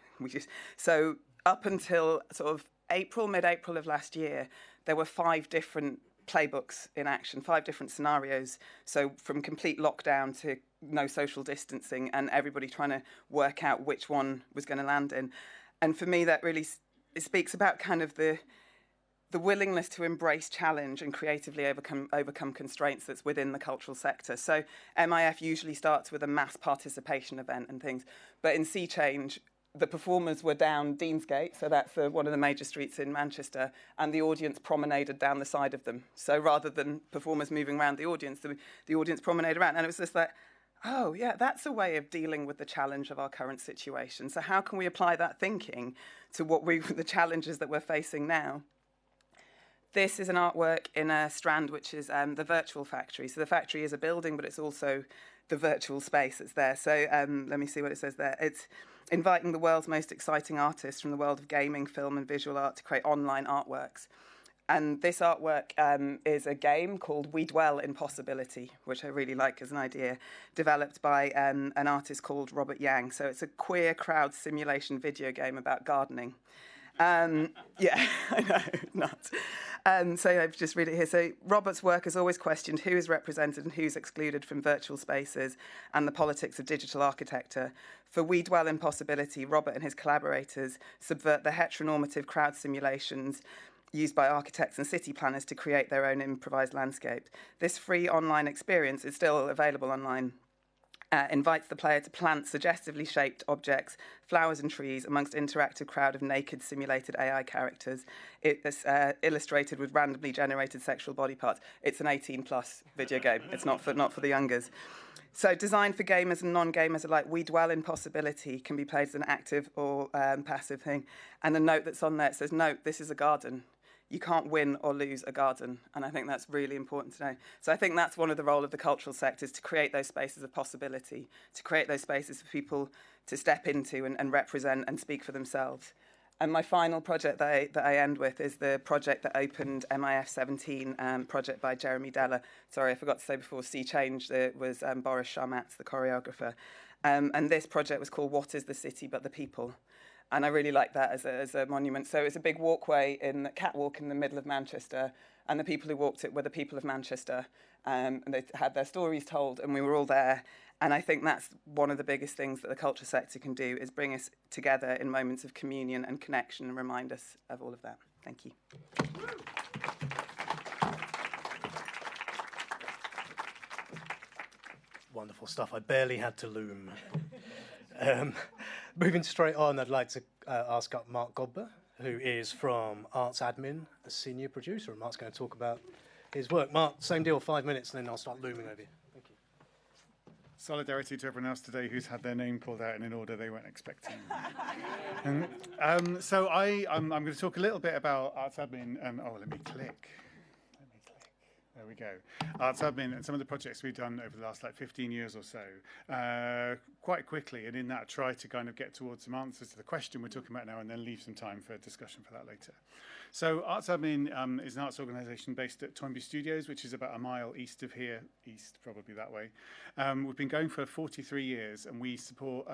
O: So up until sort of mid-April of last year, there were 5 different playbooks in action, 5 different scenarios. So from complete lockdown to no social distancing, and everybody trying to work out which one was going to land in. And for me, that really it speaks about kind of the willingness to embrace challenge and creatively overcome constraints that's within the cultural sector. So MIF usually starts with a mass participation event and things, but in Sea Change, the performers were down Deansgate, so that's one of the major streets in Manchester, and the audience promenaded down the side of them. So rather than performers moving around the audience promenaded around. And it was just like, oh, yeah, that's a way of dealing with the challenge of our current situation. So how can we apply that thinking to the challenges that we're facing now? This is an artwork in a strand, which is the Virtual Factory. So the factory is a building, but it's also the virtual space that's there. So let me see what it says there. It's inviting the world's most exciting artists from the world of gaming, film and visual art to create online artworks. And this artwork is a game called We Dwell in Possibility, which I really like as an idea, developed by an artist called Robert Yang. So it's a queer crowd simulation video game about gardening. I know, nuts. So I've just read it here. So Robert's work has always questioned who is represented and who's excluded from virtual spaces and the politics of digital architecture. For We Dwell in Possibility, Robert and his collaborators subvert the heteronormative crowd simulations used by architects and city planners to create their own improvised landscape. This free online experience is still available online. Invites the player to plant suggestively shaped objects, flowers and trees amongst interactive crowd of naked simulated AI characters. It's illustrated with randomly generated sexual body parts. It's an 18+ video game. It's not for the youngers. So designed for gamers and non-gamers alike, We Dwell in Possibility can be played as an active or passive thing. And the note that's on there, it says, note, this is a garden. You can't win or lose a garden. And I think that's really important to know. So I think that's one of the role of the cultural sector, is to create those spaces of possibility, to create those spaces for people to step into and represent and speak for themselves. And my final project that I end with is the project that opened MIF 17, project by Jeremy Deller. Sorry, I forgot to say before, Sea Change, it was Boris Sharmatz, the choreographer. And this project was called What is the City But the People? And I really like that as a monument. So it's a big walkway, catwalk in the middle of Manchester, and the people who walked it were the people of Manchester, and they had their stories told, and we were all there. And I think that's one of the biggest things that the culture sector can do, is bring us together in moments of communion and connection and remind us of all of that. Thank you.
B: Wonderful stuff. I barely had to loom. Moving straight on, I'd like to ask up Mark Godber, who is from Arts Admin, a senior producer, and Mark's going to talk about his work. Mark, same deal, 5 minutes, and then I'll start looming over you. Thank you.
F: Solidarity to everyone else today who's had their name called out in an order they weren't expecting. So I'm going to talk a little bit about Arts Admin. Let me click. There we go. Arts Admin and some of the projects we've done over the last 15 years or so, quite quickly, and in that try to kind of get towards some answers to the question we're talking about now, and then leave some time for discussion for that later. So Arts Admin is an arts organisation based at Toynbee Studios, which is about a mile east of here, probably that way. We've been going for 43 years, and we support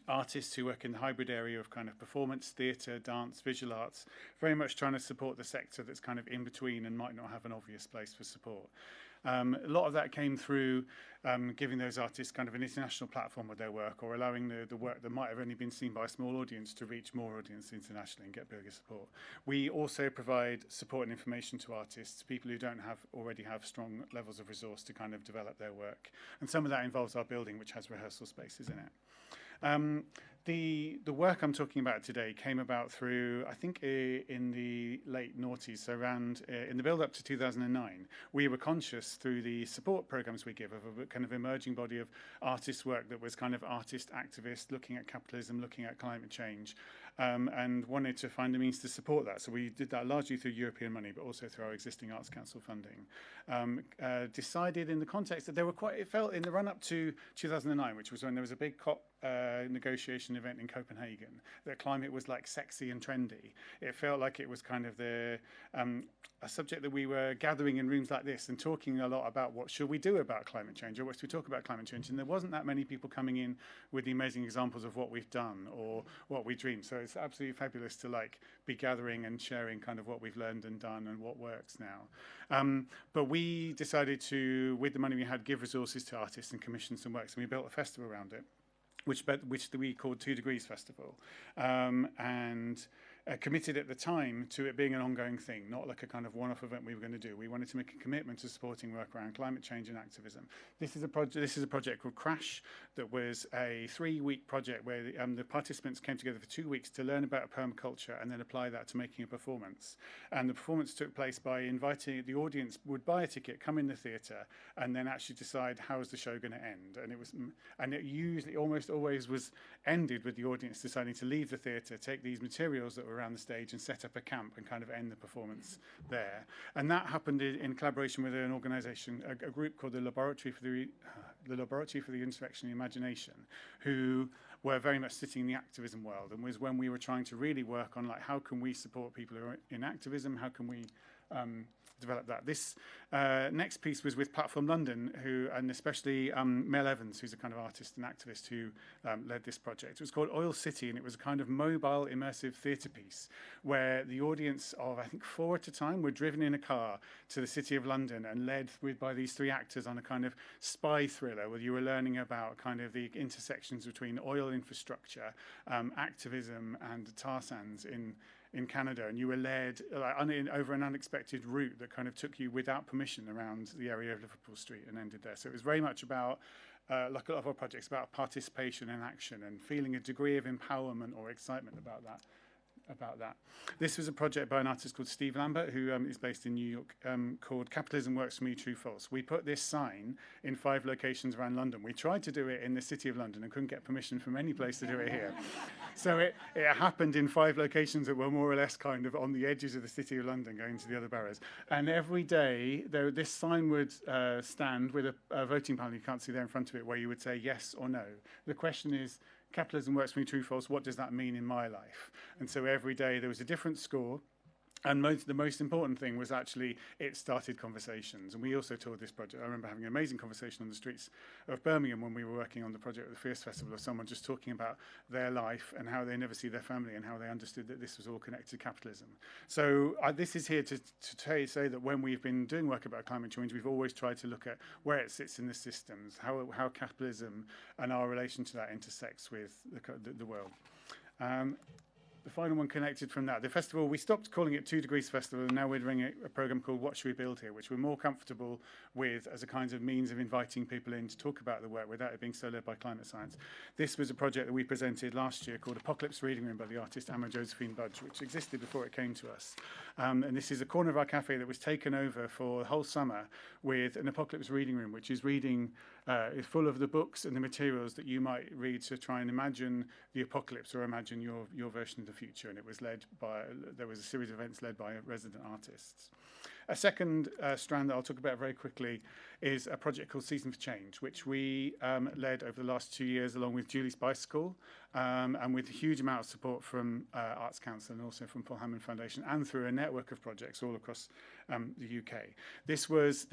F: artists who work in the hybrid area of kind of performance, theatre, dance, visual arts, very much trying to support the sector that's kind of in between and might not have an obvious place for support. A lot of that came through giving those artists kind of an international platform with their work, or allowing the work that might have only been seen by a small audience to reach more audience internationally and get bigger support. We also provide support and information to artists, people who don't already have strong levels of resource to kind of develop their work. And some of that involves our building, which has rehearsal spaces in it. The work I'm talking about today came about through, I think, in the late noughties, so around in the build-up to 2009. We were conscious through the support programs we give of a kind of emerging body of artist work that was kind of artist activist, looking at capitalism, looking at climate change, and wanted to find a means to support that. So we did that largely through European money, but also through our existing Arts Council funding. Decided in the context that it felt in the run-up to 2009, which was when there was a big COP negotiation event in Copenhagen, that climate was like sexy and trendy. It felt like it was kind of a subject that we were gathering in rooms like this and talking a lot about what should we do about climate change, or what should we talk about climate change, and there wasn't that many people coming in with the amazing examples of what we've done or what we dream. So it's absolutely fabulous to be gathering and sharing kind of what we've learned and done and what works now. But we decided to, with the money we had, give resources to artists and commission some works, and we built a festival around it, which we called 2 Degrees Festival, and committed at the time to it being an ongoing thing, not like a kind of one-off event we were going to do. We wanted to make a commitment to supporting work around climate change and activism. This is a project called Crash, that was a 3-week project where the participants came together for 2 weeks to learn about permaculture and then apply that to making a performance. And the performance took place by inviting the audience would buy a ticket, come in the theatre, and then actually decide how is the show going to end. And it usually almost always was ended with the audience deciding to leave the theatre, take these materials that were around the stage and set up a camp and kind of end the performance there. And that happened in collaboration with an organisation, a group called the Laboratory for the Insurrection and Imagination, who were very much sitting in the activism world, and was when we were trying to really work on how can we support people who are in activism, how can we develop that. This next piece was with Platform London, and especially Mel Evans, who's a kind of artist and activist who led this project. It was called Oil City, and it was a kind of mobile, immersive theatre piece where the audience of, I think, 4 at a time were driven in a car to the City of London and led by these 3 actors on a kind of spy thriller where you were learning about kind of the intersections between oil infrastructure, activism, and tar sands in Canada, and you were led over an unexpected route that kind of took you without permission around the area of Liverpool Street and ended there. So it was very much about, like a lot of our projects, about participation and action and feeling a degree of empowerment or excitement about that. This was a project by an artist called Steve Lambert, who is based in New York, called Capitalism Works For Me, True False. We put this sign in 5 locations around London. We tried to do it in the City of London and couldn't get permission from any place to do it here. So it happened in 5 locations that were more or less kind of on the edges of the City of London going to the other boroughs. And every day, this sign would stand with a voting panel, you can't see there in front of it, where you would say yes or no. The question is, capitalism works for me, true, false, what does that mean in my life? And so every day there was a different score. And the most important thing was actually it started conversations. And we also toured this project. I remember having an amazing conversation on the streets of Birmingham when we were working on the project at the Fierce Festival, of someone just talking about their life and how they never see their family and how they understood that this was all connected to capitalism. So this is here to say that when we've been doing work about climate change, we've always tried to look at where it sits in the systems, how capitalism and our relation to that intersects with the world. The final one connected from that. The festival, we stopped calling it 2 Degrees Festival, and now we're doing a programme called What Should We Build Here, which we're more comfortable with as a kind of means of inviting people in to talk about the work without it being so led by climate science. This was a project that we presented last year called Apocalypse Reading Room by the artist Amma Josephine Budge, which existed before it came to us. And this is a corner of our cafe that was taken over for the whole summer with an Apocalypse Reading Room, which is reading is full of the books and the materials that you might read to try and imagine the apocalypse or imagine your version of the future. And it was there was a series of events led by resident artists. A second strand that I'll talk about very quickly is a project called Season for Change, which we led over the last 2 years along with Julie's Bicycle and with a huge amount of support from Arts Council and also from Paul Hammond Foundation and through a network of projects all across the UK. This was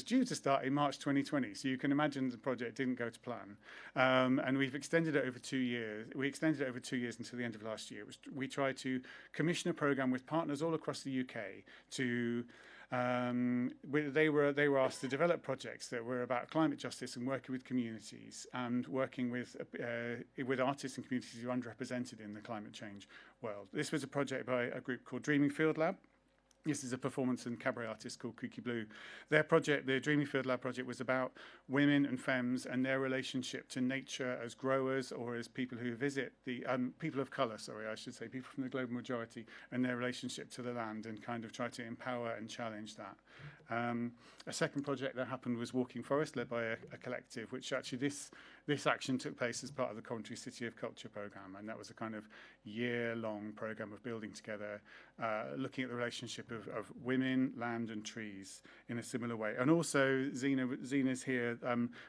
F: due to start in March 2020, so you can imagine the project didn't go to plan. And we've extended it over 2 years. We extended it over 2 years until the end of last year. We tried to commission a programme with partners all across the UK to they were asked to develop projects that were about climate justice and working with communities and working with artists and communities who are underrepresented in the climate change world. This was a project by a group called Dreaming Field Lab. This is a performance and cabaret artist called Kooky Blue. Their project, the Dreaming Field Lab project, was about women and femmes and their relationship to nature as growers or as people who visit the people of colour, people from the global majority, and their relationship to the land, and kind of try to empower and challenge that. A second project that happened was Walking Forest, led by a collective, which actually this action took place as part of the Coventry City of Culture programme, and that was a kind of year-long programme of building together, looking at the relationship of women, land and trees in a similar way. And also Zina's here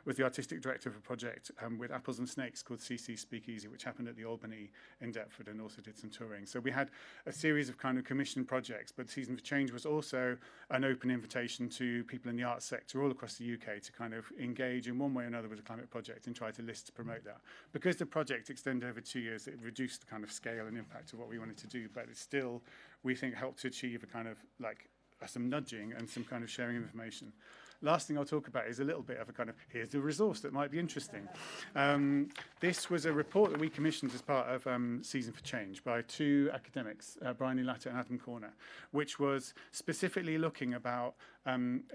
F: with the artistic director of a project with Apples and Snakes called CC Speakeasy, which happened at the Albany in Deptford, and also did some touring. So we had a series of kind of commissioned projects, but Season for Change was also an open invitation to people in the arts sector all across the UK to kind of engage in one way or another with the climate project and try to list to promote that. Because the project extended over 2 years, it reduced the kind of scale and impact of what we wanted to do, but it still, we think, helped to achieve a kind of like some nudging and some kind of sharing of information. Last thing I'll talk about is a little bit of a kind of, here's a resource that might be interesting. This was a report that we commissioned as part of Season for Change by 2 academics, Brian Latta and Adam Corner, which was specifically looking about,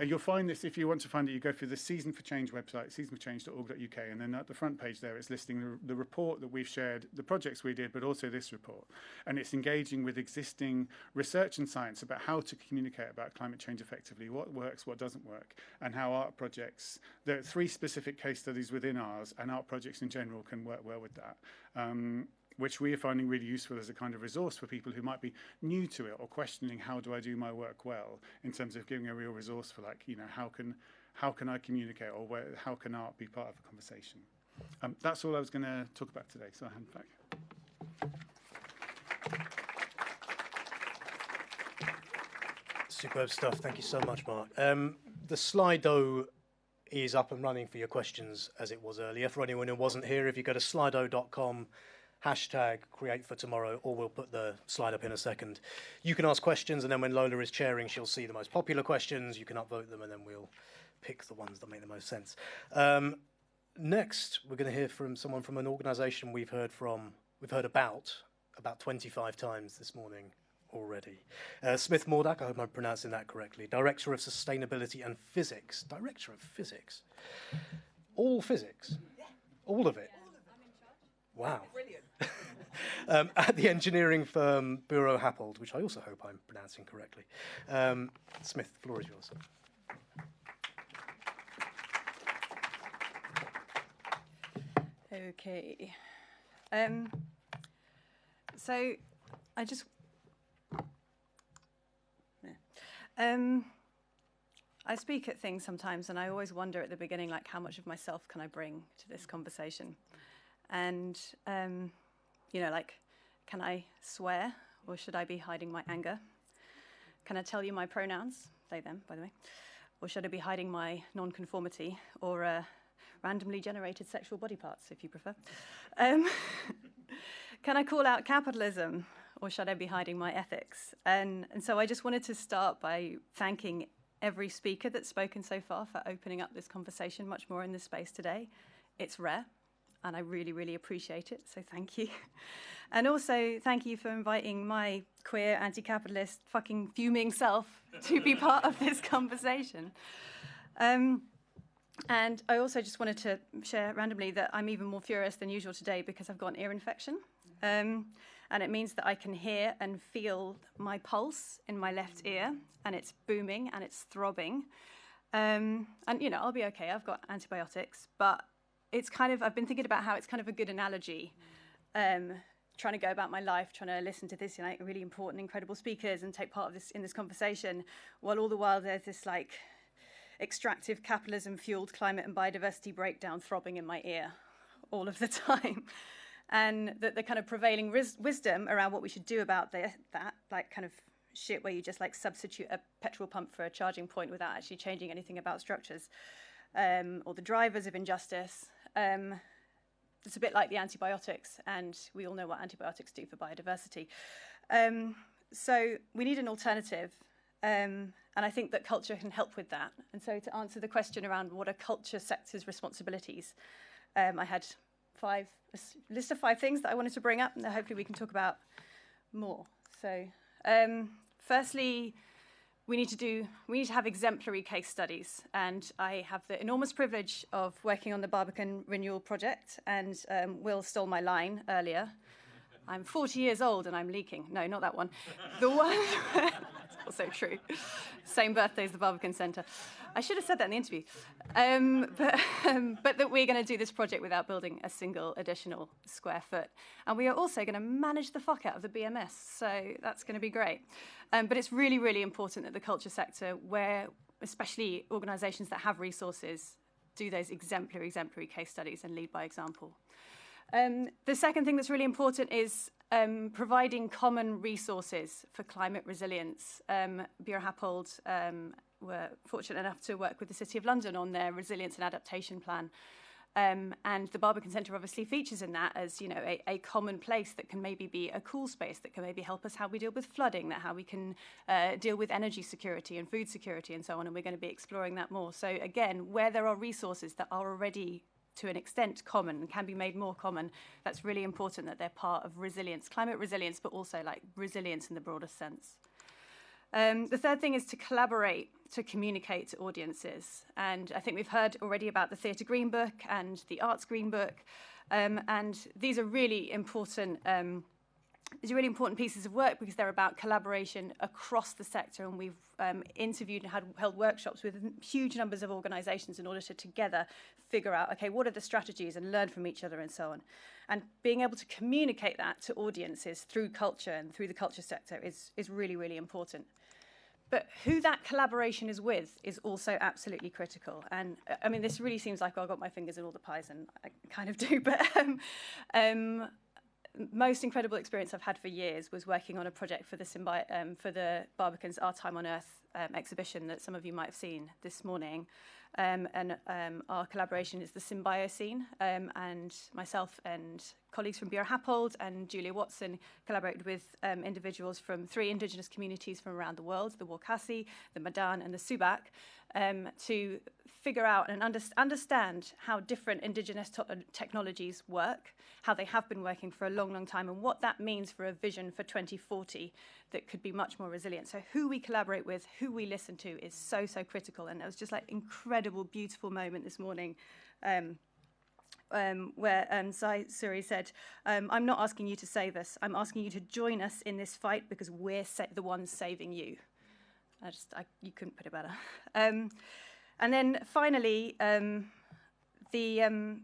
F: you'll find this, if you want to find it, you go through the Season for Change website, seasonforchange.org.uk, and then at the front page there it's listing the report that we've shared, the projects we did, but also this report. And it's engaging with existing research and science about how to communicate about climate change effectively, what works, what doesn't work, and how art projects, there are 3 specific case studies within ours, and art projects in general can work well with that, which we are finding really useful as a kind of resource for people who might be new to it or questioning how do I do my work well, in terms of giving a real resource for, like, you know, how can I communicate, or how can art be part of a conversation. That's all I was going to talk about today, so I'll hand back.
B: Superb stuff. Thank you so much, Mark. The Slido is up and running for your questions as it was earlier. For anyone who wasn't here, if you go to slido.com, #createfortomorrow, or we'll put the slide up in a second. You can ask questions, and then when Lola is chairing, she'll see the most popular questions. You can upvote them, and then we'll pick the ones that make the most sense. Next, we're going to hear from someone from an organisation we've heard about 25 times this morning already. Smith Mordak, I hope I'm pronouncing that correctly, Director of Sustainability and Physics. Director of Physics? All physics? Yeah. All of it? All of it. I'm in charge. Wow. Brilliant. At the engineering firm Bureau Happold, which I also hope I'm pronouncing correctly. Smith, the floor is yours.
D: Okay. So I just... I speak at things sometimes, and I always wonder at the beginning, like, how much of myself can I bring to this conversation? And, you know, like, can I swear, or should I be hiding my anger? Can I tell you my pronouns, they, them, by the way? Or should I be hiding my non-conformity, or randomly generated sexual body parts, if you prefer? Can I call out capitalism, or should I be hiding my ethics? And so I just wanted to start by thanking every speaker that's spoken so far for opening up this conversation much more in this space today. It's rare, and I really, really appreciate it, so thank you. And also, thank you for inviting my queer, anti-capitalist, fucking fuming self to be part of this conversation. And I also just wanted to share randomly that I'm even more furious than usual today because I've got an ear infection. And it means that I can hear and feel my pulse in my left ear, and it's booming and it's throbbing. And, you know, I'll be okay. I've got antibiotics, but it's kind of, I've been thinking about how it's kind of a good analogy, trying to go about my life, trying to listen to this, you know, really important, incredible speakers and take part of this in this conversation, while all the while there's this, like, extractive capitalism-fueled climate and biodiversity breakdown throbbing in my ear all of the time. And that the kind of prevailing wisdom around what we should do about that, like, kind of shit where you just, like, substitute a petrol pump for a charging point without actually changing anything about structures, or the drivers of injustice. It's a bit like the antibiotics, and we all know what antibiotics do for biodiversity. So we need an alternative. And I think that culture can help with that. And so to answer the question around what are culture sector's responsibilities, I had a list of 5 things that I wanted to bring up, and hopefully we can talk about more. So firstly, we need to have exemplary case studies. And I have the enormous privilege of working on the Barbican Renewal Project, and Will stole my line earlier. I'm 40 years old and I'm leaking. No, not that one. The one... That's also true. Same birthday as the Barbican Centre. I should have said that in the interview. But that we're going to do this project without building a single additional square foot. And we are also going to manage the fuck out of the BMS. So that's going to be great. But it's really, really important that the culture sector, where especially organisations that have resources, do those exemplary case studies and lead by example. The second thing that's really important is providing common resources for climate resilience. Bureau Happold were fortunate enough to work with the City of London on their resilience and adaptation plan. And the Barbican Centre obviously features in that as, you know, a common place that can maybe be a cool space that can maybe help us how we deal with flooding, that how we can deal with energy security and food security and so on. And we're going to be exploring that more. So again, where there are resources that are already to an extent common and can be made more common, that's really important that they're part of resilience, climate resilience, but also like resilience in the broader sense. The third thing is to collaborate, to communicate to audiences. And I think we've heard already about the Theatre Green Book and the Arts Green Book. And these are really important pieces of work because they're about collaboration across the sector. And we've interviewed and held workshops with huge numbers of organisations in order to together figure out, okay, what are the strategies and learn from each other and so on. And being able to communicate that to audiences through culture and through the culture sector is really, really important. But who that collaboration is with is also absolutely critical. And I mean, this really seems like I've got my fingers in all the pies, and I kind of do, but most incredible experience I've had for years was working on a project for the Barbican's Our Time on Earth exhibition that some of you might have seen this morning. Our collaboration is the Symbiocene, and myself and colleagues from Bureau Happold and Julia Watson collaborated with individuals from 3 indigenous communities from around the world, the Wakasi, the Madan and the Subak, to figure out and understand how different indigenous technologies work, how they have been working for a long, long time, and what that means for a vision for 2040 that could be much more resilient. So who we collaborate with, who we listen to is so, so critical. And it was just like incredible, beautiful moment this morning where Suri said, I'm not asking you to save us, I'm asking you to join us in this fight because we're the ones saving you. You couldn't put it better. And then finally, the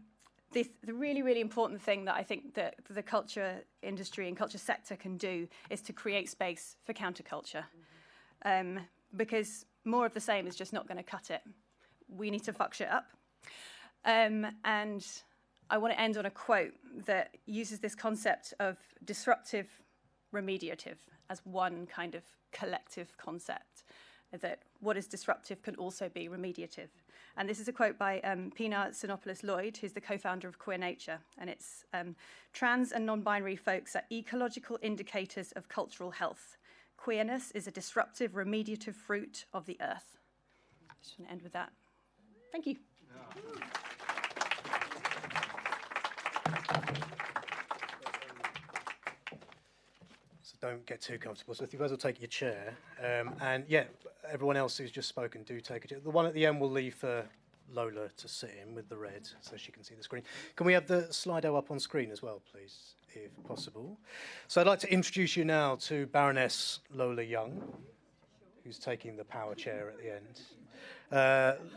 D: really, really important thing that I think that the culture industry and culture sector can do is to create space for counterculture. Because more of the same is just not going to cut it. We need to fuck shit up. And I want to end on a quote that uses this concept of disruptive remediative as one kind of collective concept, that what is disruptive can also be remediative. And this is a quote by Pina Sinopoulos-Lloyd, who's the co-founder of Queer Nature. And it's, trans and non-binary folks are ecological indicators of cultural health. Queerness is a disruptive, remediative fruit of the earth. I just want to end with that. Thank you.
B: So don't get too comfortable. So if you guys will take your chair. And yeah, everyone else who's just spoken, do take a chair. The one at the end we'll leave for Lola to sit in with the red so she can see the screen. Can we have the Slido up on screen as well, please, if possible? So I'd like to introduce you now to Baroness Lola Young, who's taking the power chair at the end.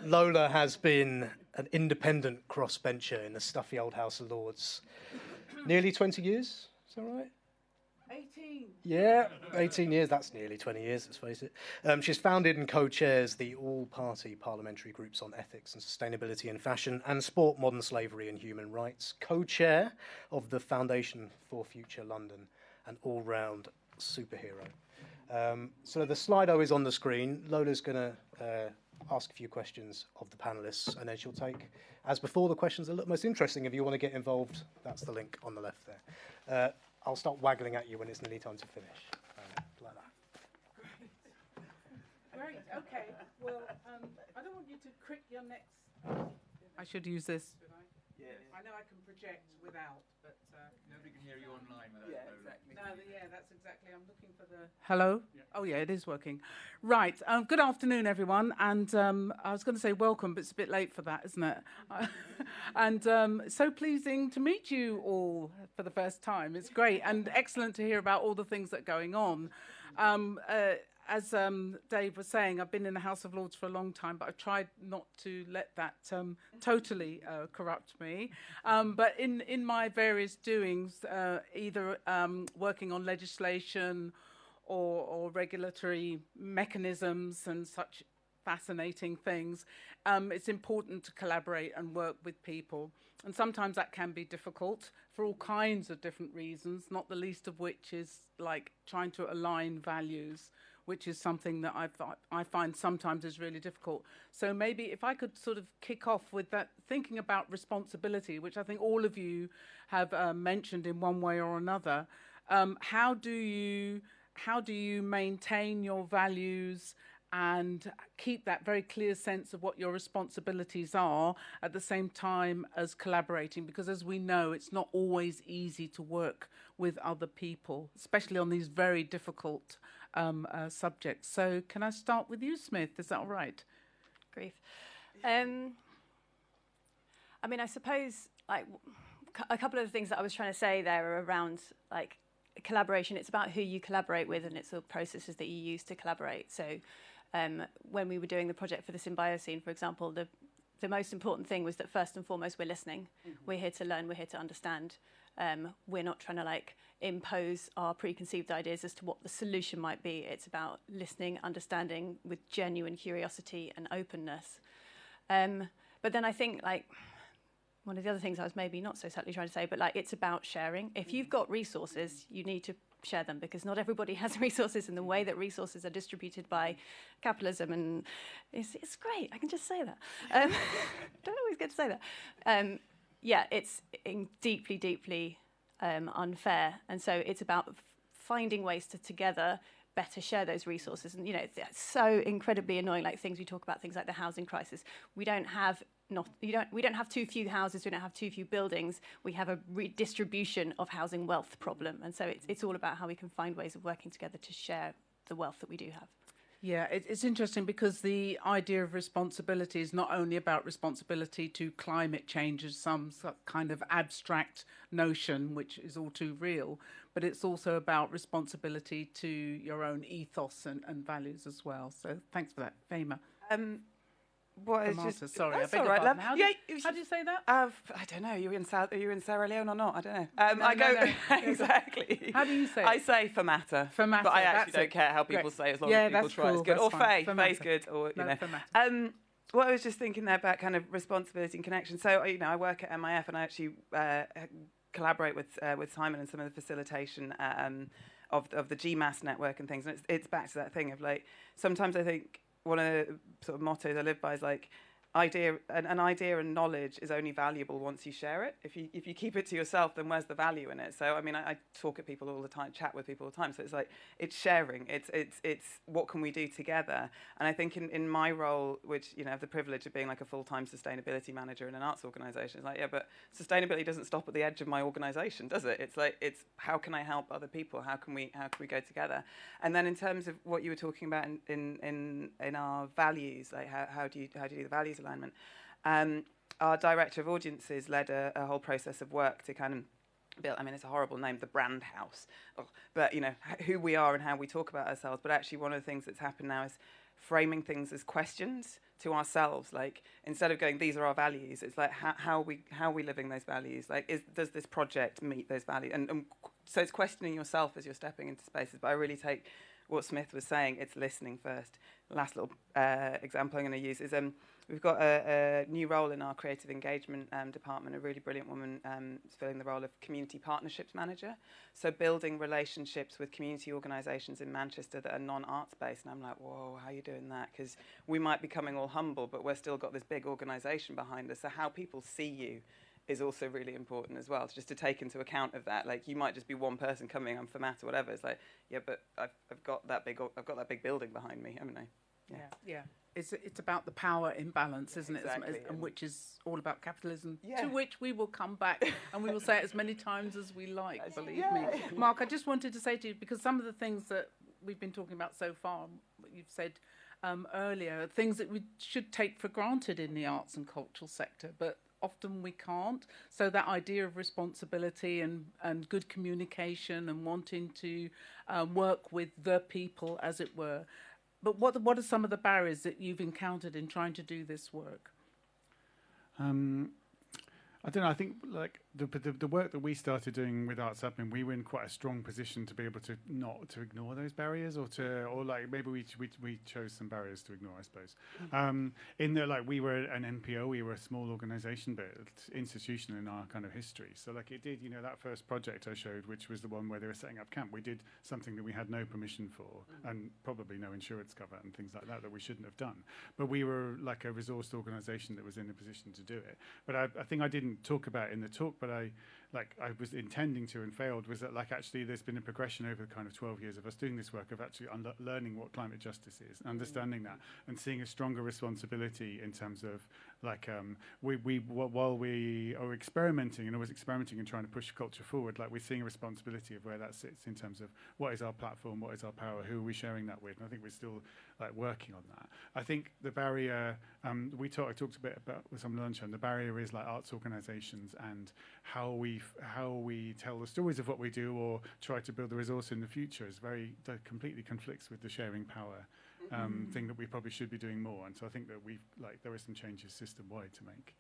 B: Lola has been an independent crossbencher in the stuffy old House of Lords. Nearly 20 years, is that right?
G: 18.
B: Yeah, 18 years, that's nearly 20 years, let's face it. She's founded and co-chairs the all-party parliamentary groups on ethics and sustainability in fashion and sport, modern slavery and human rights, co-chair of the Foundation for Future London, an all-round superhero. So the Slido is on the screen. Lola's going to ask a few questions of the panellists, and then she'll take, as before, the questions that look most interesting. If you want to get involved, that's the link on the left there. I'll start waggling at you when it's nearly time to finish. Like that.
G: Great, okay. Well, I don't want you to crick your necks. I should use this.
A: Yes.
G: I know I can project without, but...
A: Nobody can hear you online without
G: exactly. No, yeah, that's exactly. I'm looking for the... Hello?
A: Yeah.
G: Oh, yeah, it is working. Right. Good afternoon, everyone. And I was going to say welcome, but it's a bit late for that, isn't it? And so pleasing to meet you all for the first time. It's great and excellent to hear about all the things that are going on. As Dave was saying, I've been in the House of Lords for a long time, but I've tried not to let that totally corrupt me. But in my various doings, either working on legislation or regulatory mechanisms and such fascinating things, it's important to collaborate and work with people. And sometimes that can be difficult for all kinds of different reasons, not the least of which is like trying to align values, which is something that I find sometimes is really difficult. So maybe if I could sort of kick off with that, thinking about responsibility, which I think all of you have mentioned in one way or another. How do you maintain your values and keep that very clear sense of what your responsibilities are at the same time as collaborating? Because as we know, it's not always easy to work with other people, especially on these very difficult subjects. So can I start with you, Smith? Is that all right?
D: Grief. I mean, I suppose like a couple of the things that I was trying to say there are around like collaboration. It's about who you collaborate with, and it's the processes that you use to collaborate. So when we were doing the project for the Symbiocene, for example, the most important thing was that first and foremost we're listening. Mm-hmm. We're here to learn. We're here to understand. We're not trying to like impose our preconceived ideas as to what the solution might be. It's about listening, understanding with genuine curiosity and openness. But then I think like one of the other things I was maybe not so subtly trying to say, but like it's about sharing. If you've got resources, you need to share them, because not everybody has resources, and the way that resources are distributed by capitalism, and it's great. I can just say that. Don't always get to say that. Yeah, it's deeply, deeply unfair, and so it's about finding ways to together better share those resources. And it's so incredibly annoying, like things we talk about, things like the housing crisis. We don't have too few houses, we don't have too few buildings, we have a redistribution of housing wealth problem. And so it's all about how we can find ways of working together to share the wealth that we do have.
N: Yeah, it's interesting because the idea of responsibility is not only about responsibility to climate change as some kind of abstract notion, which is all too real, but it's also about responsibility to your own ethos and values as well. So thanks for that, Fema.
O: What is just,
N: sorry,
O: that's
N: I beg
O: all
N: your
O: right,
N: pardon.
O: love.
N: How do you say that?
O: I don't know. Are you in Sierra Leone or not? I don't know.
N: No.
O: Exactly.
N: How do you say it?
O: I say Famata.
N: Famata,
O: but I
N: that's
O: actually don't
N: it.
O: care how people
N: Great.
O: say, as long
N: Yeah,
O: as people
N: that's
O: try.
N: cool,
O: It's good.
N: that's
O: Or
N: fine.
O: Faye.
N: Famata.
O: Faye's good. Or
N: No,
O: you know.
N: Famata.
O: What I was just thinking there about kind of responsibility and connection. So I work at MIF, and I actually collaborate with Simon and some of the facilitation of the GMAS network and things. And it's back to that thing of like, sometimes I think one of the sort of mottos I live by is like, an idea and knowledge is only valuable once you share it. If you keep it to yourself, then where's the value in it? So I mean, I talk at people all the time, chat with people all the time. So it's like, it's sharing. It's what can we do together? And I think in my role, which I have the privilege of being like a full-time sustainability manager in an arts organisation, it's like, yeah, but sustainability doesn't stop at the edge of my organisation, does it? It's like, it's how can I help other people? How can we go together? And then in terms of what you were talking about in our values, like how do you do the values alignment? Our director of audiences led a whole process of work to kind of build, I mean, it's a horrible name, the brand house, but who we are and how we talk about ourselves. But actually one of the things that's happened now is framing things as questions to ourselves. Like, instead of going, these are our values, it's like, how are we living those values? Like, does this project meet those values? And so it's questioning yourself as you're stepping into spaces. But I really take what Smith was saying, it's listening first. The last little example I'm going to use is we've got a new role in our creative engagement department. A really brilliant woman is filling the role of community partnerships manager. So building relationships with community organisations in Manchester that are non-arts based. And I'm like, whoa, how are you doing that? Because we might be coming all humble, but we're still got this big organisation behind us. So how people see you is also really important as well, just to take into account of that. Like, you might just be one person coming, I'm FAMAT or whatever. It's like, yeah, but I've got that big building behind me, haven't I?
N: Yeah. It's about the power imbalance, isn't it?
O: Exactly.
N: And which is all about capitalism,
O: Yeah.
N: to which we will come back and we will say it as many times as we like, believe me. Mark, I just wanted to say to you, because some of the things that we've been talking about so far, what you've said earlier, things that we should take for granted in the arts and cultural sector, but often we can't. So that idea of responsibility and good communication and wanting to work with the people, as it were. But what are some of the barriers that you've encountered in trying to do this work?
F: I don't know. I think like the work that we started doing with Arts Admin, we were in quite a strong position to be able to not to ignore those barriers, or like maybe we chose some barriers to ignore, I suppose. In the like we were an NPO, we were a small organisation, but institution in our kind of history. So like it did, that first project I showed, which was the one where they were setting up camp, we did something that we had no permission for and probably no insurance cover and things like that we shouldn't have done. But we were like a resourced organisation that was in a position to do it. But I think I didn't talk about in the talk, but I was intending to and failed, was that like actually there's been a progression over the kind of 12 years of us doing this work of actually learning what climate justice is, understanding that, and seeing a stronger responsibility in terms of like while we are experimenting and always experimenting and trying to push culture forward, like we're seeing a responsibility of where that sits in terms of what is our platform, what is our power, who are we sharing that with, and I think we're still like working on that. I think the barrier I talked a bit about with some lunch, and the barrier is like arts organisations and how we tell the stories of what we do or try to build the resource in the future is that completely conflicts with the sharing power thing that we probably should be doing more. And so I think that there are some changes system-wide to make.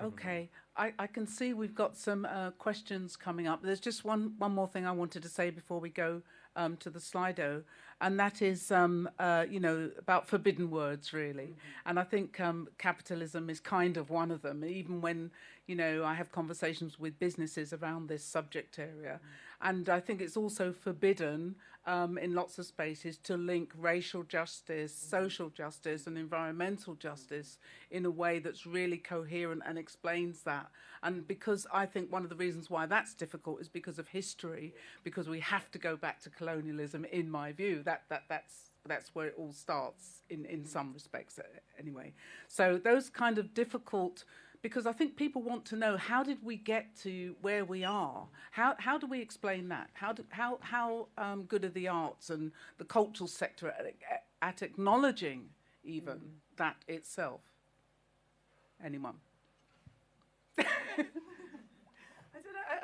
N: Okay, I can see we've got some questions coming up. There's just one more thing I wanted to say before we go to the Slido, and that is, you know, about forbidden words, really. And I think capitalism is kind of one of them, even when, you know, I have conversations with businesses around this subject area. And I think it's also forbidden in lots of spaces to link racial justice, social justice and environmental justice in a way that's really coherent and explains that. And because I think one of the reasons why that's difficult is because of history, because we have to go back to colonialism, in my view. That's where it all starts in some respects anyway. So those kind of difficult, because I think people want to know, how did we get to where we are? How do we explain that? How good are the arts and the cultural sector at acknowledging even that itself? Anyone?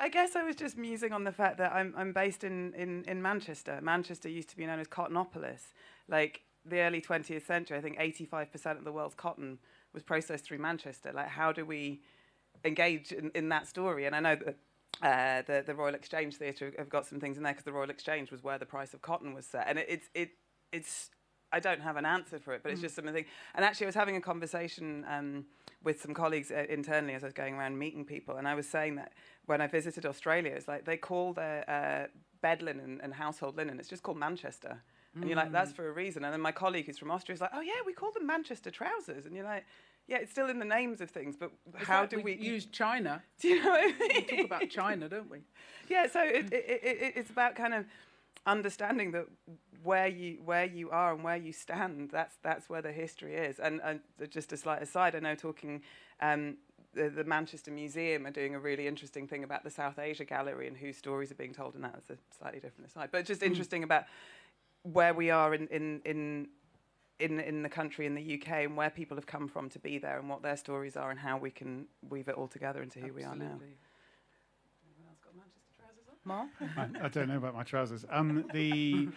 O: I guess I was just musing on the fact that I'm based in Manchester. Manchester used to be known as Cottonopolis. Like the early 20th century, I think 85% of the world's cotton was processed through Manchester. Like, how do we engage in that story? And I know that the Royal Exchange Theatre have got some things in there, because the Royal Exchange was where the price of cotton was set. And it's I don't have an answer for it, but it's just something. And actually, I was having a conversation with some colleagues internally as I was going around meeting people, and I was saying that when I visited Australia, it's like they call their bed linen and household linen, it's just called Manchester. And you're like, that's for a reason. And then my colleague who's from Austria is like, oh yeah, we call them Manchester trousers. And you're like, yeah, it's still in the names of things, but how do we
N: use China?
O: Do you know what I mean?
N: We talk about China, don't we?
O: Yeah, so it's about kind of understanding that where you are and where you stand, that's where the history is. And just a slight aside, I know talking the Manchester Museum are doing a really interesting thing about the South Asia Gallery and whose stories are being told, and that's a slightly different aside. But just interesting about where we are in the country, in the UK, and where people have come from to be there, and what their stories are, and how we can weave it all together into who we are now.
N: Mark?
F: I don't know about my trousers. The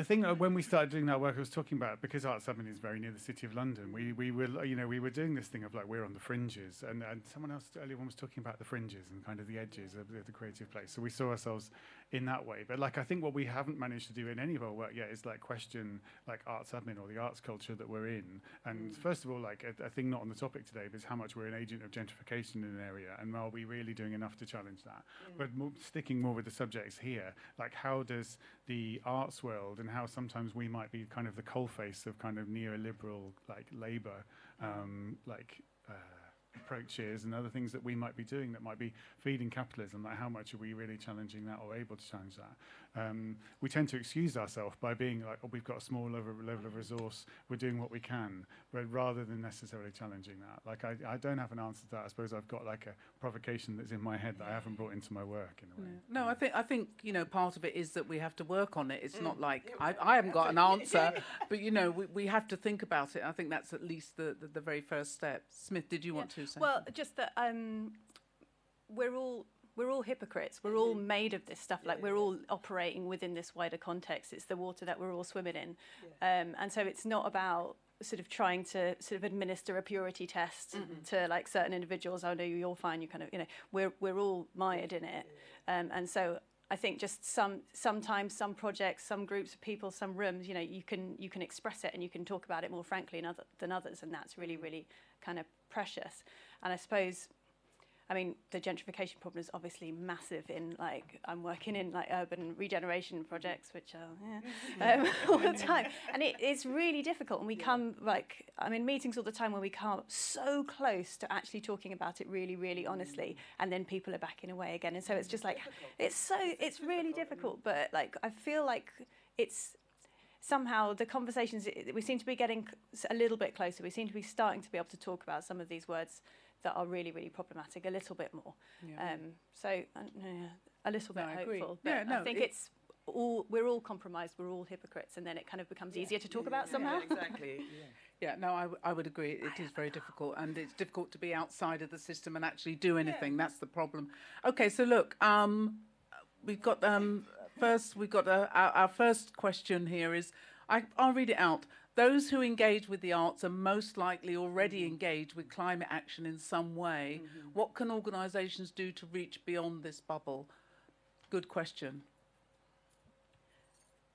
F: thing when we started doing that work, I was talking about, because Art Summit is very near the City of London. We were doing this thing of like, we're on the fringes, and someone else earlier was talking about the fringes and kind of the edges of the creative place. So we saw ourselves in that way. But like, I think what we haven't managed to do in any of our work yet is like question like Art Summit or the arts culture that we're in. And first of all, like a thing not on the topic today, but is how much we're an agent of gentrification in an area, and are we really doing enough to challenge that? But sticking more with the subjects here, like how does the arts world, and how sometimes we might be kind of the coalface of kind of neoliberal like Labour approaches and other things that we might be doing that might be feeding capitalism, like how much are we really challenging that or able to challenge that? We tend to excuse ourselves by being like, oh, we've got a small level of resource, we're doing what we can, but rather than necessarily challenging that. Like I don't have an answer to that. I suppose I've got like a provocation that's in my head that I haven't brought into my work in a way.
N: No, I think you know, part of it is that we have to work on it. It's not like I haven't got an answer, but you know, we have to think about it. I think that's at least the very first step. Smith, did you want to say?
D: Well, just that we're all hypocrites. We're all made of this stuff. Like, we're all operating within this wider context. It's the water that we're all swimming in. And so it's not about sort of trying to sort of administer a purity test to like certain individuals. Oh no, you're fine. You kind of, you know, we're all mired in it. And so I think just sometimes some projects, some groups of people, some rooms, you know, you can express it and you can talk about it more frankly than others, and that's really, really kind of precious. And I suppose, I mean, the gentrification problem is obviously massive in, like, I'm working in, like, urban regeneration projects, which are, all the time. And it's really difficult, and we come, like, I'm in meetings all the time where we come so close to actually talking about it really, really honestly, and then people are backing away again. And so it's just like, it's really difficult, but, like, I feel like it's, somehow the conversations, we seem to be getting a little bit closer. We seem to be starting to be able to talk about some of these words that are really, really problematic a little bit more. So a little bit hopeful. But I think we're all compromised, we're all hypocrites, and then it kind of becomes easier to talk about somehow.
O: Exactly.
N: I would agree. It is very difficult, and it's difficult to be outside of the system and actually do anything. That's the problem. Okay, so look, we've got our first question here is, I'll read it out. Those who engage with the arts are most likely already engaged with climate action in some way. What can organisations do to reach beyond this bubble? Good question.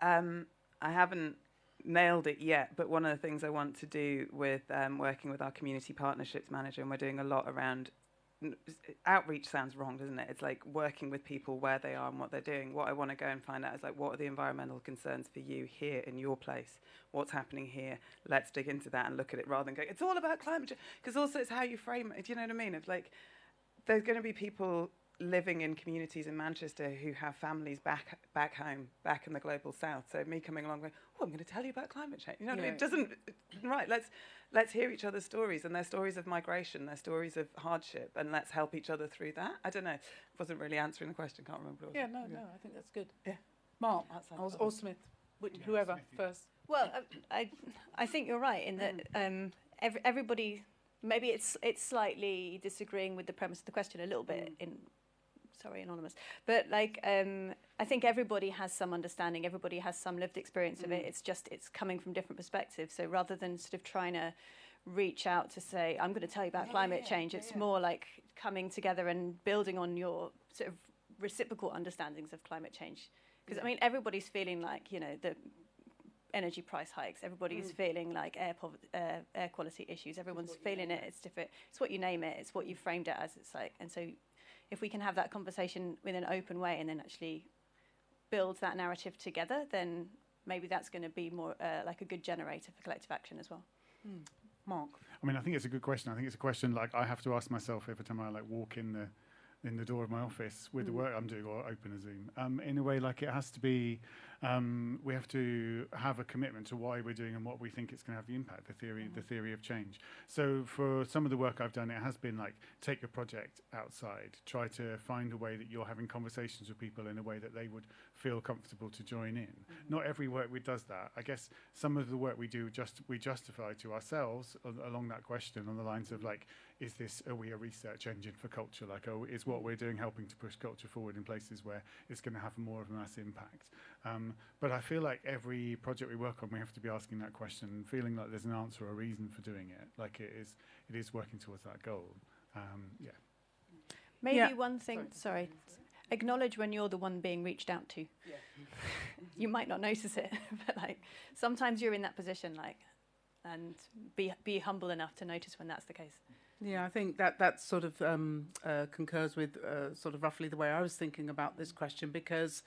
O: I haven't nailed it yet, but one of the things I want to do with working with our community partnerships manager, and we're doing a lot around outreach sounds wrong, doesn't it? It's like working with people where they are and what they're doing. What I want to go and find out is like, what are the environmental concerns for you here in your place? What's happening here? Let's dig into that and look at it rather than go, it's all about climate change. Because also it's how you frame it. Do you know what I mean? It's like, there's going to be people living in communities in Manchester who have families back home, back in the global south. So me coming along going, oh, I'm going to tell you about climate change. You know, it doesn't, right, let's hear each other's stories, and their stories of migration, their stories of hardship, and let's help each other through that. I don't know. Wasn't really answering the question, can't remember what it was.
N: Yeah, no, I think that's good. Yeah. Mark, or Smith, whoever first.
D: Well, I think you're right in that everybody, maybe it's slightly disagreeing with the premise of the question a little bit sorry, anonymous. But like, I think everybody has some understanding, everybody has some lived experience of it. It's just, it's coming from different perspectives. So rather than sort of trying to reach out to say, I'm going to tell you about climate change, it's more like coming together and building on your sort of reciprocal understandings of climate change. Because I mean, everybody's feeling like, you know, the energy price hikes, everybody's feeling like air quality issues, everyone's feeling it, it's different. It's what you name it, it's what you framed it as, it's like, and so if we can have that conversation in an open way and then actually build that narrative together, then maybe that's going to be more like a good generator for collective action as well.
N: Mark?
F: I mean, I think it's a good question. I think it's a question like I have to ask myself every time I like walk in the door of my office with the work I'm doing or open a Zoom. In a way, like it has to be, we have to have a commitment to why we're doing and what we think it's going to have the impact, the theory of change. So for some of the work I've done, it has been like, take your project outside, try to find a way that you're having conversations with people in a way that they would feel comfortable to join in. Not every work does that. I guess some of the work we do, we justify to ourselves along that question on the lines of like, are we a research engine for culture? Like, is what we're doing helping to push culture forward in places where it's going to have more of a mass impact? But I feel like every project we work on, we have to be asking that question, feeling like there's an answer or a reason for doing it. Like it is working towards that goal.
D: Maybe one thing, sorry, acknowledge when you're the one being reached out to. You might not notice it, but like sometimes you're in that position, like, and be humble enough to notice when that's the case.
N: Yeah, I think that sort of concurs with sort of roughly the way I was thinking about this question, because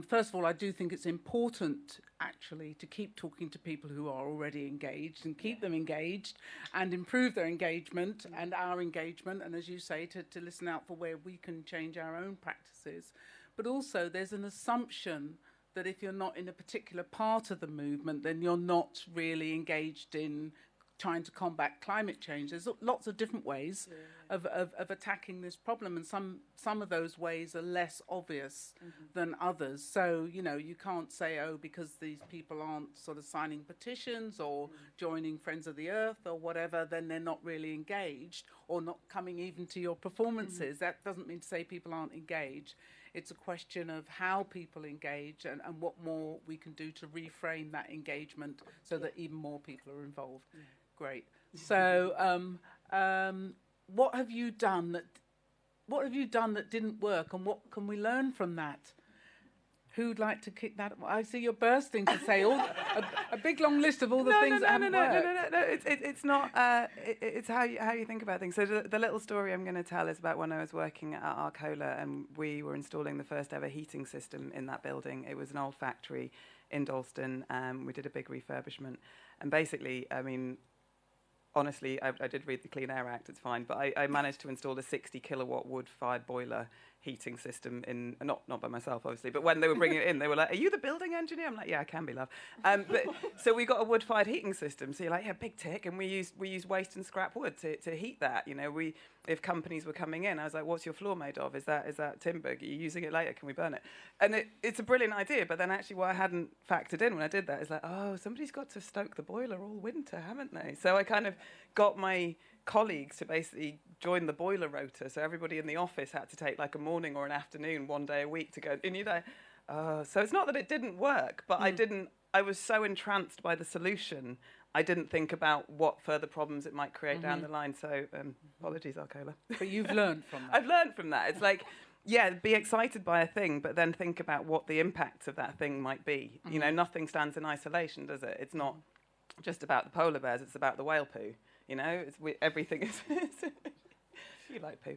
N: first of all, I do think it's important actually to keep talking to people who are already engaged and keep them engaged and improve their engagement and our engagement, and as you say, to listen out for where we can change our own practices. But also there's an assumption that if you're not in a particular part of the movement, then you're not really engaged in trying to combat climate change. There's lots of different ways of attacking this problem, and some of those ways are less obvious than others. So, you know, you can't say, oh, because these people aren't sort of signing petitions or joining Friends of the Earth or whatever, then they're not really engaged or not coming even to your performances. That doesn't mean to say people aren't engaged. It's a question of how people engage and what more we can do to reframe that engagement so that even more people are involved. Great. So, what have you done that didn't work, and what can we learn from that? Who'd like to kick that? I see you're bursting to say a big long list of all the things that haven't worked.
O: No. It's not. It's how you think about things. So the little story I'm going to tell is about when I was working at Arcola and we were installing the first ever heating system in that building. It was an old factory in Dalston. We did a big refurbishment, and basically, I mean, honestly, I did read the Clean Air Act, it's fine, but I managed to install a 60 kilowatt wood-fired boiler heating system in, not by myself, obviously, but when they were bringing it in, they were like, are you the building engineer? I'm like, yeah, I can be, love. But, so we got a wood-fired heating system, so you're like, yeah, big tick, and we use waste and scrap wood to heat that, you know, if companies were coming in, I was like, what's your floor made of? Is that timber? Are you using it later? Can we burn it? And it's a brilliant idea, but then actually what I hadn't factored in when I did that is like, oh, somebody's got to stoke the boiler all winter, haven't they? So I kind of got my colleagues to basically join the boiler rota, so everybody in the office had to take like a morning or an afternoon one day a week to go, and you know, so it's not that it didn't work, but I was so entranced by the solution, I didn't think about what further problems it might create down the line. So apologies, Arcola.
N: But you've learned from that.
O: I've learned from that. It's like Yeah, be excited by a thing, but then think about what the impact of that thing might be. You know, nothing stands in isolation, does it? It's not just about the polar bears, it's about the whale poo. You know, everything is... You like poo.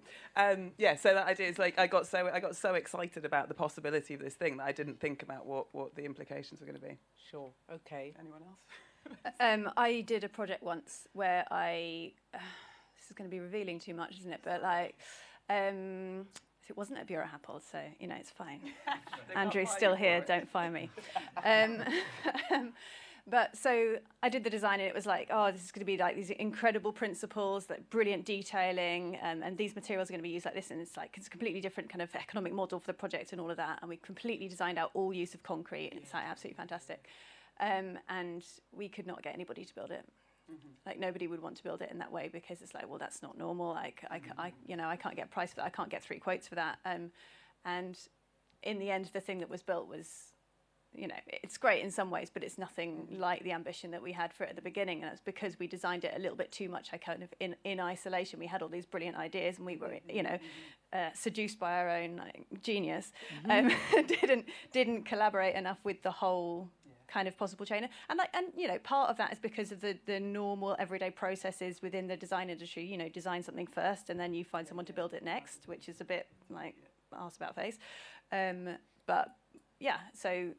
O: Yeah, so that idea is like I got so excited about the possibility of this thing that I didn't think about what the implications were going to be.
N: Sure, okay.
O: Anyone else?
D: I did a project once where this is going to be revealing too much, isn't it? But like, it wasn't at Bureau Happold, so you know it's fine. Andrew's still here. Don't fire me. But so I did the design, and it was like, oh, this is going to be like these incredible principles, like brilliant detailing, and these materials are going to be used like this, and it's a completely different kind of economic model for the project and all of that. And we completely designed out all use of concrete, and it's like absolutely fantastic. And we could not get anybody to build it. Like nobody would want to build it in that way because it's like, well, that's not normal. Like I can't get a price for that. I can't get 3 quotes for that. And in the end, the thing that was built was, you know, it's great in some ways, but it's nothing like the ambition that we had for it at the beginning. And it's because we designed it a little bit too much, kind of in isolation. We had all these brilliant ideas, and we were, you know, seduced by our own genius. Didn't collaborate enough with the whole kind of possible chain. And you know, part of that is because of the normal everyday processes within the design industry. You know, design something first, and then you find someone to build it next, which is a bit like arse about face. But yeah, so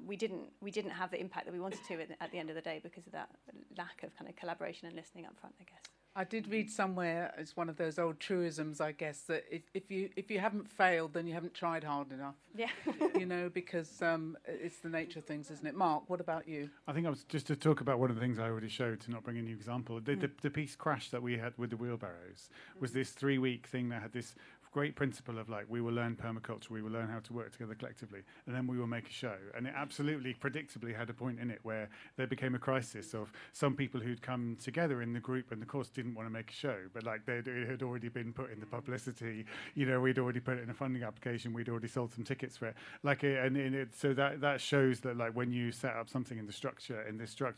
D: we didn't have the impact that we wanted to at the end of the day because of that lack of kind of collaboration and listening up front, I guess.
N: I did read somewhere, it's one of those old truisms, I guess, that if you haven't failed, then you haven't tried hard enough.
D: Yeah.
N: You know, because it's the nature of things, isn't it? Mark, what about you?
F: I think I was just to talk about one of the things I already showed, to not bring a new example. The piece Crash that we had with the wheelbarrows was this 3-week thing that had this great principle of like, we will learn permaculture, we will learn how to work together collectively, and then we will make a show. And it absolutely predictably had a point in it where there became a crisis of some people who'd come together in the group and the course didn't want to make a show, but like it had already been put in the publicity, you know, we'd already put it in a funding application, we'd already sold some tickets for it. Like, so that shows that like when you set up something in this structure,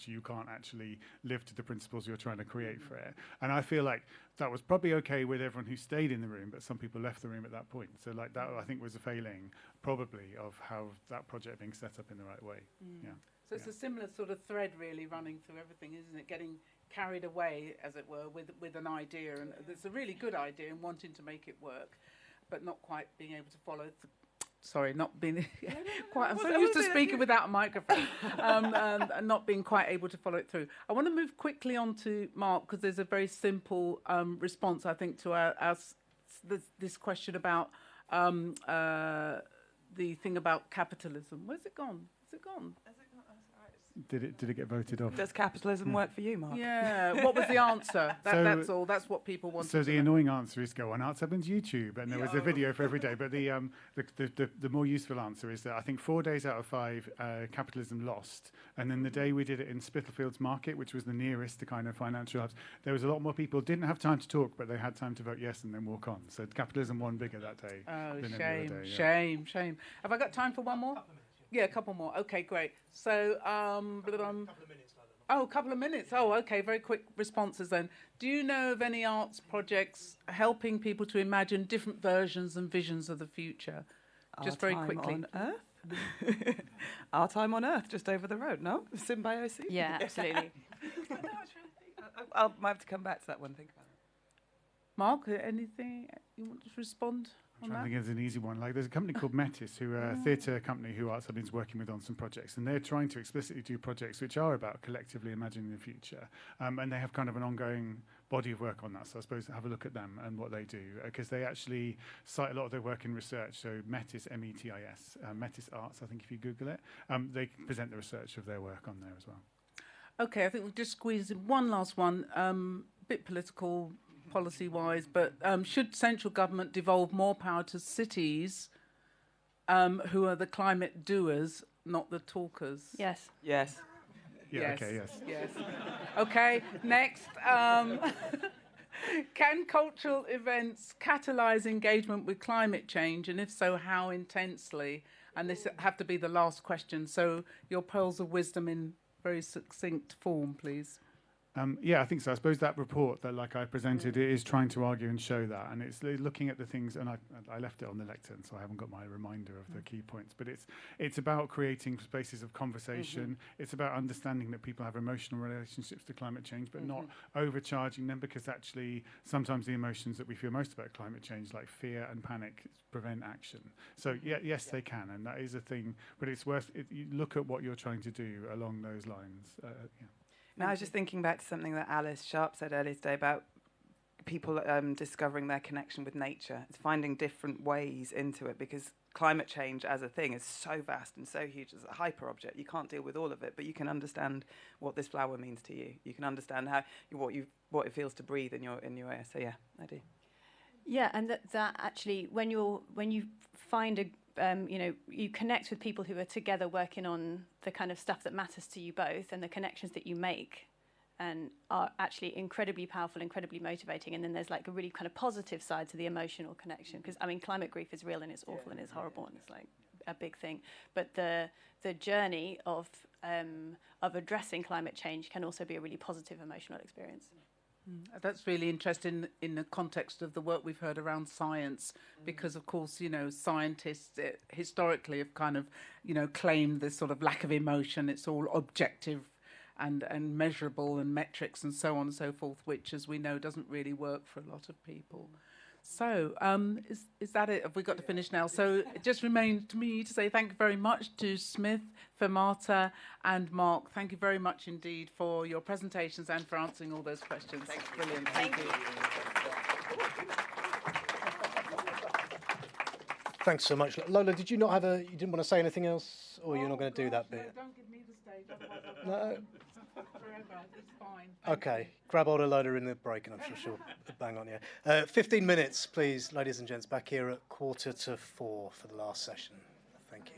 F: you can't actually live to the principles you're trying to create for it. And I feel like that was probably okay with everyone who stayed in the room, but some people left the room at that point. So like that, I think, was a failing probably of how that project being set up in the right way. Yeah.
N: So it's a similar sort of thread really running through everything, isn't it? Getting carried away, as it were, with an idea, and it's a really good idea and wanting to make it work, but not quite being able to follow. Sorry, not being quite. I'm so used to speaking without a microphone, and not being quite able to follow it through. I want to move quickly on to Mark because there's a very simple response, I think, to this question about the thing about capitalism. Where's it gone? Is it gone?
F: Did it get voted off?
O: Does capitalism work for you, Mark?
N: Yeah. What was the answer? That's all. That's what people want.
F: So the annoying answer is go on Arts Huband's YouTube, and there was a video for every day. But the more useful answer is that I think 4 days out of 5, capitalism lost, and then the day we did it in Spitalfields Market, which was the nearest to kind of financial hubs, there was a lot more people didn't have time to talk, but they had time to vote yes and then walk on. So capitalism won bigger that day.
N: Oh,
F: than
N: shame,
F: every other day,
N: shame. Have I got time for one more? Yeah, a couple more. Okay, great. So, a couple of minutes. Oh, okay. Very quick responses then. Do you know of any arts projects helping people to imagine different versions and visions of the future? Just very quickly.
O: On Earth? Our Time on Earth, just over the road, no? Symbiosis?
D: Yeah, absolutely.
O: I might have to come back to that one. Think about it.
N: Mark, anything you want to respond?
F: I think it's an easy one. Like, there's a company called Metis, who are a theatre company who Arts Hub is working with on some projects, and they're trying to explicitly do projects which are about collectively imagining the future, and they have kind of an ongoing body of work on that. So I suppose have a look at them and what they do, because they actually cite a lot of their work in research. So Metis, M-E-T-I-S, Metis Arts, I think if you Google it, they present the research of their work on there as well.
N: Okay, I think we'll just squeeze in one last one, bit political, policy-wise, but should central government devolve more power to cities who are the climate doers, not the talkers?
D: Yes.
O: Yes.
F: Yeah,
N: yes.
F: okay, yes.
N: Yes. Okay, next. Can cultural events catalyse engagement with climate change, and if so, how intensely? And this have to be the last question, so your pearls of wisdom in very succinct form, please.
F: Yeah, I think so. I suppose that report that, like I presented, it is trying to argue and show that, and it's looking at the things. And I left it on the lectern, so I haven't got my reminder of the key points. But it's about creating spaces of conversation. It's about understanding that people have emotional relationships to climate change, but not overcharging them, because actually sometimes the emotions that we feel most about climate change, like fear and panic, prevent action. So yes, they can, and that is a thing. But it's worth it. You look at what you're trying to do along those lines. Yeah.
O: Now, I was just thinking back to something that Alice Sharp said earlier today about people discovering their connection with nature. It's finding different ways into it, because climate change as a thing is so vast and so huge. It's a hyper object. You can't deal with all of it, but you can understand what this flower means to you. You can understand what it feels to breathe in your air. So yeah, I do.
D: Yeah, and that actually, when you find you connect with people who are together working on the kind of stuff that matters to you both, and the connections that you make and are actually incredibly powerful, incredibly motivating. And then there's like a really kind of positive side to the emotional connection, because I mean, climate grief is real and it's awful and it's horrible and it's like a big thing. But the journey of addressing climate change can also be a really positive emotional experience.
N: That's really interesting in the context of the work we've heard around science, because of course, scientists historically have kind of, claimed this sort of lack of emotion. It's all objective and measurable and metrics and so on and so forth, which, as we know, doesn't really work for a lot of people. So is that it? Have we got to finish now? So it just remains to me to say thank you very much to Smith, Fermata and Mark. Thank you very much indeed for your presentations and for answering all those questions. Brilliant. Thank you.
B: Thanks so much. Lola, did you not you didn't want to say anything else, or you're not going to do that bit?
N: No, don't give me the stage, otherwise
B: No.
N: forever. It's fine.
B: Okay, grab hold of Lola in the break, and I'm sure she'll bang on you. 15 minutes, please, ladies and gents, back here at 3:45 for the last session. Thank you.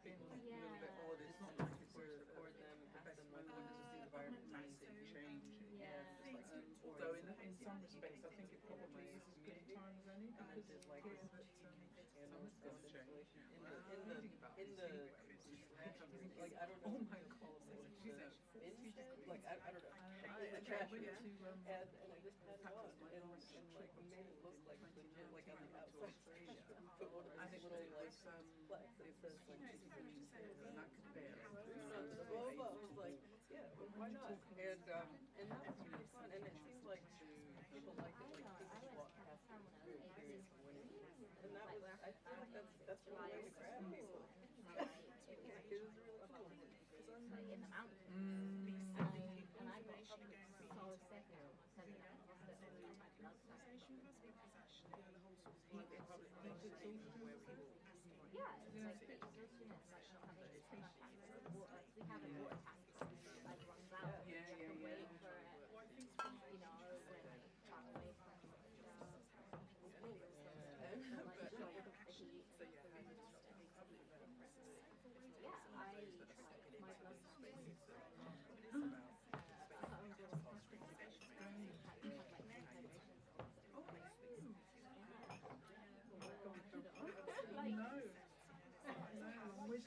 N: been a little bit odd. It's not like it's record them, have them like massive change. Although in some respects, I think it probably is as good a time as any because it's clear that something's going to change. Reading about this heat wave is like, I don't know. Oh my God! She's at 40 degrees. Like I don't know. I went to and I just had on and like made it look like legit, like on the outside. And it was like flex. It says like 6 degrees and I could bear it. So Boba was like, yeah, well, why not? And that was really fun. And it seems like people like it, like people walk past it very curious and winning. And that was, I feel like that's one way to grab people. It was really fun.
Q: In the mountains. And I got so sick now. Yeah, it's like the exhaustion is like not having to treat water. We have a water tank like runs out. You have to wait for it, you know, when far away from my blood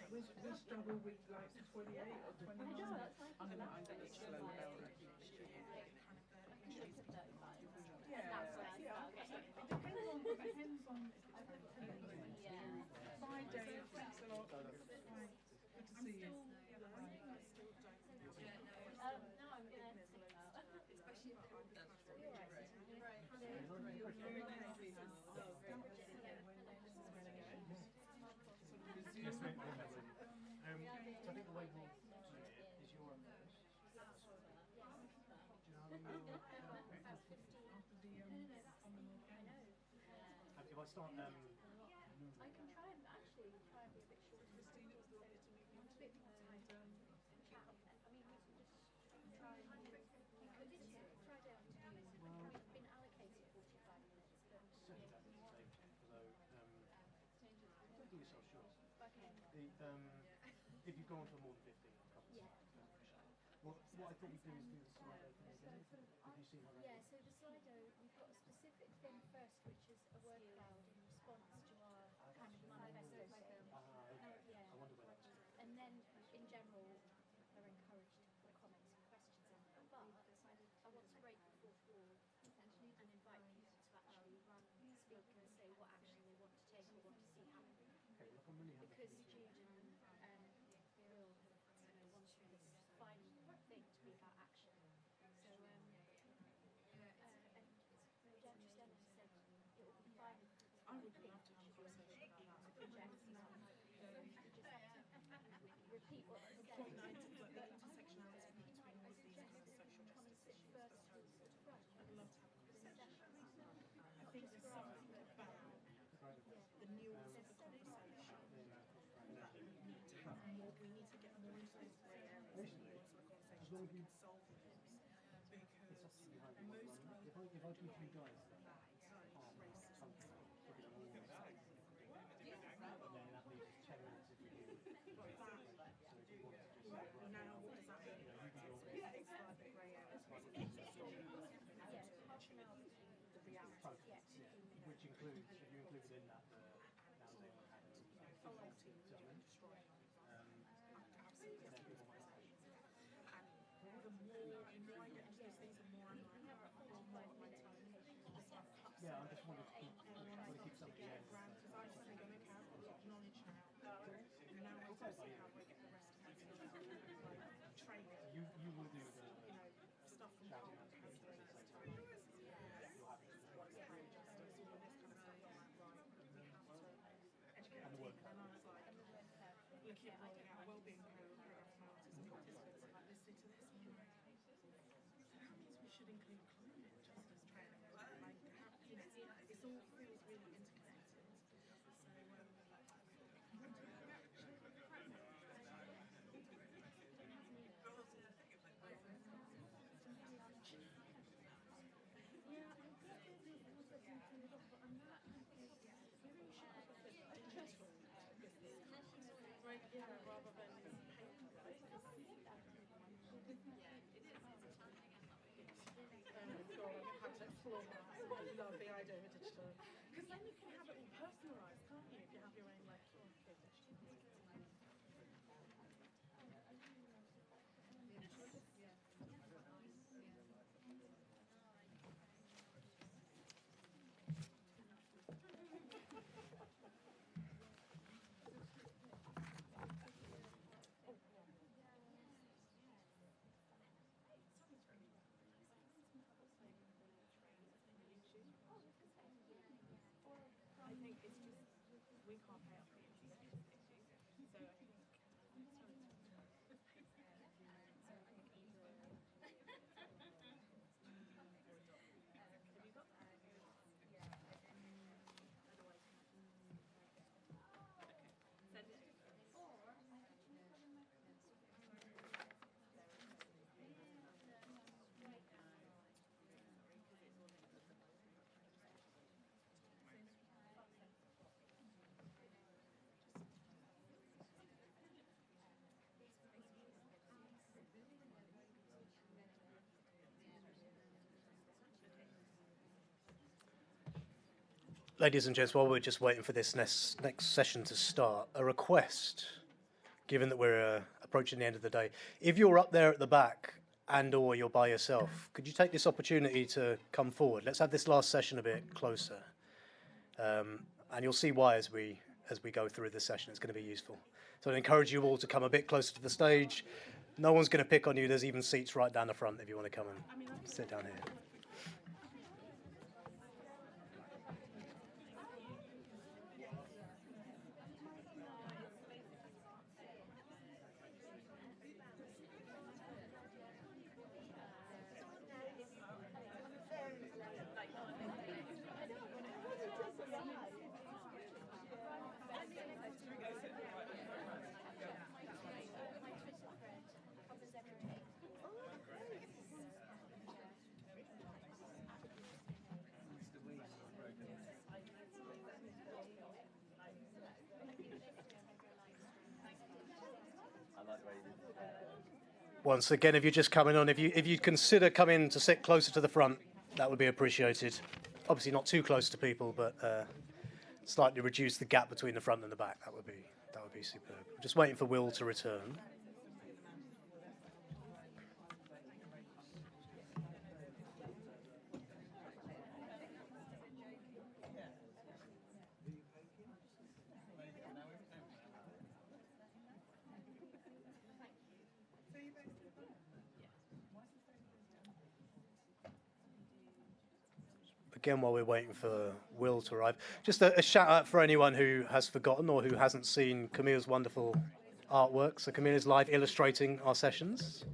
N: we struggle with like 28 or 29. I'm gonna slow down. Depends on. Bye, Dave. Thanks a lot. Bye. Good to see you.
Q: No, I'm gonna take out. Especially
B: Yes, mate. So I think the way we'll do it is you're on this. Do you know if I start
Q: I can try and actually try and be a bit shorter. Christina was lovely to meet you. A bit more time. I mean, we can just try and Friday afternoon. We've been allocated 45 minutes, but
B: don't do yourself short.
Q: Okay.
B: If you've gone for more than 15, a couple of what I thought we'd do is do the Slido thing again. Have you seen how that
Q: so the Slido, we've got a specific thing first, which is a word cloud in response to our kind of manifesto thing.
B: I wonder where that's going.
Q: And then, in general, they're encouraged to put comments and questions in there. But I want to break the fourth wall, essentially, and invite people to actually speak and say what action they want to take or want to see happen.
B: Okay, look, I'm really happy.
Q: Because Jude and Bill have wanted this final thing to be about action. So, and Jen just then said it will be fine.
N: I would love to have a conversation about that.
Q: Repeat what they said.
N: Point 9 is like the intersectionality between all of these kind of social justice issues. I'd love to have a conversation about that. I think there's something about the nuance of the conversation that we need to have more. We need to get more into those grey areas of the nuance of the conversation so we can solve things. Because most kind of
B: if I give you guys
N: racism,
B: and then that leaves 10 minutes if you do.
N: now what does that mean? Yeah, exactly. Grey areas. The reality.
B: Which includes, if you include within that the nowadays we had
N: absolutely. And the more I get into these things, the more I'm like, more of my time.
B: Yeah, I just wanted to keep something in.
N: Because I was thinking, okay, I've got a lot of knowledge now. And now I want to see how I get the rest of my training.
B: You will do the
N: stuff from carbon calculators to what's real justice, all this kind of stuff. I'm like, right, we have to educate our team. And I was like, looking at rolling out a wellbeing program for autism participants and like listening to this, and I'm like, that means we should include climate justice training. Like, you know, it all feels really interconnected. So,
G: Lovely idea of a digital. Because then you can have it all personalised, can't you? If you have your own like. I think it's just we can't pay our fees, so I think.
B: Ladies and gents, while we're just waiting for this next session to start, a request, given that we're approaching the end of the day. If you're up there at the back and or you're by yourself, could you take this opportunity to come forward? Let's have this last session a bit closer. And you'll see why as we go through this session. It's going to be useful. So I encourage you all to come a bit closer to the stage. No one's going to pick on you. There's even seats right down the front if you want to come and sit down here. Once again, if you're just coming on, if you consider coming to sit closer to the front, that would be appreciated. Obviously not too close to people, but slightly reduce the gap between the front and the back. That would be superb. Just waiting for Will to return. Again, while we're waiting for Will to arrive, just a shout out for anyone who has forgotten or who hasn't seen Camille's wonderful artwork. So Camille is live illustrating our sessions.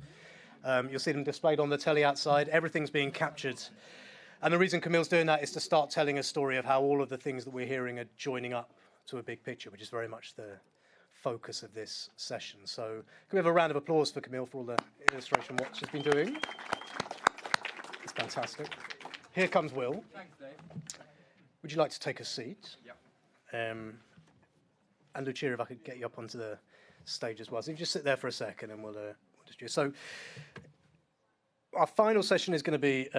B: You'll see them displayed on the telly outside. Everything's being captured. And the reason Camille's doing that is to start telling a story of how all of the things that we're hearing are joining up to a big picture, which is very much the focus of this session. So can we have a round of applause for Camille for all the illustration work she's been doing? It's fantastic. Here comes Will.
A: Thanks, Dave.
B: Would you like to take a seat?
A: Yep.
B: And Lucia, if I could get you up onto the stage as well. So if you just sit there for a second and we'll just do. So our final session is going to be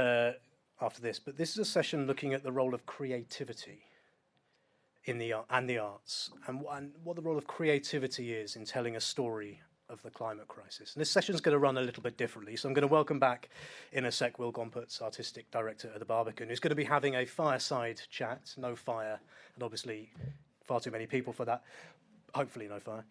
B: after this, but this is a session looking at the role of creativity in the arts and what the role of creativity is in telling a story of the climate crisis. And this session's going to run a little bit differently, so I'm going to welcome back in a sec Will Gompertz, Artistic Director at the Barbican, who's going to be having a fireside chat, no fire, and obviously far too many people for that, hopefully no fire,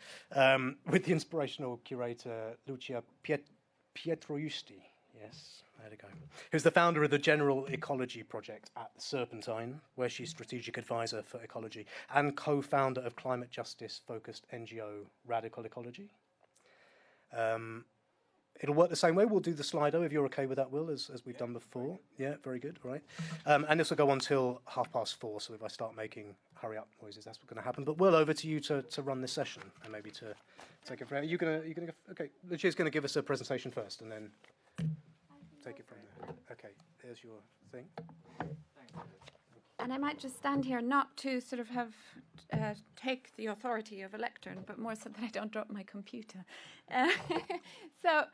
B: with the inspirational curator Lucia Pietroiusti, yes, there we go, who's the founder of the General Ecology Project at the Serpentine, where she's strategic advisor for ecology, and co-founder of climate justice-focused NGO Radical Ecology. It'll work the same way. We'll do the Slido, if you're okay with that, Will, as we've done before. Yeah, very good. All right. And this will go on till 4:30, so if I start making hurry-up noises, that's what's going to happen. But Will, over to you to run this session and maybe to take it from there. You're going to go? Okay, Lucia's going to give us a presentation first and then take it from there. Okay, there's your thing.
A: Thanks.
D: And I might just stand here not to sort of have take the authority of a lectern, but more so that I don't drop my computer. So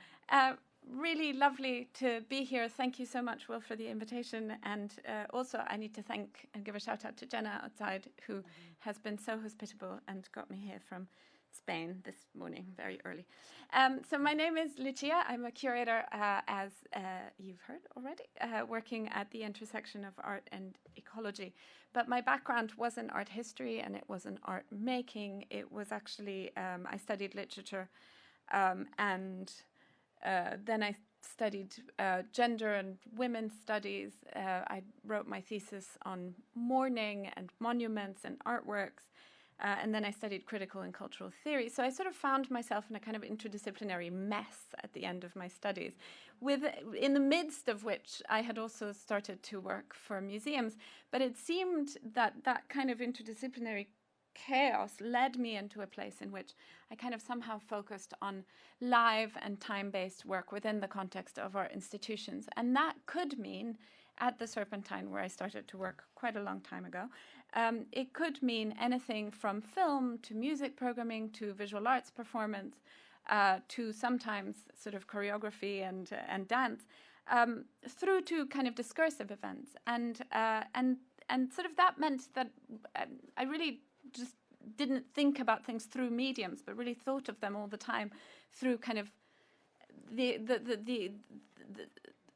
D: really lovely to be here. Thank you so much, Will, for the invitation. And also I need to thank and give a shout out to Jenna outside, who has been so hospitable and got me here from Spain this morning, very early. So my name is Lucia. I'm a curator, as you've heard already, working at the intersection of art and ecology. But my background wasn't art history and it wasn't art making. It was actually, I studied literature and then I studied gender and women's studies. I wrote my thesis on mourning and monuments and artworks. And then I studied critical and cultural theory. So I sort of found myself in a kind of interdisciplinary mess at the end of my studies, in the midst of which I had also started to work for museums. But it seemed that that kind of interdisciplinary chaos led me into a place in which I kind of somehow focused on live and time-based work within the context of our institutions. And that could mean, at the Serpentine, where I started to work quite a long time ago, it could mean anything from film to music programming to visual arts performance to sometimes sort of choreography and dance, through to kind of discursive events. And sort of that meant that I really just didn't think about things through mediums, but really thought of them all the time through kind of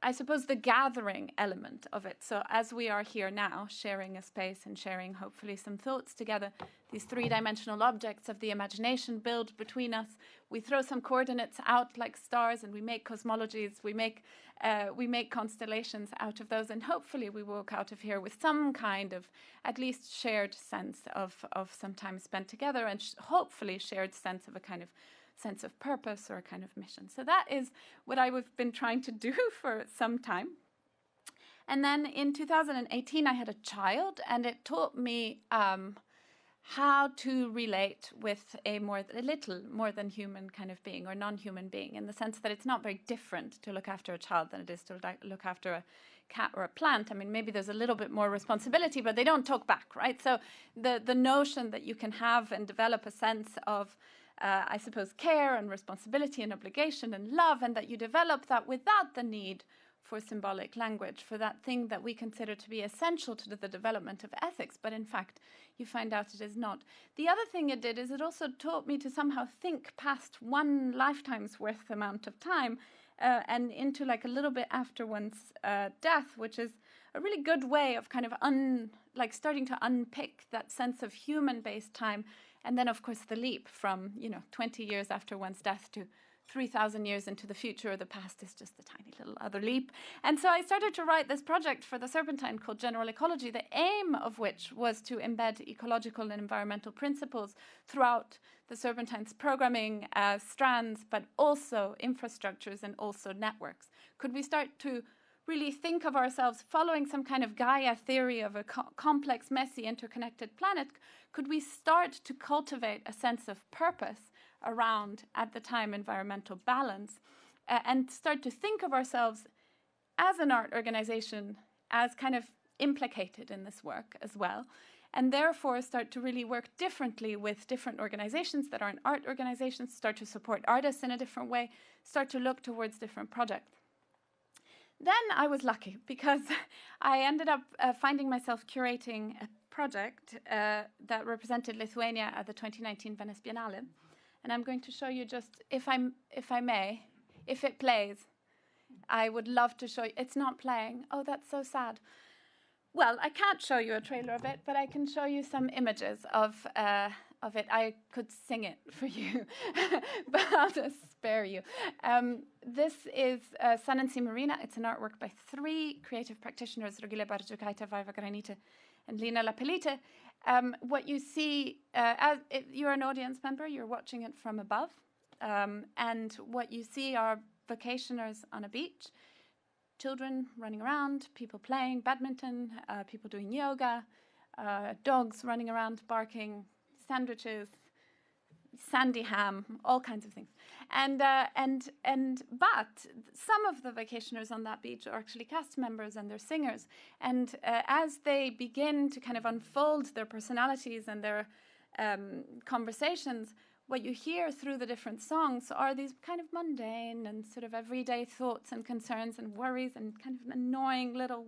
D: I suppose the gathering element of it. So as we are here now, sharing a space and sharing hopefully some thoughts together, these three-dimensional objects of the imagination build between us. We throw some coordinates out like stars and we make cosmologies, we make constellations out of those, and hopefully we walk out of here with some kind of at least shared sense of some time spent together, and hopefully shared sense of a kind of sense of purpose or a kind of mission. So that is what I've been trying to do for some time. And then in 2018, I had a child, and it taught me how to relate with a little more than human kind of being, or non-human being, in the sense that it's not very different to look after a child than it is to look after a cat or a plant. I mean, maybe there's a little bit more responsibility, but they don't talk back, right? So the notion that you can have and develop a sense of I suppose, care and responsibility and obligation and love, and that you develop that without the need for symbolic language, for that thing that we consider to be essential to the development of ethics, but in fact, you find out it is not. The other thing it did is it also taught me to somehow think past one lifetime's worth amount of time and into like a little bit after one's death, which is a really good way of kind of starting to unpick that sense of human-based time. And then, of course, the leap from, 20 years after one's death to 3,000 years into the future or the past is just a tiny little other leap. And so I started to write this project for the Serpentine called General Ecology, the aim of which was to embed ecological and environmental principles throughout the Serpentine's programming strands, but also infrastructures and also networks. Could we start to really think of ourselves following some kind of Gaia theory of a complex, messy, interconnected planet? Could we start to cultivate a sense of purpose around, at the time, environmental balance, and start to think of ourselves as an art organization as kind of implicated in this work as well, and therefore start to really work differently with different organizations that aren't art organizations, start to support artists in a different way, start to look towards different projects. Then I was lucky because I ended up finding myself curating a project that represented Lithuania at the 2019 Venice Biennale. And I'm going to show you just, if I may, if it plays, I would love to show you. It's not playing. Oh, that's so sad. Well, I can't show you a trailer of it, but I can show you some images of it. I could sing it for you, but I'll just spare you. This is Sun and Sea Marina. It's an artwork by three creative practitioners, Rogile Bardziukaite, Vaiva Granite, and Lina Lapelite. What you see, you're an audience member, you're watching it from above, and what you see are vacationers on a beach, children running around, people playing badminton, people doing yoga, dogs running around barking, sandwiches,
L: sandy ham, all kinds of things. But some of the vacationers on that beach are actually cast members and they're singers. And as they begin to kind of unfold their personalities and their conversations, what you hear through the different songs are these kind of mundane and sort of everyday thoughts and concerns and worries and kind of annoying little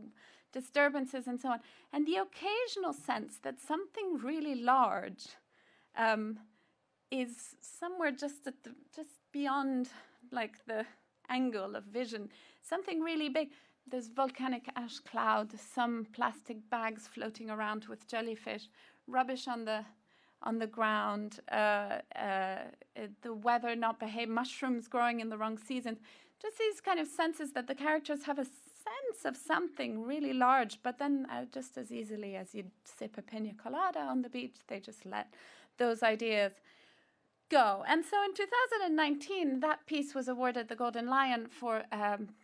L: disturbances and so on. And the occasional sense that something really large is somewhere just beyond like the angle of vision, something really big. There's volcanic ash cloud, some plastic bags floating around with jellyfish, rubbish on the ground, the weather not behaved, mushrooms growing in the wrong season. Just these kind of senses that the characters have a sense of something really large, but then just as easily as you'd sip a pina colada on the beach, they just let those ideas go. And so in 2019, that piece was awarded the Golden Lion for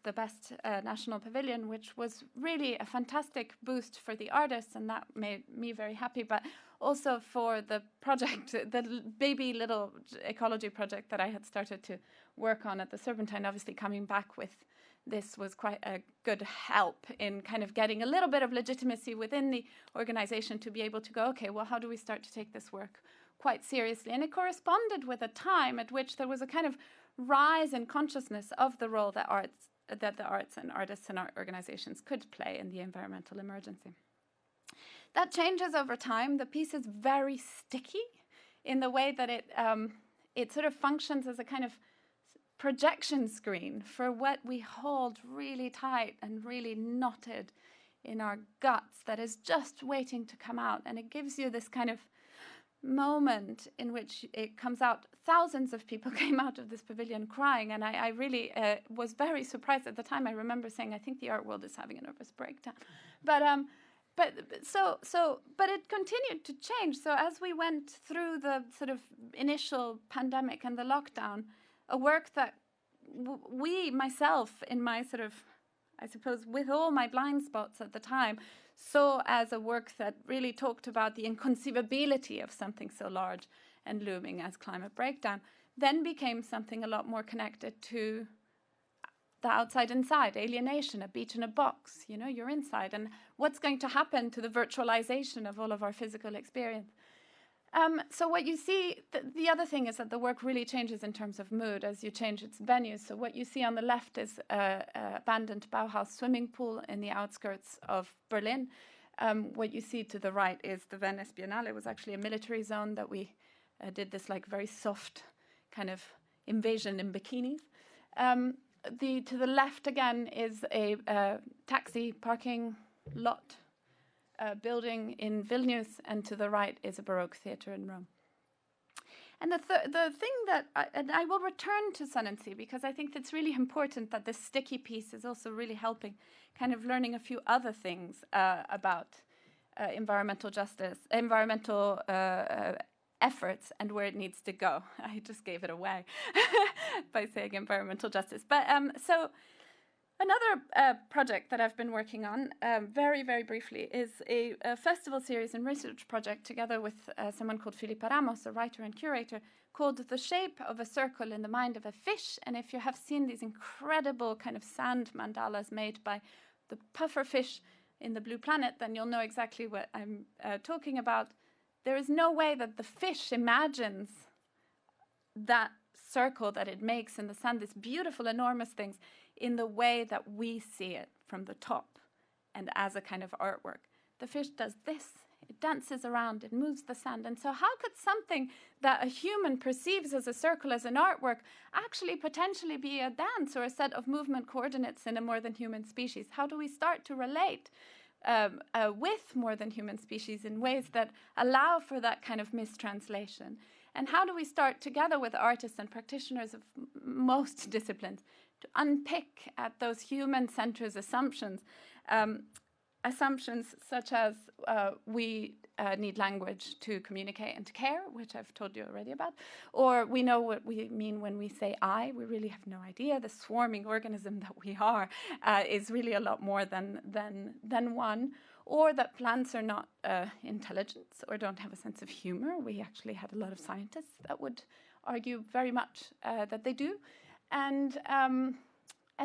L: the best national pavilion, which was really a fantastic boost for the artists, and that made me very happy, but also for the project, the baby little ecology project that I had started to work on at the Serpentine. Obviously coming back with this was quite a good help in kind of getting a little bit of legitimacy within the organization to be able to go, okay, well, how do we start to take this work quite seriously? And it corresponded with a time at which there was a kind of rise in consciousness of the role that the arts and artists and art organizations could play in the environmental emergency. That changes over time. The piece is very sticky in the way that it sort of functions as a kind of projection screen for what we hold really tight and really knotted in our guts that is just waiting to come out. And it gives you this kind of moment in which it comes out. Thousands of people came out of this pavilion crying, and I really was very surprised at the time. I remember saying, I think the art world is having a nervous breakdown. But it continued to change. So as we went through the sort of initial pandemic and the lockdown, a work that myself, in my sort of, I suppose, with all my blind spots at the time, saw as a work that really talked about the inconceivability of something so large and looming as climate breakdown, then became something a lot more connected to the outside inside, alienation, a beach in a box, you're inside, and what's going to happen to the virtualization of all of our physical experience. So what you see, the other thing is that the work really changes in terms of mood as you change its venues. So what you see on the left is an abandoned Bauhaus swimming pool in the outskirts of Berlin. What you see to the right is the Venice Biennale. It was actually a military zone that we did this like very soft kind of invasion in bikinis. To the left again is a taxi parking lot building in Vilnius, and to the right is a Baroque theatre in Rome. And the thing that, I will return to Sun and Sea because I think it's really important that this sticky piece is also really helping kind of learning a few other things about environmental justice, environmental efforts and where it needs to go. I just gave it away by saying environmental justice. But so another project that I've been working on very, very briefly is a festival series and research project together with someone called Filipa Ramos, a writer and curator, called The Shape of a Circle in the Mind of a Fish. And if you have seen these incredible kind of sand mandalas made by the puffer fish in the Blue Planet, then you'll know exactly what I'm talking about. There is no way that the fish imagines that circle that it makes in the sand, these beautiful, enormous things, in the way that we see it from the top and as a kind of artwork. The fish does this. It dances around. It moves the sand. And so how could something that a human perceives as a circle, as an artwork, actually potentially be a dance or a set of movement coordinates in a more than human species? How do we start to relate with more than human species in ways that allow for that kind of mistranslation? And how do we start together with artists and practitioners of most disciplines to unpick at those human-centered assumptions, assumptions such as we need language to communicate and to care, which I've told you already about, or we know what we mean when we say I. We really have no idea. The swarming organism that we are is really a lot more than one. or that plants are not intelligent or don't have a sense of humor. We actually had a lot of scientists that would argue very much that they do. And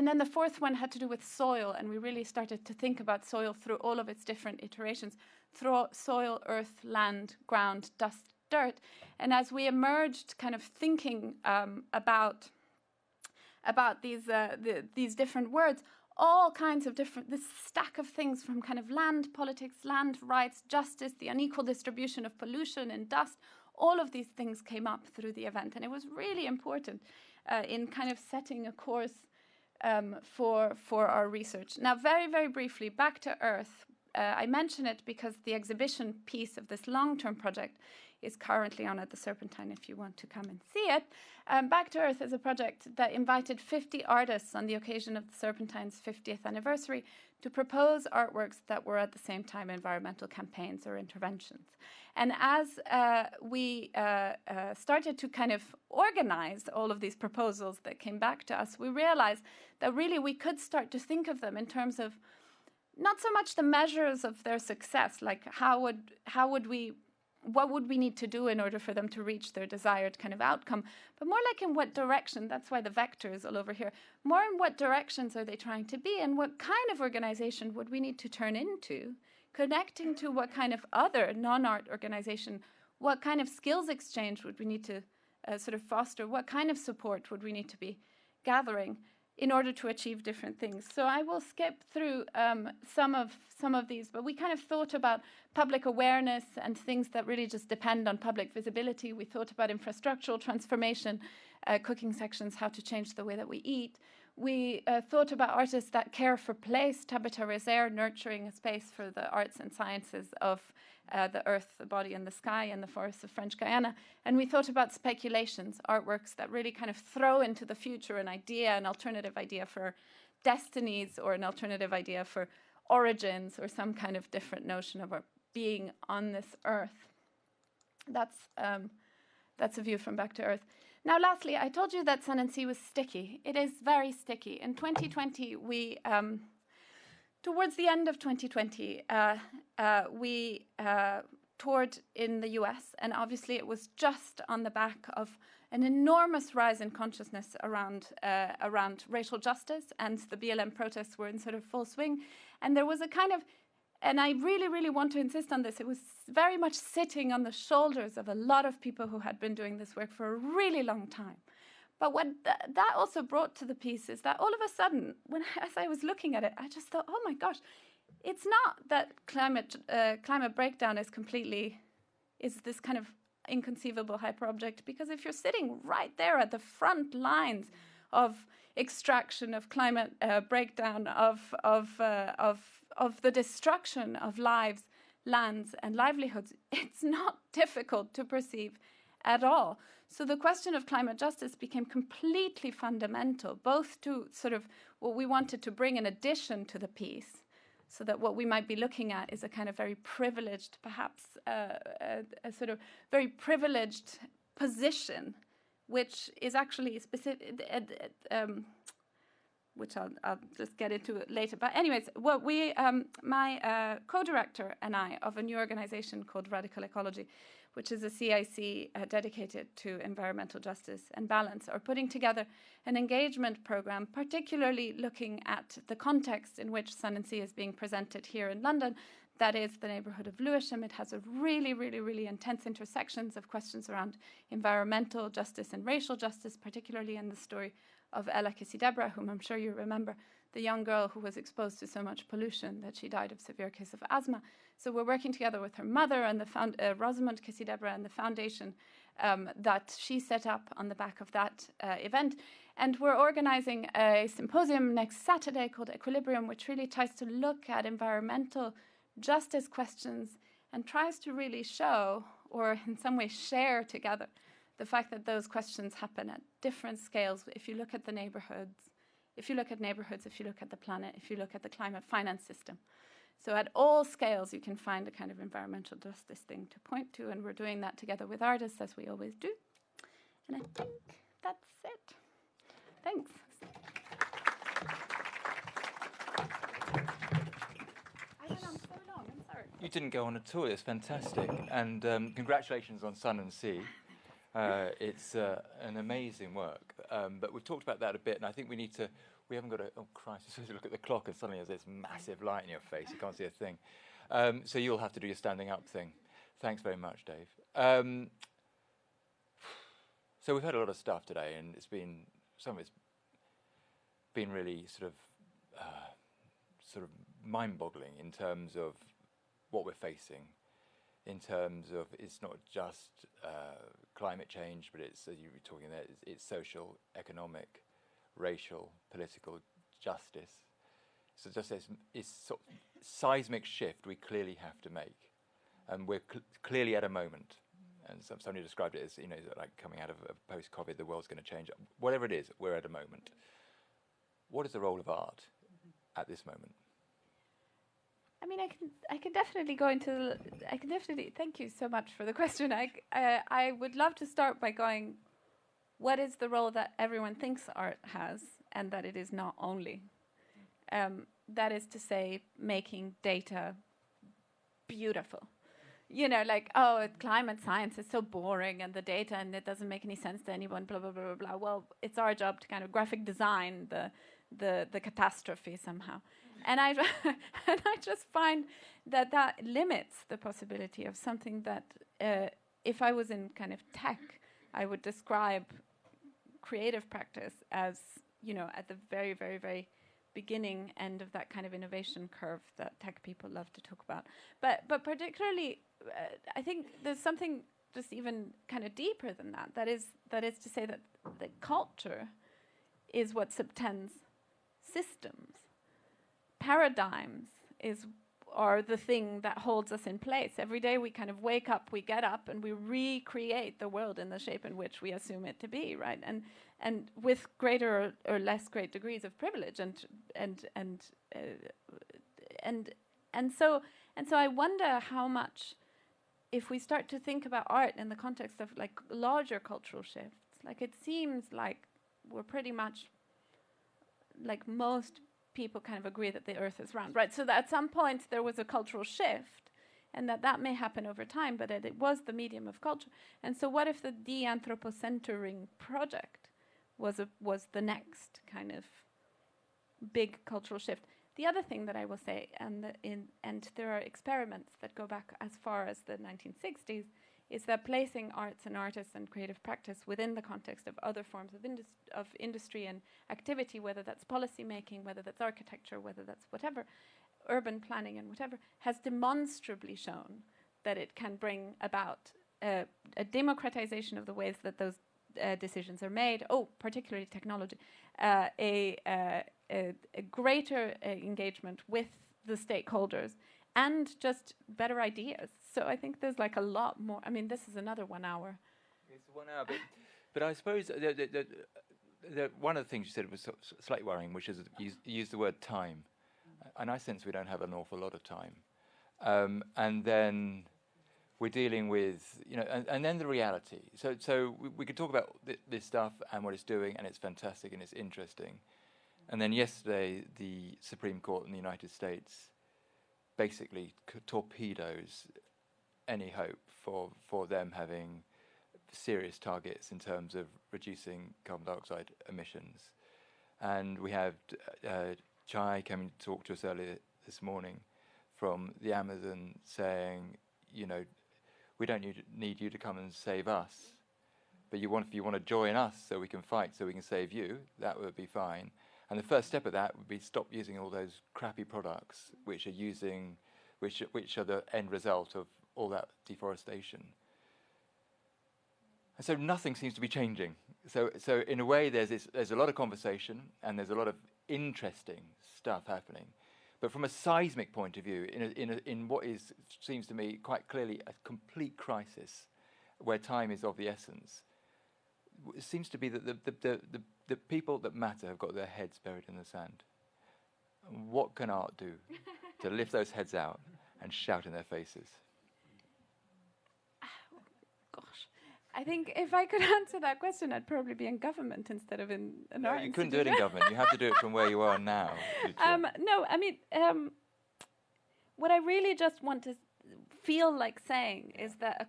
L: then the fourth one had to do with soil, and we really started to think about soil through all of its different iterations, through soil, earth, land, ground, dust, dirt. And as we emerged kind of thinking about these different words, all kinds of this stack of things from kind of land politics, land rights, justice, the unequal distribution of pollution and dust, all of these things came up through the event. And it was really important in kind of setting a course for our research. Now, very, very briefly, back to Earth. I mention it because the exhibition piece of this long-term project is currently on at the Serpentine if you want to come and see it. Back to Earth is a project that invited 50 artists on the occasion of the Serpentine's 50th anniversary to propose artworks that were at the same time environmental campaigns or interventions. And as we started to kind of organize all of these proposals that came back to us, we realized that really we could start to think of them in terms of not so much the measures of their success, like what would we need to do in order for them to reach their desired kind of outcome, but more like in what direction. That's why the vector is all over here. More in what directions are they trying to be, and what kind of organization would we need to turn into, connecting to what kind of other non-art organization, what kind of skills exchange would we need to sort of foster, what kind of support would we need to be gathering in order to achieve different things. So I will skip through some of these, but we kind of thought about public awareness and things that really just depend on public visibility. We thought about infrastructural transformation, cooking sections, how to change the way that we eat. We thought about artists that care for place, Tabitha Rezer, nurturing a space for the arts and sciences of the earth, the body and the sky, and the forests of French Guiana. And we thought about speculations, artworks that really kind of throw into the future an idea, an alternative idea for destinies, or an alternative idea for origins, or some kind of different notion of our being on this earth. That's a view from Back to Earth. Now, lastly, I told you that Sun and Sea was sticky. It is very sticky. In 2020, we, towards the end of 2020, we toured in the US, and obviously it was just on the back of an enormous rise in consciousness around racial justice, and the BLM protests were in sort of full swing. And there was a kind of, and I really, really want to insist on this, it was very much sitting on the shoulders of a lot of people who had been doing this work for a really long time. But what that also brought to the piece is that all of a sudden, as I was looking at it, I just thought, oh my gosh, it's not that climate breakdown is this kind of inconceivable hyper-object, because if you're sitting right there at the front lines of extraction, of climate breakdown, of the destruction of lives, lands, and livelihoods, it's not difficult to perceive at all. So the question of climate justice became completely fundamental, both to sort of what we wanted to bring in addition to the piece, so that what we might be looking at is a kind of very privileged, perhaps a sort of very privileged position, which is actually specific, which I'll just get into later. But anyways, what my co-director and I of a new organization called Radical Ecology, which is a CIC dedicated to environmental justice and balance, are putting together an engagement program, particularly looking at the context in which Sun and Sea is being presented here in London. That is the neighborhood of Lewisham. It has a really, really, really intense intersections of questions around environmental justice and racial justice, particularly in the story of Ella Kissi-Debrah, whom I'm sure you remember, the young girl who was exposed to so much pollution that she died of severe case of asthma. So we're working together with her mother and the Rosamund Kissi-Debrah and the foundation that she set up on the back of that event. And we're organizing a symposium next Saturday called Equilibrium, which really tries to look at environmental justice questions and tries to really show, or in some way share together, the fact that those questions happen at different scales. If you look at the neighborhoods, if you look at the planet, if you look at the climate finance system. So at all scales, you can find a kind of environmental justice thing to point to, and we're doing that together with artists, as we always do. And I think that's it. Thanks. I went on so long.
A: You didn't go on at all. It's fantastic. And congratulations on Sun and Sea. It's an amazing work. But we've talked about that a bit, and I think we haven't got a, oh Christ, you're supposed to look at the clock and suddenly there's this massive light in your face. You can't see a thing. So you'll have to do your standing up thing. Thanks very much, Dave. So we've heard a lot of stuff today, and some of it's been really sort of mind-boggling in terms of what we're facing, in terms of it's not just climate change, but it's, as you were talking there, it's social, economic, racial, political justice. So just it's sort of seismic shift we clearly have to make, and we're clearly at a moment. And somebody described it as, like coming out of post-COVID, the world's going to change. Whatever it is, we're at a moment. What is the role of art at this moment?
L: I mean, I can definitely go into. Thank you so much for the question. I would love to start by going, what is the role that everyone thinks art has, and that it is not only. That is to say, making data beautiful. Climate science is so boring, and the data, and it doesn't make any sense to anyone. Blah blah blah blah blah. Well, it's our job to kind of graphic design the catastrophe somehow. And I just find that limits the possibility of something that, if I was in kind of tech, I would describe creative practice as, at the very, very, very beginning end of that kind of innovation curve that tech people love to talk about. But particularly, I think there's something just even kind of deeper than that. That is to say that the culture is what subtends systems. Paradigms are the thing that holds us in place. Every day we kind of wake up, we get up, and we recreate the world in the shape in which we assume it to be, right? And with greater or less great degrees of privilege, and so I wonder how much, if we start to think about art in the context of like larger cultural shifts, like it seems like we're pretty much, like most people kind of agree that the earth is round, right? So that at some point there was a cultural shift, and that may happen over time, but it was the medium of culture. And so what if the de-anthropocentering project was the next kind of big cultural shift? The other thing that I will say, and there are experiments that go back as far as the 1960s, is that placing arts and artists and creative practice within the context of other forms of industry and activity, whether that's policy making, whether that's architecture, whether that's whatever, urban planning and whatever, has demonstrably shown that it can bring about a democratization of the ways that those decisions are made. Particularly technology, a greater engagement with the stakeholders, and just better ideas. So I think there's like a lot more. I mean, this is another 1 hour.
A: It's 1 hour, but I suppose one of the things you said was slightly worrying, which is you used the word time, and I sense we don't have an awful lot of time. And then we're dealing with, and then the reality. So we could talk about this stuff and what it's doing, and it's fantastic and it's interesting. And then yesterday, the Supreme Court in the United States basically torpedoes any hope for them having serious targets in terms of reducing carbon dioxide emissions. And we have Chai coming to talk to us earlier this morning from the Amazon saying, we don't need you to come and save us, but if you want to join us so we can fight, so we can save you, that would be fine. And the first step of that would be stop using all those crappy products which are the end result of all that deforestation. And so nothing seems to be changing. So in a way, there's a lot of conversation and there's a lot of interesting stuff happening. But from a seismic point of view, in what seems to me quite clearly a complete crisis, where time is of the essence, it seems to be that the people that matter have got their heads buried in the sand. And what can art do to lift those heads out and shout in their faces?
L: Gosh, I think if I could answer that question, I'd probably be in government instead of in an art institute.
A: You couldn't do it in government. You have to do it from where you are now.
L: No, I mean, what I really just want to feel like saying is that a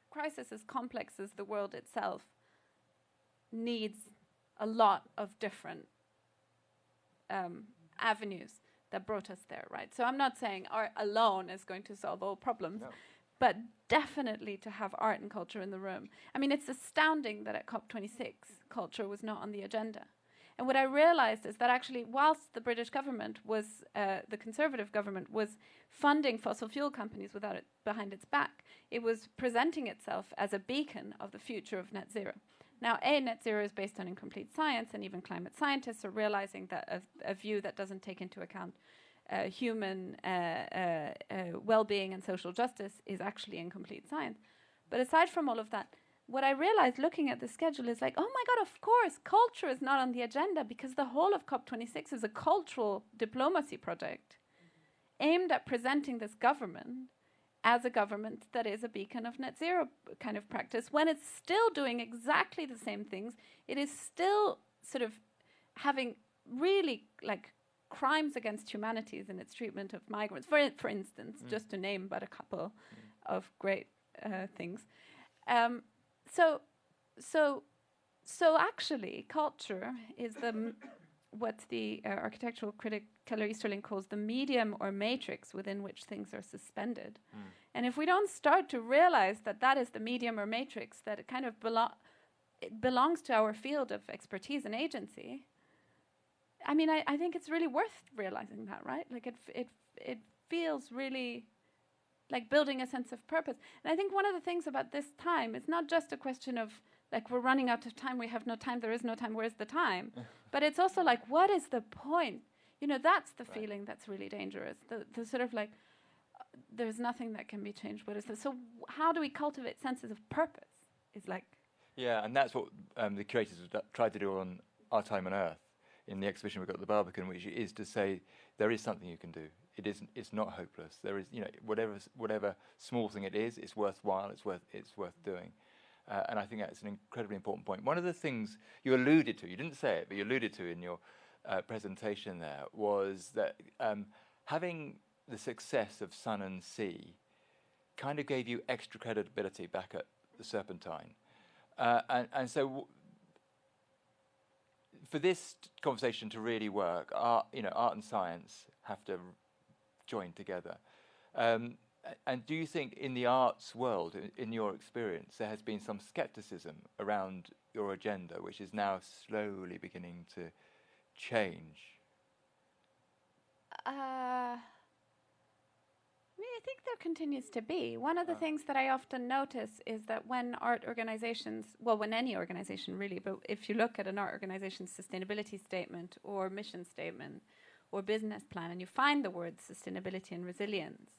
L: crisis as complex as the world itself needs a lot of different avenues that brought us there, right? So I'm not saying art alone is going to solve all problems, but definitely to have art and culture in the room. I mean, it's astounding that at COP26, culture was not on the agenda. And what I realized is that actually, whilst the British government was, the Conservative government was funding fossil fuel companies without it behind its back, it was presenting itself as a beacon of the future of net zero. Now, net zero is based on incomplete science, and even climate scientists are realizing that a view that doesn't take into account human well-being and social justice is actually incomplete science. But aside from all of that, what I realized looking at the schedule is like, oh my God, of course, culture is not on the agenda, because the whole of COP26 is a cultural diplomacy project aimed at presenting this government as a government that is a beacon of net zero kind of practice, when it's still doing exactly the same things. It is still sort of having really like crimes against humanities in its treatment of migrants, for instance, just to name but a couple of great things. So actually, culture is what the architectural critic Keller Easterling calls the medium or matrix within which things are suspended. And if we don't start to realize that that is the medium or matrix, that it kind of it belongs to our field of expertise and agency, I mean, I think it's really worth realizing that, right? Like it feels really like building a sense of purpose. And I think one of the things about this time is not just a question of like, we're running out of time, we have no time, there is no time, where's the time? But it's also like, what is the point? You know, that's the feeling that's really dangerous. The sort of like, there's nothing that can be changed. What is this? So how do we cultivate senses of purpose? Is like...
A: Yeah, and that's what the curators tried to do on Our Time on Earth in the exhibition we've got at the Barbican, which is to say there is something you can do. It's not hopeless. There is, you know, whatever small thing it is, it's worthwhile. It's worth doing. And I think that's an incredibly important point. One of the things you alluded to, you didn't say it, but you alluded to in your presentation there, was that having the success of Sun and Sea kind of gave you extra credibility back at the Serpentine. And so for this conversation to really work, art and science have to join together. And do you think in the arts world, in your experience, there has been some skepticism around your agenda, which is now slowly beginning to change?
L: I mean, I think there continues to be. One of the things that I often notice is that when art organizations, well, when any organization really, but if you look at an art organization's sustainability statement or mission statement or business plan, and you find the words sustainability and resilience,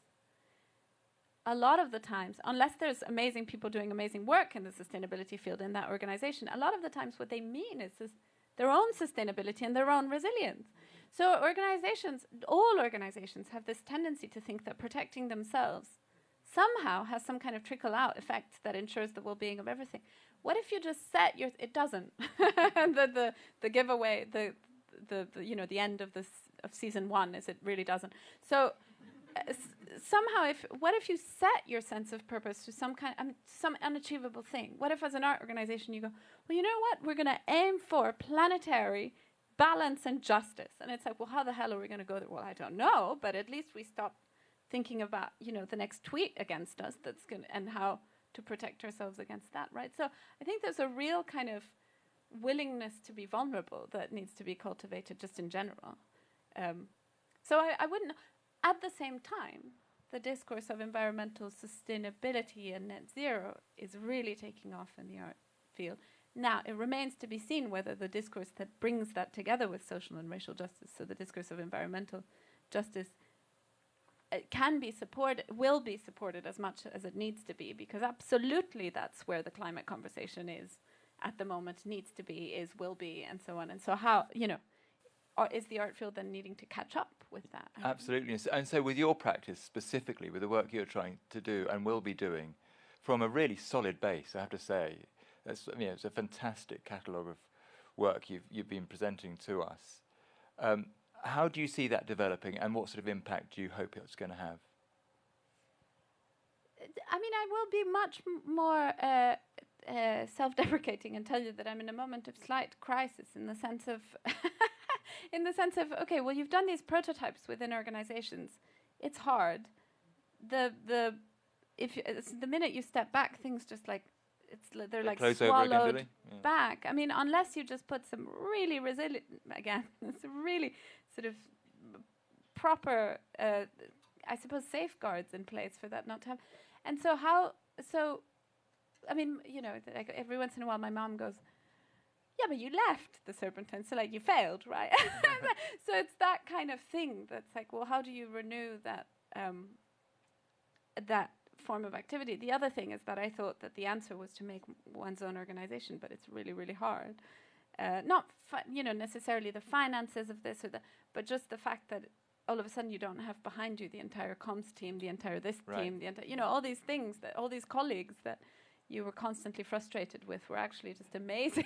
L: a lot of the times, unless there's amazing people doing amazing work in the sustainability field in that organization, a lot of the times what they mean is their own sustainability and their own resilience. So all organizations have this tendency to think that protecting themselves somehow has some kind of trickle-out effect that ensures the well-being of everything. What if you just set your... It doesn't. the giveaway, the end of season 1 is it really doesn't. So somehow, what if you set your sense of purpose to some unachievable thing? What if, as an art organization, you go, well, you know what? We're going to aim for planetary balance and justice. And it's like, well, how the hell are we going to go there? Well, I don't know, but at least we stop thinking about, the next tweet against us and how to protect ourselves against that, right? So I think there's a real kind of willingness to be vulnerable that needs to be cultivated just in general. So I wouldn't... At the same time, the discourse of environmental sustainability and net zero is really taking off in the art field. Now, it remains to be seen whether the discourse that brings that together with social and racial justice, so the discourse of environmental justice, can be supported, will be supported as much as it needs to be, because absolutely that's where the climate conversation is at the moment, needs to be, will be, and so on. And so how, is the art field then needing to catch up with that?
A: Absolutely. And so with your practice specifically, with the work you're trying to do and will be doing, from a really solid base, I have to say, it's a fantastic catalogue of work you've been presenting to us. How do you see that developing, and what sort of impact do you hope it's going to have?
L: I mean, I will be much more self-deprecating and tell you that I'm in a moment of slight crisis in the sense of, okay, well, you've done these prototypes within organizations. It's hard. The minute you step back, things just like they're like swallowed back. I mean, unless you just put some really resilient, again, some really sort of proper, I suppose, safeguards in place for that not to happen. And so I mean, you know, like every once in a while my mom goes, yeah, but you left the Serpentine, so like you failed, right? So it's that kind of thing that's like, well, how do you renew that that form of activity? The other thing is that I thought that the answer was to make one's own organization, but it's really, really hard. Not, you know, necessarily the finances of this or that, but just the fact that all of a sudden you don't have behind you the entire comms team, the entire this team, the entire, you know, all these things, that all these colleagues that you were constantly frustrated with were actually just amazing.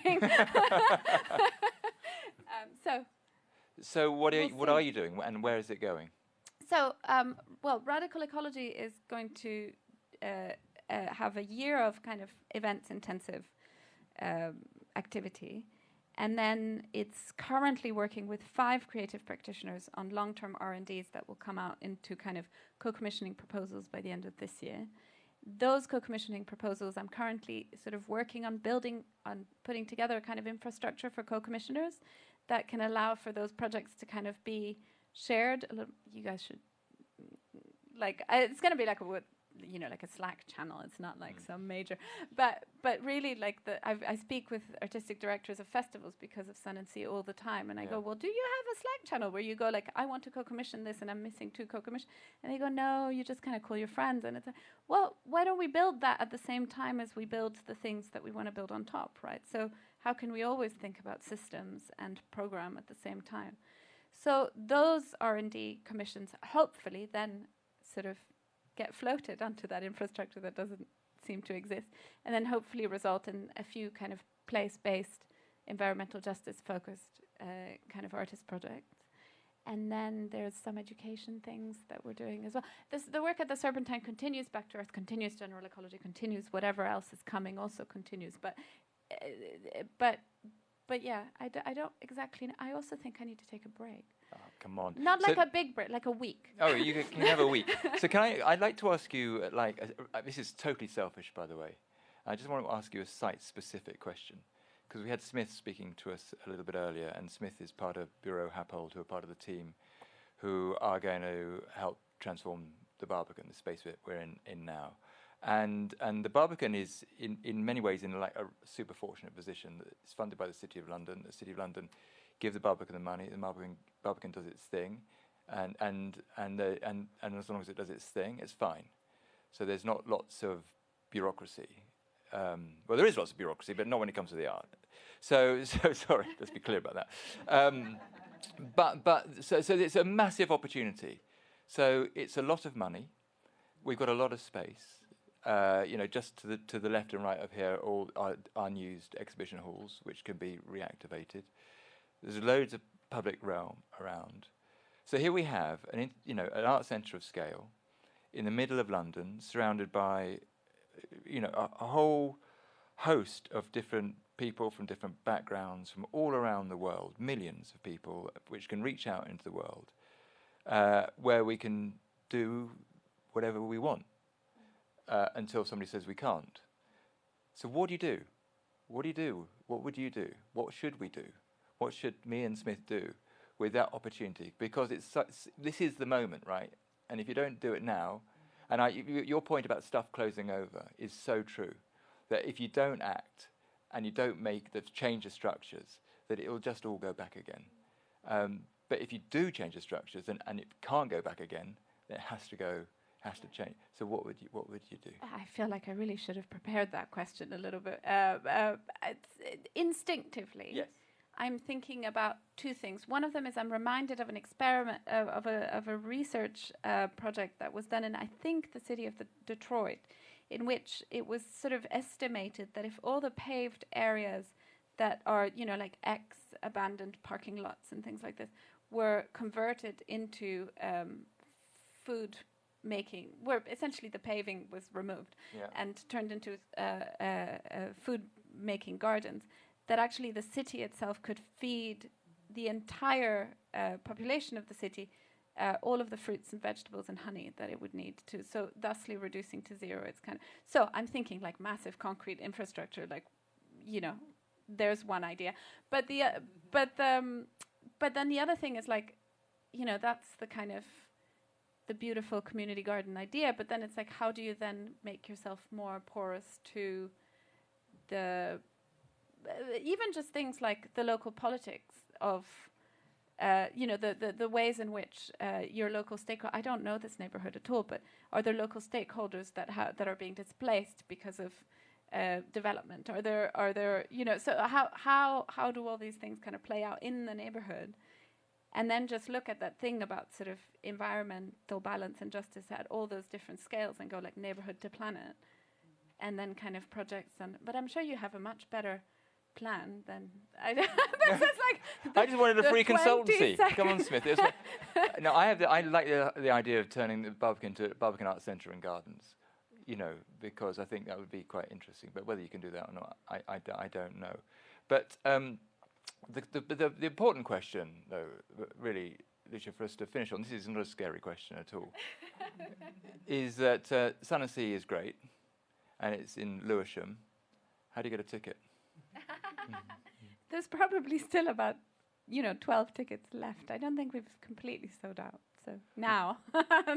A: So what are you doing, and where is it going?
L: So, well, Radical Ecology is going to have a year of kind of events-intensive activity. And then it's currently working with 5 creative practitioners on long-term R&Ds that will come out into kind of co-commissioning proposals by the end of this year. Those co-commissioning proposals, I'm currently sort of working on putting together a kind of infrastructure for co-commissioners that can allow for those projects to kind of be shared. You guys should, like, it's going to be like like a Slack channel. It's not like some major, but really like I speak with artistic directors of festivals because of Sun and Sea all the time, and I go, well, do you have a Slack channel where you go like, I want to co-commission this and I'm missing 2 co-commission, and they go, no, you just kind of call your friends, and it's like, well, why don't we build that at the same time as we build the things that we want to build on top, right? So how can we always think about systems and program at the same time? So those R&D commissions hopefully then sort of get floated onto that infrastructure that doesn't seem to exist, and then hopefully result in a few kind of place-based, environmental justice-focused kind of artist projects. And then there's some education things that we're doing as well. The work at the Serpentine continues, Back to Earth continues, General Ecology continues, whatever else is coming also continues. But yeah, I don't exactly know. I also think I need to take a break.
A: Oh, come on.
L: Not like a big break, like a week.
A: Oh, you can have a week. So I'd like to ask you, this is totally selfish, by the way. I just want to ask you a site-specific question, because we had Smith speaking to us a little bit earlier, and Smith is part of Bureau Happold, who are part of the team, who are going to help transform the Barbican, the space we're in now. And the Barbican is, in many ways, in like a super fortunate position. It's funded by the City of London. The City of London give the Barbican the money. The Barbican does its thing, and as long as it does its thing, it's fine. So there's not lots of bureaucracy. Well, there is lots of bureaucracy, but not when it comes to the art. So sorry, let's be clear about that. So it's a massive opportunity. So it's a lot of money. We've got a lot of space. Just to the left and right of here, all are unused exhibition halls, which can be reactivated. There's loads of public realm around. So here we have an art centre of scale in the middle of London, surrounded by a whole host of different people from different backgrounds from all around the world, millions of people, which can reach out into the world, where we can do whatever we want until somebody says we can't. So what do you do? What do you do? What would you do? What should we do? What should me and Smith do with that opportunity? Because this is the moment, right? And if you don't do it now, and your point about stuff closing over is so true, that if you don't act and you don't change the structures, that it will just all go back again. But if you do change the structures and it can't go back again, then it has to change. So what would you do?
L: I feel like I really should have prepared that question a little bit. Instinctively,
A: yes.
L: I'm thinking about 2 things. One of them is I'm reminded of an experiment of a research project that was done in, I think, the city of Detroit, in which it was sort of estimated that if all the paved areas that are, like abandoned parking lots and things like this, were converted into food where essentially the paving was removed and turned into food making gardens, that actually the city itself could feed the entire population of the city all of the fruits and vegetables and honey that it would need to, so thusly reducing to zero. It's kind of, so I'm thinking like massive concrete infrastructure, like, you know, there's one idea, but then the other thing is like, you know, that's the kind of the beautiful community garden idea, but then it's like, how do you then make yourself more porous to the even just things like the local politics of you know, the ways in which your local stakeholder, I don't know this neighborhood at all, but are there local stakeholders that are being displaced because of development? Are there you know, so how do all these things kind of play out in the neighborhood? And then just look at that thing about sort of environmental balance and justice at all those different scales and go like neighborhood to planet, and then kind of projects on. But I'm sure you have a much better plan than I. This is like
A: I just wanted a free
L: 20
A: consultancy.
L: seconds.
A: Come on, Smith. No, I like the idea of turning the Barbican to Barbican Arts Centre and Gardens. You know, because I think that would be quite interesting. But whether you can do that or not, I don't know. But the important question, though, really, Lucia, for us to finish on, this is not a scary question at all, is that Sun and Sea is great, and it's in Lewisham. How do you get a ticket?
L: There's probably still about, you know, 12 tickets left. I don't think we've completely sold out. So now,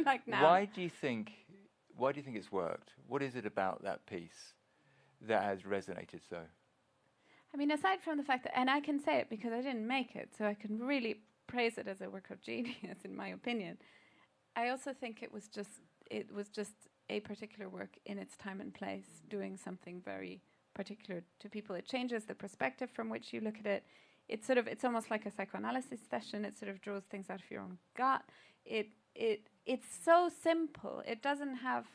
L: like now.
A: Why do you think it's worked? What is it about that piece that has resonated so?
L: I mean, aside from the fact that, and I can say it because I didn't make it, so I can really praise it as a work of genius, in my opinion. I also think it was just a particular work in its time and place, doing something very particular to people. It changes the perspective from which you look at it. It's almost like a psychoanalysis session. It sort of draws things out of your own gut. It's so simple. It doesn't have.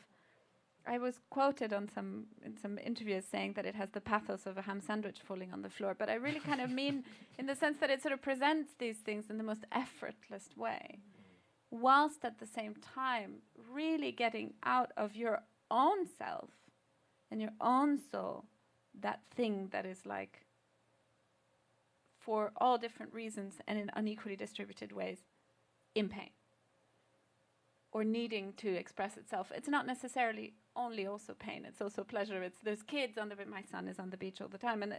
L: I was quoted in some interviews saying that it has the pathos of a ham sandwich falling on the floor, but I really kind of mean in the sense that it sort of presents these things in the most effortless way, whilst at the same time really getting out of your own self and your own soul that thing that is like, for all different reasons and in unequally distributed ways, in pain or needing to express itself. It's not necessarily only also pain, it's also pleasure. There's kids on the beach. My son is on the beach all the time, and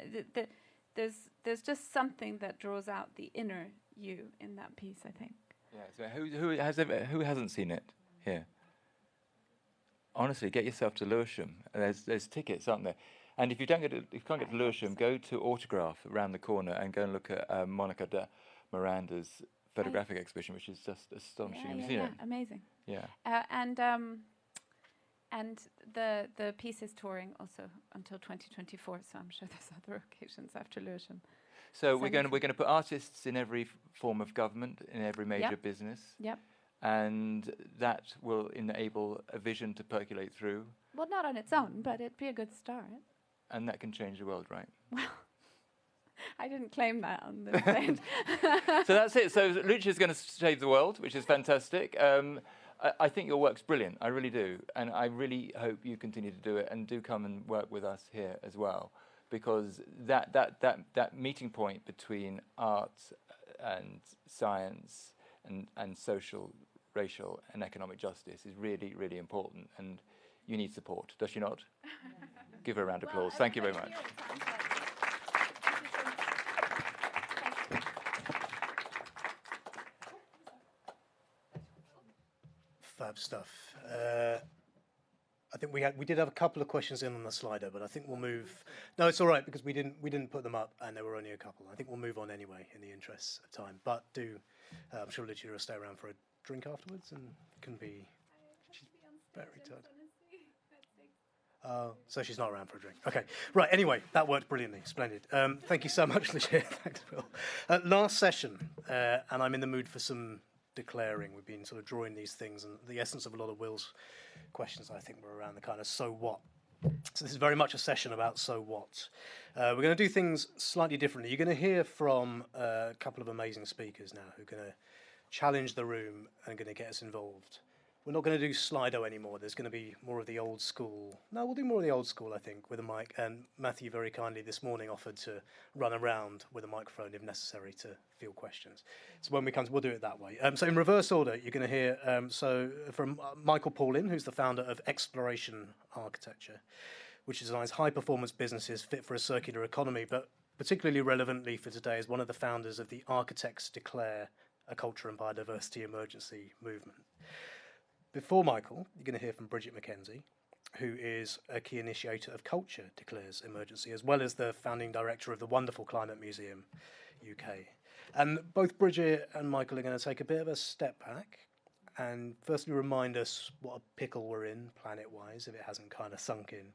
L: there's just something that draws out the inner you in that piece, I think.
A: Yeah. So who hasn't seen it here? Honestly, get yourself to Lewisham. There's tickets, aren't there? And if you can't get to Lewisham, go to Autograph around the corner and go and look at Monica de Miranda's photographic exhibition, which is just astonishing. Have you seen it?
L: Amazing.
A: Yeah.
L: And the piece is touring also until 2024, so I'm sure there's other occasions after Lewisham.
A: So we're going to put artists in every form of government, in every major business.
L: Yep.
A: And that will enable a vision to percolate through.
L: Well, not on its own, but it'd be a good start.
A: And that can change the world, right?
L: Well, I didn't claim that on the stage.
A: So that's it. So Lucia's going to save the world, which is fantastic. I think your work's brilliant. I really do. And I really hope you continue to do it, and do come and work with us here as well. Because that meeting point between art and science and social, racial and economic justice is really, really important. And you need support. Does she not? Give her a round of applause. Thank you very much.
B: Fab stuff. I think we did have a couple of questions in on the slider, but I think we'll move. No, it's all right because we didn't put them up, and there were only a couple. I think we'll move on anyway in the interests of time. But I'm sure Lucia will stay around for a drink afterwards, and can be. She's very tired. So she's not around for a drink. Okay, right. Anyway, that worked brilliantly. Splendid. Thank you so much, Lucia. Thanks, Will. Last session, and I'm in the mood for some declaring. We've been sort of drawing these things, and the essence of a lot of Will's questions, I think, were around the kind of so what. So this is very much a session about so what. We're going to do things slightly differently. You're going to hear from a couple of amazing speakers now who are going to challenge the room and going to get us involved We're not going to do Slido anymore. There's going to be more of the old school. No, we'll do more of the old school, I think, with a mic. And Matthew very kindly this morning offered to run around with a microphone if necessary to field questions. So when we come, we'll do it that way. So in reverse order, you're going to hear from Michael Paulin, who's the founder of Exploration Architecture, which designs high-performance businesses fit for a circular economy, but particularly relevantly for today is one of the founders of the Architects Declare a Culture and Biodiversity Emergency movement. Before Michael, you're going to hear from Bridget McKenzie, who is a key initiator of Culture Declares Emergency, as well as the founding director of the wonderful Climate Museum UK. And both Bridget and Michael are going to take a bit of a step back and firstly remind us what a pickle we're in, planet-wise, if it hasn't kind of sunk in,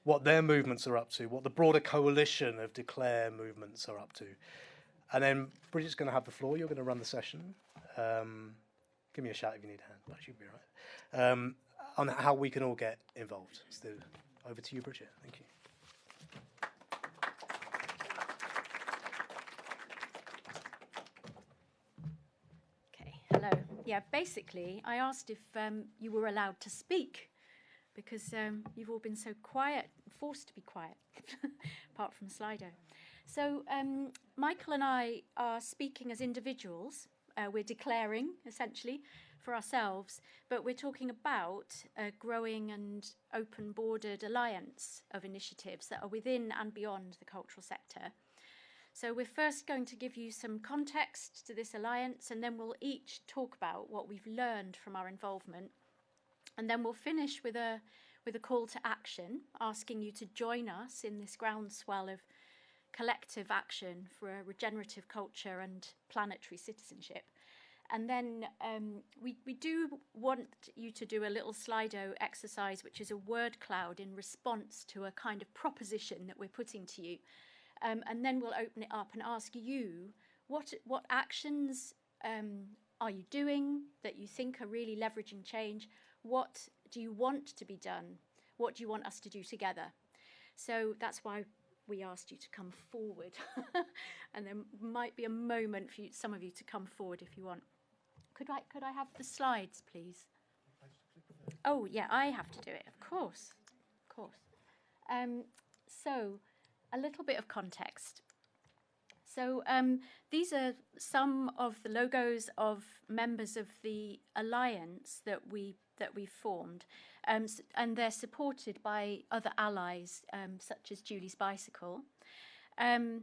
B: what their movements are up to, what the broader coalition of Declare movements are up to. And then Bridget's going to have the floor. You're going to run the session. Give me a shout if you need a hand, but I should be all right. On how we can all get involved. So over to you, Bridget. Thank you.
S: Okay, hello. Yeah, basically, I asked if you were allowed to speak because you've all been so quiet, forced to be quiet, apart from Slido. So Michael and I are speaking as individuals. We're declaring, essentially, for ourselves, but we're talking about a growing and open-bordered alliance of initiatives that are within and beyond the cultural sector. So we're first going to give you some context to this alliance, and then we'll each talk about what we've learned from our involvement. And then we'll finish with a call to action, asking you to join us in this groundswell of collective action for a regenerative culture and planetary citizenship. And then we do want you to do a little Slido exercise, which is a word cloud in response to a kind of proposition that we're putting to you. And then we'll open it up and ask you, what actions are you doing that you think are really leveraging change? What do you want to be done? What do you want us to do together? So that's why we asked you to come forward. And there might be a moment for some of you to come forward if you want. Could I have the slides, please? Oh, yeah, I have to do it, of course. Of course. So, a little bit of context. So, these are some of the logos of members of the alliance that we've formed, and they're supported by other allies, such as Julie's Bicycle. And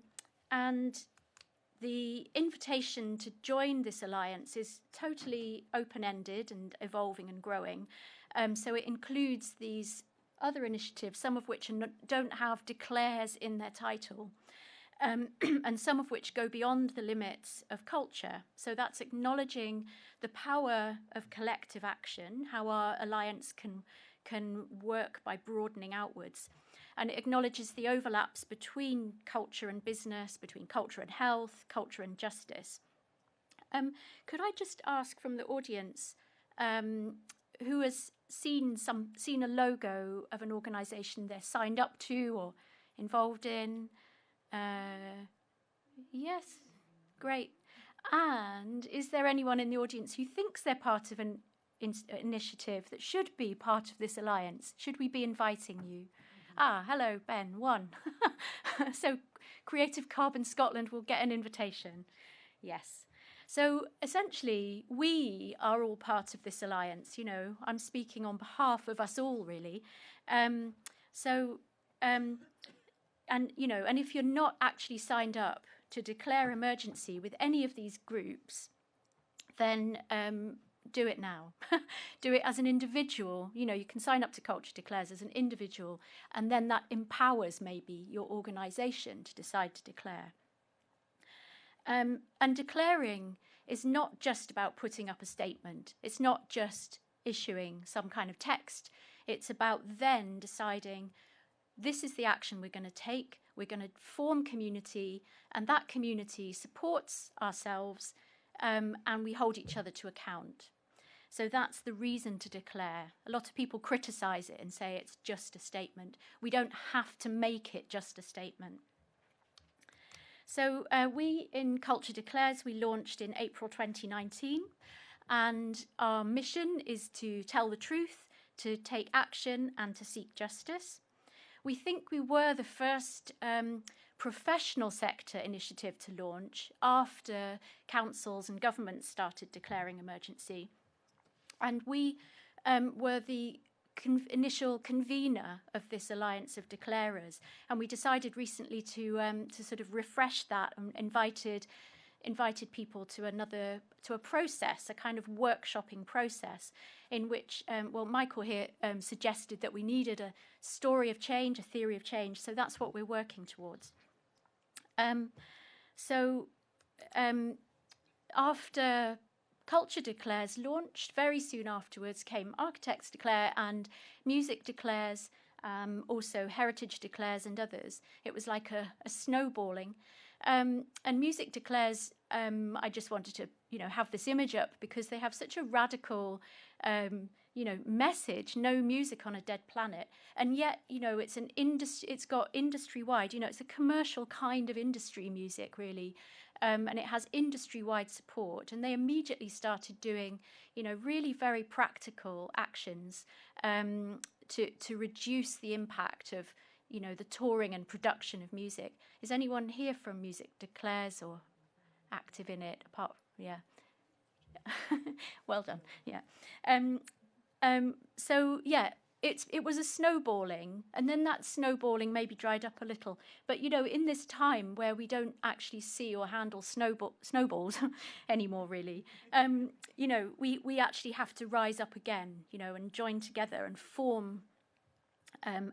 S: the invitation to join this alliance is totally open-ended and evolving and growing. So it includes these other initiatives, some of which don't have declares in their title, and some of which go beyond the limits of culture. So that's acknowledging the power of collective action, how our alliance can work by broadening outwards. And it acknowledges the overlaps between culture and business, between culture and health, culture and justice. Could I just ask from the audience who has seen a logo of an organisation they're signed up to or involved in? Yes, great. And is there anyone in the audience who thinks they're part of an initiative that should be part of this alliance? Should we be inviting you? Ah, hello, Ben, one. So Creative Carbon Scotland will get an invitation. Yes. So essentially, we are all part of this alliance. You know, I'm speaking on behalf of us all, really. And you know, and if you're not actually signed up to declare emergency with any of these groups, then do it now. Do it as an individual. You know, you can sign up to Culture Declares as an individual, and then that empowers maybe your organisation to decide to declare. And declaring is not just about putting up a statement. It's not just issuing some kind of text. It's about then deciding, this is the action we're going to take. We're going to form community, and that community supports ourselves, and we hold each other to account. So that's the reason to declare. A lot of people criticise it and say it's just a statement. We don't have to make it just a statement. So we in Culture Declares, we launched in April 2019, And our mission is to tell the truth, to take action, and to seek justice. We think we were the first professional sector initiative to launch after councils and governments started declaring emergency. And we were the initial convener of this alliance of declarers, and we decided recently to sort of refresh that and invited people to a process, a kind of workshopping process, in which Michael here suggested that we needed a story of change, a theory of change. So that's what we're working towards. After Culture Declares launched, very soon afterwards came Architects Declare and Music Declares, also Heritage Declares and others. It was like a snowballing. And Music Declares, I just wanted to, have this image up because they have such a radical, message, no music on a dead planet. And yet, it's got industry-wide, it's a commercial kind of industry music, really. And it has industry-wide support. And they immediately started doing, really very practical actions to reduce the impact of, the touring and production of music. Is anyone here from Music Declares or active in it? Yeah. Well done. Yeah. It was a snowballing, and then that snowballing maybe dried up a little. But in this time where we don't actually see or handle snowballs anymore, really, we actually have to rise up again, and join together and form.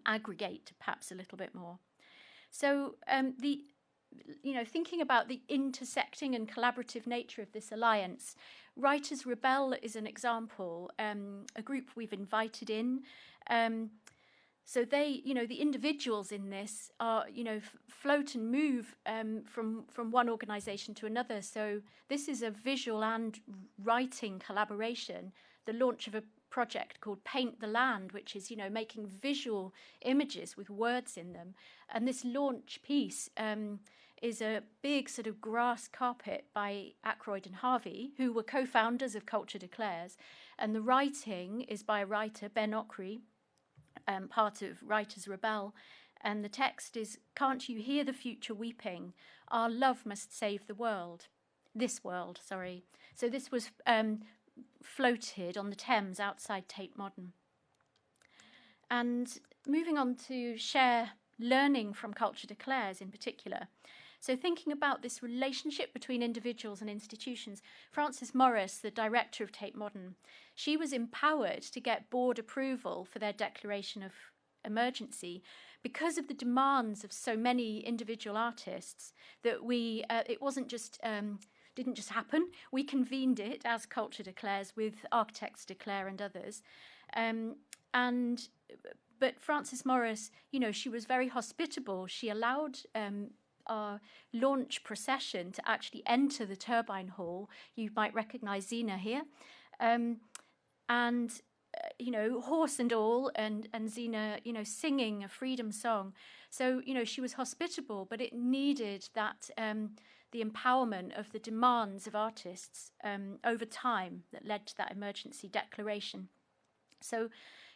S: Aggregate perhaps a little bit more. So thinking about the intersecting and collaborative nature of this alliance, Writers Rebel is an example, a group we've invited in. So they, the individuals in this are, float and move from one organisation to another. So this is a visual and writing collaboration, the launch of a project called Paint the Land, which is, making visual images with words in them. And this launch piece is a big sort of grass carpet by Ackroyd and Harvey, who were co-founders of Culture Declares. And the writing is by a writer, Ben Ockery, part of Writers Rebel. And the text is, "Can't you hear the future weeping? Our love must save the world." This world, sorry. So this was floated on the Thames outside Tate Modern. And moving on to share learning from Culture Declares in particular. So thinking about this relationship between individuals and institutions, Frances Morris, the director of Tate Modern, she was empowered to get board approval for their declaration of emergency because of the demands of so many individual artists that it wasn't just didn't just happen. We convened it as Culture Declares with Architects Declare and others. But Frances Morris, she was very hospitable. She allowed our launch procession to actually enter the turbine hall. You might recognise Zina here. Horse and all, and Zina, singing a freedom song. So, she was hospitable, but it needed that the empowerment of the demands of artists over time that led to that emergency declaration. So,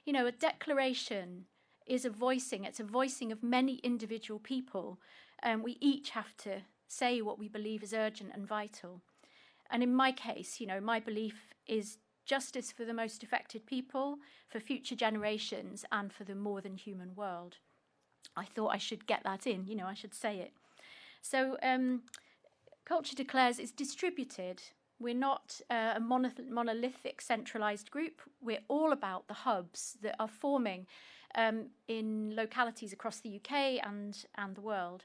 S: a declaration is a voicing. It's a voicing of many individual people. We each have to say what we believe is urgent and vital. And in my case, my belief is justice for the most affected people, for future generations, and for the more than human world. I thought I should get that in, I should say it. So Culture Declares is distributed. We're not a monolithic centralised group. We're all about the hubs that are forming in localities across the UK and the world.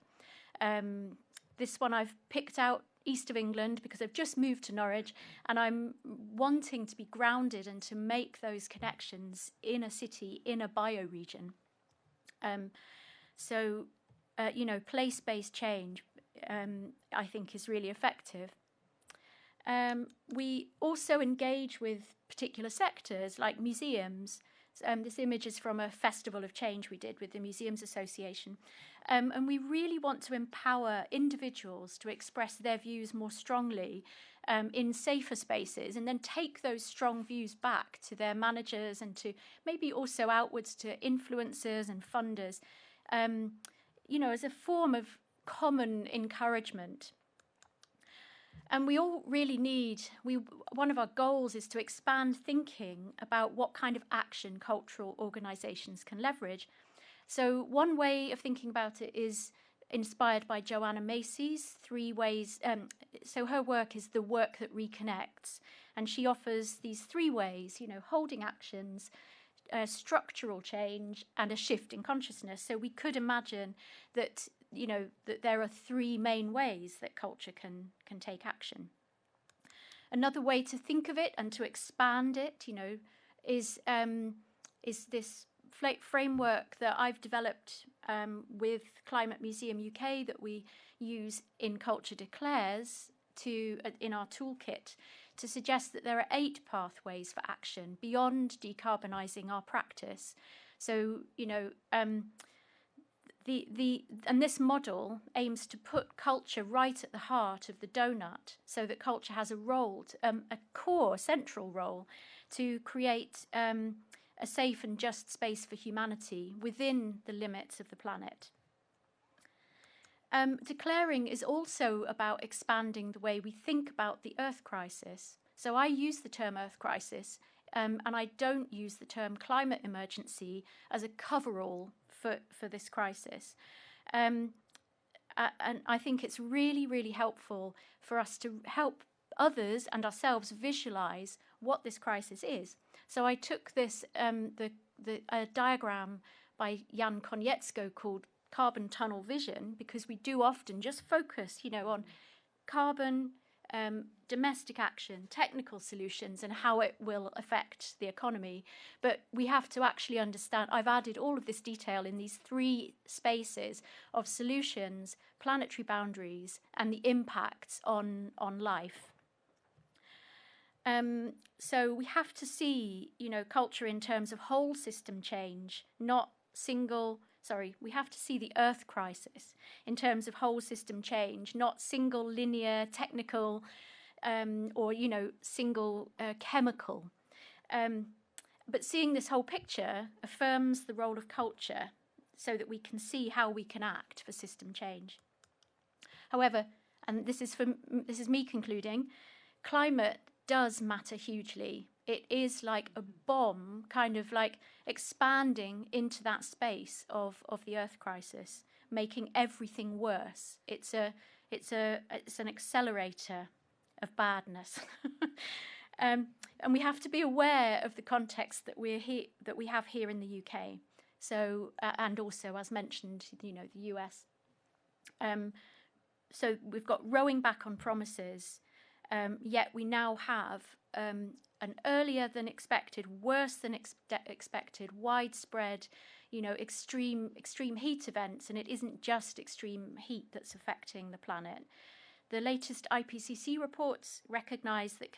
S: This one I've picked out east of England because I've just moved to Norwich, and I'm wanting to be grounded and to make those connections in a city, in a bioregion. Place-based change, I think, is really effective. We also engage with particular sectors like museums. This image is from a festival of change we did with the Museums Association. And we really want to empower individuals to express their views more strongly in safer spaces, and then take those strong views back to their managers and to maybe also outwards to influencers and funders, as a form of common encouragement. And we all really need, one of our goals is to expand thinking about what kind of action cultural organisations can leverage. So one way of thinking about it is inspired by Joanna Macy's 3 ways. So her work is the work that reconnects. And she offers these 3 ways, holding actions, structural change, and a shift in consciousness. So we could imagine that that there are 3 main ways that culture can take action. Another way to think of it and to expand it, is this framework that I've developed with Climate Museum UK that we use in Culture Declares in our toolkit to suggest that there are 8 pathways for action beyond decarbonising our practice. So, and this model aims to put culture right at the heart of the donut, so that culture has a role, a core, central role, to create a safe and just space for humanity within the limits of the planet. Declaring is also about expanding the way we think about the Earth crisis. So I use the term Earth crisis, and I don't use the term climate emergency as a coverall for this crisis. And I think it's really, really helpful for us to help others and ourselves visualize what this crisis is. So I took this a diagram by Jan Konietzko called Carbon Tunnel Vision, because we do often just focus, on carbon, domestic action, technical solutions, and how it will affect the economy. But we have to actually understand, I've added all of this detail in these 3 spaces of solutions, planetary boundaries, and the impacts on life. So we have to see, culture in terms of whole system change, not we have to see the Earth crisis in terms of whole system change, not single linear, technical, or, single chemical. But seeing this whole picture affirms the role of culture so that we can see how we can act for system change. However, and this is me concluding, climate does matter hugely. It is like a bomb, kind of like expanding into that space of the Earth crisis, making everything worse. It's an accelerator of badness, and we have to be aware of the context that we have here in the UK. So and also, as mentioned, the US. So we've got rowing back on promises. Yet we now have an earlier than expected, worse than expected, widespread, extreme heat events, and it isn't just extreme heat that's affecting the planet. The latest IPCC reports recognise that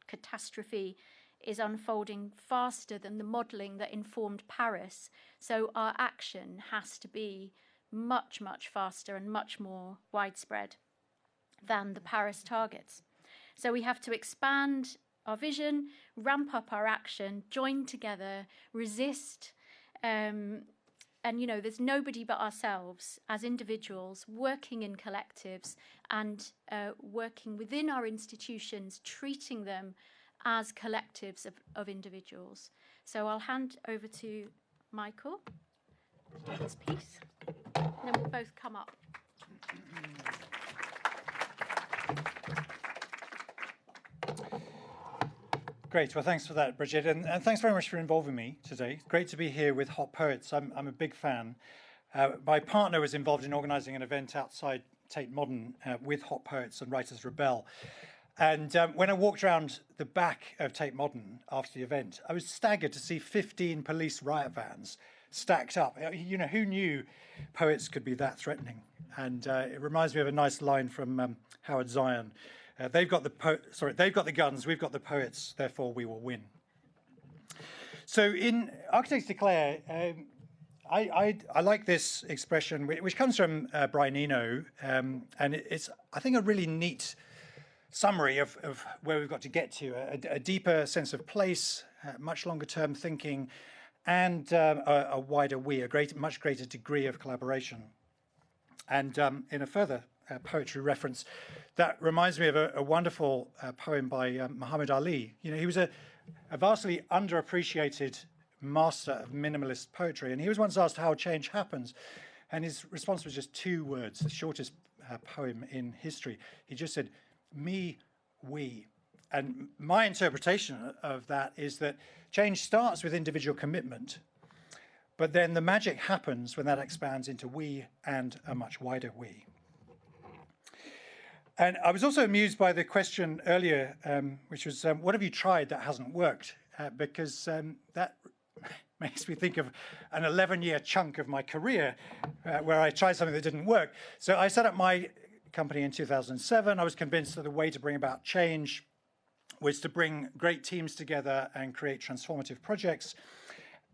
S: catastrophe is unfolding faster than the modelling that informed Paris. So our action has to be much, much faster and much more widespread than the Paris targets. So we have to expand our vision, ramp up our action, join together, resist, and there's nobody but ourselves as individuals working in collectives and working within our institutions, treating them as collectives of individuals. So I'll hand over to Michael to do this piece, and then we'll both come up.
H: Great. Well, thanks for that, Bridget, and thanks very much for involving me today. Great to be here with Hot Poets. I'm a big fan. My partner was involved in organising an event outside Tate Modern with Hot Poets and Writers Rebel. And when I walked around the back of Tate Modern after the event, I was staggered to see 15 police riot vans stacked up. Who knew poets could be that threatening? And it reminds me of a nice line from Howard Zion. They've got the guns, we've got the poets, therefore we will win. So in Architects Declare, I like this expression, which comes from Brian Eno, and it's, I think, a really neat summary of where we've got to get to, a deeper sense of place, much longer term thinking, and a wider we, much greater degree of collaboration. And in a further poetry reference, that reminds me of a wonderful poem by Muhammad Ali. You know, he was a vastly underappreciated master of minimalist poetry, and he was once asked how change happens, and his response was just 2 words, the shortest poem in history. He just said, "Me, we." And my interpretation of that is that change starts with individual commitment, but then the magic happens when that expands into we and a much wider we. And I was also amused by the question earlier, which was, what have you tried that hasn't worked? Because that makes me think of an 11-year chunk of my career where I tried something that didn't work. So I set up my company in 2007. I was convinced that the way to bring about change was to bring great teams together and create transformative projects.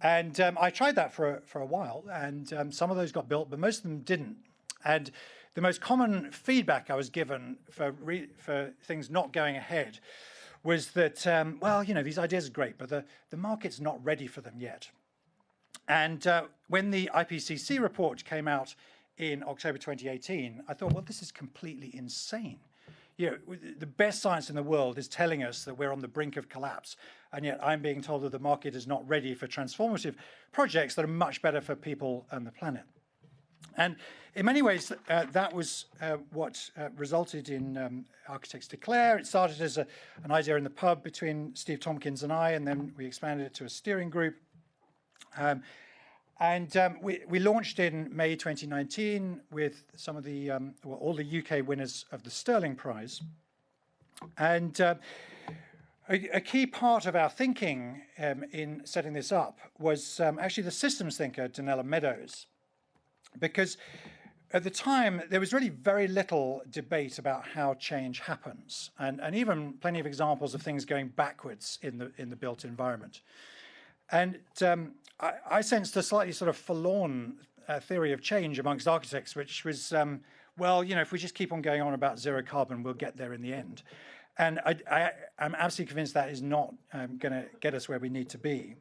H: And I tried that for a while, and some of those got built, but most of them didn't. And the most common feedback I was given for things not going ahead was that, well, you know, these ideas are great, but the market's not ready for them yet. And when the IPCC report came out in October 2018, I thought, well, this is completely insane. You know, the best science in the world is telling us that we're on the brink of collapse, and yet I'm being told that the market is not ready for transformative projects that are much better for people and the planet. And in many ways, that was what resulted in Architects Declare. It started as an idea in the pub between Steve Tompkins and I, and then we expanded it to a steering group. We launched in May 2019 with some of the, all the UK winners of the Sterling Prize. And a key part of our thinking in setting this up was actually the systems thinker, Donella Meadows. Because at the time, there was really very little debate about how change happens, and even plenty of examples of things going backwards in the built environment. And I sensed a slightly sort of forlorn theory of change amongst architects, which was, well, you know, if we just keep on going on about zero carbon, we'll get there in the end. And I'm absolutely convinced that is not going to get us where we need to be.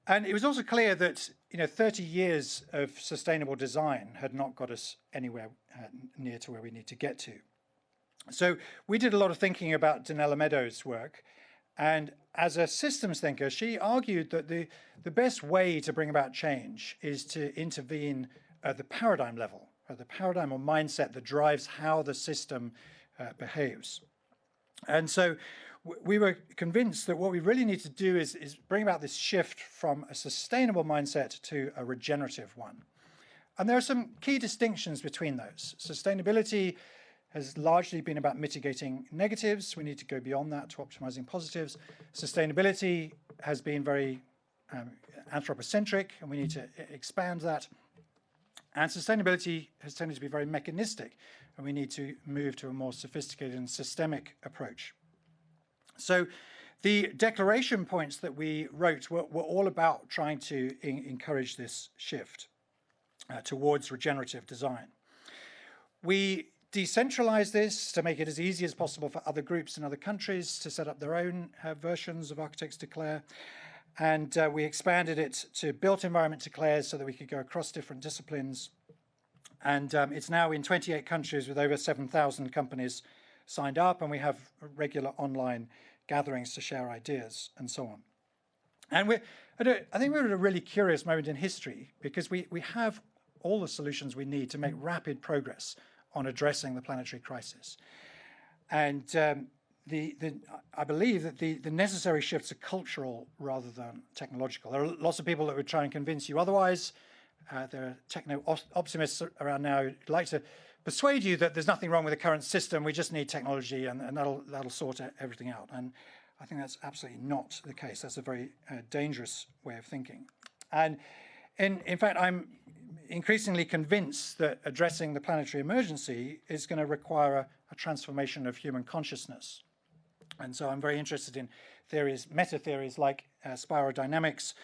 H: And it was also clear that, you know, 30 years of sustainable design had not got us anywhere near to where we need to get to. So we did a lot of thinking about Donella Meadows' work. And as a systems thinker, she argued that the best way to bring about change is to intervene at the paradigm level, at the paradigm or mindset that drives how the system behaves. And so we were convinced that what we really need to do is bring about this shift from a sustainable mindset to a regenerative one. And there are some key distinctions between those. Sustainability has largely been about mitigating negatives. We need to go beyond that to optimizing positives. Sustainability has been very anthropocentric, and we need to expand that. And sustainability has tended to be very mechanistic, and we need to move to a more sophisticated and systemic approach. So the declaration points that we wrote were all about trying to encourage this shift towards regenerative design. We decentralized this to make it as easy as possible for other groups in other countries to set up their own versions of Architects Declare. And we expanded it to built environment declares so that we could go across different disciplines. And it's now in 28 countries with over 7,000 companies signed up, and we have regular online gatherings to share ideas and so on. And I think we're at a really curious moment in history because we have all the solutions we need to make rapid progress on addressing the planetary crisis. And I believe that the necessary shifts are cultural rather than technological. There are lots of people that would try and convince you otherwise. There are techno-optimists around now who'd like to persuade you that there's nothing wrong with the current system, we just need technology and that'll sort everything out. And I think that's absolutely not the case. That's a very dangerous way of thinking. And in fact, I'm increasingly convinced that addressing the planetary emergency is going to require a transformation of human consciousness. And so I'm very interested in theories, meta-theories like spiral dynamics,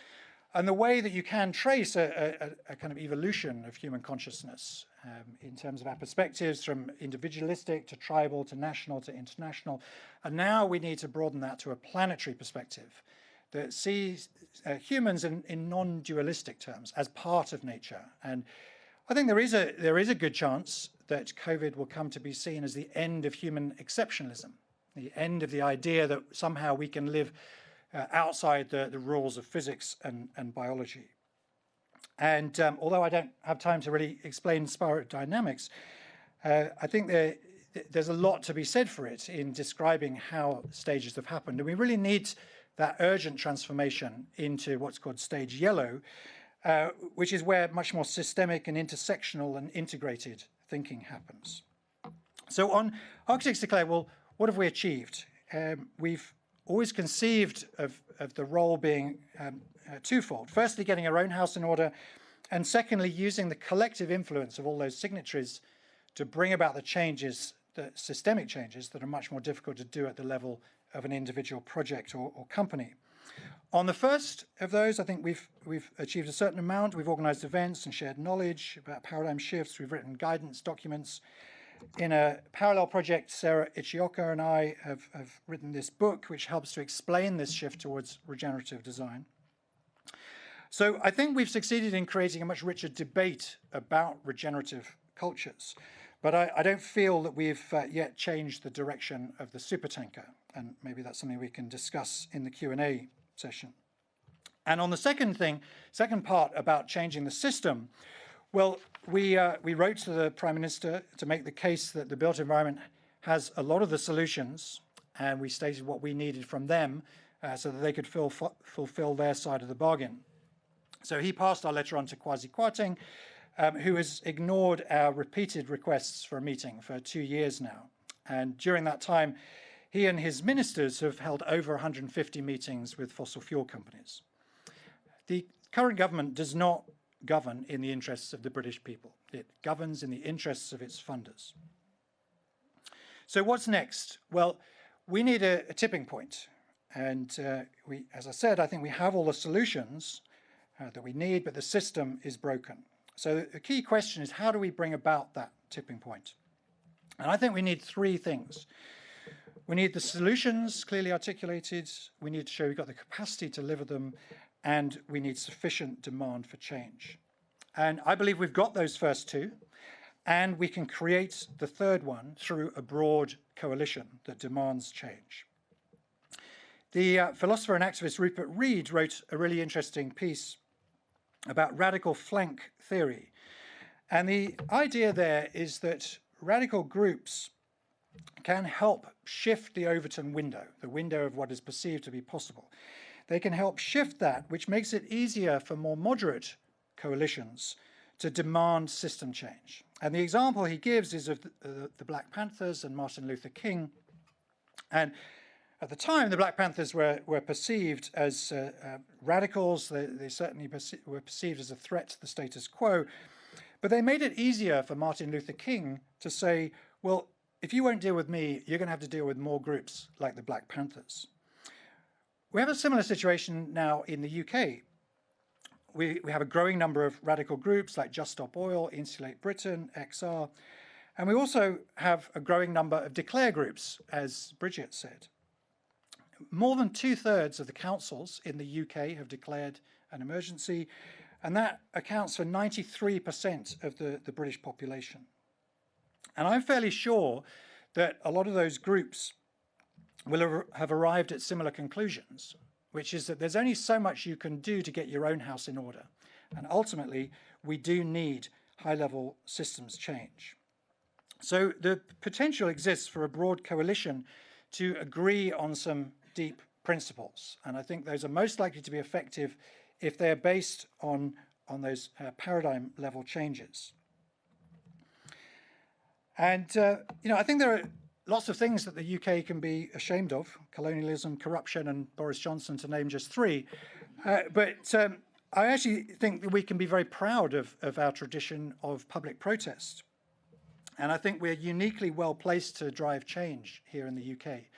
H: And the way that you can trace a kind of evolution of human consciousness in terms of our perspectives from individualistic to tribal to national to international. And now we need to broaden that to a planetary perspective that sees humans in non-dualistic terms as part of nature. And I think there is a good chance that COVID will come to be seen as the end of human exceptionalism, the end of the idea that somehow we can live outside the rules of physics and biology. And although I don't have time to really explain spiral dynamics, I think there's a lot to be said for it in describing how stages have happened. And we really need that urgent transformation into what's called stage yellow, which is where much more systemic and intersectional and integrated thinking happens. So on Architects Declare, well, what have we achieved? We've always conceived of the role being twofold. Firstly, getting our own house in order, and secondly, using the collective influence of all those signatories to bring about the changes, the systemic changes that are much more difficult to do at the level of an individual project or company. On the first of those, I think we've achieved a certain amount. We've organized events and shared knowledge about paradigm shifts. We've written guidance documents. In a parallel project, Sarah Ichioka and I have written this book, which helps to explain this shift towards regenerative design. So I think we've succeeded in creating a much richer debate about regenerative cultures. But I don't feel that we've yet changed the direction of the supertanker. And maybe that's something we can discuss in the Q&A session. And on the second part about changing the system, well, we wrote to the Prime Minister to make the case that the built environment has a lot of the solutions, and we stated what we needed from them so that they could fulfill their side of the bargain. So he passed our letter on to Kwasi Kwarteng, who has ignored our repeated requests for a meeting for 2 years now. And during that time, he and his ministers have held over 150 meetings with fossil fuel companies. The current government does not govern in the interests of the British people. It governs in the interests of its funders. So what's next? Well, we need a tipping point. And as I said, I think we have all the solutions that we need, but the system is broken. So the key question is, how do we bring about that tipping point? And I think we need three things. We need the solutions clearly articulated, we need to show we've got the capacity to deliver them, and we need sufficient demand for change. And I believe we've got those first two, and we can create the third one through a broad coalition that demands change. The philosopher and activist Rupert Read wrote a really interesting piece about radical flank theory. And the idea there is that radical groups can help shift the Overton window, the window of what is perceived to be possible. They can help shift that, which makes it easier for more moderate coalitions to demand system change. And the example he gives is of the Black Panthers and Martin Luther King. And at the time, the Black Panthers were perceived as radicals. They certainly were perceived as a threat to the status quo. But they made it easier for Martin Luther King to say, well, if you won't deal with me, you're going to have to deal with more groups like the Black Panthers. We have a similar situation now in the UK. We have a growing number of radical groups like Just Stop Oil, Insulate Britain, XR, and we also have a growing number of declare groups, as Bridget said. More than 2/3 of the councils in the UK have declared an emergency, and that accounts for 93% of the British population. And I'm fairly sure that a lot of those groups will have arrived at similar conclusions, which is that there's only so much you can do to get your own house in order. And ultimately, we do need high-level systems change. So the potential exists for a broad coalition to agree on some deep principles. And I think those are most likely to be effective if they're based on those paradigm level changes. And, I think there are lots of things that the UK can be ashamed of: colonialism, corruption, and Boris Johnson, to name just three. But I actually think that we can be very proud of our tradition of public protest. And I think we're uniquely well placed to drive change here in the UK.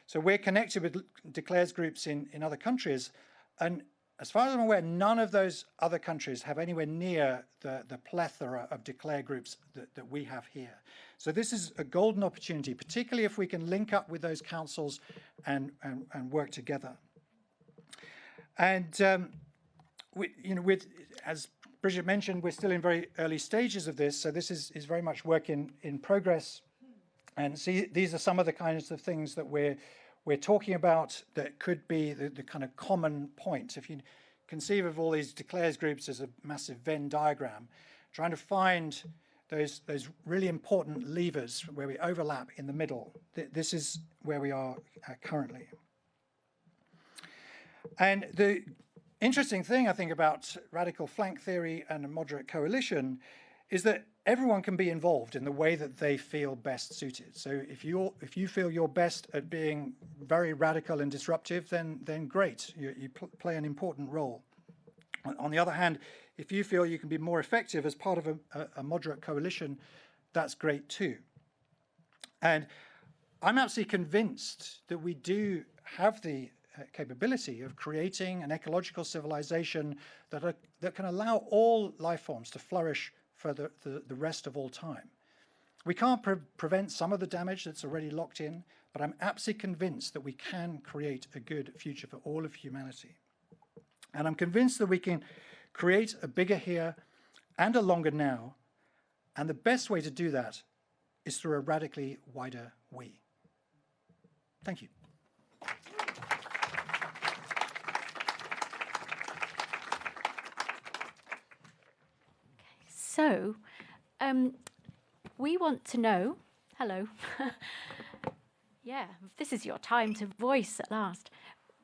H: So we're connected with Declares groups in other countries. And as far as I'm aware, none of those other countries have anywhere near the plethora of declare groups that we have here. So this is a golden opportunity, particularly if we can link up with those councils and work together. And as Bridget mentioned, we're still in very early stages of this, so this is very much work in progress. And see, these are some of the kinds of things that we're talking about that could be the kind of common points. If you conceive of all these declares groups as a massive Venn diagram, trying to find those really important levers where we overlap in the middle. This is where we are currently. And the interesting thing, I think, about radical flank theory and a moderate coalition is that everyone can be involved in the way that they feel best suited. So if you feel you're best at being very radical and disruptive, then great, you play an important role. On the other hand, if you feel you can be more effective as part of a moderate coalition, that's great too. And I'm absolutely convinced that we do have the capability of creating an ecological civilization that can allow all life forms to flourish for the rest of all time. We can't prevent some of the damage that's already locked in, but I'm absolutely convinced that we can create a good future for all of humanity. And I'm convinced that we can create a bigger here and a longer now, and the best way to do that is through a radically wider we. Thank you.
S: So, we want to know, hello, yeah, this is your time to voice at last.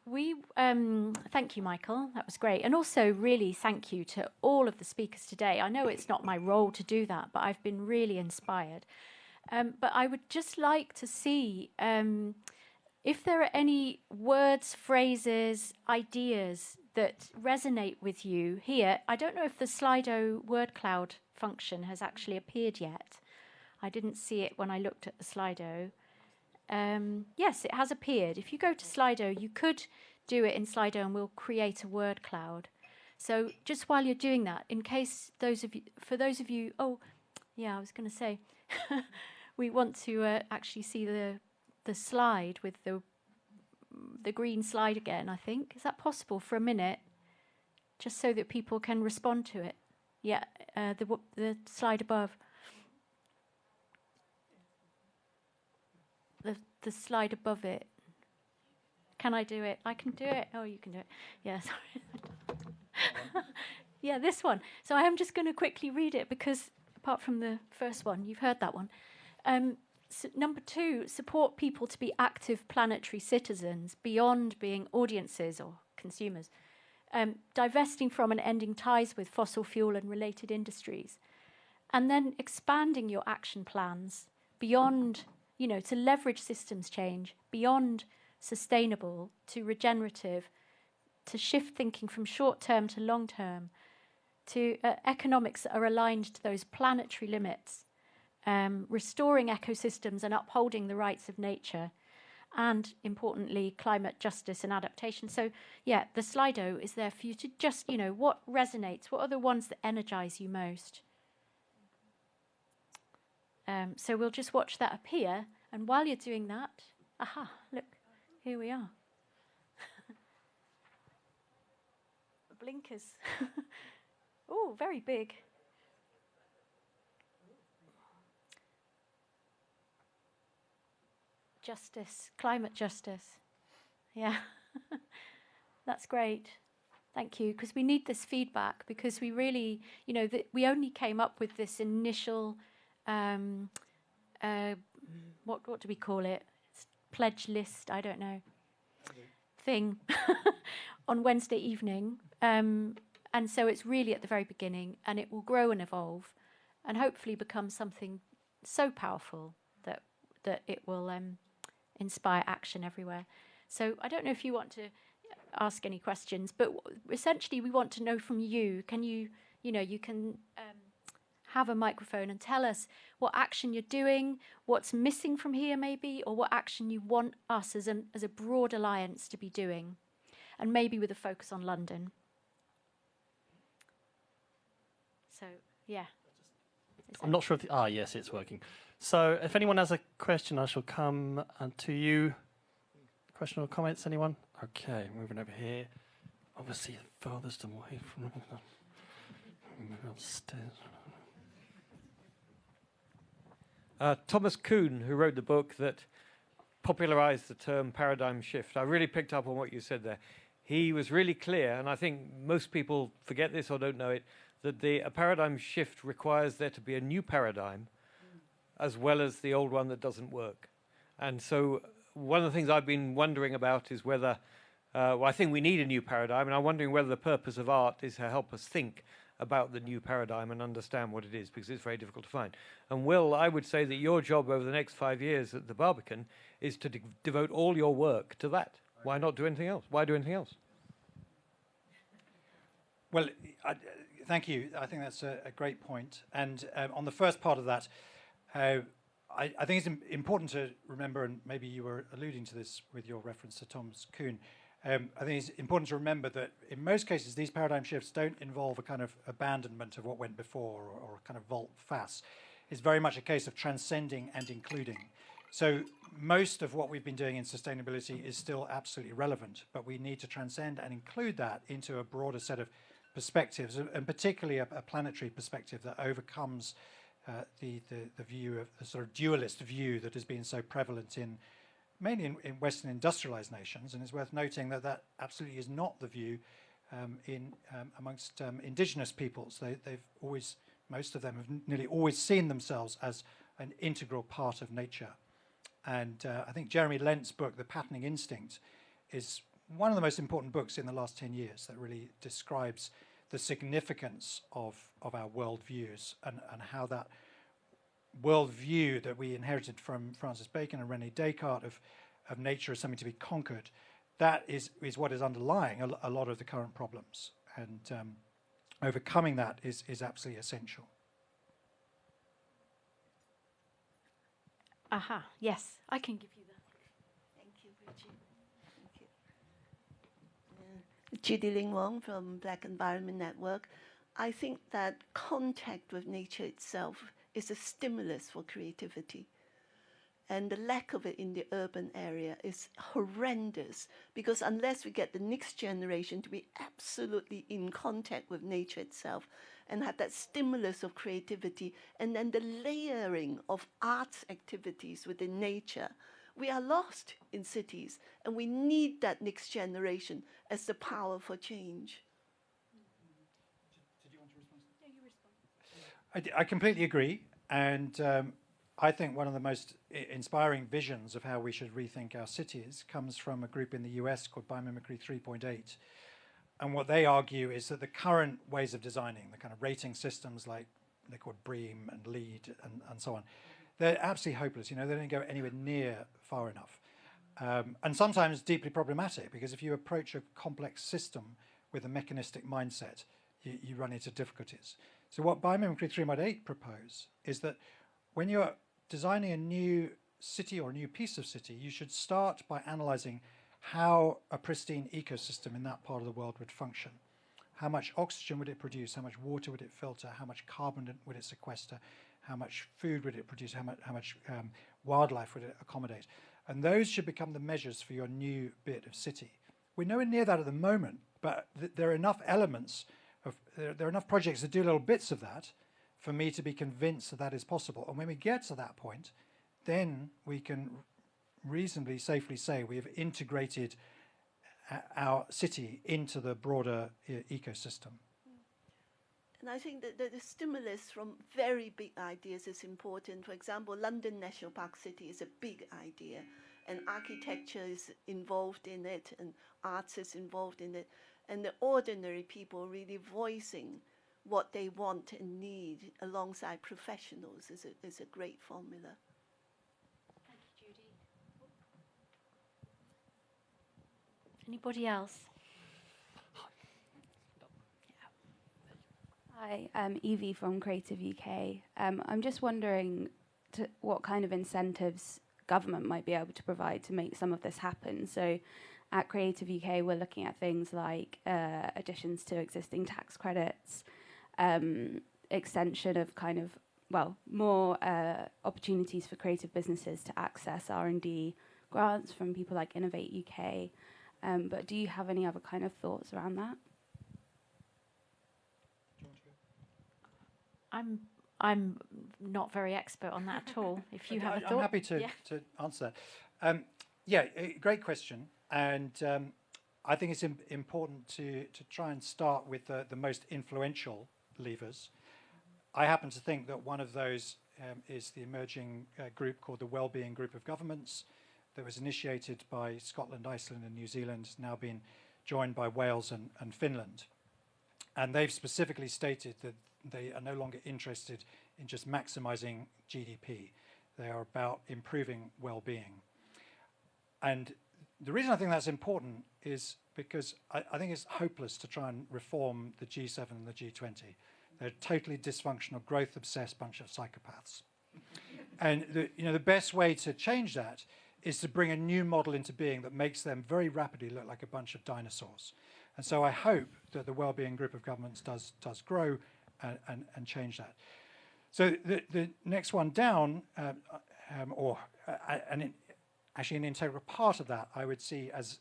S: Thank you, Michael, that was great. And also really thank you to all of the speakers today. I know it's not my role to do that, but I've been really inspired. But I would just like to see if there are any words, phrases, ideas that resonate with you here. I don't know if the Slido word cloud function has actually appeared yet. I didn't see it when I looked at the Slido. Yes, it has appeared. If you go to Slido, you could do it in Slido and we'll create a word cloud. So just while you're doing that, in case for those of you, oh, yeah, I was going to say, we want to actually see the slide with the green slide again, I think. Is that possible for a minute? Just so that people can respond to it. Yeah, the slide above. The slide above it. Can I do it? I can do it. Oh, you can do it. Yeah, sorry. Yeah, this one. So I am just going to quickly read it because apart from the first one, you've heard that one. So number 2, support people to be active planetary citizens beyond being audiences or consumers. Divesting from and ending ties with fossil fuel and related industries. And then expanding your action plans beyond, to leverage systems change, beyond sustainable to regenerative, to shift thinking from short-term to long-term, to economics that are aligned to those planetary limits, restoring ecosystems and upholding the rights of nature, and importantly, climate justice and adaptation. So, yeah, the Slido is there for you to just, what resonates, what are the ones that energize you most? So we'll just watch that appear, and while you're doing that, aha, look, here we are. Blinkers. Oh, very big. Justice, climate justice. Yeah, that's great. Thank you, because we need this feedback, because we really, we only came up with this initial, what do we call it? Pledge list, I don't know, thing on Wednesday evening. And so it's really at the very beginning, and it will grow and evolve and hopefully become something so powerful that it will inspire action everywhere. So I don't know if you want to ask any questions, but essentially we want to know from you. Can you can have a microphone and tell us what action you're doing, what's missing from here maybe, or what action you want us as a broad alliance to be doing, and maybe with a focus on London. So, yeah.
C: I'm not sure if yes, it's working. So if anyone has a question, I shall come to you. Question or comments, anyone? Okay, moving over here. Obviously, farthest away from moving upstairs.
T: Thomas Kuhn, who wrote the book that popularized the term paradigm shift. I really picked up on what you said there. He was really clear, and I think most people forget this or don't know it, that a paradigm shift requires there to be a new paradigm as well as the old one that doesn't work. And so one of the things I've been wondering about is whether, I think we need a new paradigm, and I'm wondering whether the purpose of art is to help us think about the new paradigm and understand what it is, because it's very difficult to find. And Will, I would say that your job over the next 5 years at the Barbican is to devote all your work to that. Why not do anything else? Why do anything else?
H: Well, thank you. I think that's a great point. And on the first part of that, I think it's important to remember, and maybe you were alluding to this with your reference to Thomas Kuhn, I think it's important to remember that in most cases, these paradigm shifts don't involve a kind of abandonment of what went before or a kind of volte-face. It's very much a case of transcending and including. So most of what we've been doing in sustainability is still absolutely relevant, but we need to transcend and include that into a broader set of perspectives, and particularly a planetary perspective that overcomes the view of the sort of dualist view that has been so prevalent mainly in Western industrialized nations, and it's worth noting that that absolutely is not the view amongst indigenous peoples. They've always, most of them have nearly always seen themselves as an integral part of nature. And I think Jeremy Lent's book, The Patterning Instinct, is one of the most important books in the last 10 years that really describes the significance of our worldviews and how that worldview that we inherited from Francis Bacon and René Descartes of nature as something to be conquered, that is what is underlying a lot of the current problems. And overcoming that is absolutely essential.
S: Aha, yes, I can give you that.
W: Thank you, Bridget. Thank you. Judy Ling Wong from Black Environment Network. I think that contact with nature itself is a stimulus for creativity. And the lack of it in the urban area is horrendous, because unless we get the next generation to be absolutely in contact with nature itself and have that stimulus of creativity and then the layering of arts activities within nature, we are lost in cities, and we need that next generation as the power for change.
H: Did you want to respond? Yeah, you respond. I completely agree, and I think one of the most inspiring visions of how we should rethink our cities comes from a group in the US called Biomimicry 3.8. And what they argue is that the current ways of designing, the kind of rating systems like they're called BREEAM and LEED and so on, they're absolutely hopeless. You know, they don't go anywhere near far enough. And sometimes deeply problematic, because if you approach a complex system with a mechanistic mindset, you run into difficulties. So what Biomimicry 3.8 propose is that when you're designing a new city or a new piece of city, you should start by analyzing how a pristine ecosystem in that part of the world would function. How much oxygen would it produce? How much water would it filter? How much carbon would it sequester? How much food would it produce? How much wildlife would it accommodate? And those should become the measures for your new bit of city. We're nowhere near that at the moment, but there are enough elements there are enough projects that do little bits of that for me to be convinced that that is possible. And when we get to that point, then we can reasonably safely say we have integrated our city into the broader ecosystem.
W: And I think that the stimulus from very big ideas is important. For example, London National Park City is a big idea, and architecture is involved in it, and arts is involved in it, and the ordinary people really voicing what they want and need alongside professionals is a great formula.
S: Thank you, Judy. Anybody else?
X: Hi, I'm Evie from Creative UK. I'm just wondering what kind of incentives government might be able to provide to make some of this happen. So at Creative UK, we're looking at things like additions to existing tax credits, extension of kind of, well, more opportunities for creative businesses to access R&D grants from people like Innovate UK. But do you have any other kind of thoughts around that?
S: I'm not very expert on that at all. If you have a thought,
H: I'm happy to answer that. Great question, and I think it's important to try and start with the most influential levers. I happen to think that one of those is the emerging group called the Wellbeing Group of Governments that was initiated by Scotland, Iceland and New Zealand, has now been joined by Wales and Finland. And they've specifically stated that they are no longer interested in just maximising GDP. They are about improving well-being. And the reason I think that's important is because I think it's hopeless to try and reform the G7 and the G20. They're a totally dysfunctional, growth-obsessed bunch of psychopaths. And the best way to change that is to bring a new model into being that makes them very rapidly look like a bunch of dinosaurs. And so I hope that the Wellbeing Group of Governments does grow and change that. So the next one down, actually an integral part of that, I would see as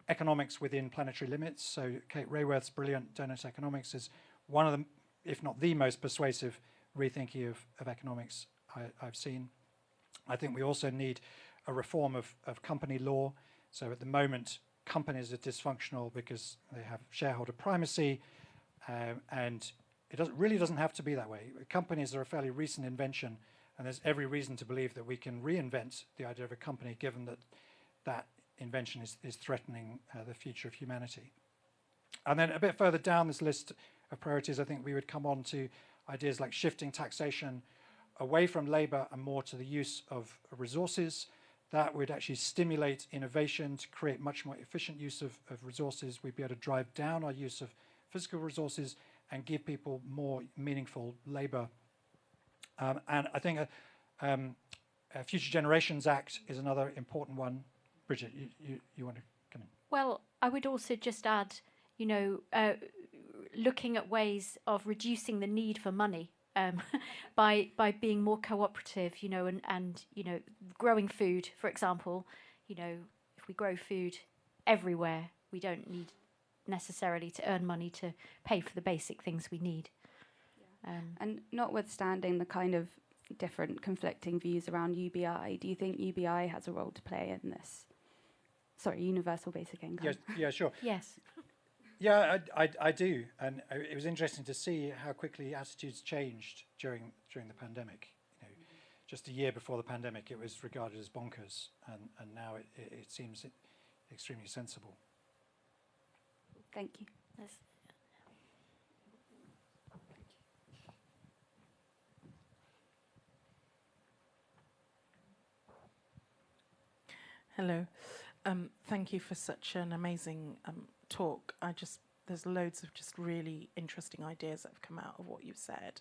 H: economics within planetary limits. So Kate Raworth's brilliant Donut Economics is one of them, if not the most persuasive rethinking of economics I've seen. I think we also need a reform of company law. So at the moment, companies are dysfunctional because they have shareholder primacy, and it really doesn't have to be that way. Companies are a fairly recent invention, and there's every reason to believe that we can reinvent the idea of a company, given that that invention is threatening the future of humanity. And then a bit further down this list of priorities, I think we would come on to ideas like shifting taxation away from labour and more to the use of resources. That would actually stimulate innovation to create much more efficient use of resources. We'd be able to drive down our use of physical resources and give people more meaningful labour. And I think a Future Generations Act is another important one. Bridget, you want to come in?
S: Well, I would also just add, looking at ways of reducing the need for money by being more cooperative, and growing food, for example. If we grow food everywhere, we don't need necessarily to earn money to pay for the basic things we need.
X: And notwithstanding the kind of different conflicting views around UBI, do you think UBI has a role to play in this? Sorry, universal basic income.
H: Yes, yeah, sure.
S: Yes.
H: Yeah, I do, and it was interesting to see how quickly attitudes changed during the pandemic. Just a year before the pandemic, it was regarded as bonkers, and now it seems extremely sensible.
X: Thank you.
S: Yes.
P: Hello. Thank you for such an amazing talk. There's loads of just really interesting ideas that have come out of what you've said.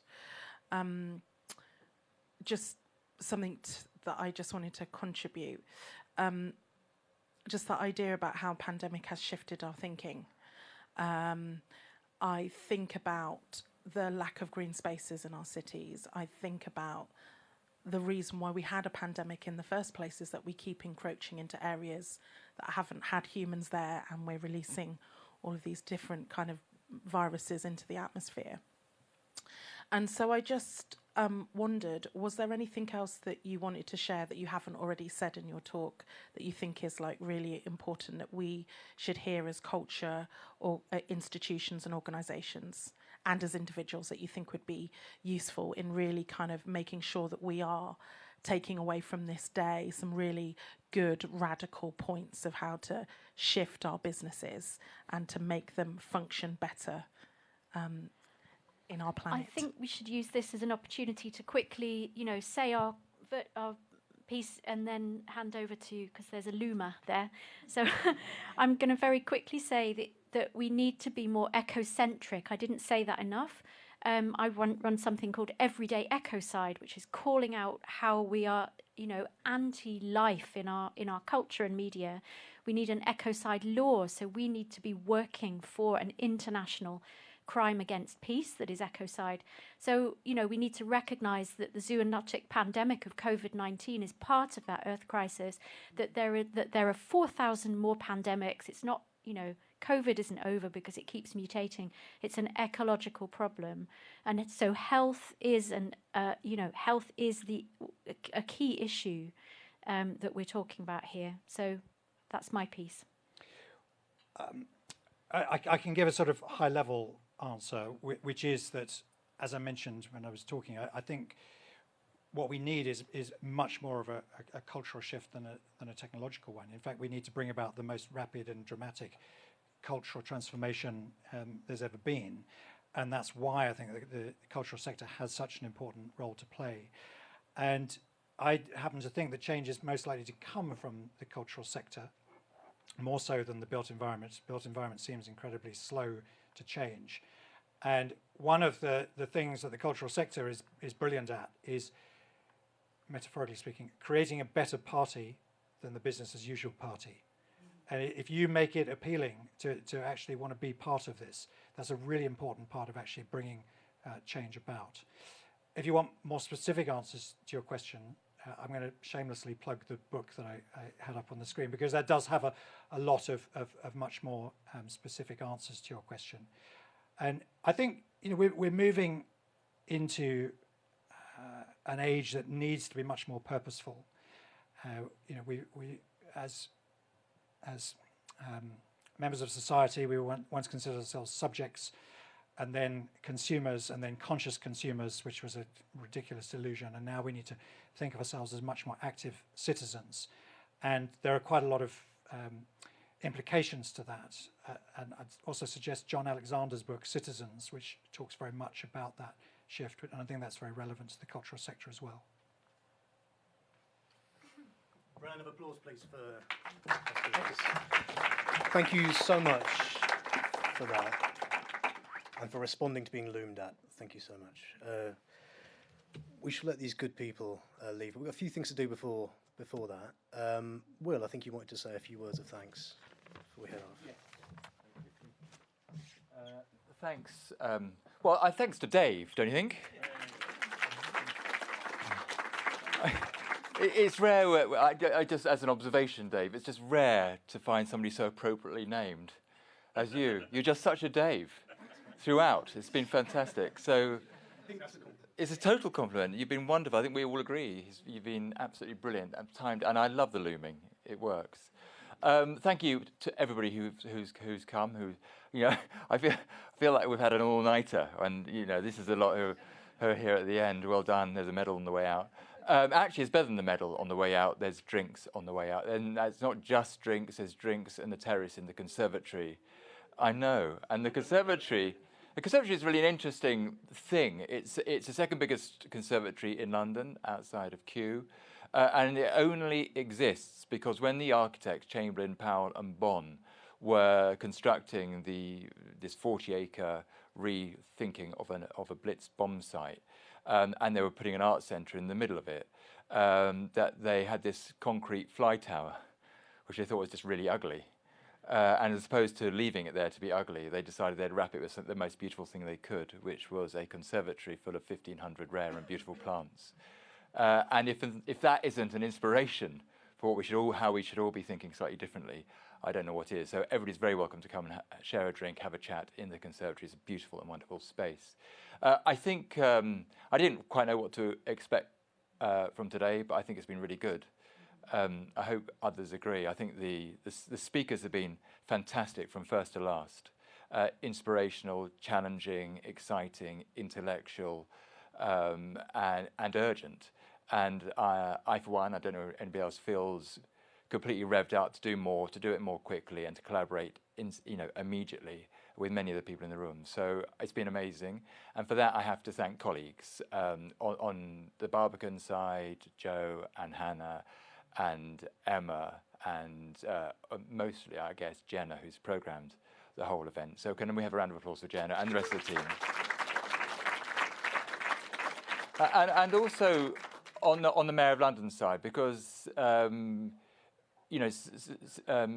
P: Just something that I just wanted to contribute. Just that idea about how pandemic has shifted our thinking. I think about the lack of green spaces in our cities. I think about the reason why we had a pandemic in the first place is that we keep encroaching into areas that haven't had humans there, and we're releasing all of these different kind of viruses into the atmosphere. And so I just wondered, was there anything else that you wanted to share that you haven't already said in your talk that you think is like really important that we should hear as culture or institutions and organisations and as individuals that you think would be useful in really kind of making sure that we are taking away from this day some really good radical points of how to shift our businesses and to make them function better in our planet?
S: I think we should use this as an opportunity to quickly, say our piece and then hand over to, because there's a loomer there. So I'm going to very quickly say that we need to be more ecocentric. I didn't say that enough. I run something called Everyday Ecocide, which is calling out how we are, anti-life in our culture and media. We need an ecocide law, so we need to be working for an international crime against peace that is ecocide. So, you know, we need to recognise that the zoonotic pandemic of COVID-19 is part of that Earth crisis, that there are 4,000 more pandemics. It's not, you know, COVID isn't over because it keeps mutating. It's an ecological problem, and so health is health is a key issue that we're talking about here. So that's my piece.
H: I can give a sort of high-level answer, which is that, as I mentioned when I was talking, I think what we need is much more of a cultural shift than a technological one. In fact, we need to bring about the most rapid and dramatic cultural transformation there's ever been. And that's why I think the cultural sector has such an important role to play. And I happen to think that change is most likely to come from the cultural sector, more so than the built environment. Built environment seems incredibly slow to change. And one of the things that the cultural sector is brilliant at is, metaphorically speaking, creating a better party than the business as usual party. And if you make it appealing to actually want to be part of this, that's a really important part of actually bringing change about. If you want more specific answers to your question, I'm going to shamelessly plug the book that I had up on the screen, because that does have a lot of much more specific answers to your question. And I think, you know, we're moving into an age that needs to be much more purposeful. You know, we as members of society, we were once considered ourselves subjects, and then consumers, and then conscious consumers, which was a ridiculous illusion. And now we need to think of ourselves as much more active citizens. And there are quite a lot of implications to that. And I'd also suggest John Alexander's book, Citizens, which talks very much about that shift. And I think that's very relevant to the cultural sector as well.
B: Round of applause, please, for Thank you so much for that, and for responding to being loomed at. Thank you so much. We should let these good people leave. We've got a few things to do before that. Will, I think you wanted to say a few words of thanks before we head off.
A: Thanks. Well, thanks to Dave, don't you think? It's rare, I just, as an observation, Dave, it's just rare to find somebody so appropriately named as you. You're just such a Dave throughout. It's been fantastic. So it's a total compliment. You've been wonderful. I think we all agree. You've been absolutely brilliant and timed, and I love the looming. It works. Thank you to everybody who's come. Who, you know, I feel like we've had an all-nighter, and you know, this is a lot who are here at the end. Well done. There's a medal on the way out. Actually, it's better than the medal on the way out. There's drinks on the way out. And it's not just drinks, there's drinks and the terrace in the conservatory. I know. And the conservatory is really an interesting thing. It's the second biggest conservatory in London, outside of Kew. And it only exists because when the architects, Chamberlain, Powell and Bonn, were constructing this 40-acre rethinking of a Blitz bomb site, and they were putting an art centre in the middle of it, that they had this concrete fly tower, which they thought was just really ugly. And as opposed to leaving it there to be ugly, they decided they'd wrap it with the most beautiful thing they could, which was a conservatory full of 1,500 rare and beautiful plants. And if that isn't an inspiration for how we should all be thinking slightly differently, I don't know what is. So everybody's very welcome to come and share a drink, have a chat in the conservatory. It's a beautiful and wonderful space. I think I didn't quite know what to expect from today, but I think it's been really good. I hope others agree. I think the speakers have been fantastic from first to last. Inspirational, challenging, exciting, intellectual, and urgent. And I, for one, I don't know if anybody else feels completely revved out to do more, to do it more quickly, and to collaborate, immediately with many of the people in the room. So it's been amazing, and for that I have to thank colleagues on the Barbican side, Joe and Hannah, and Emma, and mostly, I guess, Jenna, who's programmed the whole event. So can we have a round of applause for Jenna and the rest of the team? And also on the Mayor of London side, because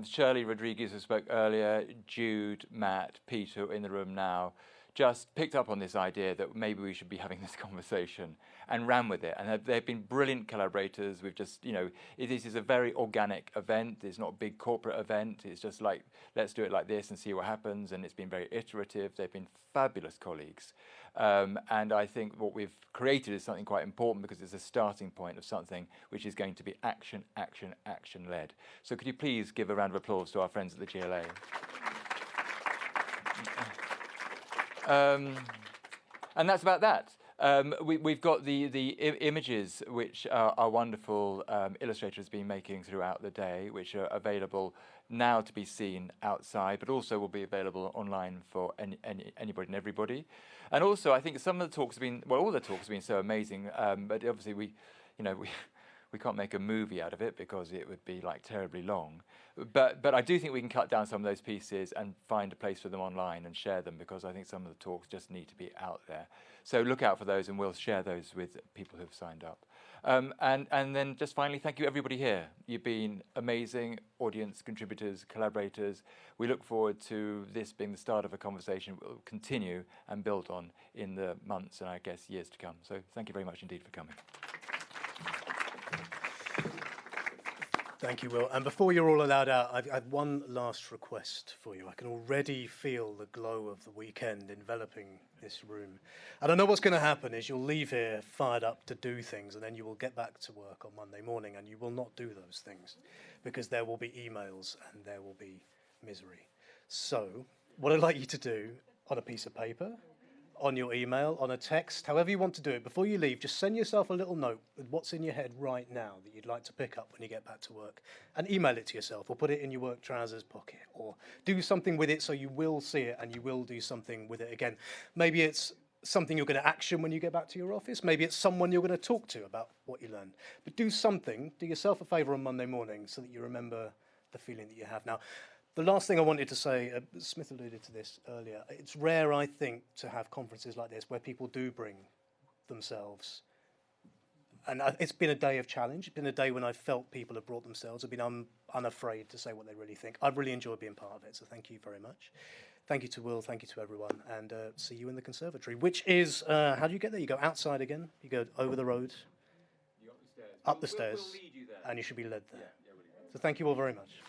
A: Shirley Rodriguez, who spoke earlier, Jude, Matt, Peter in the room now, just picked up on this idea that maybe we should be having this conversation and ran with it. And they've been brilliant collaborators. We've just, this is a very organic event. It's not a big corporate event. It's just like, let's do it like this and see what happens. And it's been very iterative. They've been fabulous colleagues. And I think what we've created is something quite important because it's a starting point of something which is going to be action, action, action-led. So could you please give a round of applause to our friends at the GLA? And that's about that. We've got the images which our wonderful illustrator has been making throughout the day, which are available now to be seen outside, but also will be available online for anybody and everybody. And also, I think some of the talks have been, well, all the talks have been so amazing, but obviously we can't make a movie out of it because it would be like terribly long. But I do think we can cut down some of those pieces and find a place for them online and share them, because I think some of the talks just need to be out there. So look out for those, and we'll share those with people who've signed up. And then just finally, thank you everybody here. You've been amazing audience, contributors, collaborators. We look forward to this being the start of a conversation we'll continue and build on in the months and I guess years to come. So thank you very much indeed for coming.
B: Thank you, Will. And before you're all allowed out, I have one last request for you. I can already feel the glow of the weekend enveloping this room. And I know what's going to happen is you'll leave here fired up to do things, and then you will get back to work on Monday morning, and you will not do those things because there will be emails and there will be misery. So what I'd like you to do on a piece of paper, on your email, on a text, however you want to do it, before you leave, just send yourself a little note with what's in your head right now that you'd like to pick up when you get back to work, and email it to yourself, or put it in your work trousers pocket, or do something with it so you will see it and you will do something with it again. Maybe it's something you're going to action when you get back to your office. Maybe it's someone you're going to talk to about what you learned. But do something, do yourself a favour on Monday morning so that you remember the feeling that you have now. The last thing I wanted to say, Smith alluded to this earlier, it's rare, I think, to have conferences like this where people do bring themselves. And it's been a day of challenge. It's been a day when I felt people have brought themselves, have been unafraid to say what they really think. I've really enjoyed being part of it, so thank you very much. Thank you to Will, thank you to everyone, and see you in the conservatory, which is, how do you get there? You go outside again, you go over the road,
A: up the stairs.
B: We'll lead you there. And you should be led there. So thank you all very much.